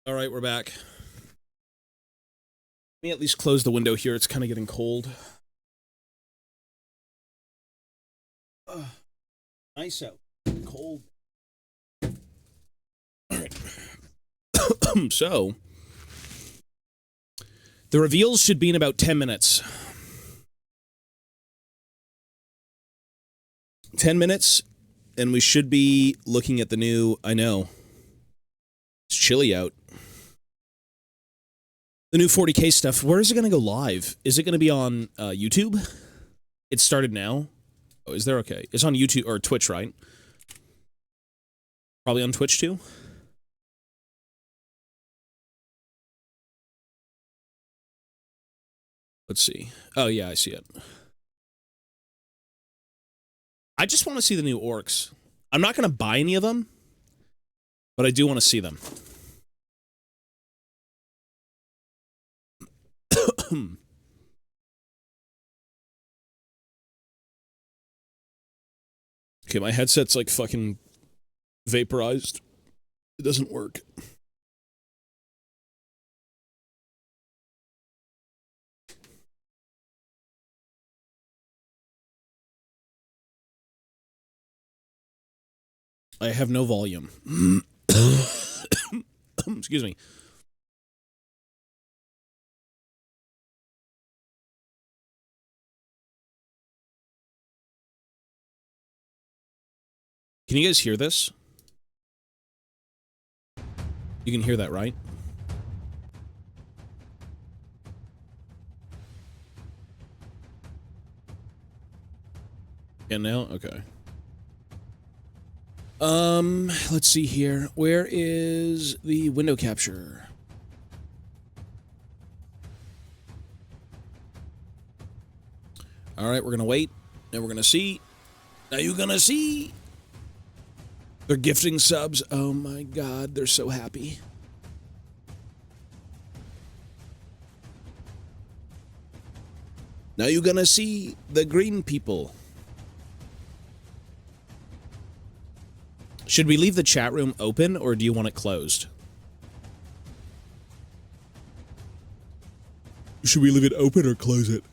Speaker 1: All right, we're back. Let me at least close the window here. It's kind of getting cold. Nice out. Cold. All right. So, the reveals should be in about 10 minutes. 10 minutes, and we should be looking at the new... I know. It's chilly out. The new 40K stuff. Where is it going to go live? Is it going to be on YouTube? It started now. Oh, is there? Okay. It's on YouTube or Twitch, right? Probably on Twitch too. Let's see. Oh, yeah, I see it. I just want to see the new orcs. I'm not going to buy any of them, but I do want to see them. Okay, my headset's like fucking vaporized. It doesn't work. I have no volume. Excuse me. Can you guys hear this? You can hear that, right? And now? Okay. Let's see here. Where is the window capture? All right, we're gonna wait, and we're gonna see. Now you're gonna see. They're gifting subs. Oh my god, they're so happy. Now you're gonna see the green people. Should we leave the chat room open, or do you want it closed? Should we leave it open or close it?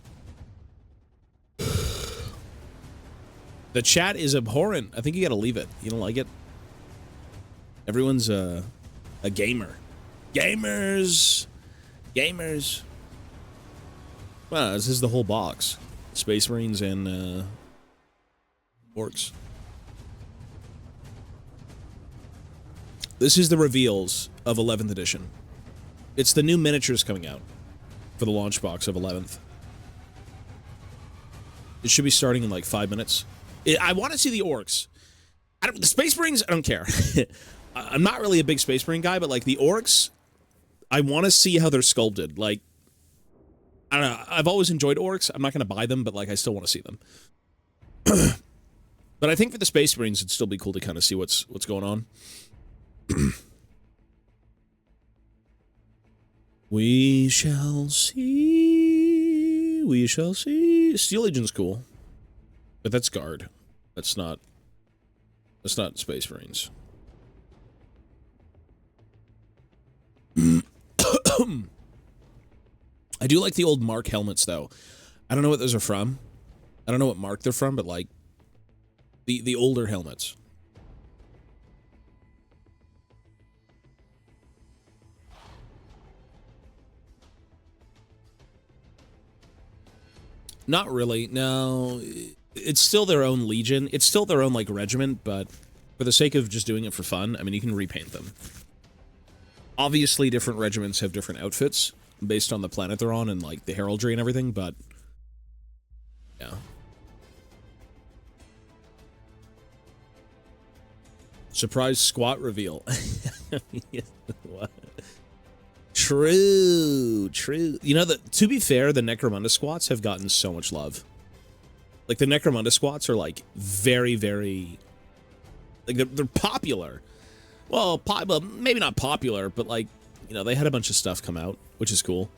Speaker 1: The chat is abhorrent. I think you gotta leave it. You don't like it? Everyone's a gamer. Gamers! Gamers! Wow, this is the whole box. Space Marines and, orcs. This is the reveals of 11th edition. It's the new miniatures coming out for the launch box of 11th. It should be starting in like 5 minutes. I want to see the orcs. The Space Marines, I don't care. I'm not really a big Space Marine guy, but like the orcs, I want to see how they're sculpted. Like, I don't know. I've always enjoyed orcs. I'm not going to buy them, but like I still want to see them. But I think for the Space Marines, it'd still be cool to kind of see what's going on. We shall see. We shall see. Steel Legion's cool, but that's Guard. That's not Space Marines. I do like the old Mark helmets, though. I don't know what those are from. I don't know what Mark they're from, but like the older helmets. Not really. No, it's still their own legion. It's still their own like regiment, but for the sake of just doing it for fun, I mean, you can repaint them. Obviously, different regiments have different outfits based on the planet they're on and like the heraldry and everything, but yeah. Surprise squat reveal. What? True. You know, to be fair, the Necromunda squats have gotten so much love. Like, the Necromunda squats are, like, very, very... Like, they're popular. Well, maybe not popular, but, like, you know, they had a bunch of stuff come out, which is cool.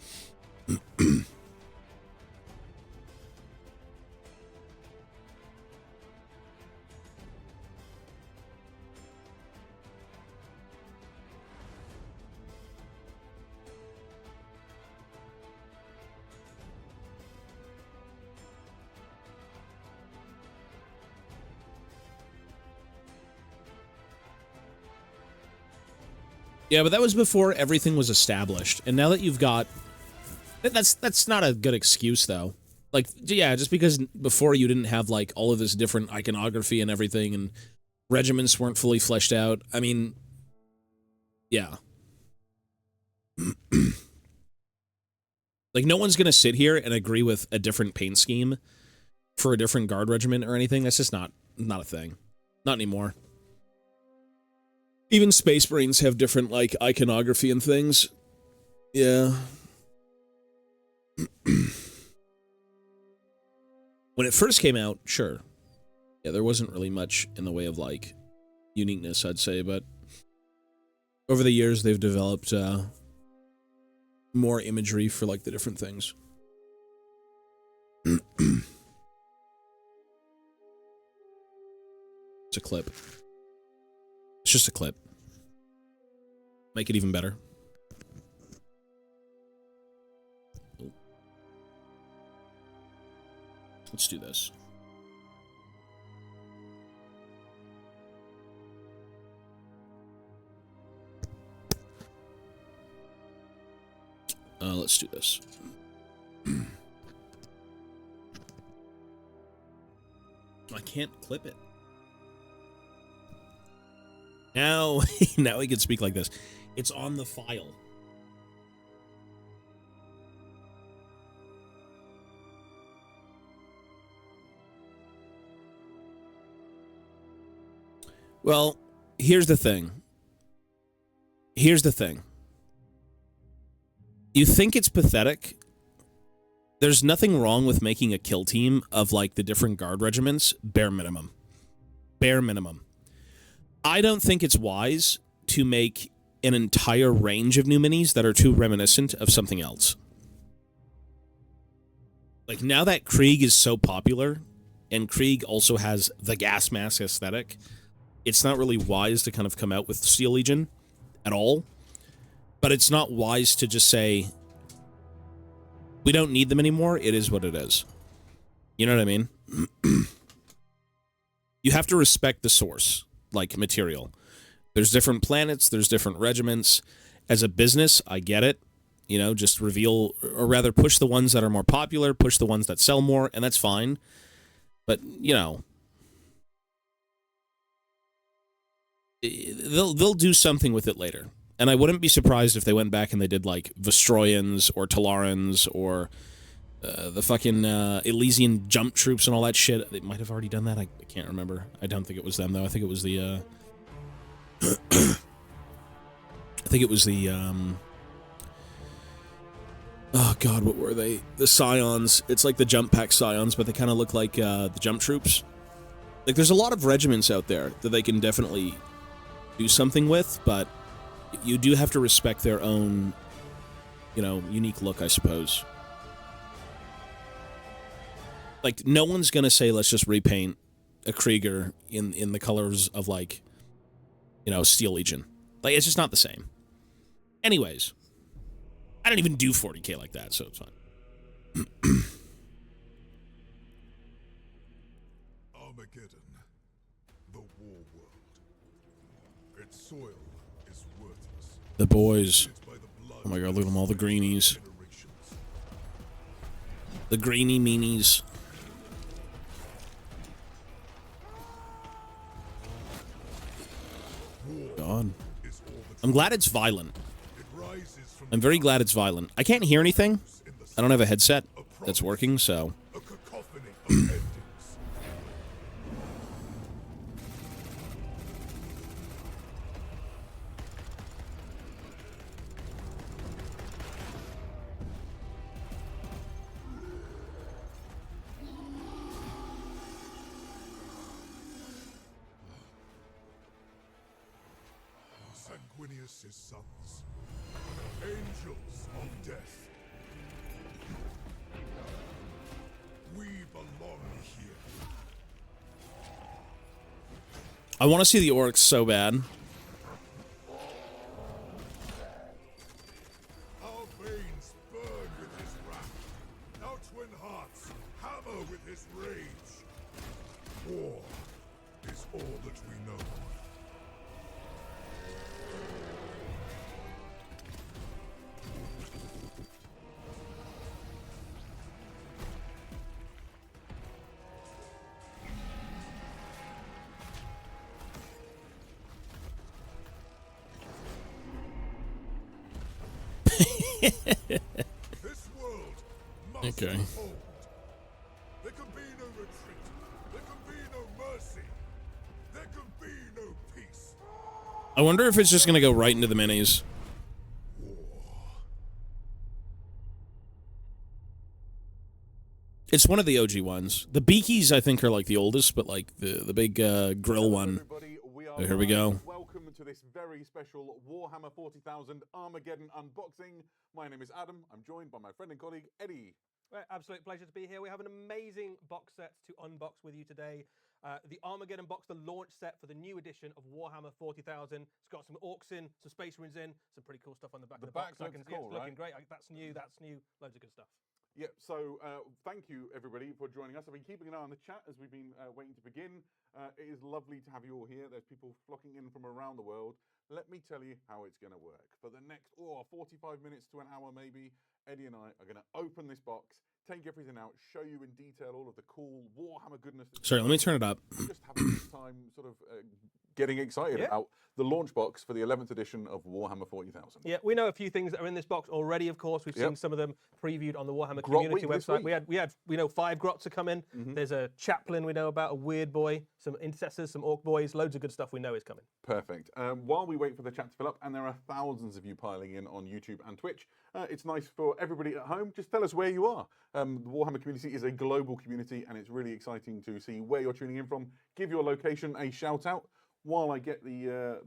Speaker 6: Yeah, but that was before everything was established. And now that you've got... That's not a good excuse, though. Like, yeah, just because before you didn't have, like, all of this different iconography and everything, and regiments weren't fully fleshed out. I mean, yeah. Like, no one's going to sit here and agree with a different paint scheme for a different guard regiment or anything. That's just not a thing. Not anymore. Even Space Marines have different, like, iconography and things. Yeah. When it first came out, sure. Yeah, there wasn't really much in the way of, like, uniqueness, I'd say, but over the years, they've developed more imagery for, like, the different things. It's a clip. It's just a clip. Make it even better. Let's do this. Let's do this. I can't clip it. Now, now we can speak like this. It's on the file. Well, here's the thing. Here's the thing. You think it's pathetic? There's nothing wrong with making a kill team of, like, the different guard regiments, bare minimum. Bare minimum. I don't think it's wise to make an entire range of new minis that are too reminiscent of something else. Like, now that Krieg is so popular, and Krieg also has the gas mask aesthetic, it's not really wise to kind of come out with Steel Legion at all. But it's not wise to just say, we don't need them anymore, it is what it is. You know what I mean? You have to respect the source, like material. There's different planets, there's different regiments. As a business, I get it. You know, just reveal, or rather push the ones that are more popular, push the ones that sell more, and that's fine. But, you know, they'll do something with it later. And I wouldn't be surprised if they went back and they did, like, Vestroyans or Talarans or the fucking Elysian jump troops and all that shit. They might have already done that. I can't remember. I don't think it was them, though. I think it was the... I think it was the... Oh, God, what were they? The Scions. It's like the jump pack Scions, but they kind of look like the jump troops. Like, there's a lot of regiments out there that they can definitely do something with, but you do have to respect their own, you know, unique look, I suppose. Like, no one's gonna say, let's just repaint a Krieger in the colors of, like, you know, Steel Legion. Like, it's just not the same. Anyways, I don't even do 40k like that, so it's fine.
Speaker 2: Armageddon, the war world. Its soil is worthless.
Speaker 6: The boys.
Speaker 2: It's by the blood
Speaker 6: Oh my God, look at them, all the greenies.
Speaker 2: generations.
Speaker 6: The greeny meanies. God.
Speaker 2: Is all the
Speaker 6: I'm glad it's violent.
Speaker 2: it rises from
Speaker 6: I'm very glad it's violent. I can't hear anything. I don't have a headset that's working, so...
Speaker 2: a cacophony of endings. Sanguinius' sons, angels of death. We belong here.
Speaker 6: I want to see the orcs so bad.
Speaker 2: Our veins burn with his wrath. Our twin hearts hammer with his rage. War is all that we know. This world must
Speaker 6: Okay.
Speaker 2: hold. There can be no retreat. There can be no mercy. There can be no peace.
Speaker 6: I wonder if it's just gonna go right into the minis. It's one of the OG ones. The Beakies, I think, are like the oldest, but like the big grill one.
Speaker 7: Everybody,
Speaker 6: Oh, here we go.
Speaker 7: Welcome to this very special Warhammer 40,000 Armageddon unboxing. My name is Adam. I'm joined by my friend and colleague Eddie.
Speaker 8: Well, absolute pleasure to be here. We have an amazing box set to unbox with you today. The Armageddon box, the launch set for the new edition of Warhammer 40,000. It's got some orcs in, some space marines in, some pretty cool stuff on the back of the box.
Speaker 7: back looks cool,
Speaker 8: it's looking
Speaker 7: right?
Speaker 8: great. That's new, loads of good stuff.
Speaker 7: Yeah, so thank you everybody for joining us. I've been keeping an eye on the chat as we've been waiting to begin. It is lovely to have you all here. There's people flocking in from around the world. Let me tell you how it's going to work. For the next 45 minutes to an hour maybe, Eddie and I are going to open this box, take everything out, show you in detail all of the cool Warhammer goodness.
Speaker 6: Sorry, let me turn it up.
Speaker 7: Just having a good time sort of getting excited about the launch box for the 11th edition of Warhammer 40,000.
Speaker 8: Yeah, we know a few things that are in this box already, of course. We've seen some of them previewed on the Warhammer
Speaker 7: Grot
Speaker 8: community
Speaker 7: week this
Speaker 8: website.
Speaker 7: week.
Speaker 8: We know 5 grots are coming. There's a chaplain we know about, a weird boy, some intercessors, some orc boys, loads of good stuff we know is coming.
Speaker 7: Perfect. While we wait for the chat to fill up, and there are thousands of you piling in on YouTube and Twitch, it's nice for everybody at home. Just tell us where you are. The Warhammer community is a global community, and it's really exciting to see where you're tuning in from. Give your location a shout out while I get the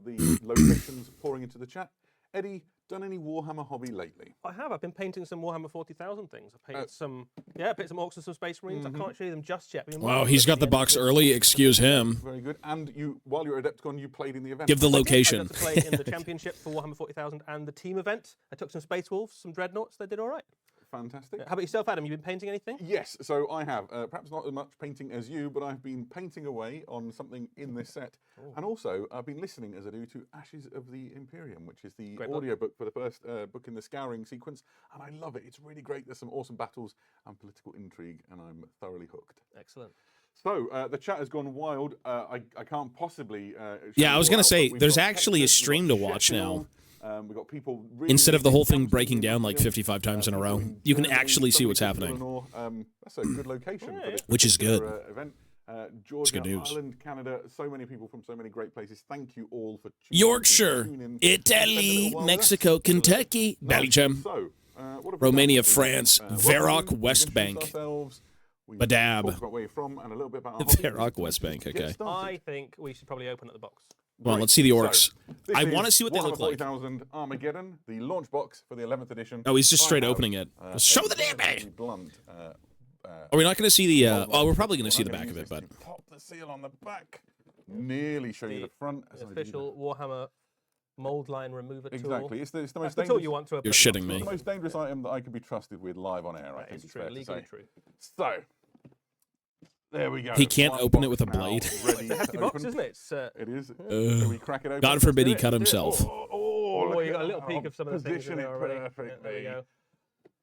Speaker 7: locations pouring into the chat. Eddie, done any Warhammer hobby lately?
Speaker 8: I have. I've been painting some Warhammer 40,000 things. I painted some orcs and some space marines. I can't show you them just yet.
Speaker 6: Wow, he's got the box early. Excuse him.
Speaker 7: Very good. And you, while you were at Adepticon, you played in the event.
Speaker 6: Give the
Speaker 8: I
Speaker 6: location.
Speaker 8: got to play in the championship for Warhammer 40,000 and the team event. I took some Space Wolves, some Dreadnoughts. They did all right.
Speaker 7: Fantastic.
Speaker 8: How about yourself, Adam? You been painting anything?
Speaker 7: Yes, so I have. Perhaps not as much painting as you, but I've been painting away on something in this set. And also, I've been listening, as I do, to Ashes of the Imperium, which is the audio book for the first book in the Scouring sequence. And I love it. It's really great. There's some awesome battles and political intrigue, and I'm thoroughly hooked.
Speaker 8: Excellent.
Speaker 7: So, the chat has gone wild. I can't possibly...
Speaker 6: Yeah, I was going to say,
Speaker 7: We've
Speaker 6: there's
Speaker 7: got
Speaker 6: actually a
Speaker 7: Texas, we've
Speaker 6: stream
Speaker 7: got
Speaker 6: to watch
Speaker 7: Sheffield,
Speaker 6: now.
Speaker 7: We've got people really,
Speaker 6: Instead of the
Speaker 7: really
Speaker 6: whole thing
Speaker 7: jumping
Speaker 6: breaking
Speaker 7: in
Speaker 6: down
Speaker 7: the
Speaker 6: like
Speaker 7: field.
Speaker 6: 55 times in a row,
Speaker 7: People in
Speaker 6: you can
Speaker 7: Germany,
Speaker 6: actually see what's
Speaker 7: somebody
Speaker 6: happening.
Speaker 7: from Eleanor. That's a good location for this
Speaker 6: Which is good.
Speaker 7: particular, event. Georgia,
Speaker 6: good news.
Speaker 7: Ireland, Canada, so many people from so many great places. Thank you all for
Speaker 6: Yorkshire,
Speaker 7: tuning in.
Speaker 6: Italy,
Speaker 7: Spend a little while with
Speaker 6: Mexico,
Speaker 7: us.
Speaker 6: Kentucky, Belgium,
Speaker 7: So, what have we
Speaker 6: Romania,
Speaker 7: done?
Speaker 6: France,
Speaker 7: Welcome,
Speaker 6: Varrock,
Speaker 7: we've
Speaker 6: West
Speaker 7: introduced
Speaker 6: Bank.
Speaker 7: ourselves, we've
Speaker 6: Badab.
Speaker 7: talked about where you're from and a little bit about our
Speaker 6: Varrock,
Speaker 7: hobby.
Speaker 6: West Bank,
Speaker 7: Get
Speaker 6: okay.
Speaker 7: started.
Speaker 8: I think we should probably open up the box.
Speaker 6: Well,
Speaker 7: Great.
Speaker 6: let's see the orcs.
Speaker 7: So,
Speaker 6: I
Speaker 7: this
Speaker 6: want to
Speaker 7: is
Speaker 6: see what they
Speaker 7: Warhammer
Speaker 6: look like.
Speaker 7: 40,000 Armageddon, the launch box for the 11th edition.
Speaker 6: Oh, he's just straight
Speaker 7: I have,
Speaker 6: opening it.
Speaker 7: a
Speaker 6: Show the
Speaker 7: very
Speaker 6: damn
Speaker 7: blunt,
Speaker 6: Are we not going to see the... oh, we're probably going to see the
Speaker 7: I'm
Speaker 6: back
Speaker 7: gonna
Speaker 6: of it,
Speaker 7: use
Speaker 6: but...
Speaker 7: this to pop the seal on the back. Nearly show you the front. As
Speaker 8: The
Speaker 7: I do
Speaker 8: official Warhammer mold line remover
Speaker 7: that.
Speaker 8: tool.
Speaker 7: Exactly. It's the most
Speaker 8: That's the
Speaker 7: dangerous.
Speaker 8: tool you want to open
Speaker 6: You're
Speaker 8: up the box
Speaker 6: shitting
Speaker 8: with.
Speaker 6: me.
Speaker 7: The most dangerous item that I could be trusted with live on air. I
Speaker 8: That
Speaker 7: think
Speaker 8: is
Speaker 7: it's
Speaker 8: true,
Speaker 7: fair to
Speaker 8: legally
Speaker 7: say.
Speaker 8: true.
Speaker 7: So, there we go.
Speaker 6: He can't
Speaker 7: One
Speaker 6: open it
Speaker 7: box
Speaker 6: with a
Speaker 7: now,
Speaker 6: blade.
Speaker 7: Ready
Speaker 8: It's a hefty
Speaker 7: to
Speaker 8: box,
Speaker 7: open.
Speaker 8: isn't it? It's,
Speaker 7: It is. Shall we crack it open?
Speaker 6: God forbid he
Speaker 7: Let's
Speaker 6: cut
Speaker 7: do it.
Speaker 6: himself.
Speaker 7: Oh, look
Speaker 8: you
Speaker 7: at
Speaker 8: got a little
Speaker 7: that.
Speaker 8: peek of some of the things in
Speaker 7: Position
Speaker 8: there
Speaker 7: it
Speaker 8: already. Yeah,
Speaker 7: perfectly.
Speaker 8: there we go.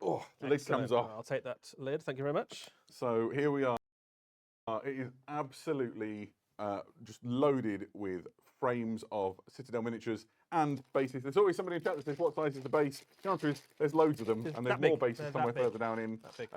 Speaker 7: Oh, the lid comes
Speaker 8: Excellent.
Speaker 7: off.
Speaker 8: I'll take that lid. Thank you very much.
Speaker 7: So here we are. It is absolutely just loaded with frames of Citadel miniatures and bases. There's always somebody in chat that says, what size is the base? The answer is there's loads of them,
Speaker 8: It's
Speaker 7: and there's
Speaker 8: that
Speaker 7: more
Speaker 8: big.
Speaker 7: bases
Speaker 8: They're
Speaker 7: somewhere
Speaker 8: that big.
Speaker 7: further down in.
Speaker 8: That big.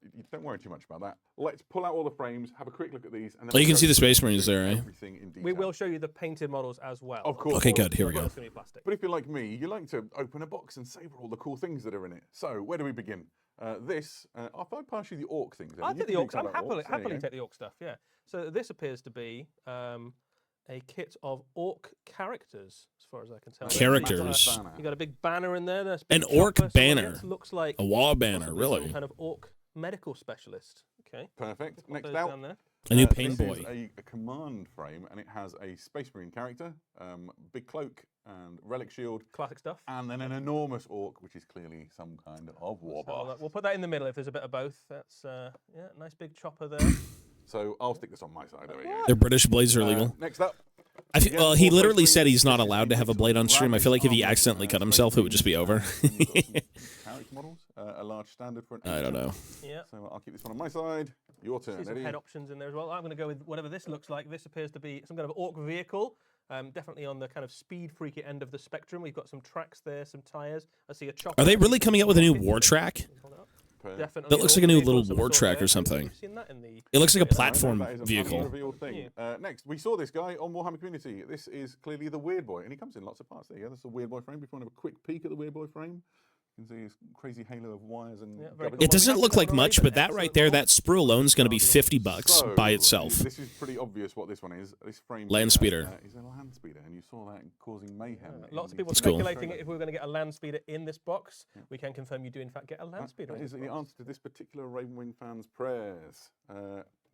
Speaker 7: You don't worry too much about that. Let's pull out all the frames, have a quick look at these, and then
Speaker 6: Oh, you
Speaker 7: we'll
Speaker 6: can see
Speaker 7: go
Speaker 6: the
Speaker 7: through
Speaker 6: Space Marines there, eh?
Speaker 7: everything in detail.
Speaker 8: We will show you the painted models as well.
Speaker 7: Of course.
Speaker 6: Okay, good. Here we
Speaker 8: But
Speaker 6: go.
Speaker 8: it's going to be plastic.
Speaker 7: But if you're like me, you like to open a box and savor all the cool things that are in it. So where do we begin? If I pass you the orc things,
Speaker 8: I
Speaker 7: you
Speaker 8: take the
Speaker 7: can
Speaker 8: orcs.
Speaker 7: do
Speaker 8: I'm
Speaker 7: something about orcs. There you
Speaker 8: happily
Speaker 7: go.
Speaker 8: take the orc stuff. Yeah. So this appears to be a kit of orc characters, as far as I can tell.
Speaker 6: Characters.
Speaker 8: You got a big banner in there. There's a
Speaker 6: An
Speaker 8: big
Speaker 6: orc
Speaker 8: chopper. Someone
Speaker 6: banner.
Speaker 8: else looks like
Speaker 6: A wall banner,
Speaker 8: possibly some
Speaker 6: really.
Speaker 8: kind of orc medical specialist. Okay.
Speaker 7: Perfect.
Speaker 8: Pop
Speaker 7: Next
Speaker 8: those
Speaker 7: out.
Speaker 8: down there.
Speaker 6: A new
Speaker 7: This
Speaker 6: pain
Speaker 7: is
Speaker 6: boy.
Speaker 7: a command frame, and it has a Space Marine character, big cloak and relic shield,
Speaker 8: Classic stuff.
Speaker 7: and then an enormous orc, which is clearly some kind of war boss.
Speaker 8: We'll put that in the middle if there's a bit of both. That's yeah, nice big chopper there.
Speaker 7: So I'll stick this on my side. There we go.
Speaker 6: Their British blades are illegal.
Speaker 7: Next up.
Speaker 6: I feel,
Speaker 7: again,
Speaker 6: well, he
Speaker 7: more
Speaker 6: literally
Speaker 7: Space
Speaker 6: said
Speaker 7: Marines,
Speaker 6: he's not
Speaker 7: Space
Speaker 6: allowed to have a
Speaker 7: Marines,
Speaker 6: blade on stream. I feel like if he
Speaker 7: Ravage
Speaker 6: accidentally
Speaker 7: armor,
Speaker 6: cut himself, it would just be over.
Speaker 7: Space Marines, character models, a large standard for an.
Speaker 6: I don't know.
Speaker 8: Yeah.
Speaker 7: So I'll keep this one on my side. Your
Speaker 8: See
Speaker 7: turn,
Speaker 8: some
Speaker 7: Eddie.
Speaker 8: head options in there as well. I'm going to go with whatever this looks like. This appears to be some kind of orc vehicle. Definitely on the kind of speed freaky end of the spectrum. We've got some tracks there, some tires. I see a chopper.
Speaker 6: Are they really coming out with a new war track?
Speaker 8: Definitely
Speaker 6: That looks like a new little
Speaker 8: some
Speaker 6: war
Speaker 8: sort
Speaker 6: track
Speaker 8: there.
Speaker 6: or something.
Speaker 8: You've seen that in the
Speaker 6: It looks like a
Speaker 8: trailer.
Speaker 6: platform
Speaker 7: That is a
Speaker 6: vehicle.
Speaker 7: unrevealed thing. Next, we saw this guy on Warhammer Community. This is clearly the Weird Boy, and he comes in lots of parts. There you go. That's the Weird Boy frame. If you want to have a quick peek at the Weird Boy frame, you can see his crazy halo of wires and.
Speaker 8: very
Speaker 7: gubbins.
Speaker 8: cool.
Speaker 6: It doesn't
Speaker 8: we
Speaker 6: look
Speaker 8: have
Speaker 6: like
Speaker 8: got
Speaker 6: much,
Speaker 8: an
Speaker 6: but that
Speaker 8: excellent
Speaker 6: right there,
Speaker 8: model.
Speaker 6: that sprue alone is going to be $50
Speaker 7: So,
Speaker 6: by itself.
Speaker 7: This is pretty obvious what this one is. This frame
Speaker 6: Land speeder.
Speaker 7: is a land speeder, and you saw that causing mayhem.
Speaker 8: Lots of
Speaker 7: in
Speaker 8: people
Speaker 7: the
Speaker 6: That's cool.
Speaker 8: speculating if we were going to get a land speeder in this box. We can confirm you do in fact get a land speeder.
Speaker 7: That
Speaker 8: in
Speaker 7: is
Speaker 8: this
Speaker 7: the
Speaker 8: box.
Speaker 7: answer to this particular Ravenwing fan's prayers.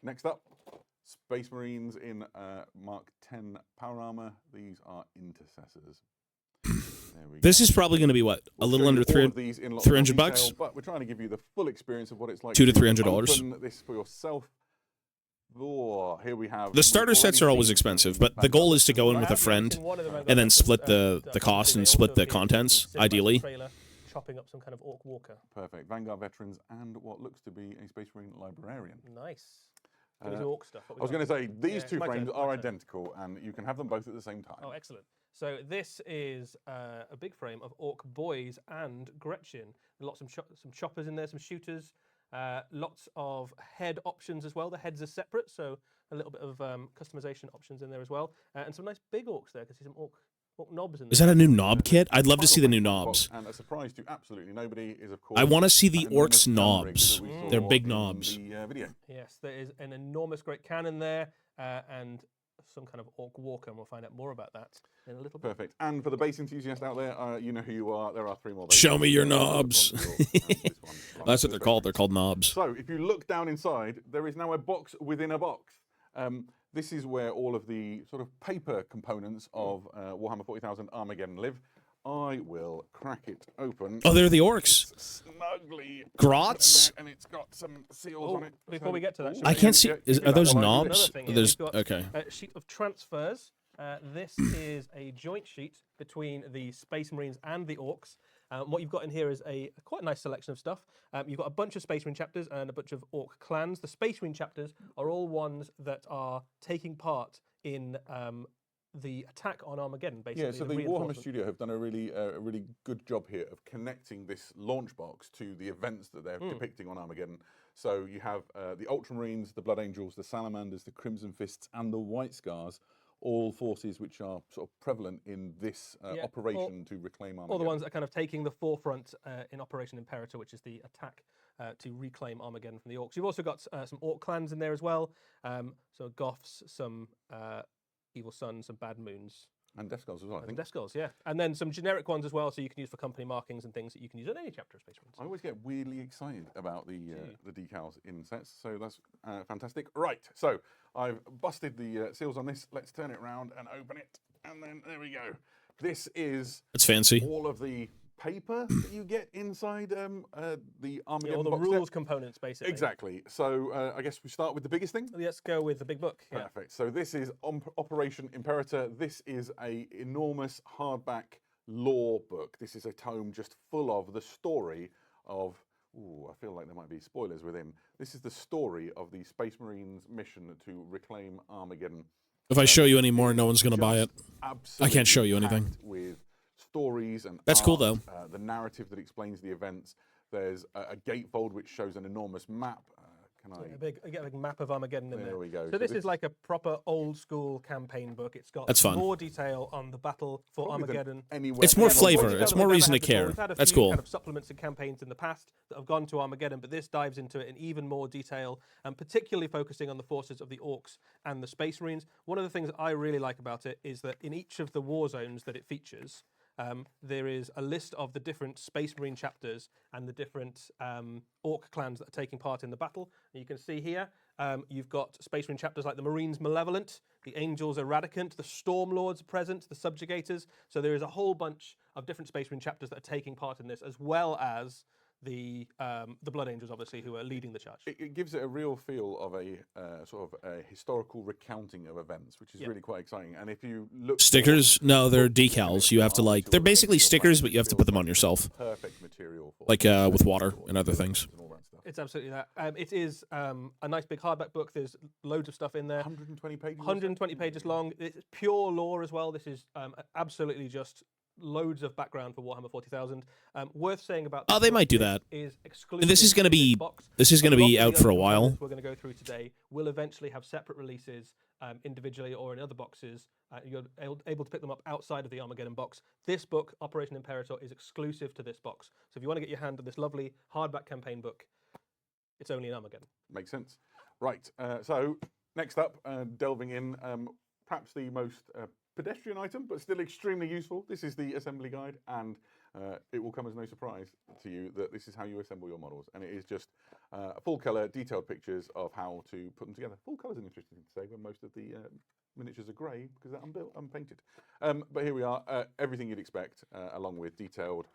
Speaker 7: Next up, Space Marines in Mark 10 power armor. These are intercessors. There we
Speaker 6: This
Speaker 7: go.
Speaker 6: is probably going to be what? A
Speaker 7: We'll
Speaker 6: little
Speaker 7: show
Speaker 6: under
Speaker 7: you all of
Speaker 6: 300.
Speaker 7: these in lots more
Speaker 6: 300
Speaker 7: detail,
Speaker 6: bucks?
Speaker 7: But we're trying to give you the full experience of what it's like
Speaker 6: $200 to
Speaker 7: to
Speaker 6: $300.
Speaker 7: open this for yourself. Oh, here we have
Speaker 6: The starter
Speaker 7: we've
Speaker 6: sets
Speaker 7: already
Speaker 6: are always
Speaker 7: seen
Speaker 6: expensive, but the goal is to go in with a friend and then split the cost and split the contents, ideally.
Speaker 8: Chopping up some kind of orc walker.
Speaker 7: Perfect. Vanguard veterans and what looks to be a Space Marine librarian.
Speaker 8: Nice. So these are orc stuff. What we
Speaker 7: I was
Speaker 8: got?
Speaker 7: going to say, these
Speaker 8: Yeah,
Speaker 7: two
Speaker 8: my turn,
Speaker 7: frames
Speaker 8: my
Speaker 7: are
Speaker 8: turn.
Speaker 7: identical, and you can have them both at the same time.
Speaker 8: Oh, excellent. So this is a big frame of Orc Boys and Gretchen. Lots of some choppers in there, some shooters, lots of head options as well. The heads are separate, so a little bit of customization options in there as well. And some nice big orcs there. I can see some orc knobs in there.
Speaker 6: Is that a new knob kit? I'd love to see the new
Speaker 7: Final
Speaker 6: knobs.
Speaker 7: box, and a surprise to absolutely nobody is, of course,
Speaker 6: I want to see the
Speaker 7: that enormous
Speaker 6: orcs
Speaker 7: gun rig
Speaker 6: knobs.
Speaker 7: that we saw
Speaker 6: They're big
Speaker 7: in
Speaker 6: knobs.
Speaker 7: The video.
Speaker 8: Yes, there is an enormous great cannon there and some kind of orc walker, and we'll find out more about that in a little bit.
Speaker 7: Perfect. And for the base enthusiast out there, you know who you are. There are 3 more. base
Speaker 6: Show me your
Speaker 7: enthusiasts.
Speaker 6: knobs.
Speaker 7: This one,
Speaker 6: That's what they're called. They're called knobs.
Speaker 7: So if you look down inside, there is now a box within a box. This is where all of the sort of paper components of Warhammer 40,000 Armageddon live. I will crack it open.
Speaker 6: Oh, they're the orcs.
Speaker 7: Snugly.
Speaker 6: Grots?
Speaker 7: And it's got some seals on it.
Speaker 8: Before we get to that,
Speaker 7: Ooh,
Speaker 8: should
Speaker 6: I
Speaker 8: we-
Speaker 6: can't see.
Speaker 7: yeah,
Speaker 6: Are
Speaker 7: give me
Speaker 6: those
Speaker 7: that while I do
Speaker 6: knobs?
Speaker 7: this.
Speaker 8: Another thing,
Speaker 6: There's
Speaker 8: we've got
Speaker 6: okay.
Speaker 8: a sheet of transfers. This is a joint sheet between the Space Marines and the Orcs. What you've got in here is quite a nice selection of stuff. You've got a bunch of Space Marine chapters and a bunch of Orc clans. The Space Marine chapters are all ones that are taking part in the attack on Armageddon, basically.
Speaker 7: Yeah, so the Warhammer
Speaker 8: reinforcement.
Speaker 7: Studio have done a really good job here of connecting this launch box to the events that they're depicting on Armageddon. So you have the Ultramarines, the Blood Angels, the Salamanders, the Crimson Fists, and the White Scars, all forces which are sort of prevalent in this
Speaker 8: Yeah,
Speaker 7: operation to reclaim Armageddon.
Speaker 8: All the ones that are kind of taking the forefront in Operation Imperator, which is the attack to reclaim Armageddon from the Orcs. You've also got some Orc clans in there as well. So Goths, some Evil Suns, some Bad Moons.
Speaker 7: And Death Skulls as well, I
Speaker 8: And
Speaker 7: think.
Speaker 8: Death Skulls, yeah. And then some generic ones as well, so you can use for company markings and things that you can use in any chapter of Space Marines.
Speaker 7: I always get weirdly excited about the decals in sets, so that's fantastic. Right, so I've busted the seals on this. Let's turn it around and open it, and then there we go. This is
Speaker 6: That's fancy.
Speaker 7: all of the paper that you get inside the Armageddon
Speaker 8: All the
Speaker 7: box set.
Speaker 8: rules components, basically.
Speaker 7: Exactly. So I guess we start with the biggest thing.
Speaker 8: Let's go with the big book. Yeah.
Speaker 7: Perfect. So this is Operation Imperator. This is a enormous hardback lore book. This is a tome just full of the story of. Ooh, I feel like there might be spoilers within. This is the story of the Space Marines' mission to reclaim Armageddon.
Speaker 6: If I show you any more, no one's going to buy it.
Speaker 7: Absolutely
Speaker 6: I can't show you anything.
Speaker 7: packed with stories and
Speaker 6: That's cool,
Speaker 7: art,
Speaker 6: though.
Speaker 7: the narrative that explains the events. There's a gatefold which shows an enormous map. Can I?
Speaker 8: You get a big map of Armageddon in there.
Speaker 7: There we go.
Speaker 8: So this is like a proper old school campaign book. It's got
Speaker 6: That's fun.
Speaker 8: more detail on the battle for
Speaker 7: Probably than
Speaker 8: Armageddon.
Speaker 7: anywhere
Speaker 6: It's more
Speaker 7: else.
Speaker 6: flavor.
Speaker 8: detail
Speaker 6: It's
Speaker 8: that
Speaker 6: more
Speaker 8: we've ever
Speaker 6: reason
Speaker 8: had
Speaker 6: to
Speaker 8: before.
Speaker 6: care.
Speaker 8: We've had a
Speaker 6: That's
Speaker 8: few
Speaker 6: cool.
Speaker 8: kind of supplements and campaigns in the past that have gone to Armageddon, but this dives into it in even more detail, and particularly focusing on the forces of the Orcs and the Space Marines. One of the things that I really like about it is that in each of the war zones that it features, there is a list of the different Space Marine chapters and the different Orc clans that are taking part in the battle. And you can see here, you've got Space Marine chapters like the Marines Malevolent, the Angels Eradicant, the Stormlords present, the Subjugators. So there is a whole bunch of different Space Marine chapters that are taking part in this, as well as the Blood Angels, obviously, who are leading the charge.
Speaker 7: It gives it a real feel of a sort of a historical recounting of events, which is really quite exciting. And if you look
Speaker 6: Stickers? No, they're decals. You have to like. They're basically stickers, but you have to put them on yourself,
Speaker 7: perfect material for
Speaker 6: like with water and other things.
Speaker 7: and all that stuff.
Speaker 8: It's absolutely that. It is a nice big hardback book. There's loads of stuff in there.
Speaker 7: 120 pages.
Speaker 8: 120 pages long. It's pure lore as well. This is absolutely just loads of background for Warhammer 40,000. Worth saying about.
Speaker 6: Oh, they might do that.
Speaker 8: Is exclusive.
Speaker 6: This is going to
Speaker 8: to
Speaker 6: be
Speaker 8: box.
Speaker 6: this is going to
Speaker 8: A lot
Speaker 6: be
Speaker 8: of
Speaker 6: out
Speaker 8: the
Speaker 6: for a
Speaker 8: other
Speaker 6: while.
Speaker 8: components we're going to go through today will eventually have separate releases individually or in other boxes. You're able to pick them up outside of the Armageddon box. This book, Operation Imperator, is exclusive to this box. So if you want to get your hand on this lovely hardback campaign book, it's only in Armageddon.
Speaker 7: Makes sense. Right. So next up, delving in, perhaps the most pedestrian item, but still extremely useful. This is the assembly guide, and it will come as no surprise to you that this is how you assemble your models. And it is just full color, detailed pictures of how to put them together. Full color is an interesting thing to say when most of the miniatures are grey because they're unpainted. But here we are, everything you'd expect, along with detailed,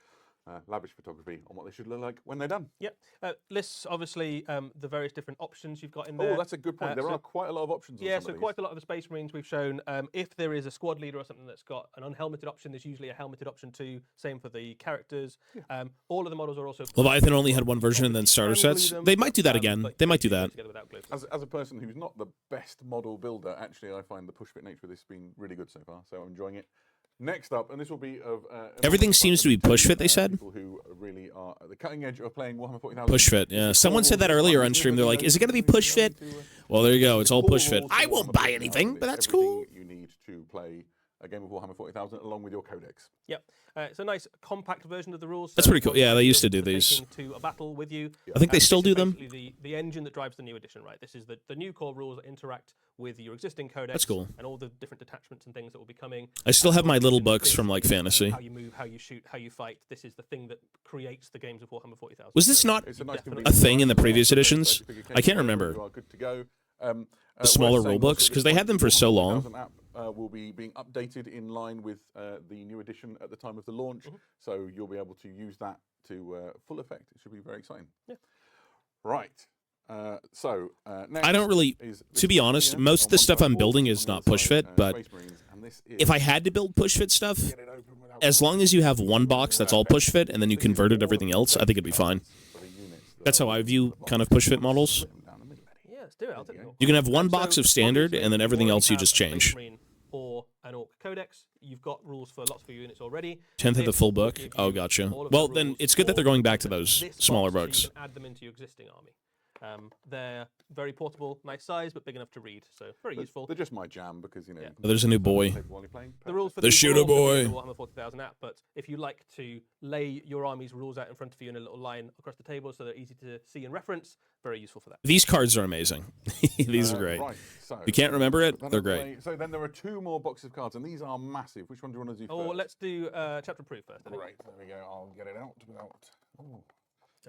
Speaker 7: lavish photography on what they should look like when they're done.
Speaker 8: Yep. Lists, obviously, the various different options you've got in there.
Speaker 7: Oh, that's a good point. There are quite a lot of options.
Speaker 8: Yeah,
Speaker 7: on some
Speaker 8: so
Speaker 7: of
Speaker 8: quite a lot of the Space Marines we've shown. If there is a squad leader or something that's got an unhelmeted option, there's usually a helmeted option too. Same for the characters. All of the models are also...
Speaker 6: Leviathan only had one version and then starter sets. They might do that again. They might do that.
Speaker 7: As a person who's not the best model builder, actually, I find the push-fit nature of this being really good so far, so I'm enjoying it. Next up, and this will be of...
Speaker 6: Everything seems to be push-fit, they said.
Speaker 7: People who really are at the cutting edge of playing Warhammer 40,000.
Speaker 6: Push-fit, yeah. Someone said that earlier on stream. They're like, is it going to be push-fit? Well, there you go. It's all push-fit. I won't buy anything, but that's cool.
Speaker 7: You need to play a game of Warhammer 40,000 along with your codex.
Speaker 8: Yep. It's a nice compact version of the rules.
Speaker 6: That's pretty cool. Yeah, they used to do these.
Speaker 8: To a battle with you.
Speaker 6: I think they still do them.
Speaker 8: The engine that drives the new edition, right? This is the new core rules that interact with your existing codex.
Speaker 6: That's cool.
Speaker 8: And all the different detachments and things that will be coming.
Speaker 6: I still have my little books from like fantasy.
Speaker 8: How you move, how you shoot, how you fight. This is the thing that creates the games of Warhammer 40,000.
Speaker 6: Was this not
Speaker 7: It's nice
Speaker 6: a thing in the previous editions? I can't remember.
Speaker 7: You are good to go.
Speaker 6: The smaller rule books, because they had them for so long.
Speaker 7: App will be being updated in line with the new edition at the time of the launch, so you'll be able to use that to full effect. It should be very exciting.
Speaker 8: Yeah.
Speaker 7: Right. Next
Speaker 6: I don't really, to be honest, most of the stuff I'm building is not push-fit, but if I had to build push-fit stuff, as long as you have one box that's all push-fit and then you converted everything else, I think it'd be fine. That's how I view kind of push-fit models.
Speaker 8: Yeah, let's do it. I'll take it.
Speaker 6: You can have one box of standard, and then everything else you just change.
Speaker 8: Or an Orc Codex. You've got rules for lots of your units already.
Speaker 6: 10th of the full book? Oh, gotcha. Well, then it's good that they're going back to those smaller books.
Speaker 8: So you can add them into your existing army. They're very portable, nice size, but big enough to read, so very useful.
Speaker 7: They're just my jam because, you know...
Speaker 6: There's a new boy.
Speaker 8: The rules for
Speaker 6: the shooter boy.
Speaker 8: The Warhammer 40,000 app, but if you like to lay your army's rules out in front of you in a little line across the table so they're easy to see and reference, very useful for that.
Speaker 6: These cards are amazing. These are great.
Speaker 7: Right, so
Speaker 6: if you can't remember it, they're great.
Speaker 7: So then there are two more boxes of cards, and these are massive. Which one do you want to do first?
Speaker 8: Oh, well, let's do chapter proof first.
Speaker 7: Right, there we go. I'll get it out without... Oh.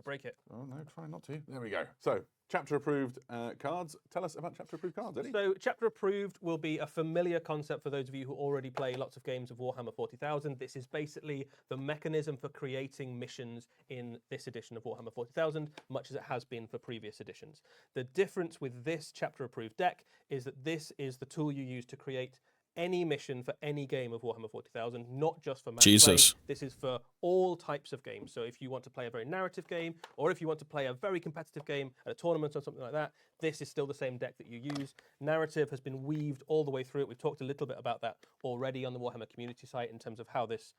Speaker 8: Break it.
Speaker 7: Oh, no, try not to. There we go. So, chapter approved cards. Tell us about chapter approved cards, Eddie.
Speaker 8: So, chapter approved will be a familiar concept for those of you who already play lots of games of Warhammer 40,000. This is basically the mechanism for creating missions in this edition of Warhammer 40,000, much as it has been for previous editions. The difference with this chapter approved deck is that this is the tool you use to create any mission for any game of Warhammer 40,000, not just for match play. This is for all types of games. So if you want to play a very narrative game, or if you want to play a very competitive game at a tournament or something like that, this is still the same deck that you use. Narrative has been weaved all the way through it. We've talked a little bit about that already on the Warhammer community site in terms of how this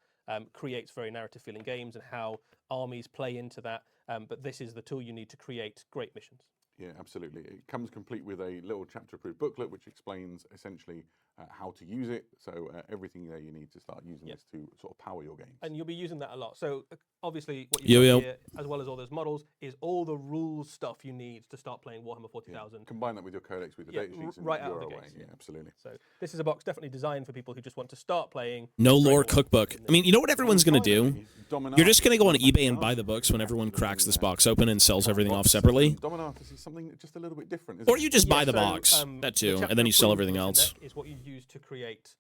Speaker 8: creates very narrative feeling games and how armies play into that. But this is the tool you need to create great missions.
Speaker 7: Yeah, absolutely. It comes complete with a little chapter-approved booklet which explains essentially how to use it. So everything there you need to start using this to sort of power your games.
Speaker 8: And you'll be using that a lot. So obviously what you've got here, as well as all those models, is all the rules stuff you need to start playing Warhammer 40,000.
Speaker 7: Yeah. Combine that with your codex, with the data sheets, and
Speaker 8: right out of the
Speaker 7: away.
Speaker 8: gates.
Speaker 7: Yeah, absolutely.
Speaker 8: So this is a box definitely designed for people who just want to start playing.
Speaker 6: No lore cookbook. I mean, you know what everyone's going to do? You're just going to go on eBay and buy the books when everyone cracks this box open and sells everything off separately.
Speaker 7: Dominatus is something just a little bit different, isn't
Speaker 6: or you just buy the box, that too, and then you sell everything else.
Speaker 8: Is what you use to create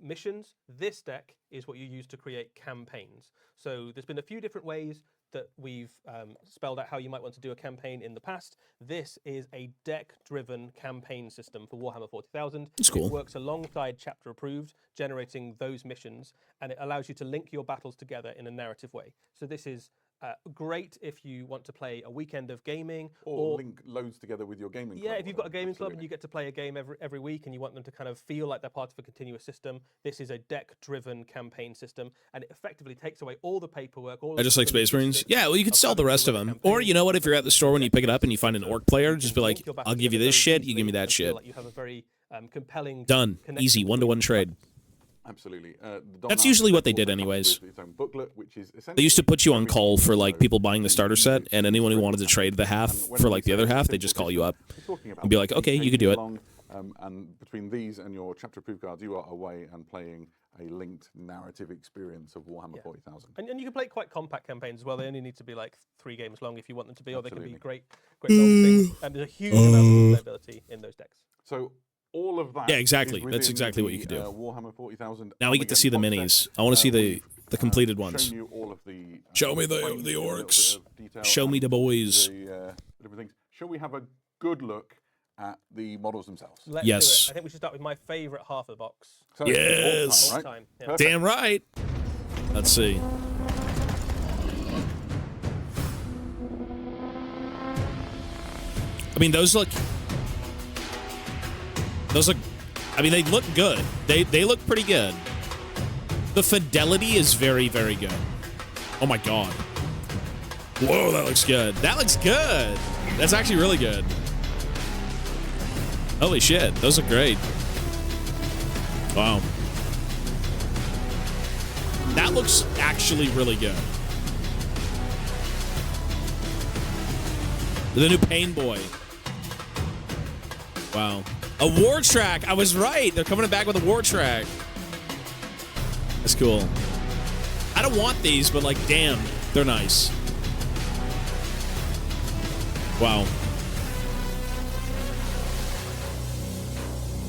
Speaker 8: missions. This deck is what you use to create campaigns. So there's been a few different ways that we've spelled out how you might want to do a campaign in the past. This is a deck-driven campaign system for Warhammer 40,000.
Speaker 6: It's cool.
Speaker 8: It works alongside Chapter Approved, generating those missions, and it allows you to link your battles together in a narrative way. So this is Great if you want to play a weekend of gaming,
Speaker 7: or link loads together with your gaming club.
Speaker 8: yeah, if you've got a gaming club and
Speaker 7: Absolutely.
Speaker 8: you get to play a game every week and you want them to kind of feel like they're part of a continuous system, this is a deck-driven campaign system, and it effectively takes away all the paperwork. All
Speaker 6: I just like Space Marines. Yeah, well, you could sell the rest of them. Or, you know what, if you're at the store when you pick it up and you find an orc player, just be like, I'll give you this shit, you give me that shit.
Speaker 8: Like you have a very compelling
Speaker 6: Done.
Speaker 8: connection
Speaker 6: Easy,
Speaker 8: between
Speaker 6: one-to-one
Speaker 8: the
Speaker 6: trade.
Speaker 8: clubs.
Speaker 7: Absolutely.
Speaker 6: That's usually what they did anyways.
Speaker 7: Its own booklet, which is
Speaker 6: They used to put you on call for, like, people buying the starter set, and anyone who wanted to trade the half for, like, the other half, they just call you up and be like, okay, you could do it.
Speaker 7: And between these and your chapter approved cards, you are away and playing a linked narrative experience of Warhammer 40,000.
Speaker 8: And you can play quite compact campaigns as well. They only need to be like 3 games long if you want them to be, or they can be
Speaker 7: Absolutely.
Speaker 8: great long things. And there's a huge amount of replayability in those decks.
Speaker 7: So all of that.
Speaker 6: Yeah, exactly.
Speaker 7: is
Speaker 6: That's
Speaker 7: within
Speaker 6: exactly what
Speaker 7: the,
Speaker 6: you could do.
Speaker 7: Warhammer 40,000.
Speaker 6: Now we get to see the
Speaker 7: Armageddon box
Speaker 6: minis.
Speaker 7: set.
Speaker 6: I want to see the
Speaker 7: We've,
Speaker 6: completed
Speaker 7: shown
Speaker 6: ones.
Speaker 7: you all of the,
Speaker 6: Show me the
Speaker 7: frames, a little bit
Speaker 6: orcs.
Speaker 7: of detail
Speaker 6: Show me
Speaker 7: and
Speaker 6: the boys.
Speaker 7: the different things. Shall we have a good look at the models themselves?
Speaker 8: Let's
Speaker 6: Yes.
Speaker 8: do it. I think we should start with my favourite half of the box.
Speaker 7: So,
Speaker 6: Yes.
Speaker 7: all time, right?
Speaker 8: Time, yeah.
Speaker 7: Perfect.
Speaker 6: Damn right. Let's see. I mean, those look. I mean, they look good. They look pretty good. The fidelity is very, very good. Oh my god. Whoa, that looks good. That looks good. That's actually really good. Holy shit, those look great. Wow. That looks actually really good. The new Pain Boy. Wow. A war track. I was right. They're coming back with a war track. That's cool. I don't want these, but like, damn, they're nice. Wow.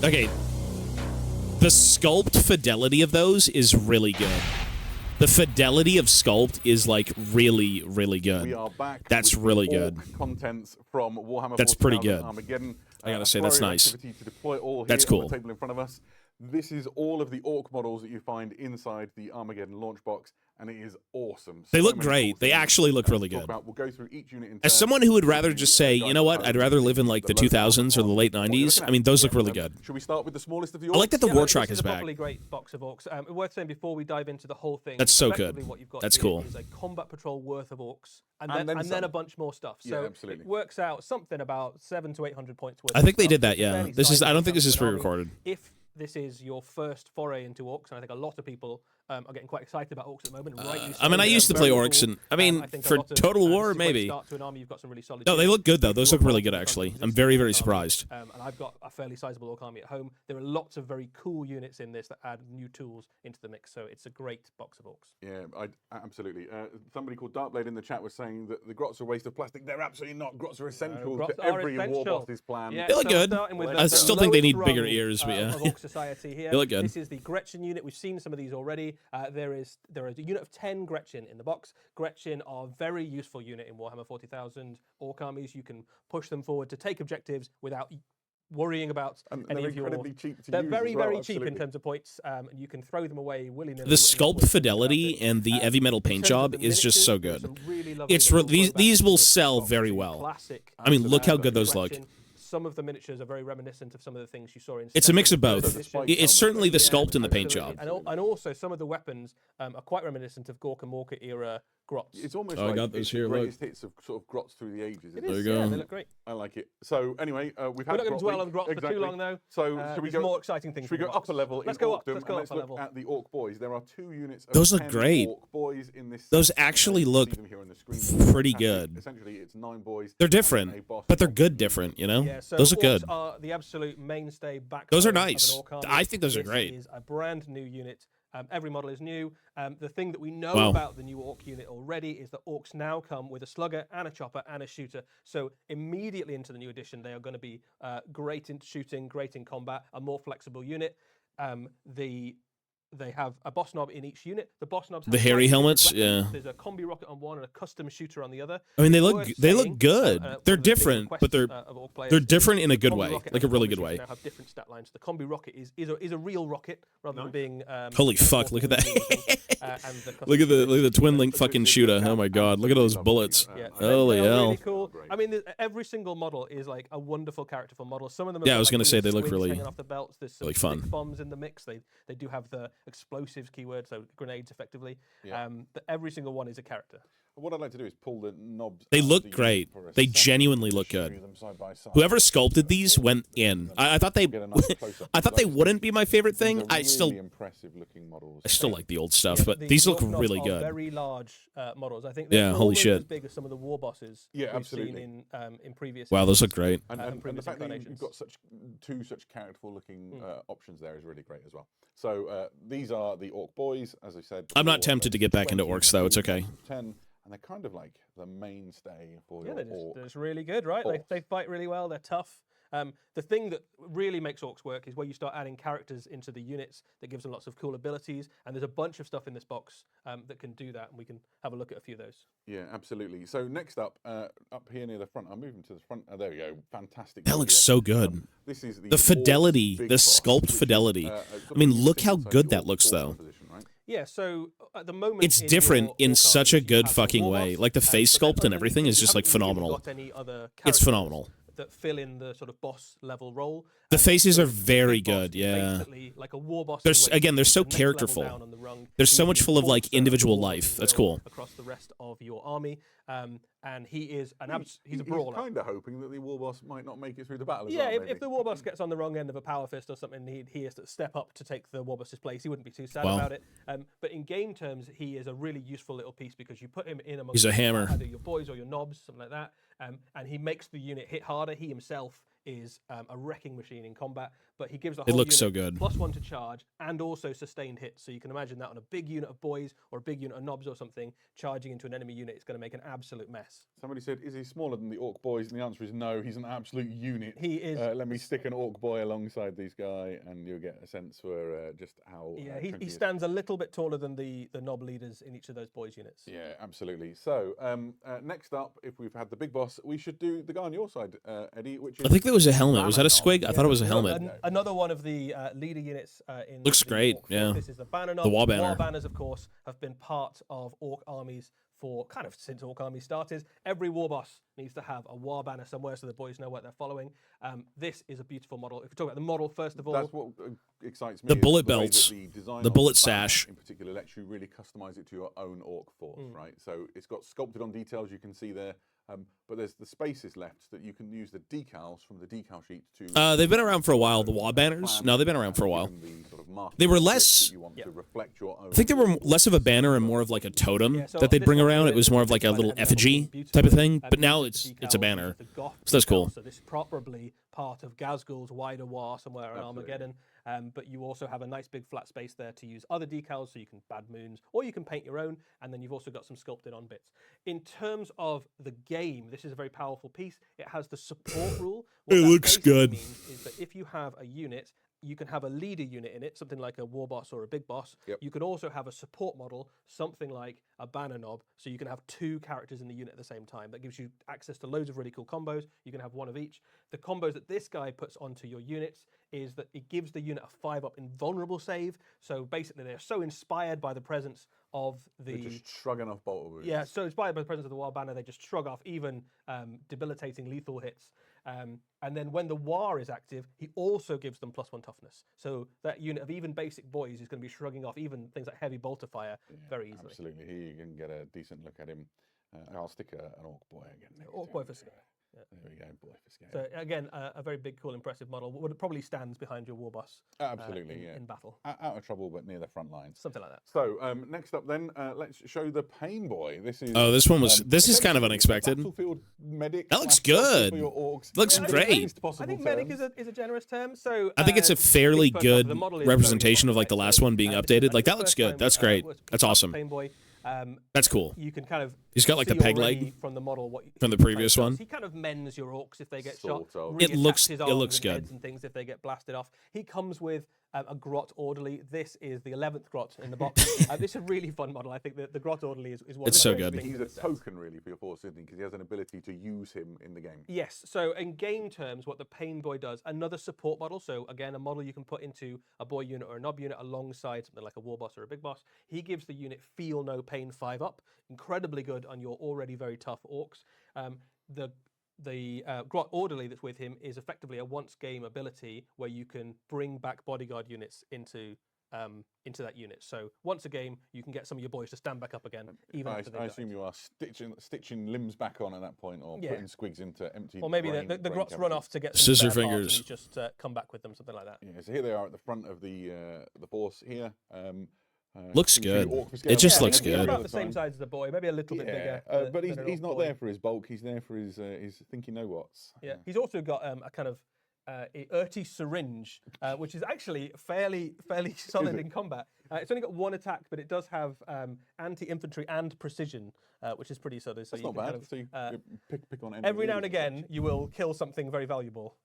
Speaker 6: Okay. The sculpt fidelity of those is really good. The fidelity of sculpt is like really, really good.
Speaker 7: We are back.
Speaker 6: That's
Speaker 7: with
Speaker 6: really
Speaker 7: orc
Speaker 6: good.
Speaker 7: Contents from Warhammer.
Speaker 6: That's pretty
Speaker 7: 40,000
Speaker 6: good.
Speaker 7: Armageddon.
Speaker 6: I gotta say,
Speaker 7: A
Speaker 6: that's
Speaker 7: flurry of
Speaker 6: nice.
Speaker 7: activity to deploy all
Speaker 6: That's
Speaker 7: here on
Speaker 6: cool.
Speaker 7: the table in front of us. This is all of the orc models that you find inside the Armageddon launch box, and it is awesome.
Speaker 6: They
Speaker 7: So
Speaker 6: look
Speaker 7: many
Speaker 6: great.
Speaker 7: cool
Speaker 6: They
Speaker 7: things
Speaker 6: actually look
Speaker 7: to
Speaker 6: really
Speaker 7: talk
Speaker 6: good.
Speaker 7: about. We'll go through each unit in
Speaker 6: As
Speaker 7: turn.
Speaker 6: someone who would rather
Speaker 7: We'll
Speaker 6: just
Speaker 7: do,
Speaker 6: say, you know what, I'd rather live in like the 2000s or the late 90s. I mean, those look really good.
Speaker 7: Should we start with the smallest of the orcs?
Speaker 6: I like that the
Speaker 8: Yeah,
Speaker 6: war
Speaker 8: this
Speaker 6: track
Speaker 8: is
Speaker 6: is
Speaker 8: a
Speaker 6: back.
Speaker 8: properly great box of orcs. Worth saying before we dive into the whole thing.
Speaker 6: That's so good.
Speaker 8: effectively What you've got
Speaker 6: That's
Speaker 8: here
Speaker 6: cool.
Speaker 8: is a combat patrol worth of orcs, and
Speaker 7: And
Speaker 8: then
Speaker 7: then
Speaker 8: a
Speaker 7: some.
Speaker 8: bunch more stuff.
Speaker 7: Yeah,
Speaker 8: So
Speaker 7: absolutely.
Speaker 8: it works out something about 700 to 800 points worth.
Speaker 6: I
Speaker 8: of
Speaker 6: think they
Speaker 8: stuff.
Speaker 6: did that,
Speaker 8: It's a
Speaker 6: yeah.
Speaker 8: fairly
Speaker 6: This is. I
Speaker 8: sizable
Speaker 6: don't think this is
Speaker 8: chunk of an army.
Speaker 6: pre-recorded.
Speaker 8: If this is your first foray into orcs, and I think a lot of people are getting quite excited about orcs at the moment. Rightly so.
Speaker 6: I mean, I
Speaker 8: They're
Speaker 6: used to
Speaker 8: very
Speaker 6: play orcs,
Speaker 8: cool.
Speaker 6: and I mean,
Speaker 8: think a
Speaker 6: for
Speaker 8: lot of,
Speaker 6: Total War,
Speaker 8: this is a great
Speaker 6: maybe.
Speaker 8: start to an army. You've got some really solid.
Speaker 6: No, they
Speaker 8: units.
Speaker 6: look good though. Those
Speaker 8: Orc
Speaker 6: look really
Speaker 8: armies
Speaker 6: good
Speaker 8: are
Speaker 6: actually.
Speaker 8: fantastic.
Speaker 6: I'm very, very
Speaker 8: Orc armies.
Speaker 6: surprised.
Speaker 8: And I've got a fairly sizable orc army at home. There are lots of very cool units in this that add new tools into the mix. So it's a great box of orcs.
Speaker 7: Yeah, absolutely. Somebody called Darkblade in the chat was saying that the grots are a waste of plastic. They're absolutely not. Grots are essential
Speaker 8: grots
Speaker 7: to
Speaker 8: are
Speaker 7: every
Speaker 8: essential.
Speaker 7: Warboss's plan.
Speaker 8: Yeah,
Speaker 6: They look
Speaker 8: so
Speaker 6: good.
Speaker 8: starting with
Speaker 7: I
Speaker 8: the
Speaker 6: still think they need
Speaker 8: lowest
Speaker 6: bigger
Speaker 8: rung,
Speaker 6: ears, but yeah.
Speaker 8: of Orc Society here.
Speaker 6: They look good.
Speaker 8: This is the Gretchen unit. We've seen some of these already. There is a unit of 10 Gretchen in the box. Gretchen are a very useful unit in Warhammer 40,000 orc armies. You can push them forward to take objectives without worrying about
Speaker 7: And
Speaker 8: any
Speaker 7: they're
Speaker 8: of your.
Speaker 7: incredibly cheap to
Speaker 8: They're
Speaker 7: use
Speaker 8: very,
Speaker 7: as well,
Speaker 8: very cheap in
Speaker 7: absolutely.
Speaker 8: terms of points, and you can throw them away willy-nilly.
Speaker 6: The sculpt fidelity and the heavy metal paint job is just so good. These will sell very well.
Speaker 8: Classic.
Speaker 6: I mean, look how good those look.
Speaker 8: Some of the miniatures are very reminiscent of some of the things you saw in.
Speaker 6: It's a mix of
Speaker 8: second
Speaker 6: both.
Speaker 8: edition.
Speaker 6: It's certainly the
Speaker 8: Yeah,
Speaker 6: sculpt and the paint
Speaker 8: absolutely.
Speaker 6: job.
Speaker 8: And also some of the weapons are quite reminiscent of Gorka Morka era grots.
Speaker 7: It's almost
Speaker 6: Oh, I
Speaker 7: like
Speaker 6: got those
Speaker 7: it's
Speaker 6: here,
Speaker 7: the
Speaker 6: look.
Speaker 7: greatest hits of sort of grots through the ages.
Speaker 8: It
Speaker 7: isn't
Speaker 8: is,
Speaker 6: There you
Speaker 8: yeah,
Speaker 6: go.
Speaker 8: they look great.
Speaker 7: I like it. So anyway, we've had.
Speaker 8: We're not going to
Speaker 7: Grot
Speaker 8: dwell
Speaker 7: week.
Speaker 8: on grots for too
Speaker 7: Exactly.
Speaker 8: long, though.
Speaker 7: So should we
Speaker 8: there's
Speaker 7: go?
Speaker 8: more exciting things?
Speaker 7: Should we
Speaker 8: in
Speaker 7: go
Speaker 8: the box.
Speaker 7: upper level
Speaker 8: Let's
Speaker 7: in
Speaker 8: go up.
Speaker 7: Orcdom
Speaker 8: Let's go
Speaker 7: and let's
Speaker 8: upper
Speaker 7: look
Speaker 8: level.
Speaker 7: at the Orc Boys. There are 2 units of
Speaker 6: Those look
Speaker 7: 10
Speaker 6: great.
Speaker 7: Orc Boys in this.
Speaker 6: Those
Speaker 7: set.
Speaker 6: actually
Speaker 7: You can
Speaker 6: look
Speaker 7: see them here on the screen.
Speaker 6: pretty
Speaker 7: Fantastic.
Speaker 6: good.
Speaker 7: Essentially, it's 9 boys.
Speaker 6: They're
Speaker 7: and a
Speaker 6: different,
Speaker 7: boss.
Speaker 6: but they're good different, you know?
Speaker 8: Yeah, so
Speaker 6: Those look good.
Speaker 8: orcs are the absolute mainstay backbone.
Speaker 6: Those are
Speaker 8: of an
Speaker 6: nice.
Speaker 8: orc army.
Speaker 6: I think those are
Speaker 8: This
Speaker 6: great.
Speaker 8: is a brand new unit. Every model is new. The thing that we know
Speaker 6: Wow.
Speaker 8: about the new orc unit already is that orcs now come with a slugger and a chopper and a shooter. So immediately into the new edition, they are going to be great in shooting, great in combat, a more flexible unit. The they have a boss knob in each unit. The boss knobs have
Speaker 6: The hairy
Speaker 8: slightly
Speaker 6: helmets,
Speaker 8: different weapons.
Speaker 6: yeah.
Speaker 8: There's a combi rocket on one and a custom shooter on the other.
Speaker 6: I mean, they
Speaker 8: It's
Speaker 6: look
Speaker 8: worth
Speaker 6: they
Speaker 8: saying,
Speaker 6: look good.
Speaker 8: one
Speaker 6: They're
Speaker 8: of the big
Speaker 6: different, but
Speaker 8: requests, of Orc players
Speaker 6: they're
Speaker 8: is
Speaker 6: different in a
Speaker 8: the
Speaker 6: good
Speaker 8: combi
Speaker 6: way,
Speaker 8: rocket
Speaker 6: like
Speaker 8: and
Speaker 6: a
Speaker 8: the
Speaker 6: really
Speaker 8: combi
Speaker 6: good
Speaker 8: shooter
Speaker 6: way.
Speaker 8: now have different stat lines. The combi rocket is a real rocket rather than being
Speaker 6: Holy fuck! Look at that!
Speaker 8: and the
Speaker 6: Look at
Speaker 8: custom
Speaker 6: the twin link fucking shooter. Oh my god! Look at those bullets.
Speaker 8: Yeah,
Speaker 6: Holy
Speaker 8: they are
Speaker 6: hell!
Speaker 8: really cool. I mean, every single model is like a wonderful characterful model. Some of them, have
Speaker 6: Yeah, I
Speaker 8: got,
Speaker 6: was
Speaker 8: like,
Speaker 6: gonna
Speaker 8: weird
Speaker 6: say they look
Speaker 8: squids
Speaker 6: really-
Speaker 8: hanging off the belts. There's some
Speaker 6: really fun.
Speaker 8: stick bombs in the mix. They do have the explosives keyword, so grenades effectively.
Speaker 7: Yeah.
Speaker 8: Every single one is a character.
Speaker 7: What I'd like to do is pull the knobs.
Speaker 6: They
Speaker 7: out
Speaker 6: look
Speaker 7: of the
Speaker 6: great.
Speaker 7: unit for a
Speaker 6: They
Speaker 7: second
Speaker 6: genuinely
Speaker 7: to
Speaker 6: look
Speaker 7: show
Speaker 6: good.
Speaker 7: you them side by side.
Speaker 6: Whoever sculpted these went in. I thought they,
Speaker 7: Get a nice close-up
Speaker 6: I thought they
Speaker 7: close.
Speaker 6: wouldn't be my favorite
Speaker 7: These
Speaker 6: thing.
Speaker 7: are
Speaker 6: I still,
Speaker 7: really impressive looking models.
Speaker 6: I still like the old stuff,
Speaker 8: Yeah,
Speaker 6: but
Speaker 8: the
Speaker 6: these look
Speaker 8: Orc knobs
Speaker 6: really
Speaker 8: are
Speaker 6: good.
Speaker 8: Very large models. I think
Speaker 6: Yeah,
Speaker 8: they're
Speaker 6: holy
Speaker 8: almost
Speaker 6: shit.
Speaker 8: as big as some of the war bosses
Speaker 7: Yeah,
Speaker 8: we've
Speaker 7: absolutely.
Speaker 8: seen in previous.
Speaker 6: Wow, those look great.
Speaker 7: And,
Speaker 8: and
Speaker 7: and the
Speaker 8: previous
Speaker 7: fact that
Speaker 8: incarnations.
Speaker 7: you've got two such characterful looking options there is really great as well. So these are the Orc boys, as I said.
Speaker 6: I'm not
Speaker 7: before.
Speaker 6: tempted to get back into
Speaker 7: 20
Speaker 6: orcs though. It's okay.
Speaker 7: 10, and they're kind of like the mainstay for
Speaker 8: Yeah,
Speaker 7: your
Speaker 8: they're
Speaker 7: Orc.
Speaker 8: just really good, right? They fight really well. They're tough. The thing that really makes orcs work is where you start adding characters into the units that gives them lots of cool abilities. And there's a bunch of stuff in this box that can do that, and we can have a look at a few of those.
Speaker 7: Yeah, absolutely. So next up here near the front, I'm moving to the front. There we go. Fantastic.
Speaker 6: That looks
Speaker 7: idea.
Speaker 6: so good.
Speaker 7: This is the
Speaker 6: The fidelity,
Speaker 7: Orc Big
Speaker 6: the
Speaker 7: Boss,
Speaker 6: sculpt
Speaker 7: which is,
Speaker 6: fidelity.
Speaker 7: sort
Speaker 6: I
Speaker 7: of
Speaker 6: mean,
Speaker 7: sits
Speaker 6: look how
Speaker 7: inside
Speaker 6: good
Speaker 7: your
Speaker 6: that looks,
Speaker 7: torso
Speaker 6: though.
Speaker 7: position, right?
Speaker 8: Yeah, so at the moment
Speaker 6: It's
Speaker 8: in
Speaker 6: different
Speaker 8: your
Speaker 6: in
Speaker 8: orc
Speaker 6: such
Speaker 8: army,
Speaker 6: a
Speaker 8: you
Speaker 6: good
Speaker 8: have the
Speaker 6: fucking
Speaker 8: war
Speaker 6: way.
Speaker 8: boss,
Speaker 6: Like the face
Speaker 8: but then
Speaker 6: sculpt and
Speaker 8: underneath
Speaker 6: everything
Speaker 8: it,
Speaker 6: is
Speaker 8: you
Speaker 6: just like
Speaker 8: haven't really
Speaker 6: phenomenal.
Speaker 8: got any other
Speaker 6: It's
Speaker 8: characters
Speaker 6: phenomenal.
Speaker 8: that fill in the sort of boss level role.
Speaker 6: The
Speaker 8: And
Speaker 6: faces
Speaker 8: so
Speaker 6: are
Speaker 8: the
Speaker 6: very
Speaker 8: big boss
Speaker 6: good,
Speaker 8: is
Speaker 6: yeah.
Speaker 8: basically like a war boss.
Speaker 6: They're
Speaker 8: in a
Speaker 6: s-
Speaker 8: way,
Speaker 6: again, they're
Speaker 8: he's
Speaker 6: so
Speaker 8: the next level
Speaker 6: characterful.
Speaker 8: down on the rung.
Speaker 6: There's so
Speaker 8: He's
Speaker 6: much
Speaker 8: the
Speaker 6: full of like
Speaker 8: enforcer
Speaker 6: individual
Speaker 8: of war,
Speaker 6: life.
Speaker 8: if you
Speaker 6: That's
Speaker 8: will,
Speaker 6: cool.
Speaker 8: across the rest of your army. And he is he's a
Speaker 7: He's
Speaker 8: brawler.
Speaker 7: kind of hoping that the war boss might not make it through the battle. As
Speaker 8: Yeah,
Speaker 7: well,
Speaker 8: if
Speaker 7: maybe.
Speaker 8: the war boss gets on the wrong end of a power fist or something, he has to step up to take the war boss's place. He wouldn't be too sad
Speaker 6: Wow.
Speaker 8: about it. But in game terms, he is a really useful little piece because you put him in amongst
Speaker 6: He's a hammer.
Speaker 8: either your boys or your knobs, something like that, and he makes the unit hit harder. He himself is a wrecking machine in combat, but he gives the
Speaker 6: It
Speaker 8: whole
Speaker 6: looks so
Speaker 8: unit
Speaker 6: good.
Speaker 8: +1 to charge and also sustained hits. So you can imagine that on a big unit of boys or a big unit of knobs or something, charging into an enemy unit, it's going to make an absolute mess.
Speaker 7: Somebody said, "Is he smaller than the Orc boys?" And the answer is no. He's an absolute unit.
Speaker 8: He is.
Speaker 7: Let me stick an Orc boy alongside these guy, and you'll get a sense for just how.
Speaker 8: Yeah,
Speaker 7: chunky
Speaker 8: he stands a little bit taller than the knob leaders in each of those boys units.
Speaker 7: Yeah, absolutely. So next up, if we've had the big boss, we should do the guy on your side, Eddie. Which is
Speaker 6: I think there was a helmet. Was that a squig? I thought it was a
Speaker 8: Yeah,
Speaker 6: helmet.
Speaker 8: another one of the leader units in
Speaker 6: Looks
Speaker 8: in
Speaker 6: great,
Speaker 8: Orc Force.
Speaker 6: yeah.
Speaker 8: This is the banner knob.
Speaker 6: The war banner.
Speaker 8: War banners, of course, have been part of Orc armies for kind of since Orc armies started. Every war boss needs to have a war banner somewhere so the boys know what they're following. This is a beautiful model. If we talk about the model first of all,
Speaker 7: That's what excites me.
Speaker 6: The
Speaker 7: is
Speaker 6: bullet
Speaker 7: way that
Speaker 6: belts,
Speaker 7: the design
Speaker 6: the
Speaker 7: of
Speaker 6: bullet
Speaker 7: banner
Speaker 6: sash.
Speaker 7: in particular, lets you really customize it to your own Orc force, right? So it's got sculpted on details you can see there. But there's the spaces left that you can use the decals from the decal sheet to.
Speaker 6: They've been around for a while. The wall banners. No, they've been around for a while.
Speaker 7: even the sort of marking
Speaker 6: They were
Speaker 7: strips
Speaker 6: less-
Speaker 7: that you want to reflect your own
Speaker 6: I think they were less of a banner and more of like a totem
Speaker 8: Yeah, so
Speaker 6: that they'd
Speaker 8: this
Speaker 6: bring
Speaker 8: one's
Speaker 6: around.
Speaker 8: really
Speaker 6: It was more of like a
Speaker 8: quite
Speaker 6: little
Speaker 8: an
Speaker 6: effigy
Speaker 8: beautiful
Speaker 6: type of thing.
Speaker 8: and
Speaker 6: But now
Speaker 8: this is
Speaker 6: it's a
Speaker 8: the
Speaker 6: banner.
Speaker 8: decal, the goth
Speaker 6: So that's
Speaker 8: decal,
Speaker 6: cool.
Speaker 8: So this is probably part of Gazgul's wider war somewhere in
Speaker 7: Absolutely.
Speaker 8: Armageddon. But you also have a nice big flat space there to use other decals, so you can bad moons, or you can paint your own, and then you've also got some sculpted on bits. In terms of the game, this is a very powerful piece. It has the support rule. What
Speaker 6: It
Speaker 8: that
Speaker 6: looks
Speaker 8: basically
Speaker 6: good.
Speaker 8: means is that if you have a unit, you can have a leader unit in it, something like a war boss or a big boss.
Speaker 7: Yep.
Speaker 8: You can also have a support model, something like a banner knob, so you can have two characters in the unit at the same time. That gives you access to loads of really cool combos. You can have one of each. The combos that this guy puts onto your units is that it gives the unit a 5-up invulnerable save. So basically, they're so inspired by the presence of
Speaker 7: They're
Speaker 8: the
Speaker 7: just shrugging off bolt wounds.
Speaker 8: yeah, so inspired by the presence of the War Banner, they just shrug off even debilitating lethal hits. And then when the War is active, he also gives them +1 toughness. So that unit of even basic boys is going to be shrugging off even things like heavy bolter fire very easily.
Speaker 7: Absolutely. Here you can get a decent look at him. I'll stick an Orc boy again. next
Speaker 8: Orc
Speaker 7: to
Speaker 8: boy
Speaker 7: him.
Speaker 8: for scale. Yeah.
Speaker 7: There we go, boy for scale.
Speaker 8: So again, a very big, cool, impressive model. Would probably stands behind your war boss.
Speaker 7: Absolutely, yeah.
Speaker 8: In battle,
Speaker 7: Out of trouble, but near the front lines.
Speaker 8: something like that.
Speaker 7: So next up, then let's show the Pain Boy. This is.
Speaker 6: Oh, this one was. This is kind of
Speaker 7: essentially a
Speaker 6: unexpected.
Speaker 7: Battlefield medic.
Speaker 6: That looks
Speaker 7: / sculptor
Speaker 6: good.
Speaker 7: For your orcs.
Speaker 6: Looks
Speaker 7: in the
Speaker 6: great.
Speaker 7: nicest
Speaker 8: I
Speaker 7: possible
Speaker 8: think medic
Speaker 7: terms.
Speaker 8: is a generous term. So
Speaker 6: I think it's a fairly
Speaker 8: first off,
Speaker 6: good
Speaker 8: the model is very
Speaker 6: representation of like
Speaker 8: modern,
Speaker 6: the
Speaker 8: right?
Speaker 6: last
Speaker 8: So,
Speaker 6: one being
Speaker 8: this is
Speaker 6: updated.
Speaker 8: like
Speaker 6: Like
Speaker 8: the
Speaker 6: that looks
Speaker 8: first
Speaker 6: good.
Speaker 8: time,
Speaker 6: That's great.
Speaker 8: was
Speaker 6: That's awesome.
Speaker 8: Pain Boy.
Speaker 6: That's cool.
Speaker 8: You can kind of
Speaker 6: He's got like the
Speaker 8: see
Speaker 6: peg
Speaker 8: already
Speaker 6: leg
Speaker 8: from the model what
Speaker 6: from the
Speaker 8: he
Speaker 6: previous
Speaker 8: does.
Speaker 6: one.
Speaker 8: He kind of mends your orcs if they get
Speaker 7: Sort
Speaker 8: shot.
Speaker 7: of.
Speaker 6: It looks-
Speaker 8: reattaches
Speaker 6: it
Speaker 8: arms
Speaker 6: looks
Speaker 8: and
Speaker 6: good.
Speaker 8: heads and things if they get blasted off. He comes with a grot orderly. This is the 11th grot in the box. This is a really fun model. I think the grot orderly is one
Speaker 6: It's
Speaker 8: of
Speaker 6: so
Speaker 8: my favorite
Speaker 6: good.
Speaker 8: things
Speaker 7: He's
Speaker 8: in
Speaker 7: a
Speaker 8: the set.
Speaker 7: token really for your force, isn't he? Because he has an ability to use him in the game.
Speaker 8: Yes, so in game terms, what the Pain Boy does, another support model, so again, a model you can put into a boy unit or a knob unit alongside something like a war boss or a big boss. He gives the unit Feel No Pain 5 up, incredibly good on your already very tough orcs. The Grot Orderly that's with him is effectively a once game ability where you can bring back bodyguard units into that unit. So once a game, you can get some of your boys to stand back up again, even after they
Speaker 7: I
Speaker 8: died.
Speaker 7: assume you are stitching limbs back on at that point, or
Speaker 8: Yeah.
Speaker 7: putting squigs into empty.
Speaker 8: Or maybe
Speaker 7: brain-
Speaker 8: the
Speaker 7: brain
Speaker 8: Grots run
Speaker 7: cavities.
Speaker 8: off to get some
Speaker 6: Scissor
Speaker 8: spare parts
Speaker 6: fingers.
Speaker 8: and you just come back with them, something like that.
Speaker 7: Yeah, so here they are at the front of the force here.
Speaker 6: Looks
Speaker 7: you can see
Speaker 6: good.
Speaker 7: orc for
Speaker 6: It
Speaker 7: scale.
Speaker 6: just
Speaker 8: Yeah,
Speaker 6: looks
Speaker 8: he's
Speaker 6: good.
Speaker 8: about the same size as the boy, maybe a little bit bigger.
Speaker 7: But
Speaker 8: than an
Speaker 7: he's
Speaker 8: orc
Speaker 7: not
Speaker 8: boy.
Speaker 7: there for his bulk. He's there for his think you know what's.
Speaker 8: Yeah, he's also got a kind of Urti syringe, which is actually fairly solid in combat. It's only got one attack, but it does have anti-infantry and precision, which is pretty solid. So
Speaker 7: That's
Speaker 8: you
Speaker 7: not
Speaker 8: can
Speaker 7: bad.
Speaker 8: kind of,
Speaker 7: So you pick on
Speaker 8: every now
Speaker 7: enemies
Speaker 8: and again, you will kill something very valuable.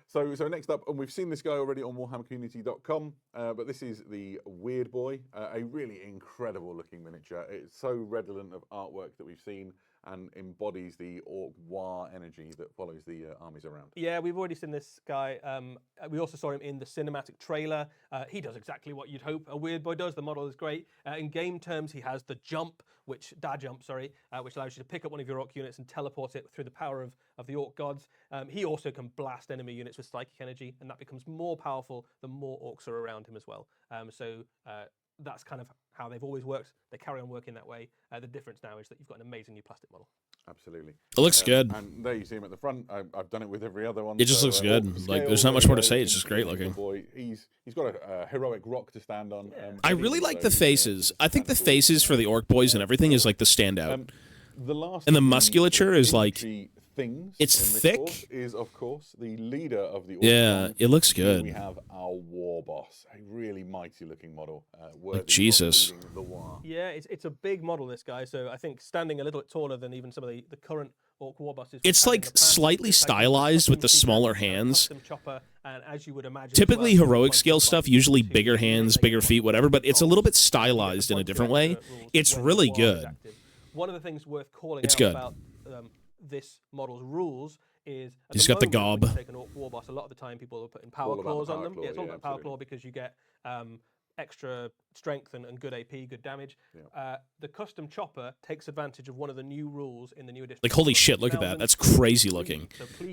Speaker 7: So next up, and we've seen this guy already on WarhammerCommunity.com, but this is the Weird Boy, a really incredible looking miniature. It's so redolent of artwork that we've seen and embodies the Orc War energy that follows the armies around.
Speaker 8: Yeah, we've already seen this guy. We also saw him in the cinematic trailer. He does exactly what you'd hope a Weird Boy does. The model is great. In game terms, he has the jump, which allows you to pick up one of your Orc units and teleport it through the power of the Orc gods. He also can blast enemy units with psychic energy, and that becomes more powerful the more Orcs are around him as well. That's kind of how they've always worked. They carry on working that way. The difference now is that you've got an amazing new plastic model.
Speaker 7: Absolutely.
Speaker 6: It looks good.
Speaker 7: And there you see him at the front. I've done it with every other one.
Speaker 6: It just looks good.
Speaker 7: Orc
Speaker 6: Like,
Speaker 7: scale,
Speaker 6: there's not much
Speaker 7: there
Speaker 6: more
Speaker 7: you
Speaker 6: to
Speaker 7: go.
Speaker 6: say. It's just great looking.
Speaker 7: Boy, he's got a heroic rock to stand on.
Speaker 6: I really like the faces. I think the faces for the Orc boys and everything is like the standout.
Speaker 7: The last
Speaker 6: And the
Speaker 7: of
Speaker 6: musculature is like-
Speaker 7: infantry things.
Speaker 6: it's
Speaker 7: in this
Speaker 6: thick.
Speaker 7: force is of course the leader of the Orc
Speaker 6: Yeah,
Speaker 7: army.
Speaker 6: it looks
Speaker 7: Here
Speaker 6: good.
Speaker 7: We have our war boss, a really mighty looking model. Worthy of
Speaker 6: Jesus.
Speaker 7: leading the war.
Speaker 8: Yeah, it's a big model, this guy. So I think standing a little bit taller than even some of the current Orc war bosses. we've
Speaker 6: It's
Speaker 8: had in
Speaker 6: like
Speaker 8: the past.
Speaker 6: slightly
Speaker 8: It's like
Speaker 6: stylized with the
Speaker 8: custom
Speaker 6: smaller
Speaker 8: feet,
Speaker 6: hands.
Speaker 8: custom chopper, and as you would imagine,
Speaker 6: Typically
Speaker 8: as well,
Speaker 6: heroic
Speaker 8: once
Speaker 6: scale
Speaker 8: you've
Speaker 6: stuff,
Speaker 8: got
Speaker 6: usually
Speaker 8: two
Speaker 6: bigger
Speaker 8: units,
Speaker 6: hands,
Speaker 8: they
Speaker 6: bigger
Speaker 8: can
Speaker 6: feet, whatever, but it's a little bit
Speaker 8: you get
Speaker 6: stylized in a
Speaker 8: bunch of
Speaker 6: different way.
Speaker 8: extra rules
Speaker 6: It's
Speaker 8: when
Speaker 6: really
Speaker 8: the war is
Speaker 6: good.
Speaker 8: active. One of the things worth calling
Speaker 6: It's
Speaker 8: out
Speaker 6: good.
Speaker 8: about this model's rules is at
Speaker 6: He's
Speaker 8: the
Speaker 6: got the
Speaker 8: moment, when
Speaker 6: gob.
Speaker 8: you take an Orc war boss, a lot of the time people are putting power
Speaker 7: All about the
Speaker 8: claws on
Speaker 7: power
Speaker 8: them.
Speaker 7: claw,
Speaker 8: Yeah, it's all
Speaker 7: yeah,
Speaker 8: about power
Speaker 7: absolutely.
Speaker 8: claw because you get extra strength and good AP, good damage. The custom chopper takes advantage of one of the new rules in the new edition.
Speaker 6: Like, holy shit, look at that. That's crazy looking.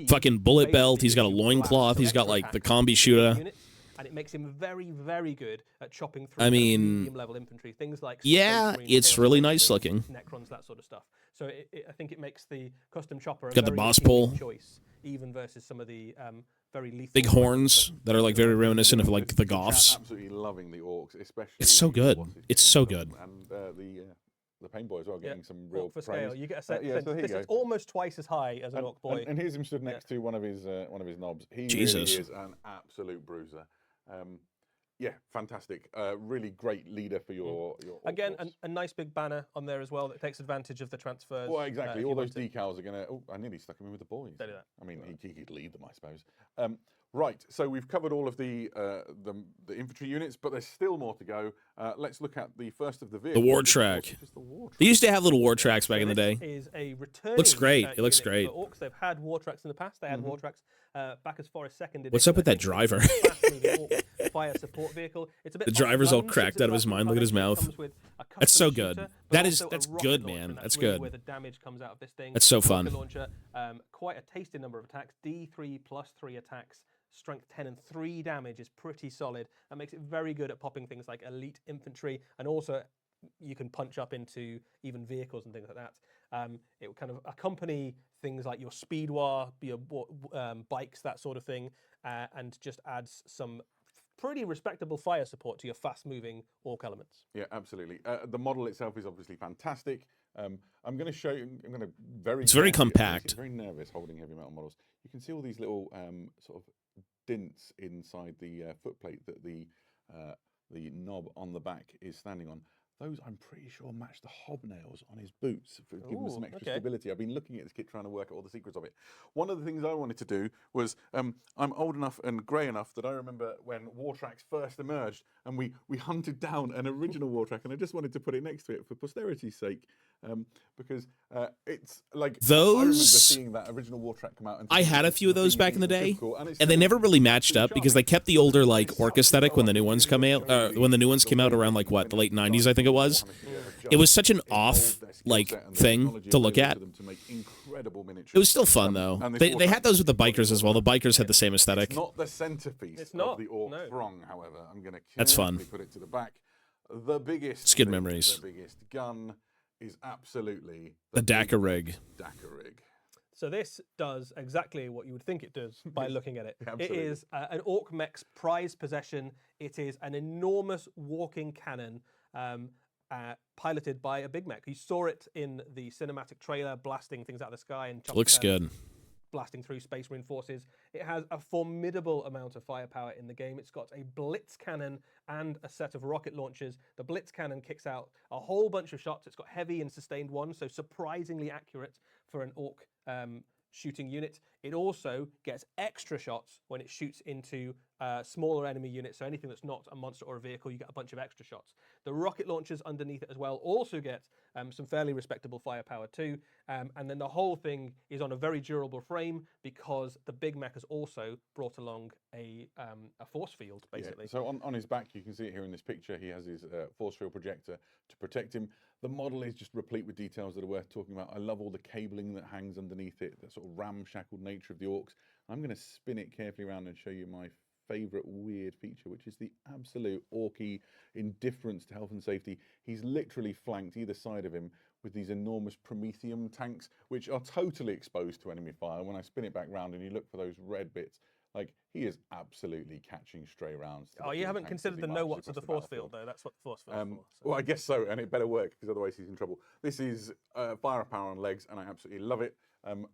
Speaker 6: Fucking bullet belt. He's got a loincloth. He's got like the combi shooter.
Speaker 8: And it makes him very, very good at chopping through
Speaker 6: I mean,
Speaker 8: medium-level infantry, things like
Speaker 6: yeah,
Speaker 8: Space Marines,
Speaker 6: it's
Speaker 8: Chaos
Speaker 6: really
Speaker 8: Space
Speaker 6: nice
Speaker 8: Marines,
Speaker 6: looking.
Speaker 8: Necrons, that sort of stuff. So I think it makes the custom chopper a
Speaker 6: Got the
Speaker 8: very
Speaker 6: boss
Speaker 8: appealing
Speaker 6: pole.
Speaker 8: choice, even versus some of the very lethal
Speaker 6: Big horns that are like very reminiscent of like the
Speaker 7: Chat
Speaker 6: Goths.
Speaker 7: absolutely loving the Orcs, especially.
Speaker 6: It's so
Speaker 7: the
Speaker 6: good.
Speaker 7: bosses
Speaker 6: It's
Speaker 7: in
Speaker 6: so
Speaker 7: this
Speaker 6: good.
Speaker 7: film. And the Pain Boy as well, getting some real
Speaker 8: Orc for
Speaker 7: praise.
Speaker 8: scale. You get a sense.
Speaker 7: yeah, so here you
Speaker 8: This
Speaker 7: go.
Speaker 8: is almost twice as high as an Orc boy.
Speaker 7: And here's him stood next to one of his knobs. He
Speaker 6: Jesus.
Speaker 7: really is an absolute bruiser. Yeah, fantastic. Really great leader for your Orc
Speaker 8: Again,
Speaker 7: force.
Speaker 8: a nice big banner on there as well that takes advantage of the transfers.
Speaker 7: Well, exactly.
Speaker 8: if
Speaker 7: All
Speaker 8: you
Speaker 7: those
Speaker 8: want to.
Speaker 7: decals are going to... Oh, I nearly stuck him in with the boys.
Speaker 8: Don't do that.
Speaker 7: I mean, he could lead them, I suppose. Right, so we've covered all of the infantry units, but there's still more to go. Let's look at the first of the vehicles.
Speaker 6: war
Speaker 7: which is, of
Speaker 6: track.
Speaker 7: course, just the war
Speaker 6: They used to have little war tracks back in the
Speaker 8: This
Speaker 6: day.
Speaker 8: is a returning,
Speaker 6: Looks great. It looks
Speaker 8: unit
Speaker 6: great.
Speaker 8: for Orcs. They've had war tracks in the past. They had war tracks back as far as second edition.
Speaker 6: What's up with
Speaker 8: I
Speaker 6: that
Speaker 8: think.
Speaker 6: driver?
Speaker 8: Fast-moving Orc fire support vehicle. It's a bit
Speaker 6: The driver's all
Speaker 8: off-guns
Speaker 6: cracked
Speaker 8: since
Speaker 6: out of
Speaker 8: it's
Speaker 6: his
Speaker 8: last
Speaker 6: mind. Look at his
Speaker 8: been
Speaker 6: mouth.
Speaker 8: published. It comes with a
Speaker 6: That's
Speaker 8: custom
Speaker 6: so good.
Speaker 8: shooter, but
Speaker 6: That is-
Speaker 8: also a
Speaker 6: that's
Speaker 8: rocket
Speaker 6: good,
Speaker 8: launcher,
Speaker 6: man.
Speaker 8: and
Speaker 6: That's
Speaker 8: really
Speaker 6: good.
Speaker 8: where the damage comes out of this thing.
Speaker 6: That's so
Speaker 8: Rocket
Speaker 6: fun.
Speaker 8: launcher, quite a tasty number of attacks. D3 plus 3 attacks. Strength 10 and 3 damage is pretty solid. That makes it very good at popping things like elite infantry, and also you can punch up into even vehicles and things like that. It will kind of accompany things like your speed war, your bikes, that sort of thing, and just adds some pretty respectable fire support to your fast-moving Orc elements.
Speaker 7: Yeah, absolutely. The model itself is obviously fantastic. I'm going to show you. I'm going to very.
Speaker 6: It's very
Speaker 7: carefully-
Speaker 6: compact.
Speaker 7: I'm very nervous holding heavy metal models. You can see all these little sort of dints inside the footplate that the knob on the back is standing on. those I'm pretty sure match the hobnails on his boots for giving him some
Speaker 8: Ooh,
Speaker 7: extra
Speaker 8: okay.
Speaker 7: stability. I've been looking at this kit trying to work out all the secrets of it. One of the things I wanted to do was, I'm old enough and grey enough that I remember when war tracks first emerged, and we hunted down an original war track, and I just wanted to put it next to it for posterity's sake, because it's like I remember
Speaker 6: Those-
Speaker 7: seeing that original war track come out. And
Speaker 6: I had a few of those back in the day,
Speaker 7: difficult, and it's
Speaker 6: and they
Speaker 7: still
Speaker 6: never really matched
Speaker 7: absolutely
Speaker 6: up because they
Speaker 7: charming.
Speaker 6: kept the older like orc aesthetic when the new ones come out. When the new ones came out around like what, the late '90s, I think it was. It was such an off like thing to look at. It was still fun though. They had those with the bikers as well. The bikers had the same aesthetic.
Speaker 7: It's not the centerpiece
Speaker 8: It's not,
Speaker 7: of the orc
Speaker 8: no.
Speaker 7: throng, however. I'm going to
Speaker 6: That's fun.
Speaker 7: put it to the back. The biggest,
Speaker 6: It's good
Speaker 7: thing,
Speaker 6: memories.
Speaker 7: The biggest gun is absolutely
Speaker 6: The
Speaker 7: big
Speaker 6: Dakar rig.
Speaker 7: Dakar rig.
Speaker 8: So this does exactly what you would think it does by looking at it.
Speaker 7: Yeah,
Speaker 8: It
Speaker 7: absolutely.
Speaker 8: is an Orc mech's prized possession. It is an enormous walking cannon piloted by a big mech. You saw it in the cinematic trailer, blasting things out of the sky and
Speaker 6: Looks good.
Speaker 8: blasting through Space Marine forces. It has a formidable amount of firepower in the game. It's got a blitz cannon and a set of rocket launchers. The blitz cannon kicks out a whole bunch of shots. It's got heavy and sustained ones, so surprisingly accurate for an orc shooting unit. It also gets extra shots when it shoots into smaller enemy units, so anything that's not a monster or a vehicle, you get a bunch of extra shots. The rocket launchers underneath it as well also get some fairly respectable firepower too, and then the whole thing is on a very durable frame because the big mech has also brought along a force field, basically.
Speaker 7: Yeah. So on his back, you can see it here in this picture, he has his force field projector to protect him. The model is just replete with details that are worth talking about. I love all the cabling that hangs underneath it, the sort of ramshackled nature of the orcs. I'm going to spin it carefully around and show you my favourite weird feature, which is the absolute orky indifference to health and safety. He's literally flanked either side of him with these enormous Prometheum tanks, which are totally exposed to enemy fire. When I spin it back round and you look for those red bits, like, he is absolutely catching stray rounds.
Speaker 8: Oh, you haven't considered the no-what's of the force field, though. That's what the force field's for. So.
Speaker 7: Well, I guess so, and it better work, because otherwise he's in trouble. This is firepower on legs, and I absolutely love it.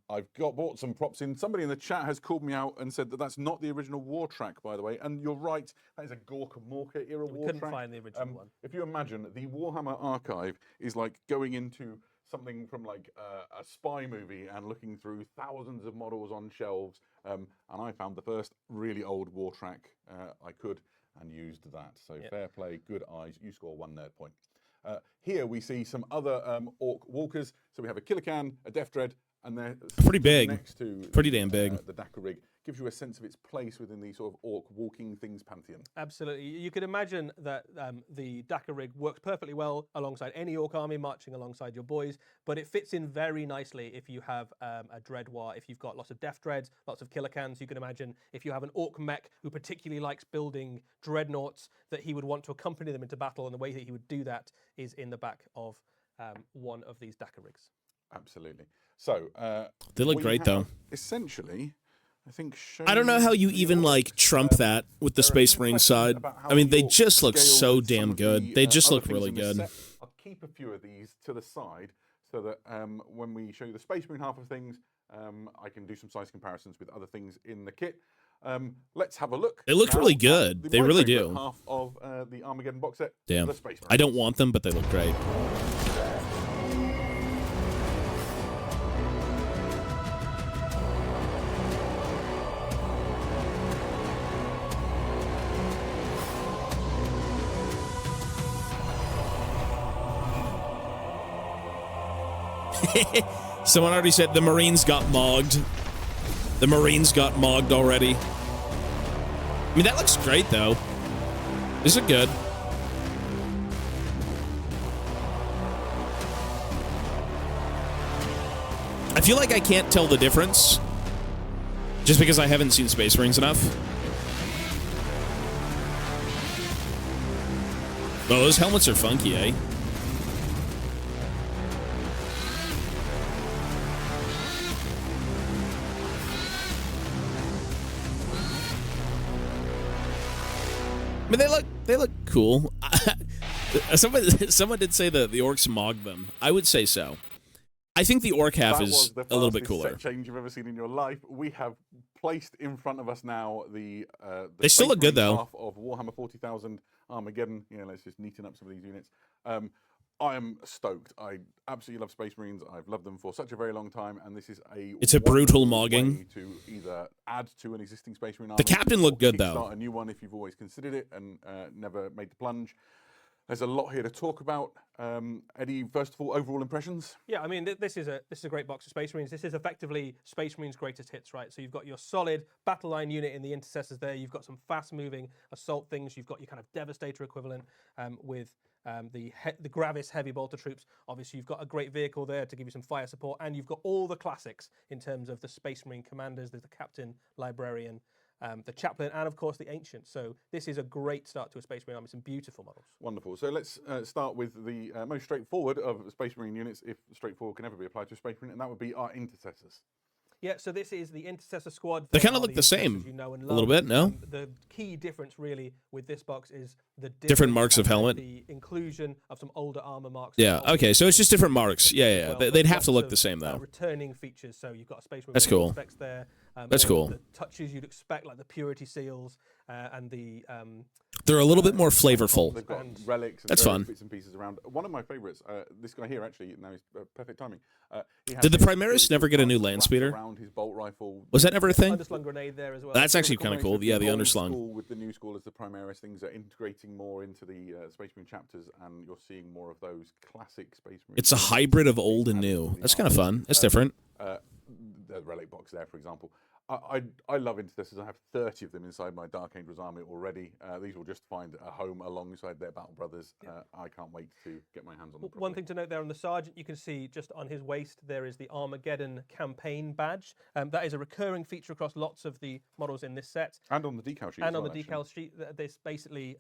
Speaker 7: I've bought some props in. Somebody in the chat has called me out and said that that's not the original war track, by the way. And you're right, that is a Gorka Morka era war track.
Speaker 8: Couldn't find the original one.
Speaker 7: If you imagine, the Warhammer archive is like going into something from like a spy movie and looking through thousands of models on shelves. And I found the first really old war track I could and used that. So fair play, good eyes. You score 1 nerd point. Here we see some other orc walkers. So we have a Killican, a Death Dread, and they're
Speaker 6: Pretty big.
Speaker 7: next to
Speaker 6: Pretty damn big.
Speaker 7: The Dakar rig. Gives you a sense of its place within the sort of orc walking things pantheon.
Speaker 8: Absolutely. You could imagine that the Dakar rig works perfectly well alongside any orc army marching alongside your boys, but it fits in very nicely if you have a Dread War, if you've got lots of Death Dreads, lots of Killicans. You can imagine if you have an orc mech who particularly likes building dreadnoughts, that he would want to accompany them into battle, and the way that he would do that is in the back of one of these Dakar rigs.
Speaker 7: Absolutely. So
Speaker 6: They look
Speaker 7: we
Speaker 6: great,
Speaker 7: have
Speaker 6: though.
Speaker 7: Essentially, I think.
Speaker 6: I don't know how you even like trump that with the Space Marine side. I mean, they just look so damn good. They just look really good.
Speaker 7: I'll keep a few of these to the side so that when we show you the Space Marine half of things, I can do some size comparisons with other things in the kit. Let's have a look.
Speaker 6: They look
Speaker 7: now
Speaker 6: really
Speaker 7: at
Speaker 6: good. They
Speaker 7: my
Speaker 6: really
Speaker 7: favourite
Speaker 6: do.
Speaker 7: Half of the Armageddon box set.
Speaker 6: Damn.
Speaker 7: The Space
Speaker 6: I don't want them, but they look great. Someone already said the Marines got mogged. The Marines got mogged already. I mean, that looks great, though. These are good. I feel like I can't tell the difference just because I haven't seen Space Marines enough. Oh, those helmets are funky, eh? I mean, they look cool. Someone did say that the orcs mogged them. I would say so. I think the orc half
Speaker 7: That
Speaker 6: is
Speaker 7: was the
Speaker 6: a little bit
Speaker 7: fastest
Speaker 6: cooler.
Speaker 7: set change you've ever seen in your life. We have placed in front of us now the
Speaker 6: They still look good, though.
Speaker 7: half of Warhammer 40,000 Armageddon. Let's just neaten up some of these units. I am stoked. I absolutely love Space Marines. I've loved them for such a very long time, and this is
Speaker 6: It's a brutal
Speaker 7: wonderful
Speaker 6: mogging.
Speaker 7: way to either add to an existing Space Marine army.
Speaker 6: The captain looked good, though.
Speaker 7: Start a new one if you've always considered it and never made the plunge. There's a lot here to talk about. Eddie, first of all, overall impressions?
Speaker 8: Yeah, I mean, this is a great box of Space Marines. This is effectively Space Marines' greatest hits, right? So you've got your solid battle line unit in the intercessors there. You've got some fast-moving assault things. You've got your kind of Devastator equivalent with the Gravis heavy bolter troops. Obviously, you've got a great vehicle there to give you some fire support, and you've got all the classics in terms of the Space Marine commanders. There's the Captain, Librarian, the Chaplain, and of course the Ancient. So this is a great start to a Space Marine army. Some beautiful models.
Speaker 7: Wonderful. So let's start with the most straightforward of Space Marine units, if straightforward can ever be applied to a Space Marine, and that would be our Intercessors.
Speaker 8: Yeah, so this is the Intercessor Squad.
Speaker 6: They kind of
Speaker 8: are
Speaker 6: look the same
Speaker 8: you know and
Speaker 6: a little
Speaker 8: love.
Speaker 6: bit, no?
Speaker 8: The key difference really with this box is the
Speaker 6: Different marks of helmet.
Speaker 8: The inclusion of some older armor marks.
Speaker 6: Yeah, okay, so it's just different marks. Yeah.
Speaker 8: Well,
Speaker 6: They'd have to
Speaker 8: lots
Speaker 6: look
Speaker 8: of,
Speaker 6: the same, though.
Speaker 8: returning features. So you've got a Space Marine
Speaker 6: That's cool.
Speaker 8: specs there.
Speaker 6: That's
Speaker 8: all
Speaker 6: cool.
Speaker 8: The touches you'd expect, like the purity seals and the.
Speaker 6: They're a little bit more flavorful.
Speaker 7: They've got
Speaker 8: And
Speaker 7: relics and
Speaker 6: That's
Speaker 7: various
Speaker 6: fun.
Speaker 7: bits and pieces around. One of my favourites, this guy here actually, now is perfect timing. He has
Speaker 6: Did the
Speaker 7: this
Speaker 6: Primaris
Speaker 7: really
Speaker 6: never
Speaker 7: cool
Speaker 6: get a new
Speaker 7: mark
Speaker 6: land
Speaker 7: wrapped
Speaker 6: speeder?
Speaker 7: around his bolt rifle.
Speaker 6: Was that ever a thing?
Speaker 8: Underslung grenade there as well.
Speaker 6: That's actually
Speaker 7: Sort of
Speaker 6: kind of
Speaker 7: combination
Speaker 6: cool. Yeah, the
Speaker 7: old
Speaker 6: underslung.
Speaker 7: school with the new school as the Primaris. Things are integrating more into the Space Marine chapters, and you're seeing more of those classic Space Marine.
Speaker 6: It's a hybrid of old and new. That's kind of fun. That's different.
Speaker 7: The relic box there, for example. I love Intercessors. I have 30 of them inside my Dark Angels army already. These will just find a home alongside their battle brothers. I can't wait to get my hands on them.
Speaker 8: One thing to note there on the Sergeant, you can see just on his waist there is the Armageddon campaign badge. That is a recurring feature across lots of the models in this set.
Speaker 7: And on the decal sheet.
Speaker 8: And
Speaker 7: as
Speaker 8: on
Speaker 7: well,
Speaker 8: the
Speaker 7: actually.
Speaker 8: decal sheet, this basically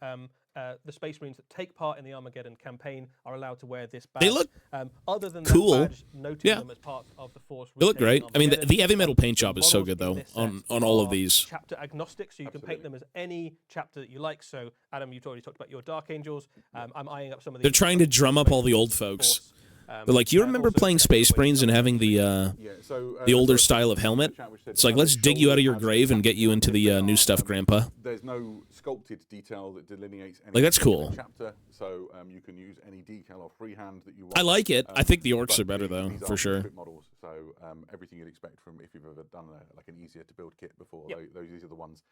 Speaker 8: the Space Marines that take part in the Armageddon campaign are allowed to wear this badge.
Speaker 6: They look
Speaker 8: other than
Speaker 6: cool.
Speaker 8: that badge, noting
Speaker 6: Yeah.
Speaker 8: them as part of the force.
Speaker 6: They look great.
Speaker 8: retaking
Speaker 6: I mean, the
Speaker 8: Armageddon.
Speaker 6: heavy metal paint job is so
Speaker 8: Models
Speaker 6: good,
Speaker 8: in
Speaker 6: though,
Speaker 8: this set
Speaker 6: on all of
Speaker 8: are
Speaker 6: these.
Speaker 8: Chapter agnostic, so you can paint them as any chapter that you like. So, Adam, you've already talked about your Dark Angels. I'm eyeing up some of these.
Speaker 6: They're trying to drum up all the old folks.
Speaker 8: Force.
Speaker 6: But like, you
Speaker 8: And
Speaker 6: remember
Speaker 8: also
Speaker 6: playing
Speaker 8: connected
Speaker 6: Space
Speaker 8: with
Speaker 6: Marines and having the
Speaker 7: the
Speaker 6: older style of helmet? It's like, let's dig you out of your grave and get you into the new stuff, Grandpa.
Speaker 7: There's no sculpted detail that delineates any
Speaker 6: Like, that's
Speaker 7: particular
Speaker 6: cool.
Speaker 7: chapter, so you can use any decal or freehand that you want.
Speaker 6: I like it. I think the orcs
Speaker 7: but
Speaker 6: are better, though,
Speaker 7: these
Speaker 6: for
Speaker 7: are
Speaker 6: sure.
Speaker 7: quick models, so everything you'd expect from if you've ever done like an easier to build kit before. These are the ones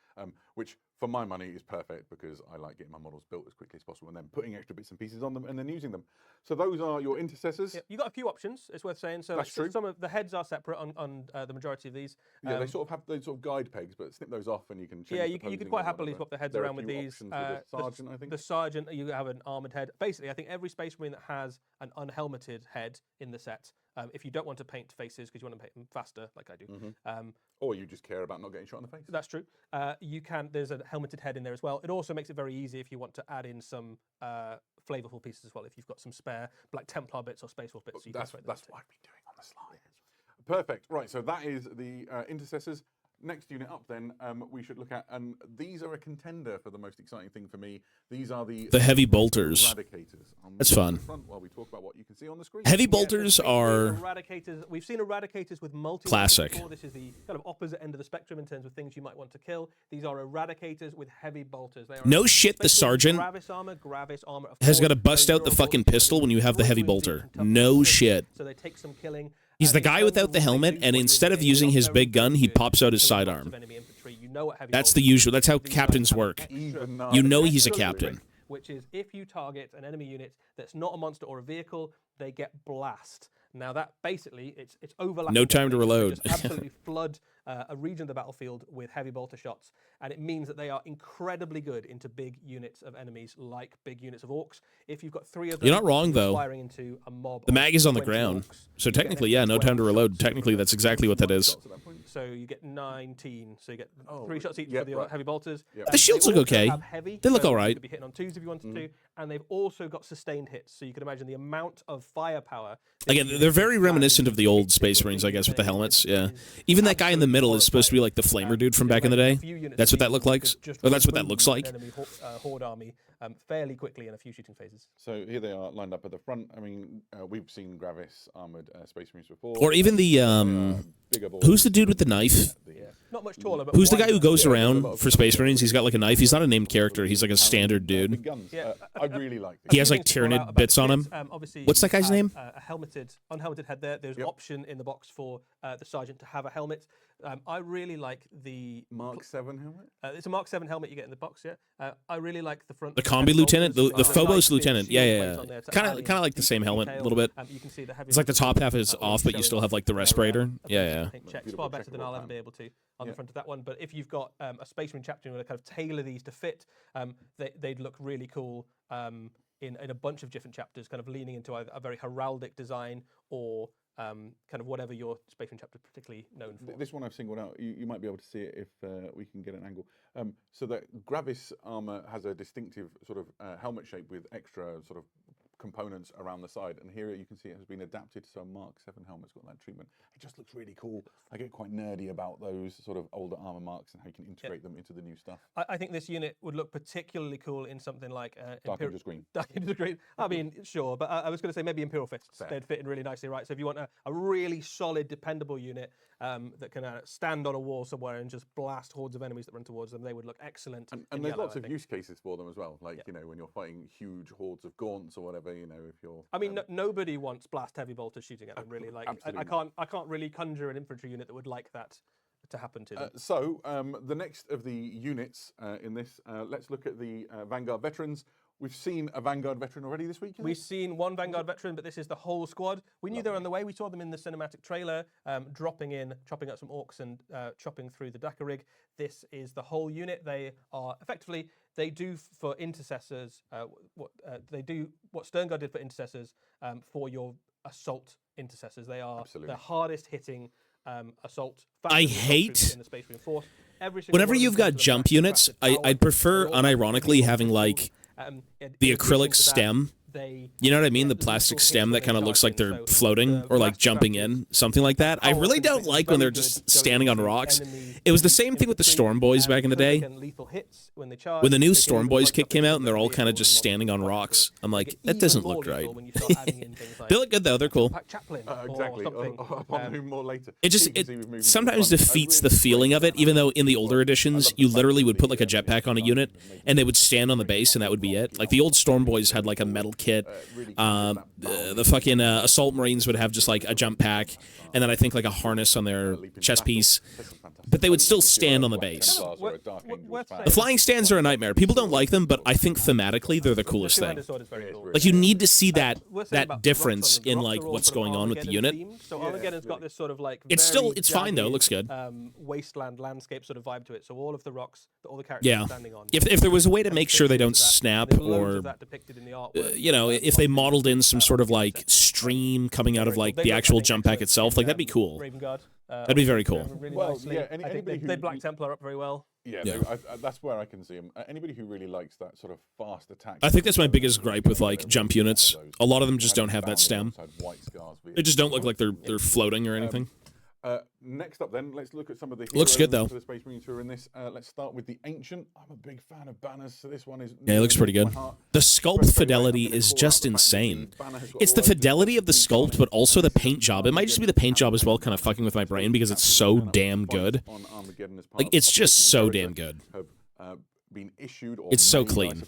Speaker 7: which, for my money, is perfect because I like getting my models built as quickly as possible and then putting extra bits and pieces on them and then using them. So those are your intercessors.
Speaker 8: You've got a few options, it's worth saying. So
Speaker 7: That's true.
Speaker 8: Some of the heads are separate on the majority of these.
Speaker 7: Yeah, they sort of guide pegs, but snip those off and you can change
Speaker 8: Yeah,
Speaker 7: the
Speaker 8: you
Speaker 7: posing
Speaker 8: could
Speaker 7: or
Speaker 8: quite happily
Speaker 7: whatever.
Speaker 8: swap the heads
Speaker 7: There are a
Speaker 8: around with
Speaker 7: few
Speaker 8: these.
Speaker 7: options with the Sergeant, I think.
Speaker 8: The Sergeant, you have an armoured head. Basically, I think every Space Marine that has an unhelmeted head in the set, if you don't want to paint faces because you want to paint them faster, like I do,
Speaker 7: Or you just care about not getting shot in the face.
Speaker 8: that's true. You can. There's a helmeted head in there as well. It also makes it very easy if you want to add in some flavorful pieces as well. If you've got some spare Black Templar bits or Space Wolf bits, so you
Speaker 7: That's
Speaker 8: can throw
Speaker 7: what
Speaker 8: those
Speaker 7: I've been doing on the slide. Perfect. Right, so that is the intercessors. Next unit up, then we should look at, and these are a contender for the most exciting thing for me. These are the
Speaker 6: heavy bolters.
Speaker 7: Eradicators.
Speaker 6: That's fun.
Speaker 7: Front while we talk about what you can see on the screen.
Speaker 6: Heavy bolters are
Speaker 8: Eradicators. We've seen Eradicators with multi.
Speaker 6: Classic.
Speaker 8: Before. This is the kind of opposite end of the spectrum in terms of things you might want to kill. These are Eradicators with heavy bolters. They are
Speaker 6: No shit, the
Speaker 8: basically
Speaker 6: Sergeant
Speaker 8: Gravis armor of
Speaker 6: has
Speaker 8: course,
Speaker 6: got to bust
Speaker 8: very
Speaker 6: out the
Speaker 8: durable,
Speaker 6: fucking
Speaker 8: so
Speaker 6: pistol
Speaker 8: they
Speaker 6: when you have the heavy
Speaker 8: brutally
Speaker 6: bolter.
Speaker 8: beat and tough
Speaker 6: No
Speaker 8: to
Speaker 6: shit.
Speaker 8: So they take some killing.
Speaker 6: He's the
Speaker 8: In
Speaker 6: guy
Speaker 8: terms
Speaker 6: without
Speaker 8: of
Speaker 6: the
Speaker 8: what they
Speaker 6: helmet,
Speaker 8: do
Speaker 6: and
Speaker 8: when you
Speaker 6: instead of
Speaker 8: engage,
Speaker 6: using
Speaker 8: not
Speaker 6: his
Speaker 8: very
Speaker 6: big gun, he
Speaker 8: good
Speaker 6: pops out his
Speaker 8: to lots of
Speaker 6: sidearm.
Speaker 8: enemy infantry. You know what heavy
Speaker 6: That's the
Speaker 8: bolters
Speaker 6: usual. That's how
Speaker 8: These guys
Speaker 6: captains
Speaker 8: have
Speaker 6: work.
Speaker 8: extra
Speaker 7: Even though
Speaker 6: You know he's a
Speaker 8: extra
Speaker 6: captain.
Speaker 8: trick, which is if you target an enemy unit that's not a monster or a vehicle, they get blast. Now that basically it's overlapping.
Speaker 6: No time to
Speaker 8: detonations. They
Speaker 6: reload.
Speaker 8: just absolutely flood a region of the battlefield with heavy bolter shots, and it means that they are incredibly good into big units of enemies, like big units of orcs. If you've got 3 of them,
Speaker 6: You're not wrong, though.
Speaker 8: firing into a mob.
Speaker 6: The
Speaker 8: of
Speaker 6: mag is on the
Speaker 8: 20
Speaker 6: ground.
Speaker 8: orcs,
Speaker 6: So
Speaker 8: you get an
Speaker 6: technically,
Speaker 8: extra
Speaker 6: yeah, no time to
Speaker 8: 12
Speaker 6: reload.
Speaker 8: shots.
Speaker 6: Technically, that's exactly what that is.
Speaker 7: shots at that point.
Speaker 8: So you get 19. So you get 3
Speaker 7: right.
Speaker 8: shots each
Speaker 7: Yep,
Speaker 8: for the
Speaker 7: right.
Speaker 8: heavy bolters.
Speaker 7: Yep.
Speaker 6: The shields
Speaker 8: They
Speaker 6: look
Speaker 8: also
Speaker 6: okay.
Speaker 8: have heavy,
Speaker 6: They look
Speaker 8: so
Speaker 6: all
Speaker 8: You
Speaker 6: right.
Speaker 8: could be hitting on 2s if you wanted to, and they've also got sustained hits. So you can imagine the amount of firepower.
Speaker 6: Again, they're very reminiscent of the old Space Marines, I guess, with the helmets. Yeah, even that guy in the middle is supposed to be like the flamer dude from back in the day. That's what that looked like. Or that's what that looks like.
Speaker 8: Enemy horde army fairly quickly in a few shooting phases.
Speaker 7: So here they are lined up at the front. I mean, we've seen Gravis armored Space Marines before.
Speaker 6: Or even the who's the dude with the knife?
Speaker 8: Not much taller, but
Speaker 6: Who's the guy who goes around for Space Marines? He's got like a knife. He's not a named character. He's like a standard dude.
Speaker 7: Guns. I really like
Speaker 6: He
Speaker 7: these.
Speaker 6: has like Tyranid bits on him.
Speaker 8: Obviously,
Speaker 6: What's that guy's name?
Speaker 8: A unhelmeted head there. There's an option in the box for the sergeant to have a helmet. I really like the
Speaker 7: Mark 7 helmet.
Speaker 8: It's a Mark 7 helmet you get in the box. Yeah, I really like the front.
Speaker 6: The combi lieutenant, the Phobos lieutenant. Yeah. Kind
Speaker 8: Kind
Speaker 6: of like the same helmet a little bit.
Speaker 8: You can see the heavy.
Speaker 6: It's like the top half is off, but you still have like the respirator. Yeah.
Speaker 8: Checks far better than I'll ever be able to on the front of that one. But if you've got a Space Marine chapter and want to kind of tailor these to fit, they'd look really cool in a bunch of different chapters, kind of leaning into either a very heraldic design or kind of whatever your Space Marine chapter is particularly known for.
Speaker 7: This one I've singled out. You might be able to see it if we can get an angle. So the Gravis armor has a distinctive sort of helmet shape with extra sort of components around the side, and here you can see it has been adapted, so Mark 7 helmet's got that treatment. It just looks really cool. I get quite nerdy about those sort of older armor marks and how you can integrate them into the new stuff.
Speaker 8: I think this unit would look particularly cool in something like
Speaker 7: Dark Angels Green.
Speaker 8: Dark Angels Green. I mean, sure, but I was going to say maybe Imperial Fists.
Speaker 7: Fair.
Speaker 8: They'd fit in really nicely, right? So if you want a really solid, dependable unit that can stand on a wall somewhere and just blast hordes of enemies that run towards them, they would look excellent.
Speaker 7: And there's lots of use cases for them as well. Like, you know, when you're fighting huge hordes of gaunts or whatever, you know, if you're...
Speaker 8: I mean, nobody wants blast heavy bolters shooting at them, really. Like, I can't really conjure an infantry unit that would like that to happen to them.
Speaker 7: So the next of the units in this, let's look at the Vanguard veterans. We've seen a Vanguard veteran already this week.
Speaker 8: We've seen one Vanguard veteran, but this is the whole squad. We knew they were on the way. We saw them in the cinematic trailer, dropping in, chopping up some orcs and chopping through the Dakar rig. This is the whole unit. They are effectively, they do for intercessors what Sternguard did for intercessors for your assault intercessors. They are the hardest hitting assault.
Speaker 6: I hate
Speaker 8: in the Space Marine Force.
Speaker 6: whenever you've got jump units, I'd prefer unironically having like the acrylic stem. You know what I mean? The plastic stem that kind of looks like they're floating or like jumping in, something like that. I really don't like when they're just standing on rocks. It was the same thing with the Storm Boys back in the day. When the new Storm Boys kit came out and they're all kind of just standing on rocks, I'm like, that doesn't look right. They look good though. They're cool.
Speaker 7: Exactly. Upon whom more later.
Speaker 6: It sometimes defeats the feeling of it, even though in the older editions, you literally would put like a jetpack on a unit and they would stand on the base and that would be it. Like the old Storm Boys had like a metal kit. The fucking Assault Marines would have just like a jump pack and then I think like a harness on their chest piece. But they would still stand on the base. The flying stands are a nightmare. People don't like them, but I think thematically they're the coolest thing. Like you need to see that difference in like what's going on with the unit.
Speaker 8: So Armageddon's got this sort of like
Speaker 6: it's fine though. It looks good.
Speaker 8: Wasteland landscape sort of vibe to it. So all of the rocks that all the characters are standing on.
Speaker 6: If there was a way to make sure they don't snap or you know, if they modeled in some sort of like stream coming out of like the actual jump pack itself, like that'd be cool.
Speaker 8: Raven Guard.
Speaker 6: That'd be very cool.
Speaker 8: Really
Speaker 7: Well,
Speaker 8: nicely.
Speaker 7: yeah,
Speaker 8: I think they Black Templar up very well.
Speaker 7: Yeah, that's where I can see them. Anybody who really likes that sort of fast attack.
Speaker 6: I think that's my biggest gripe with like jump units. A lot of them just don't have that stem. They just don't look like they're floating or anything.
Speaker 7: Next up, then, let's look at some of the
Speaker 6: looks good though.
Speaker 7: For the Space Marines who are in this. Let's start with the Ancient. I'm a big fan of banners, so this one is.
Speaker 6: Yeah, it looks pretty good. The sculpt fidelity is just insane. It's the fidelity of the sculpt, but also the paint job. It might just be the paint job as well, kind of fucking with my brain because it's so damn good. Like it's just so damn good. It's so clean.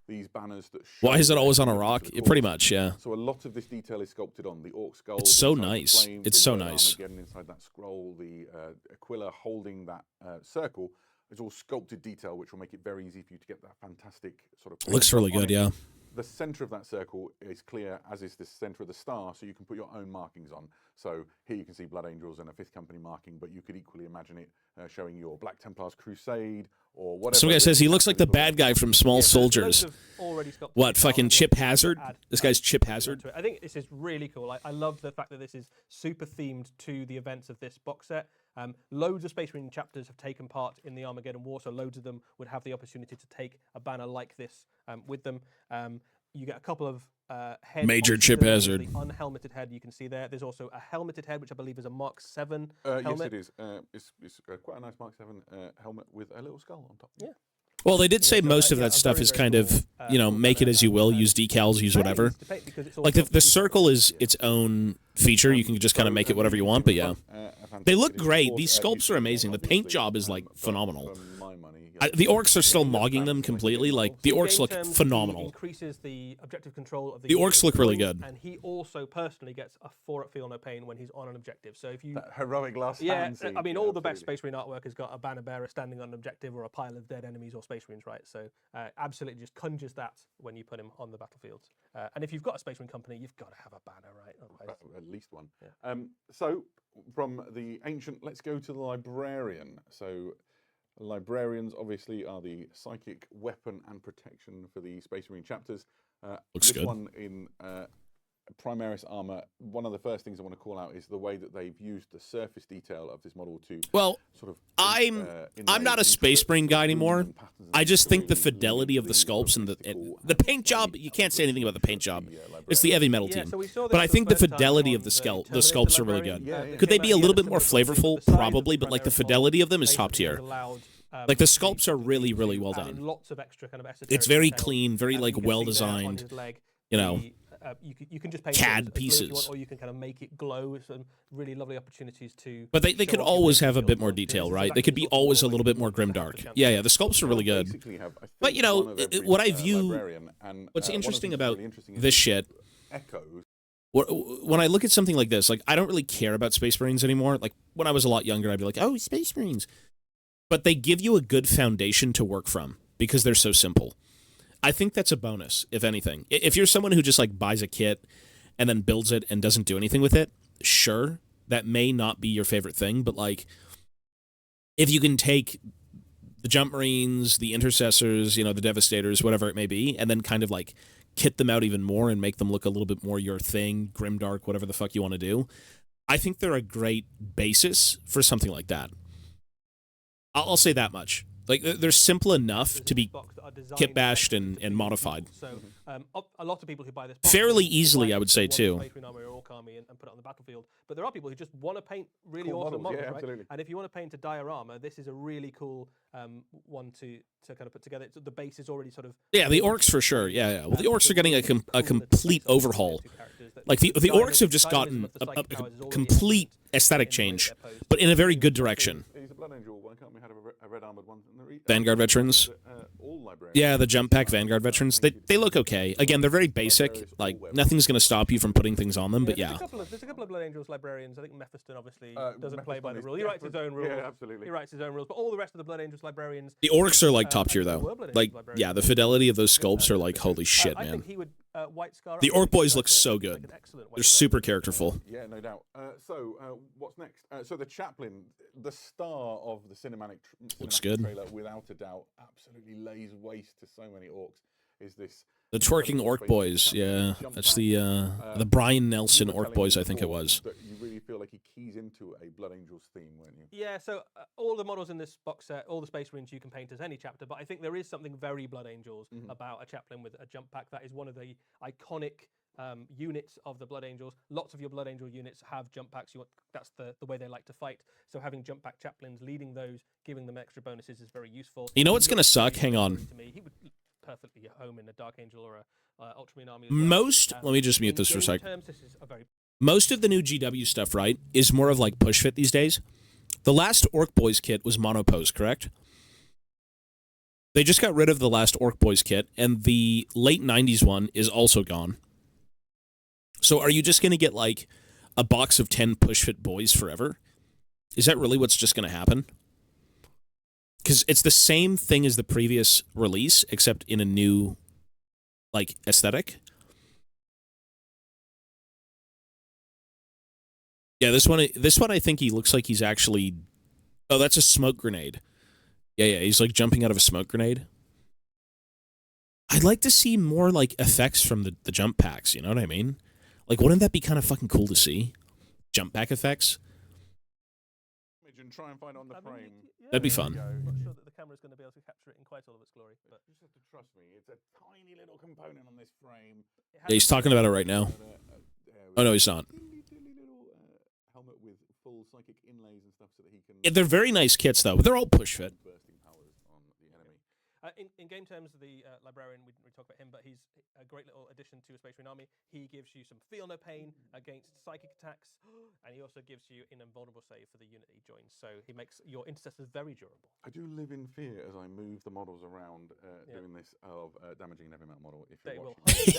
Speaker 7: These banners that
Speaker 6: why is it always on a rock? Pretty much, yeah.
Speaker 7: So a lot of this detail is sculpted on the orc skull.
Speaker 6: It's so nice. It's so nice.
Speaker 7: Inside that scroll, the Aquila holding that circle is all sculpted detail, which will make it very easy for you to get that fantastic sort of.
Speaker 6: Looks really good, yeah.
Speaker 7: The center of that circle is clear, as is the center of the star, so you can put your own markings on. So here you can see Blood Angels and a 5th Company marking, but you could equally imagine it showing your Black Templars Crusade or whatever.
Speaker 6: Some guy says he looks like the bad guy from Small Soldiers. What, fucking Chip Hazard? This guy's Chip Hazard?
Speaker 8: I think this is really cool. I love the fact that this is super themed to the events of this box set. Loads of Space Marine chapters have taken part in the Armageddon War, so loads of them would have the opportunity to take a banner like this with them. You get a couple of head
Speaker 6: Major
Speaker 8: option,
Speaker 6: chip
Speaker 8: the
Speaker 6: hazard.
Speaker 8: unhelmeted head you can see there. There's also a helmeted head, which I believe is a Mark 7
Speaker 7: Yes,
Speaker 8: helmet.
Speaker 7: it is. It's quite a nice Mark 7 helmet with a little skull on top.
Speaker 8: Yeah.
Speaker 6: Well, they did say
Speaker 8: so,
Speaker 6: most of
Speaker 8: yeah,
Speaker 6: that
Speaker 8: a
Speaker 6: stuff
Speaker 8: very,
Speaker 6: is
Speaker 8: very
Speaker 6: kind
Speaker 8: cool,
Speaker 6: of, you know,
Speaker 8: cool
Speaker 6: make it
Speaker 8: colour
Speaker 6: as you
Speaker 8: and,
Speaker 6: will, use decals, use
Speaker 8: very
Speaker 6: whatever.
Speaker 8: easy to paint because it's all
Speaker 6: Like
Speaker 8: sort
Speaker 6: the
Speaker 8: of
Speaker 6: circle is its own feature. You can just kind of make it whatever you want, but yeah. They look great. These sculpts are amazing. The paint job is like phenomenal. The orcs are still mogging them completely. Like the orcs look phenomenal.
Speaker 8: Increases the objective control of
Speaker 6: The orcs look really good.
Speaker 8: and he also personally gets a 4 at feel no pain when he's on an objective. So if you
Speaker 7: That heroic last
Speaker 8: yeah,
Speaker 7: hand scene.
Speaker 8: I mean
Speaker 7: Yeah,
Speaker 8: all the best
Speaker 7: absolutely.
Speaker 8: Space Marine artwork has got a banner bearer standing on an objective or a pile of dead enemies or Space Marines, right? So absolutely just conjures that when you put him on the battlefield. And if you've got a Space Marine company, you've got to have a banner, right? Otherwise,
Speaker 7: At least one.
Speaker 8: Yeah.
Speaker 7: So from the ancient, let's go to the librarian. So librarians obviously are the psychic weapon and protection for the Space Marine chapters.
Speaker 6: Looks
Speaker 7: this
Speaker 6: good.
Speaker 7: one in Primaris armor. One of the first things I want to call out is the way that they've used the surface detail of this model to
Speaker 6: Well,
Speaker 7: sort of.
Speaker 6: I'm not a Space Marine guy anymore. I just think the fidelity of the sculpts and the paint job. You can't say anything about the paint job. It's the heavy metal
Speaker 8: Yeah,
Speaker 6: team.
Speaker 8: so we saw this
Speaker 6: But I
Speaker 8: for
Speaker 6: think the
Speaker 8: first time
Speaker 6: fidelity
Speaker 8: on
Speaker 6: of the
Speaker 8: Terminator
Speaker 6: sculpts are really
Speaker 8: Librarian.
Speaker 6: good.
Speaker 8: It
Speaker 6: Could they
Speaker 8: came
Speaker 6: be a
Speaker 8: out
Speaker 6: little
Speaker 8: the
Speaker 6: bit more
Speaker 8: similar
Speaker 6: flavorful?
Speaker 8: the size of
Speaker 6: Probably, but like the
Speaker 8: Primaris
Speaker 6: fidelity of them is
Speaker 8: basically
Speaker 6: top tier.
Speaker 8: has allowed,
Speaker 6: Like the
Speaker 8: the
Speaker 6: sculpts are really, really well
Speaker 8: add in
Speaker 6: done.
Speaker 8: lots of extra kind of esoteric
Speaker 6: It's very
Speaker 8: detail.
Speaker 6: clean, very
Speaker 8: And
Speaker 6: like
Speaker 8: you can
Speaker 6: well
Speaker 8: see there on
Speaker 6: designed.
Speaker 8: his leg
Speaker 6: You know,
Speaker 8: the, you can just paint
Speaker 6: CAD
Speaker 8: it as blue if you
Speaker 6: pieces.
Speaker 8: want, or you can kind of make it glow. Some really lovely opportunities to.
Speaker 6: But they
Speaker 8: show
Speaker 6: could
Speaker 8: off your
Speaker 6: always have a
Speaker 8: paint
Speaker 6: bit more
Speaker 8: skills.
Speaker 6: detail,
Speaker 8: This is
Speaker 6: right? They could
Speaker 8: exactly
Speaker 6: be
Speaker 8: the sort of
Speaker 6: always a
Speaker 8: model
Speaker 6: little
Speaker 8: that
Speaker 6: bit more
Speaker 8: you want to have
Speaker 6: grimdark.
Speaker 8: the chance
Speaker 6: Yeah,
Speaker 8: to
Speaker 6: yeah, the sculpts are really good.
Speaker 7: Basically have, I
Speaker 6: But
Speaker 7: think,
Speaker 6: you know,
Speaker 7: one of every,
Speaker 6: what I view,
Speaker 7: librarian, and,
Speaker 6: what's
Speaker 7: one of the
Speaker 6: interesting
Speaker 7: things that's
Speaker 6: about
Speaker 7: really interesting is
Speaker 6: this
Speaker 7: the
Speaker 6: shit,
Speaker 7: echoes.
Speaker 6: when I look at something like this, like I don't really care about Space Marines anymore. Like when I was a lot younger, I'd be like, oh, Space Marines. But they give you a good foundation to work from because they're so simple. I think that's a bonus, if anything. If you're someone who just like buys a kit and then builds it and doesn't do anything with it, sure, that may not be your favorite thing. But like, if you can take the Jump Marines, the Intercessors, you know, the Devastators, whatever it may be, and then kind of like kit them out even more and make them look a little bit more your thing, grimdark, whatever the fuck you want to do, I think they're a great basis for something like that. I'll say that much. Like, they're simple enough to be kit bashed and modified.
Speaker 8: So a lot of people who buy this box
Speaker 6: Fairly
Speaker 8: will
Speaker 6: easily,
Speaker 8: buy
Speaker 6: I would say,
Speaker 8: one
Speaker 6: too.
Speaker 8: Space Marine army or Orc army and put it on the battlefield. But there are people who just want to paint really
Speaker 7: Cool
Speaker 8: awesome
Speaker 7: models,
Speaker 8: models,
Speaker 7: yeah,
Speaker 8: right?
Speaker 7: absolutely.
Speaker 8: And if you want to paint a diorama, this is a really cool one to kind of put together. The base is already sort of
Speaker 6: Yeah, the orcs for sure. Yeah, yeah. Well, the orcs are getting a complete overhaul. Like the orcs have just gotten a complete aesthetic change, but in a very good direction.
Speaker 7: He's a Blood Angel. Why can't we have a red armored one?
Speaker 6: Vanguard veterans.
Speaker 7: All librarians.
Speaker 6: Yeah, the jump pack Vanguard veterans. They look okay. Again, they're very basic. Like nothing's going to stop you from putting things on them. But yeah,
Speaker 8: there's a couple of Blood Angels librarians. I think Mephiston obviously doesn't play by the
Speaker 7: Mephiston
Speaker 8: rules.
Speaker 7: is
Speaker 8: He writes his own rules.
Speaker 7: Yeah, absolutely.
Speaker 8: He writes his own rules. But all the rest of the Blood Angels librarians.
Speaker 6: the orcs are like top tier
Speaker 8: were
Speaker 6: though.
Speaker 8: Blood Angels
Speaker 6: Like
Speaker 8: librarians.
Speaker 6: yeah, the fidelity of those sculpts are like holy shit,
Speaker 8: I
Speaker 6: man.
Speaker 8: think he would White Scar.
Speaker 6: The
Speaker 8: I think
Speaker 6: orc boys
Speaker 8: he's
Speaker 6: look so
Speaker 8: like
Speaker 6: good.
Speaker 8: an excellent White
Speaker 6: They're
Speaker 8: Scar.
Speaker 6: super characterful.
Speaker 7: Yeah, no doubt. What's next? So the chaplain, the star of the
Speaker 6: Looks
Speaker 7: cinematic
Speaker 6: good.
Speaker 7: trailer, without a doubt, absolutely lays waste to so many orcs. Is this
Speaker 6: The twerking orc boys. Yeah, that's the Brian Nelson orc boys. I think it was.
Speaker 7: That you really feel like he keys into a Blood Angels theme, weren't you?
Speaker 8: Yeah, so all the models in this box set, all the Space Marines you can paint as any chapter, but I think there is something very Blood Angels about a chaplain with a jump pack. That is one of the iconic units of the Blood Angels. Lots of your Blood Angel units have jump packs. That's the way they like to fight. So having jump pack chaplains leading those, giving them extra bonuses is very useful.
Speaker 6: You know what's
Speaker 8: He
Speaker 6: gonna
Speaker 8: looks
Speaker 6: suck?
Speaker 8: very
Speaker 6: Hang on.
Speaker 8: to me. He would perfectly at home in a Dark Angel or a Ultramarine army. As
Speaker 6: Most.
Speaker 8: well.
Speaker 6: Let me just mute
Speaker 8: In
Speaker 6: this for a
Speaker 8: game
Speaker 6: sec.
Speaker 8: terms, this is a very
Speaker 6: Most of the new GW stuff, right, is more of like push fit these days. The last Orc Boys kit was monopose, correct? They just got rid of the last Orc Boys kit, and the late 90s one is also gone. So are you just going to get like a box of 10 push fit boys forever? Is that really what's just going to happen? Because it's the same thing as the previous release, except in a new like aesthetic. Yeah, this one I think he looks like he's actually... Oh, that's a smoke grenade. Yeah, he's like jumping out of a smoke grenade. I'd like to see more like effects from the jump packs, you know what I mean? Like, wouldn't that be kind of fucking cool to see? Jump pack effects?
Speaker 7: and try and find it on the frame.
Speaker 6: That'd be fun.
Speaker 8: I'm not sure that the camera's going to be able to capture it in quite all of its glory. But
Speaker 7: You just have to trust me. It's a tiny little component on this frame.
Speaker 6: Yeah, he's talking about it right now. Oh, no, he's not.
Speaker 7: Dilly little helmet with full psychic inlays and stuff so that he can...
Speaker 6: Yeah, they're very nice kits, though. They're all push fit.
Speaker 7: Bursting powers on the enemy.
Speaker 8: In game terms, the librarian, we didn't really talk about him, but he's a great little addition to a Space Marine army. He gives you some feel no pain against psychic attacks, and he also gives you an invulnerable save for the unit he joins. So he makes your intercessors very durable.
Speaker 7: I do live in fear as I move the models around doing this of damaging an heavy metal model. If
Speaker 8: They
Speaker 7: you're
Speaker 8: will
Speaker 7: watching,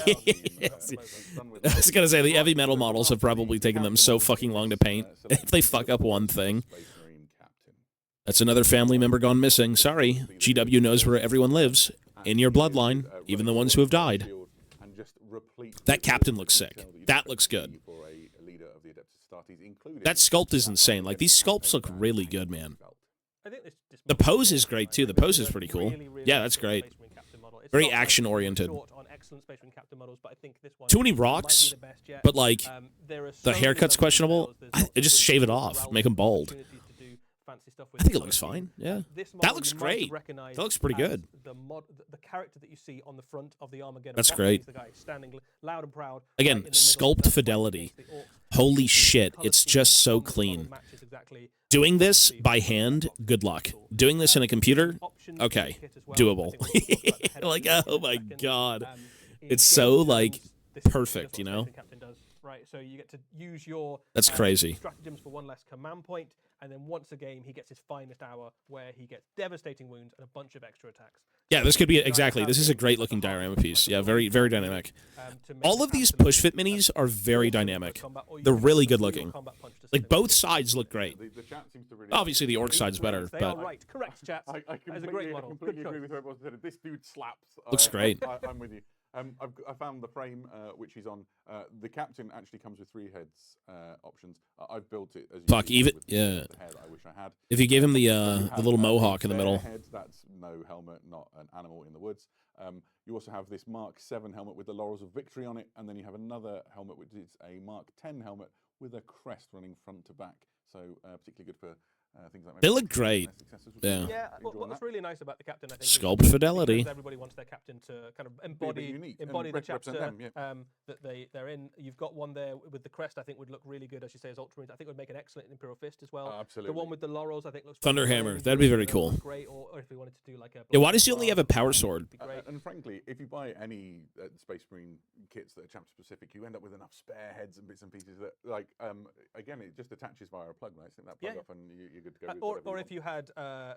Speaker 8: hunt
Speaker 6: I was going to say, the heavy metal models have probably taken them so fucking long to paint. If they fuck up one thing, that's another family member gone missing. Sorry. GW knows where everyone lives. In your bloodline, even the ones who have died. That captain looks sick. That looks good. That sculpt is insane. Like, these sculpts look really good, man.
Speaker 8: I think
Speaker 6: The pose is great, too. The pose is pretty cool. Yeah, that's great. Very action-oriented. Too many rocks, but, like, the haircut's questionable. Just shave it off. Make them bald. I think it looks fine. Yeah, that looks great. That looks pretty good.
Speaker 8: The character that you see on the front of the Armageddon.
Speaker 6: That's great.
Speaker 8: The guy standing loud and proud.
Speaker 6: Again, sculpt fidelity. Holy shit, it's just so clean. Doing this by hand, good luck. Doing this in a computer, okay, doable. Like, oh my god, it's so like perfect, you know.
Speaker 8: Right, so you get to use your
Speaker 6: that's crazy
Speaker 8: stratagems for one less command point, and then once a game he gets his finest hour where he gets devastating wounds and a bunch of extra attacks.
Speaker 6: Yeah, this could be exactly. This is a great looking diorama piece. Yeah, very very dynamic. All of these push fit minis are very dynamic. They're really good looking. Like both sides look great. Obviously the orc side's better,
Speaker 8: They
Speaker 6: but
Speaker 8: are right, correct, chat.
Speaker 7: I completely agree with everyone said. This dude slaps.
Speaker 6: Looks great.
Speaker 7: I'm with you. I found the frame which he's on. The captain actually comes with 3 heads options. I've built it as you
Speaker 6: fuck
Speaker 7: see,
Speaker 6: even
Speaker 7: with
Speaker 6: yeah.
Speaker 7: the head I wish I had.
Speaker 6: If you gave him the little mohawk in the middle.
Speaker 7: Head, that's no helmet, not an animal in the woods. You also have this Mark 7 helmet with the Laurels of Victory on it, and then you have another helmet which is a Mark 10 helmet with a crest running front to back. So particularly good for things like
Speaker 6: they look great. Yeah.
Speaker 8: Yeah, what's really nice about the captain, I think,
Speaker 6: sculpt fidelity.
Speaker 8: because everybody wants their captain to kind of embody the chapter that they're in. You've got one there with the crest. I think would look really good, as you say, as Ultramarines. I think would make an excellent Imperial Fist as well.
Speaker 7: Absolutely.
Speaker 8: The one with the laurels, I think, looks
Speaker 6: Thunderhammer. That'd be very cool.
Speaker 8: Great, or if we wanted to do like a.
Speaker 6: Yeah, why does he only have a power sword?
Speaker 7: And frankly, if you buy any Space Marine kits that are chapter specific, you end up with enough spare heads and bits and pieces that, like, again, it just attaches via a plug, right? Stick that plug up and you're good to go.
Speaker 8: Or if you had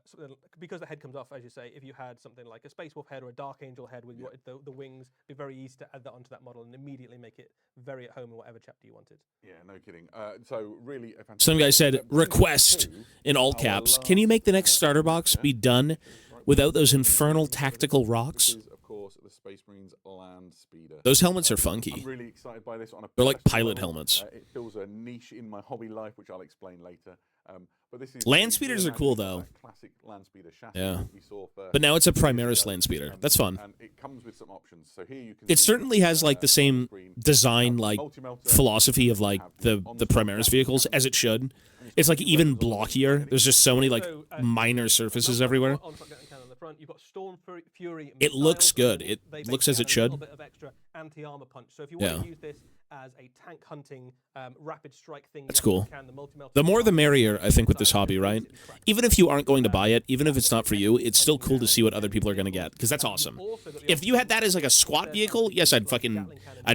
Speaker 8: something, because the head comes off, as you say, if you had something like a Space Wolf head or a Dark Angel head with the wings, it'd be very easy to add that onto that model and immediately make it very at home in whatever chapter you wanted.
Speaker 7: Yeah, no kidding. So really, a fantastic
Speaker 6: Some guy said, request in all caps. Can you make the next starter box be done without those infernal tactical rocks?
Speaker 7: Of course, the Space Marines Land Speeder.
Speaker 6: Those helmets are
Speaker 7: I'm
Speaker 6: funky.
Speaker 7: really excited by this.
Speaker 6: They're like pilot helmets.
Speaker 7: It fills a niche in my hobby life, which I'll explain later. But this is
Speaker 6: Land speeders are cool, though.
Speaker 7: Classic land speeder chassis
Speaker 6: Yeah.
Speaker 7: we saw first.
Speaker 6: But now it's a Primaris land speeder. That's fun.
Speaker 7: And it comes with some options. So here you can
Speaker 6: It
Speaker 7: see,
Speaker 6: certainly has like the same design, like philosophy of like the Primaris vehicles, as it should. It's like even blockier. There's just so many like minor surfaces everywhere.
Speaker 8: You've got Storm Fury.
Speaker 6: It looks good. It looks as it should.
Speaker 8: A little bit of extra anti-armor punch. So if you want to use this as a tank hunting rapid strike thing,
Speaker 6: that's cool. The more the merrier, I think, with this hobby, right? Even if you aren't going to buy it, even if it's not for you, it's still cool to see what other people are going to get, because that's awesome. If you had that as like a squat vehicle, yes, I'd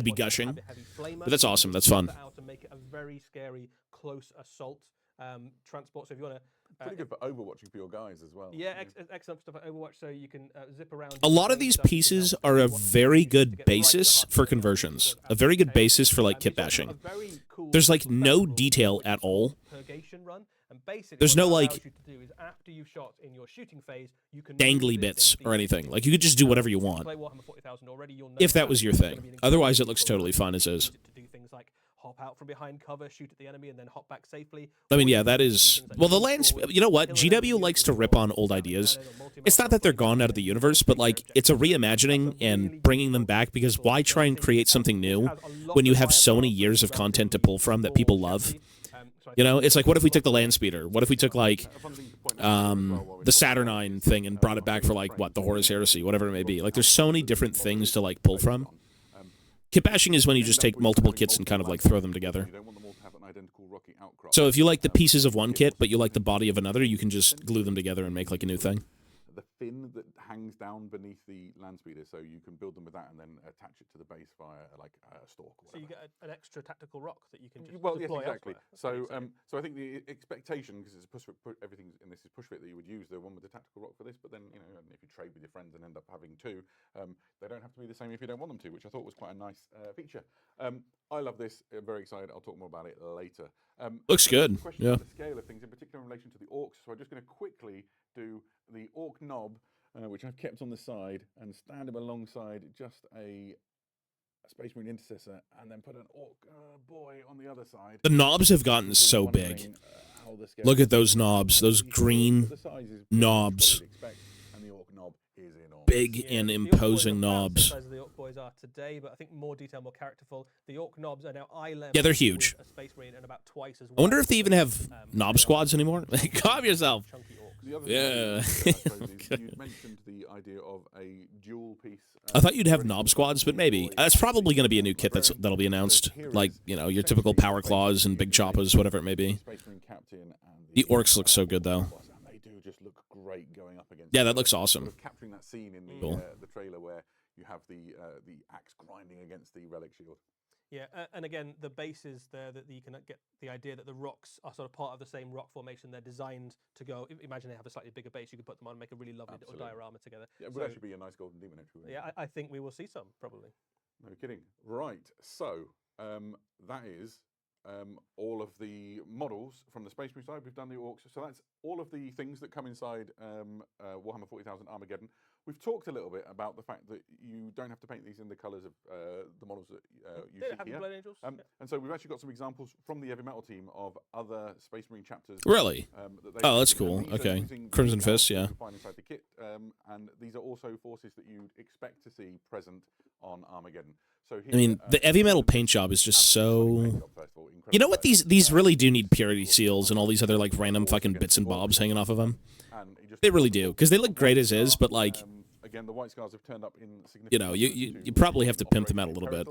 Speaker 6: be gushing. But that's awesome. That's fun.
Speaker 8: To make it a very scary close assault transport. So if you want to.
Speaker 7: Pretty good for overwatching for your guys as well.
Speaker 8: Yeah, excellent stuff at Overwatch, so you can zip around.
Speaker 6: A lot of these pieces are a very good basis for conversions. A very good basis for like kit bashing. There's like no detail at all. There's no like dangly bits or anything. Like you could just do whatever you want. If that was your thing. Otherwise, it looks totally fine as is.
Speaker 8: Hop out from behind cover, shoot at the enemy, and then hop back safely.
Speaker 6: I mean, yeah, that is... Well, the land... You know what? GW likes to rip on old ideas. It's not that they're gone out of the universe, but, like, it's a reimagining and bringing them back, because why try and create something new when you have so many years of content to pull from that people love? You know, it's like, what if we took the land speeder? What if we took like the Saturnine thing and brought it back for like what, the Horus Heresy, whatever it may be. Like, there's so many different things to like pull from. Kit bashing is when you just take multiple kits and kind of like throw them together. So if you like the pieces of one kit, but you like the body of another, you can just glue them together and make like a new thing.
Speaker 7: The fin that hangs down beneath the land speeder, so you can build them with that and then attach it to the base via like a stalk. Or
Speaker 8: so you get an extra tactical rock that you can just
Speaker 7: yes,
Speaker 8: deploy
Speaker 7: exactly.
Speaker 8: elsewhere.
Speaker 7: So I think the expectation, because it's everything in this is push fit, that you would use the one with the tactical rock for this, but then if you trade with your friends and end up having two, they don't have to be the same if you don't want them to, which I thought was quite a nice feature. I love this. I'm very excited. I'll talk more about it later.
Speaker 6: Looks good. Yeah.
Speaker 7: The scale of things, in particular in relation to the orcs. So I'm just going to quickly do the orc knob, which I've kept on the side, and stand him alongside just a Space Marine intercessor, and then put an orc boy on the other side.
Speaker 6: The knobs have gotten so big. Look at those knobs, those green knobs.
Speaker 7: And the orc knob is enormous.
Speaker 6: Big and imposing knobs.
Speaker 8: The size of the orc boys are today, but I think more detail, more characterful. The orc knobs are now eye level.
Speaker 6: Yeah, they're huge.
Speaker 8: A Space Marine and about twice as
Speaker 6: I wonder if they even have knob squads anymore. Calm yourself.
Speaker 8: Chunky orcs.
Speaker 7: The other thing you mentioned the idea of a dual piece.
Speaker 6: I thought you'd have knob squads, but maybe. That's probably going to be a new kit that'll be announced. Like, your typical power claws and big choppas, whatever it may be. The orcs look so good, though.
Speaker 7: They do just look great going up against.
Speaker 6: Yeah, that looks awesome.
Speaker 7: Sort of capturing that scene in the trailer where you have the axe grinding against the relic shield.
Speaker 8: Yeah, and again, the bases there that you can get the idea that the rocks are sort of part of the same rock formation. They're designed to go. Imagine they have a slightly bigger base. You could put them on and make a really lovely little diorama together.
Speaker 7: Yeah, it would actually be a nice golden demon entry.
Speaker 8: Yeah, I think we will see some probably.
Speaker 7: No kidding. Right. So that is all of the models from the Space Marine side. We've done the orcs. So that's all of the things that come inside Warhammer 40,000 Armageddon. We've talked a little bit about the fact that you don't have to paint these in the colours of the models that you see here.
Speaker 8: Blood Angels.
Speaker 7: And so we've actually got some examples from the Heavy Metal team of other Space Marine chapters.
Speaker 6: Really? Oh, that's cool. Okay. Crimson Fist, yeah.
Speaker 7: Find inside the kit, and these are also forces that you'd expect to see present on Armageddon. So here,
Speaker 6: I mean, the Heavy Metal paint job is just so... You know what? These really do need purity seals and all these other like random fucking bits and bobs hanging off of them. They really do, because they look great as is, but like...
Speaker 7: Again, the white scars have turned up in significant...
Speaker 6: you probably have to pimp them out a little bit.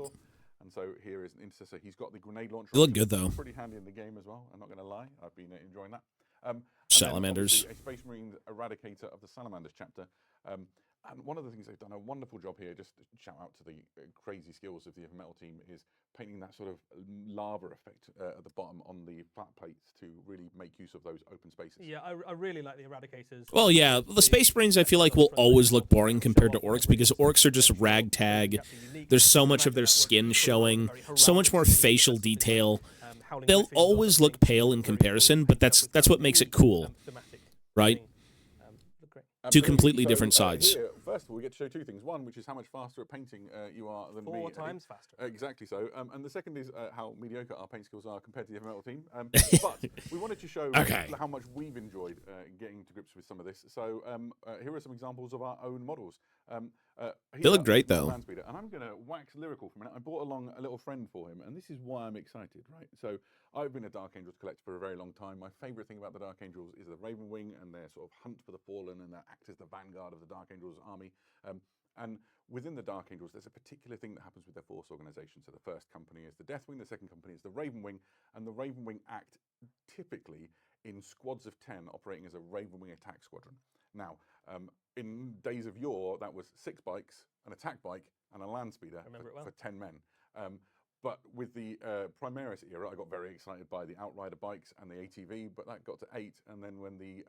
Speaker 7: And so here is an intercessor. He's got the grenade launcher.
Speaker 6: They look good, though.
Speaker 7: Pretty handy in the game as well. I'm not going to lie. I've been enjoying that.
Speaker 6: Salamanders.
Speaker 7: A Space Marine Eradicator of the Salamanders chapter. And one of the things they've done a wonderful job here, just shout out to the crazy skills of the Heavy Metal team, is painting that sort of lava effect at the bottom on the flat plates to really make use of those open spaces.
Speaker 8: Yeah, I really like the Eradicators.
Speaker 6: Well, yeah, the Space Marines I feel like will always look boring compared to orcs, because orcs are just ragtag. There's so much of their skin showing, so much more facial detail. They'll always look pale in comparison, but that's what makes it cool, right? Two completely different sides.
Speaker 7: Here, first of all, we get to show two things. One, which is how much faster at painting you are than me.
Speaker 8: 4 times faster.
Speaker 7: Exactly so. And the second is how mediocre our paint skills are compared to the Heavy Metal team. But we wanted to show how much we've enjoyed getting to grips with some of this. So here are some examples of our own models.
Speaker 6: They look great, though.
Speaker 7: And I'm going to wax lyrical for a minute. I brought along a little friend for him, and this is why I'm excited, right? So I've been a Dark Angels collector for a very long time. My favourite thing about the Dark Angels is the Raven Wing and their sort of hunt for the fallen, and their act as the vanguard of the Dark Angels army. And within the Dark Angels, there's a particular thing that happens with their force organisation. So the first company is the Death Wing, the second company is the Raven Wing, and the Raven Wing act typically in squads of 10 operating as a Raven Wing attack squadron. Now, in days of yore, that was 6 bikes, an attack bike, and a land speeder for 10 men. But with the Primaris era, I got very excited by the Outrider bikes and the ATV, but that got to 8. And then when the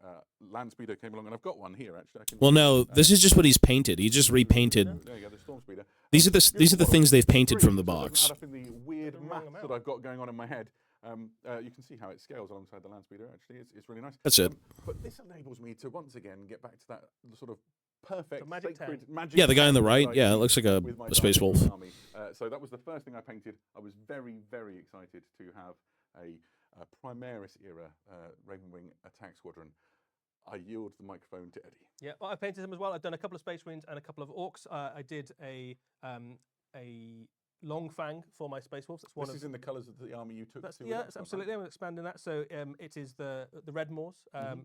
Speaker 7: land speeder came along, and I've got one here actually.
Speaker 6: Well, no, this is just what he's painted. He just repainted.
Speaker 7: There you go, the Storm Speeder.
Speaker 6: These are the things they've painted from the box.
Speaker 7: Add up in the weird math that I've got going on in my head. You can see how it scales alongside the land speeder. Actually, it's really nice.
Speaker 6: That's it.
Speaker 7: But this enables me to once again get back to that sort of perfect sacred magic.
Speaker 6: Yeah, the guy on the right. Yeah, it looks like a space wolf.
Speaker 7: So that was the first thing I painted. I was very, very excited to have a Primaris era Raven Wing attack squadron. I yield the microphone to Eddie.
Speaker 8: Yeah, well, I painted them as well. I've done a couple of Space Marines and a couple of Orcs. I did a long fang for my Space Wolves. That's one
Speaker 7: This
Speaker 8: of
Speaker 7: is in the colours of the army you took.
Speaker 8: That's,
Speaker 7: to
Speaker 8: yeah,
Speaker 7: Adepticon, right?
Speaker 8: absolutely. I'm expanding that. So it is the Redmoors.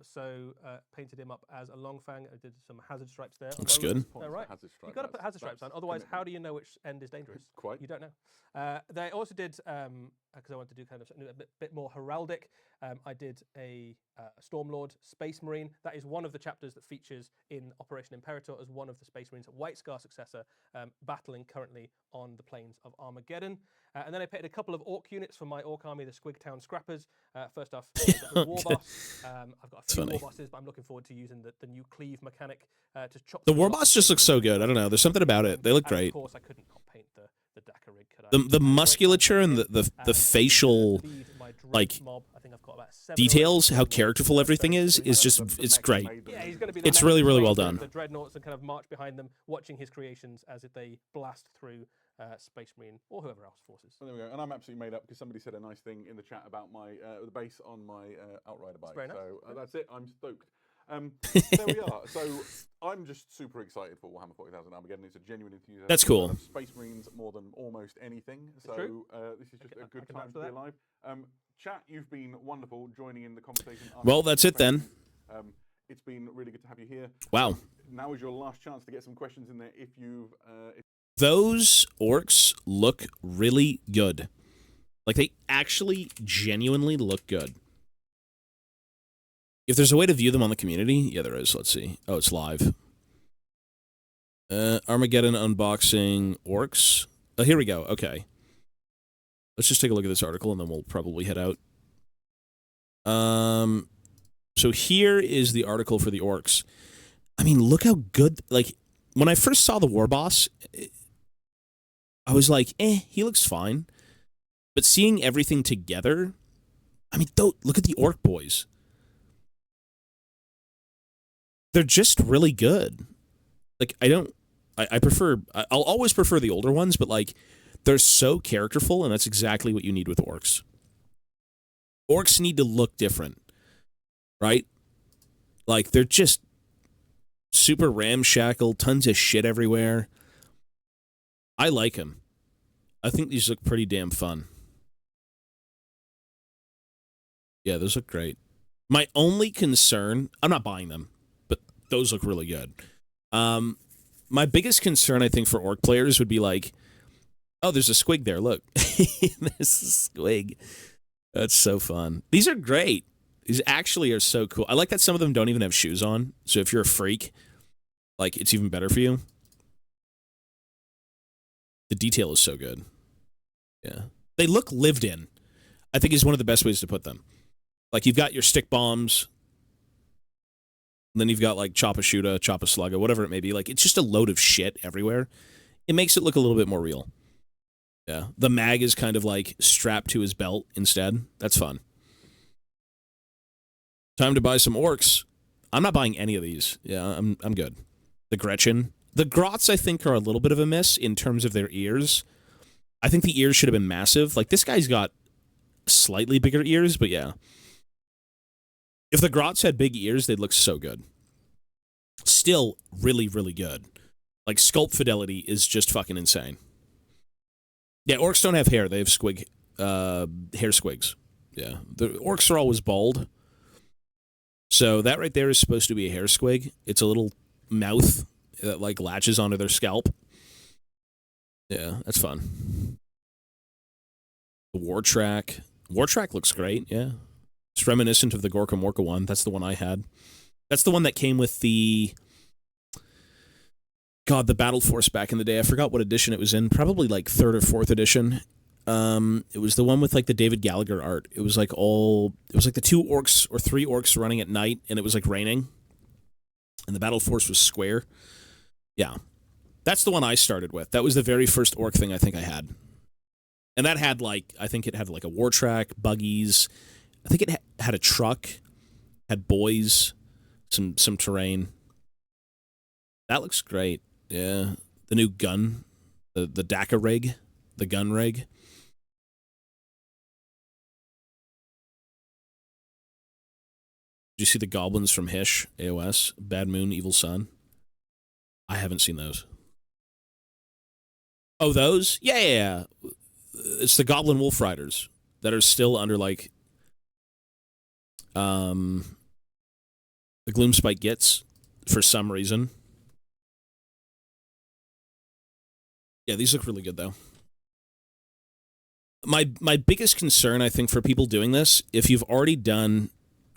Speaker 8: So painted him up as a long fang. I did some hazard stripes there.
Speaker 6: Looks
Speaker 8: Although-
Speaker 6: good.
Speaker 7: Points for
Speaker 8: right.
Speaker 7: hazard stripe,
Speaker 8: You've got to put
Speaker 7: that's-
Speaker 8: hazard stripes on.
Speaker 7: that's
Speaker 8: Otherwise, how
Speaker 7: commitment.
Speaker 8: do you know which end is dangerous?
Speaker 7: Quite.
Speaker 8: You don't know. They also did, because I wanted to do kind of something a bit more heraldic, I did a Stormlord Space Marine. That is one of the chapters that features in Operation Imperator as one of the Space Marines, White Scar successor, battling currently on the plains of Armageddon. And then I painted a couple of Orc units for my Orc army, the Squigtown Scrappers. First off, I've got the War Boss. I've got a few War Bosses, but I'm looking forward to using the new cleave mechanic to chop.
Speaker 6: The
Speaker 8: through
Speaker 6: War
Speaker 8: lots
Speaker 6: Boss
Speaker 8: of
Speaker 6: just
Speaker 8: things
Speaker 6: looks so
Speaker 8: with
Speaker 6: good. I don't know. There's something about it. They look
Speaker 8: and
Speaker 6: great.
Speaker 8: Of course, I couldn't not paint the Dakar rig, could I?
Speaker 6: The
Speaker 8: Had a great
Speaker 6: musculature
Speaker 8: time
Speaker 6: and
Speaker 8: with it.
Speaker 6: the facial
Speaker 8: Feed my Druid
Speaker 6: like
Speaker 8: mob. I think I've got about 7 or 8
Speaker 6: details, how
Speaker 8: mobs.
Speaker 6: characterful everything is just it's great.
Speaker 8: Yeah, he's going to be. The
Speaker 6: It's
Speaker 8: mech
Speaker 6: really, really
Speaker 8: that
Speaker 6: well
Speaker 8: trains
Speaker 6: done.
Speaker 8: The dreadnoughts and kind of march behind them, watching his creations as they blast through Space Marine or whoever else forces.
Speaker 7: Well, there we go. And I'm absolutely made up because somebody said a nice thing in the chat about my the base on my Outrider bike.
Speaker 8: very nice.
Speaker 7: So that's it. I'm stoked. There we are. So I'm just super excited for Warhammer 40,000 Armageddon. It's a genuine enthusiasm.
Speaker 6: That's cool.
Speaker 7: I love Space Marines more than almost anything. So
Speaker 8: true.
Speaker 7: this is just
Speaker 8: I
Speaker 7: a good
Speaker 8: can
Speaker 7: time
Speaker 8: vouch
Speaker 7: to
Speaker 8: for
Speaker 7: be
Speaker 8: that.
Speaker 7: alive. Chat, you've been wonderful joining in the conversation.
Speaker 6: Well, that's it then.
Speaker 7: It's been really good to have you here.
Speaker 6: Wow.
Speaker 7: Now is your last chance to get some questions in there if you've
Speaker 6: Those orcs look really good. Like, they actually genuinely look good. If there's a way to view them on the community, yeah, there is. Let's see. Oh, it's live. Armageddon unboxing orcs. Oh, here we go. Okay. Let's just take a look at this article, and then we'll probably head out. So here is the article for the orcs. I mean, look how good... Like, when I first saw the War Boss, I was like, he looks fine. But seeing everything together... I mean, look at the orc boys. They're just really good. Like, I prefer... I'll always prefer the older ones, but, like, they're so characterful, and that's exactly what you need with orcs. Orcs need to look different, right? Like, they're just super ramshackle, tons of shit everywhere. I like them. I think these look pretty damn fun. Yeah, those look great. My only concern... I'm not buying them, but those look really good. My biggest concern, I think, for orc players would be like, oh, there's a squig there. Look. There's a squig. That's so fun. These are great. These actually are so cool. I like that some of them don't even have shoes on. So if you're a freak, like, it's even better for you. The detail is so good. Yeah. They look lived in, I think, is one of the best ways to put them. Like, you've got your stick bombs, and then you've got, like, choppa shoota, choppa slugga, whatever it may be. Like, it's just a load of shit everywhere. It makes it look a little bit more real. Yeah. The mag is kind of, like, strapped to his belt instead. That's fun. Time to buy some orcs. I'm not buying any of these. Yeah, I'm good. The Gretchen. The Grots, I think, are a little bit of a miss in terms of their ears. I think the ears should have been massive. Like, this guy's got slightly bigger ears, but yeah. If the Grots had big ears, they'd look so good. Still really, really good. Like, sculpt fidelity is just fucking insane. Yeah, orcs don't have hair. They have hair squigs. Yeah. The orcs are always bald. So that right there is supposed to be a hair squig. It's a little mouth that, like, latches onto their scalp. Yeah, that's fun. The War Track. War Track looks great, yeah. It's reminiscent of the Gorka Morka one. That's the one I had. That's the one that came with the... God, the Battle Force back in the day. I forgot what edition it was in. Probably, like, 3rd or 4th edition. It was the one with, like, the David Gallagher art. It was like the 2 orcs or 3 orcs running at night, and it was, like, raining. And the Battle Force was square. Yeah. That's the one I started with. That was the very first orc thing I think I had. And that had, like, I think it had, like, a war track, buggies. I think it had a truck, had boys, some terrain. That looks great. Yeah. The new gun, the DACA rig, the gun rig. Did you see the goblins from Hish, AOS? Bad Moon, Evil Sun? I haven't seen those. Oh, those? Yeah. It's the Goblin Wolf Riders that are still under, like, the Gloomspike Gits for some reason. Yeah, these look really good, though. My biggest concern, I think, for people doing this, if you've already done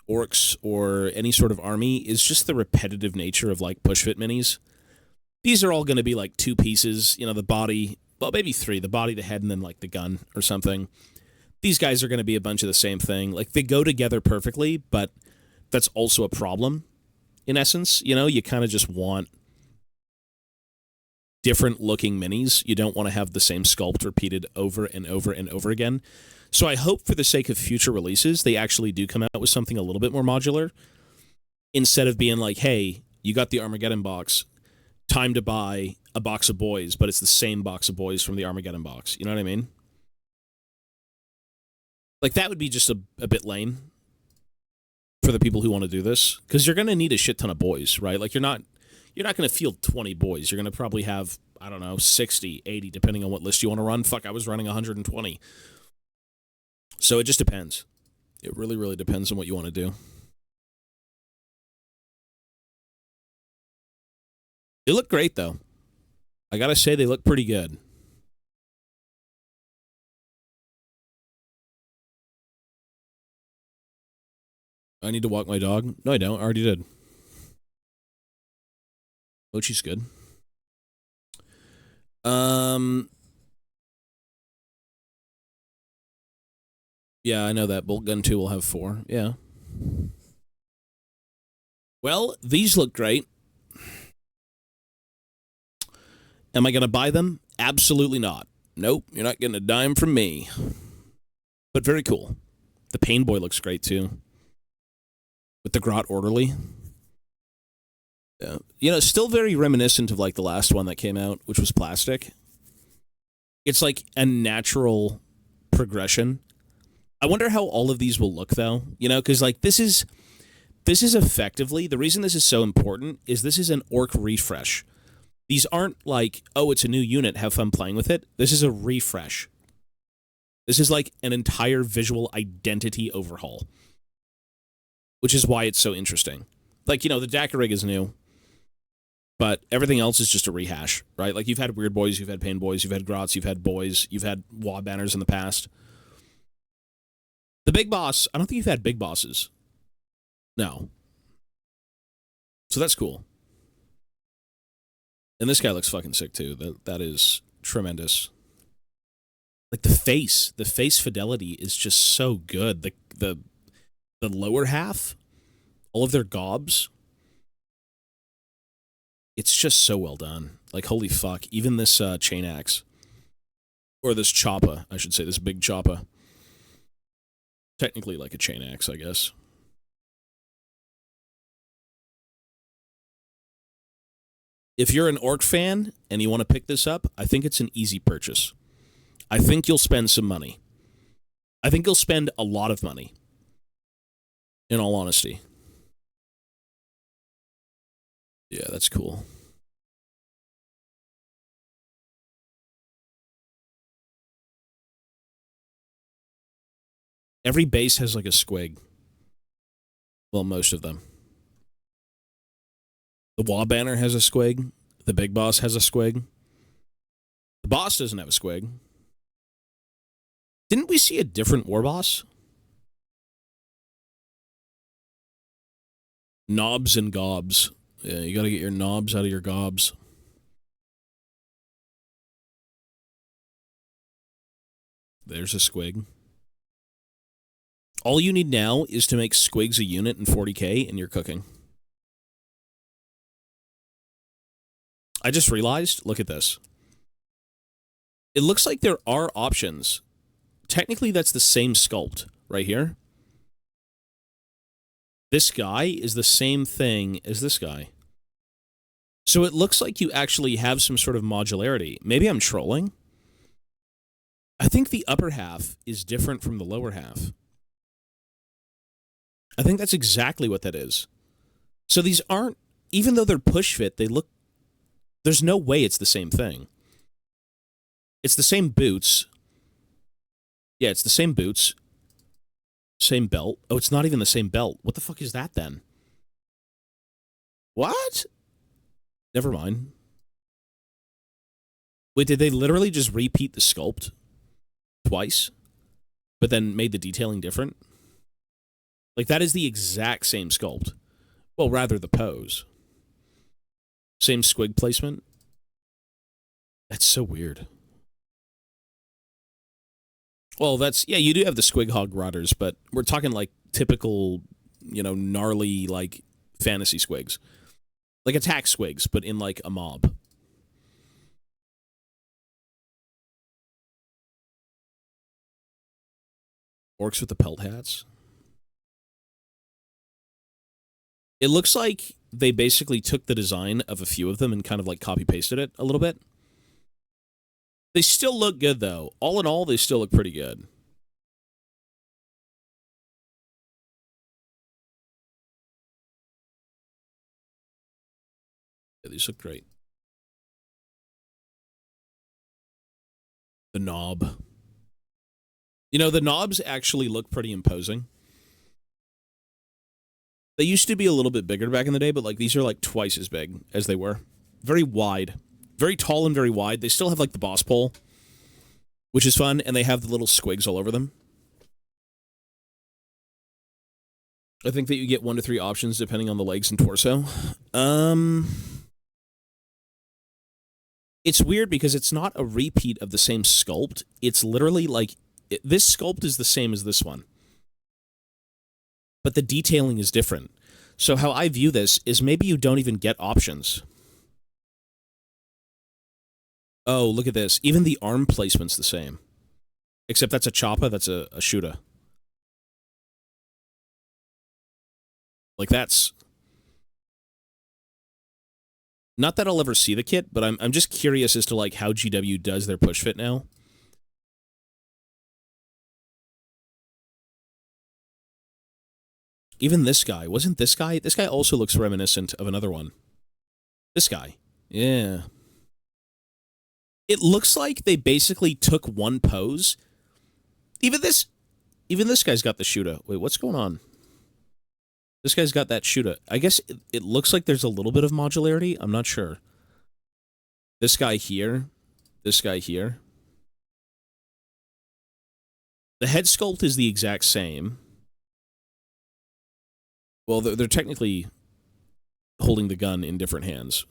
Speaker 6: orcs or any sort of army, is just the repetitive nature of, like, push-fit minis. These are all going to be, like, 2 pieces, you know, the body, well, maybe 3, the body, the head, and then, like, the gun or something. These guys are going to be a bunch of the same thing. Like, they go together perfectly, but that's also a problem, in essence. You know, you kind of just want different-looking minis. You don't want to have the same sculpt repeated over and over and over again. So I hope for the sake of future releases, they actually do come out with something a little bit more modular, instead of being like, hey, you got the Armageddon box, time to buy a box of boys, but it's the same box of boys from the Armageddon box. You know what I mean? Like, that would be just a bit lame for the people who want to do this, because you're going to need a shit ton of boys, right? Like, you're not going to field 20 boys. You're going to probably have, I don't know, 60, 80, depending on what list you want to run. Fuck, I was running 120. So it just depends. It really, really depends on what you want to do. They look great, though. I gotta say, they look pretty good. I need to walk my dog? No, I don't. I already did. Mochi's good. Yeah, I know that. Bolt Gun 2 will have 4. Yeah. Well, these look great. Am I going to buy them? Absolutely not. Nope, you're not getting a dime from me. But very cool. The Pain Boy looks great, too. With the Grot Orderly. Yeah. You know, still very reminiscent of, like, the last one that came out, which was plastic. It's like a natural progression. I wonder how all of these will look, though. You know, because, like, this is effectively, the reason this is so important is this is an orc refresh. These aren't like, oh, it's a new unit, have fun playing with it. This is a refresh. This is like an entire visual identity overhaul. Which is why it's so interesting. Like, you know, the Dakarig is new, but everything else is just a rehash, right? Like, you've had Weird Boys, you've had Pain Boys, you've had Grots, you've had Boys, you've had Wah Banners in the past. The Big Boss, I don't think you've had Big Bosses. No. So that's cool. And this guy looks fucking sick, too. That is tremendous. Like, the face fidelity is just so good. The lower half, all of their gobs, it's just so well done. Like, holy fuck. Even this chain axe, or this choppa, I should say, this big choppa. Technically like a chain axe, I guess. If you're an orc fan and you want to pick this up, I think it's an easy purchase. I think you'll spend some money. I think you'll spend a lot of money, in all honesty. Yeah, that's cool. Every base has like a squig. Well, most of them. The Wah Banner has a squig. The Big Boss has a squig. The Boss doesn't have a squig. Didn't we see a different War Boss? Knobs and gobs. Yeah, you gotta get your knobs out of your gobs. There's a squig. All you need now is to make squigs a unit in 40k and you're cooking. I just realized, look at this. It looks like there are options. Technically, that's the same sculpt right here. This guy is the same thing as this guy. So it looks like you actually have some sort of modularity. Maybe I'm trolling. I think the upper half is different from the lower half. I think that's exactly what that is. So these aren't, even though they're push fit, they look, there's no way it's the same thing. It's the same boots. Yeah, it's the same boots. Same belt. Oh, it's not even the same belt. What the fuck is that then? What? Never mind. Wait, did they literally just repeat the sculpt twice, but then made the detailing different? Like, that is the exact same sculpt. Well, rather the pose. Same squig placement. That's so weird. Well, that's, yeah, you do have the squig hog rotters, but we're talking like typical, you know, gnarly, like fantasy squigs. Like attack squigs, but in like a mob. Orcs with the pelt hats. It looks like they basically took the design of a few of them and kind of like copy-pasted it a little bit. They still look good, though. All in all, they still look pretty good. Yeah, these look great. The knob. You know, the knobs actually look pretty imposing. They used to be a little bit bigger back in the day, but like these are like twice as big as they were. Very wide. Very tall and very wide. They still have like the boss pole, which is fun, and they have the little squigs all over them. I think that you get 1 to 3 options depending on the legs and torso. It's weird because it's not a repeat of the same sculpt. It's literally like, this sculpt is the same as this one, but the detailing is different. So how I view this is maybe you don't even get options. Oh, look at this. Even the arm placement's the same. Except that's a choppa, that's a shooter. Like that's... Not that I'll ever see the kit, but I'm just curious as to like how GW does their push fit now. Even this guy. Wasn't this guy? This guy also looks reminiscent of another one. This guy. Yeah. It looks like they basically took one pose. Even this guy's got the shooter. Wait, what's going on? This guy's got that shooter. I guess it looks like there's a little bit of modularity. I'm not sure. This guy here. This guy here. The head sculpt is the exact same. Well, they're technically holding the gun in different hands.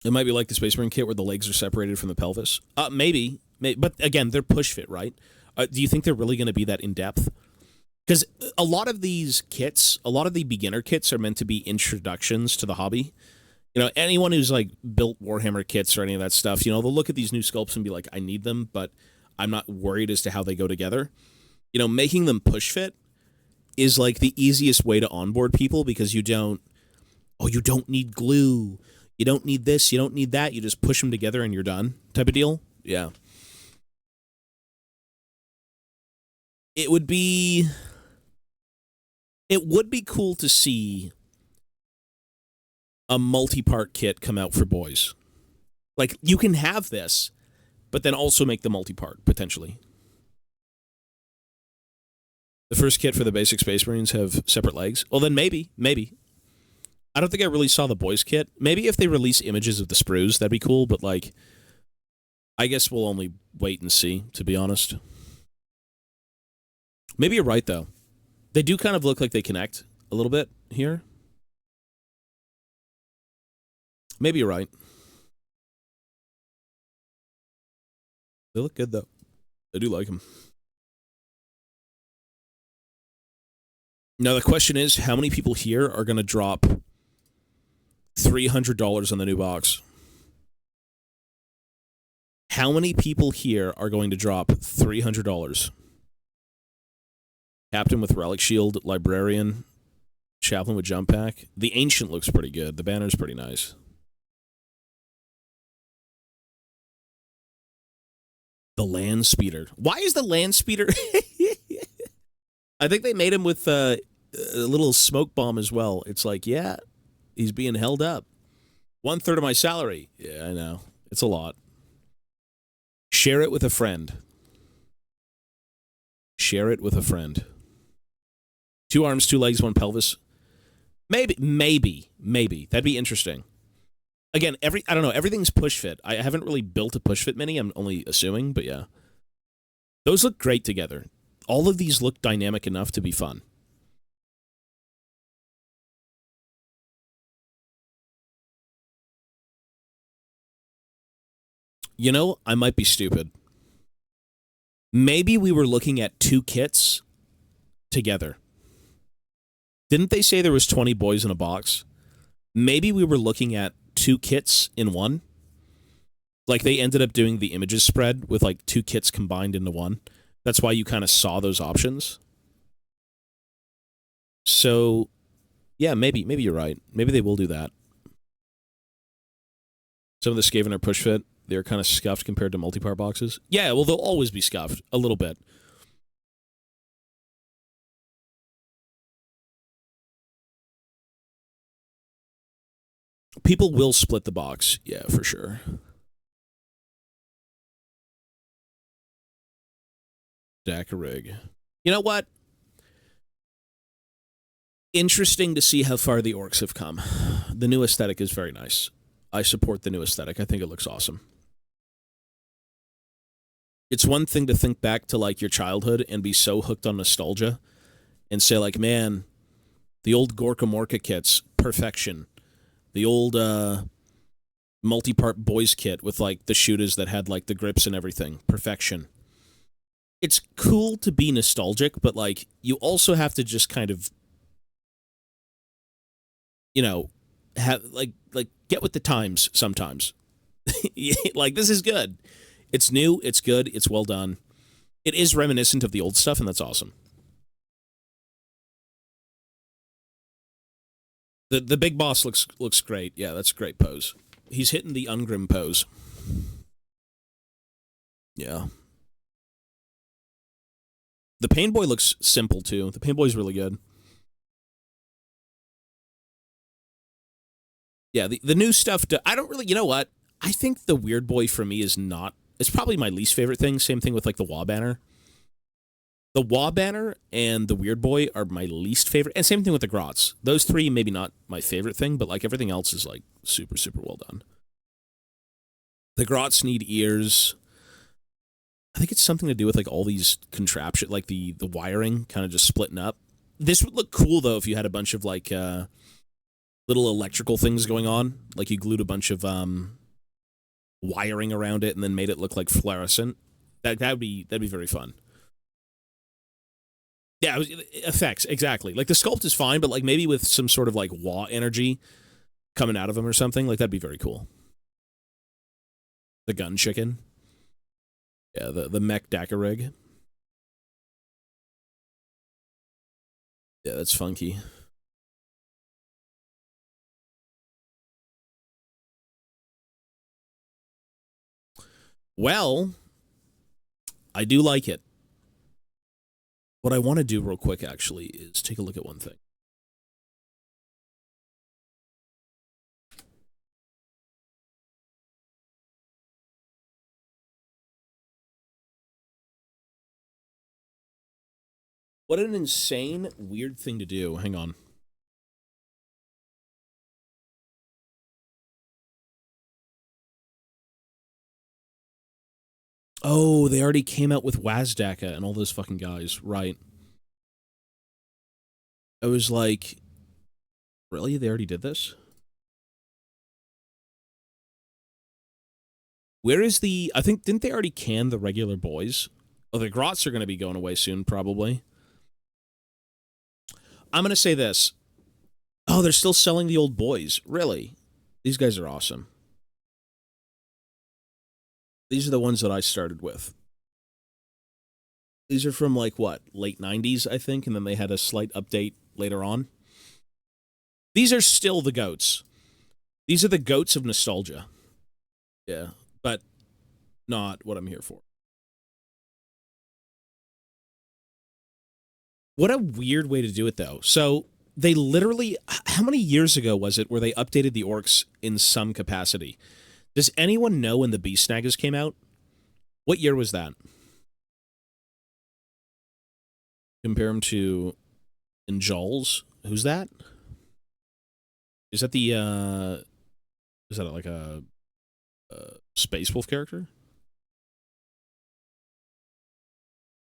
Speaker 6: It might be like the Space Marine kit where the legs are separated from the pelvis. Maybe. But again, they're push fit, right? Do you think they're really going to be that in-depth? Because a lot of these kits, a lot of the beginner kits are meant to be introductions to the hobby. You know, anyone who's like built Warhammer kits or any of that stuff, you know, they'll look at these new sculpts and be like, I need them, but I'm not worried as to how they go together. You know, making them push fit is like the easiest way to onboard people because you don't need glue. You don't need this, you don't need that. You just push them together and you're done type of deal. Yeah. It would be cool to see a multi-part kit come out for boys. Like, you can have this, but then also make the multi-part, potentially. The first kit for the basic Space Marines have separate legs. Well, then maybe. I don't think I really saw the boys kit. Maybe if they release images of the sprues, that'd be cool, but, like, I guess we'll only wait and see, to be honest. Maybe you're right, though. They do kind of look like they connect a little bit here. Maybe you're right. They look good, though. I do like them. Now, the question is, how many people here are going to drop $300 on the new box? How many people here are going to drop $300? Captain with Relic Shield, Librarian, Chaplain with Jump Pack. The Ancient looks pretty good. The banner's pretty nice. The Land Speeder. Why is the Land Speeder? I think they made him with a little smoke bomb as well. It's like, yeah, he's being held up. 1/3 of my salary. Yeah, I know. It's a lot. Share it with a friend. Share it with a friend. 2 arms, 2 legs, 1 pelvis. Maybe. That'd be interesting. Again, I don't know, everything's push fit. I haven't really built a push fit mini, I'm only assuming, but yeah. Those look great together. All of these look dynamic enough to be fun. You know, I might be stupid. Maybe we were looking at 2 kits together. Didn't they say there was 20 boys in a box? Maybe we were looking at 2 kits in one. Like, they ended up doing the images spread with, like, 2 kits combined into one. That's why you kind of saw those options. So, yeah, maybe you're right. Maybe they will do that. Some of the Skaven are push fit. They're kind of scuffed compared to multi-part boxes. Yeah, well, they'll always be scuffed a little bit. People will split the box. Yeah, for sure. Rig. You know what? Interesting to see how far the orcs have come. The new aesthetic is very nice. I support the new aesthetic. I think it looks awesome. It's one thing to think back to, like, your childhood and be so hooked on nostalgia and say, like, man, the old Gorka Morka kits, perfection. The old multi-part boys kit with, like, the shooters that had, like, the grips and everything, perfection. It's cool to be nostalgic, but, like, you also have to just kind of, you know, have, like get with the times sometimes. Like, this is good. It's new, it's good, it's well done. It is reminiscent of the old stuff, and that's awesome. The big boss looks great. Yeah, that's a great pose. He's hitting the Ungrim pose. Yeah. The Pain Boy looks simple, too. The Pain Boy's really good. Yeah, the new stuff, I don't really, you know what? I think the Weird Boy for me is not, it's probably my least favorite thing. Same thing with, like, the Wah Banner. The Wah Banner and the Weird Boy are my least favorite. And same thing with the Grots. Those 3, maybe not my favorite thing, but, like, everything else is, like, super, super well done. The Grots need ears. I think it's something to do with, like, all these contraption, like the wiring kind of just splitting up. This would look cool, though, if you had a bunch of, like, little electrical things going on. Like, you glued a bunch of wiring around it and then made it look like fluorescent. That'd be very fun. Yeah, effects, exactly. Like, the sculpt is fine, but, like, maybe with some sort of, like, Wah energy coming out of him or something, like, that'd be very cool. The gun chicken. Yeah, the mech Dakarig. Yeah, that's funky. Well, I do like it. What I want to do real quick, actually, is take a look at one thing. What an insane, weird thing to do. Hang on. Oh, they already came out with Wazdaka and all those fucking guys. Right. I was like, really? They already did this? Where is the... I think, didn't they already can the regular boys? Oh, the Grots are going to be going away soon, probably. I'm going to say this. Oh, they're still selling the old boys. Really? These guys are awesome. These are the ones that I started with. These are from, like, what? Late 90s, I think, and then they had a slight update later on. These are still the goats. These are the goats of nostalgia. Yeah, but not what I'm here for. What a weird way to do it, though. So, they literally, how many years ago was it where they updated the orcs in some capacity? Does anyone know when the Beast Snaggers came out? What year was that? Compare them to Injals. Who's that? Is that the, is that like a Space Wolf character?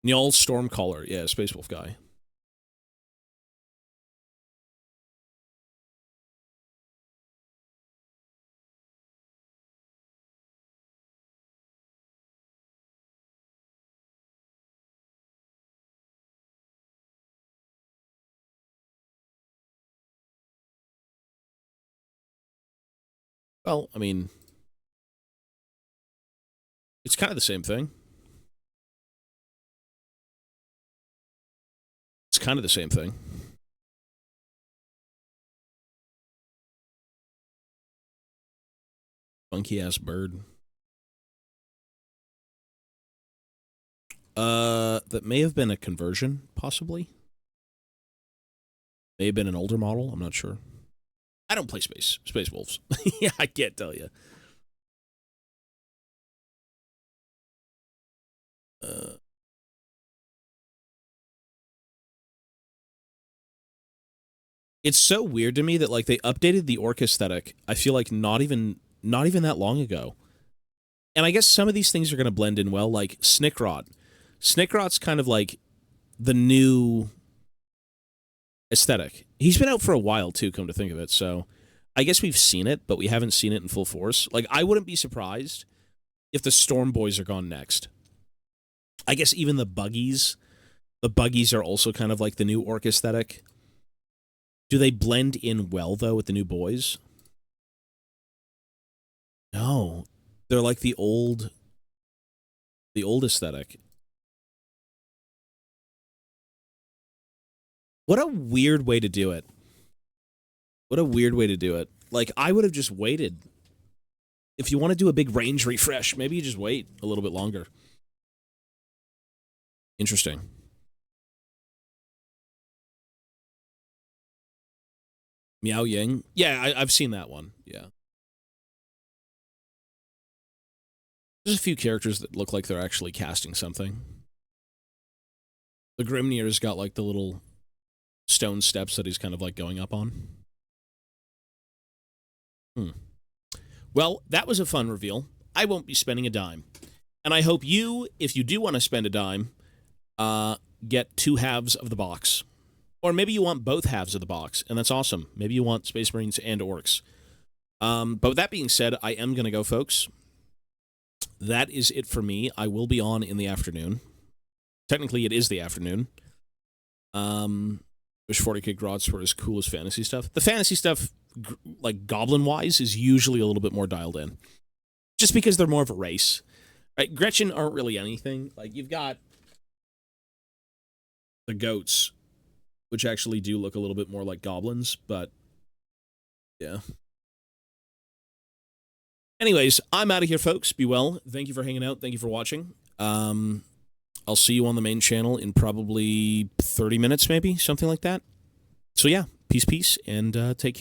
Speaker 6: Njal Stormcaller. Yeah, Space Wolf guy. Well, I mean, it's kind of the same thing. It's kind of the same thing. Funky ass bird. That may have been a conversion, possibly. May have been an older model. I'm not sure. I don't play Space Wolves. Yeah, I can't tell you. It's so weird to me that like they updated the orc aesthetic. I feel like not even that long ago. And I guess some of these things are going to blend in well, like Snickrot. Snickrot's kind of like the new aesthetic. He's been out for a while too, come to think of it. So I guess we've seen it, but we haven't seen it in full force. Like I wouldn't be surprised if the Storm Boys are gone next. I guess even the Buggies are also kind of like the new orc aesthetic. Do they blend in well though with the new boys? No. They're like the old aesthetic. What a weird way to do it. What a weird way to do it. Like, I would have just waited. If you want to do a big range refresh, maybe you just wait a little bit longer. Interesting. Miao Ying? Yeah, I've seen that one. Yeah. There's a few characters that look like they're actually casting something. The Grimnir's got like the little stone steps that he's kind of like going up on. Well, that was a fun reveal. I won't be spending a dime. And I hope you, if you do want to spend a dime, get 2 halves of the box. Or maybe you want both halves of the box, and that's awesome. Maybe you want Space Marines and Orcs. But with that being said, I am going to go, folks. That is it for me. I will be on in the afternoon. Technically, it is the afternoon. Wish 40k Grots were as cool as fantasy stuff. The fantasy stuff, like goblin-wise, is usually a little bit more dialed in. Just because they're more of a race. Right? Gretchen aren't really anything. Like, you've got the goats, which actually do look a little bit more like goblins, but yeah. Anyways, I'm out of here, folks. Be well. Thank you for hanging out. Thank you for watching. I'll see you on the main channel in probably 30 minutes, maybe, something like that. So yeah, peace, and take care.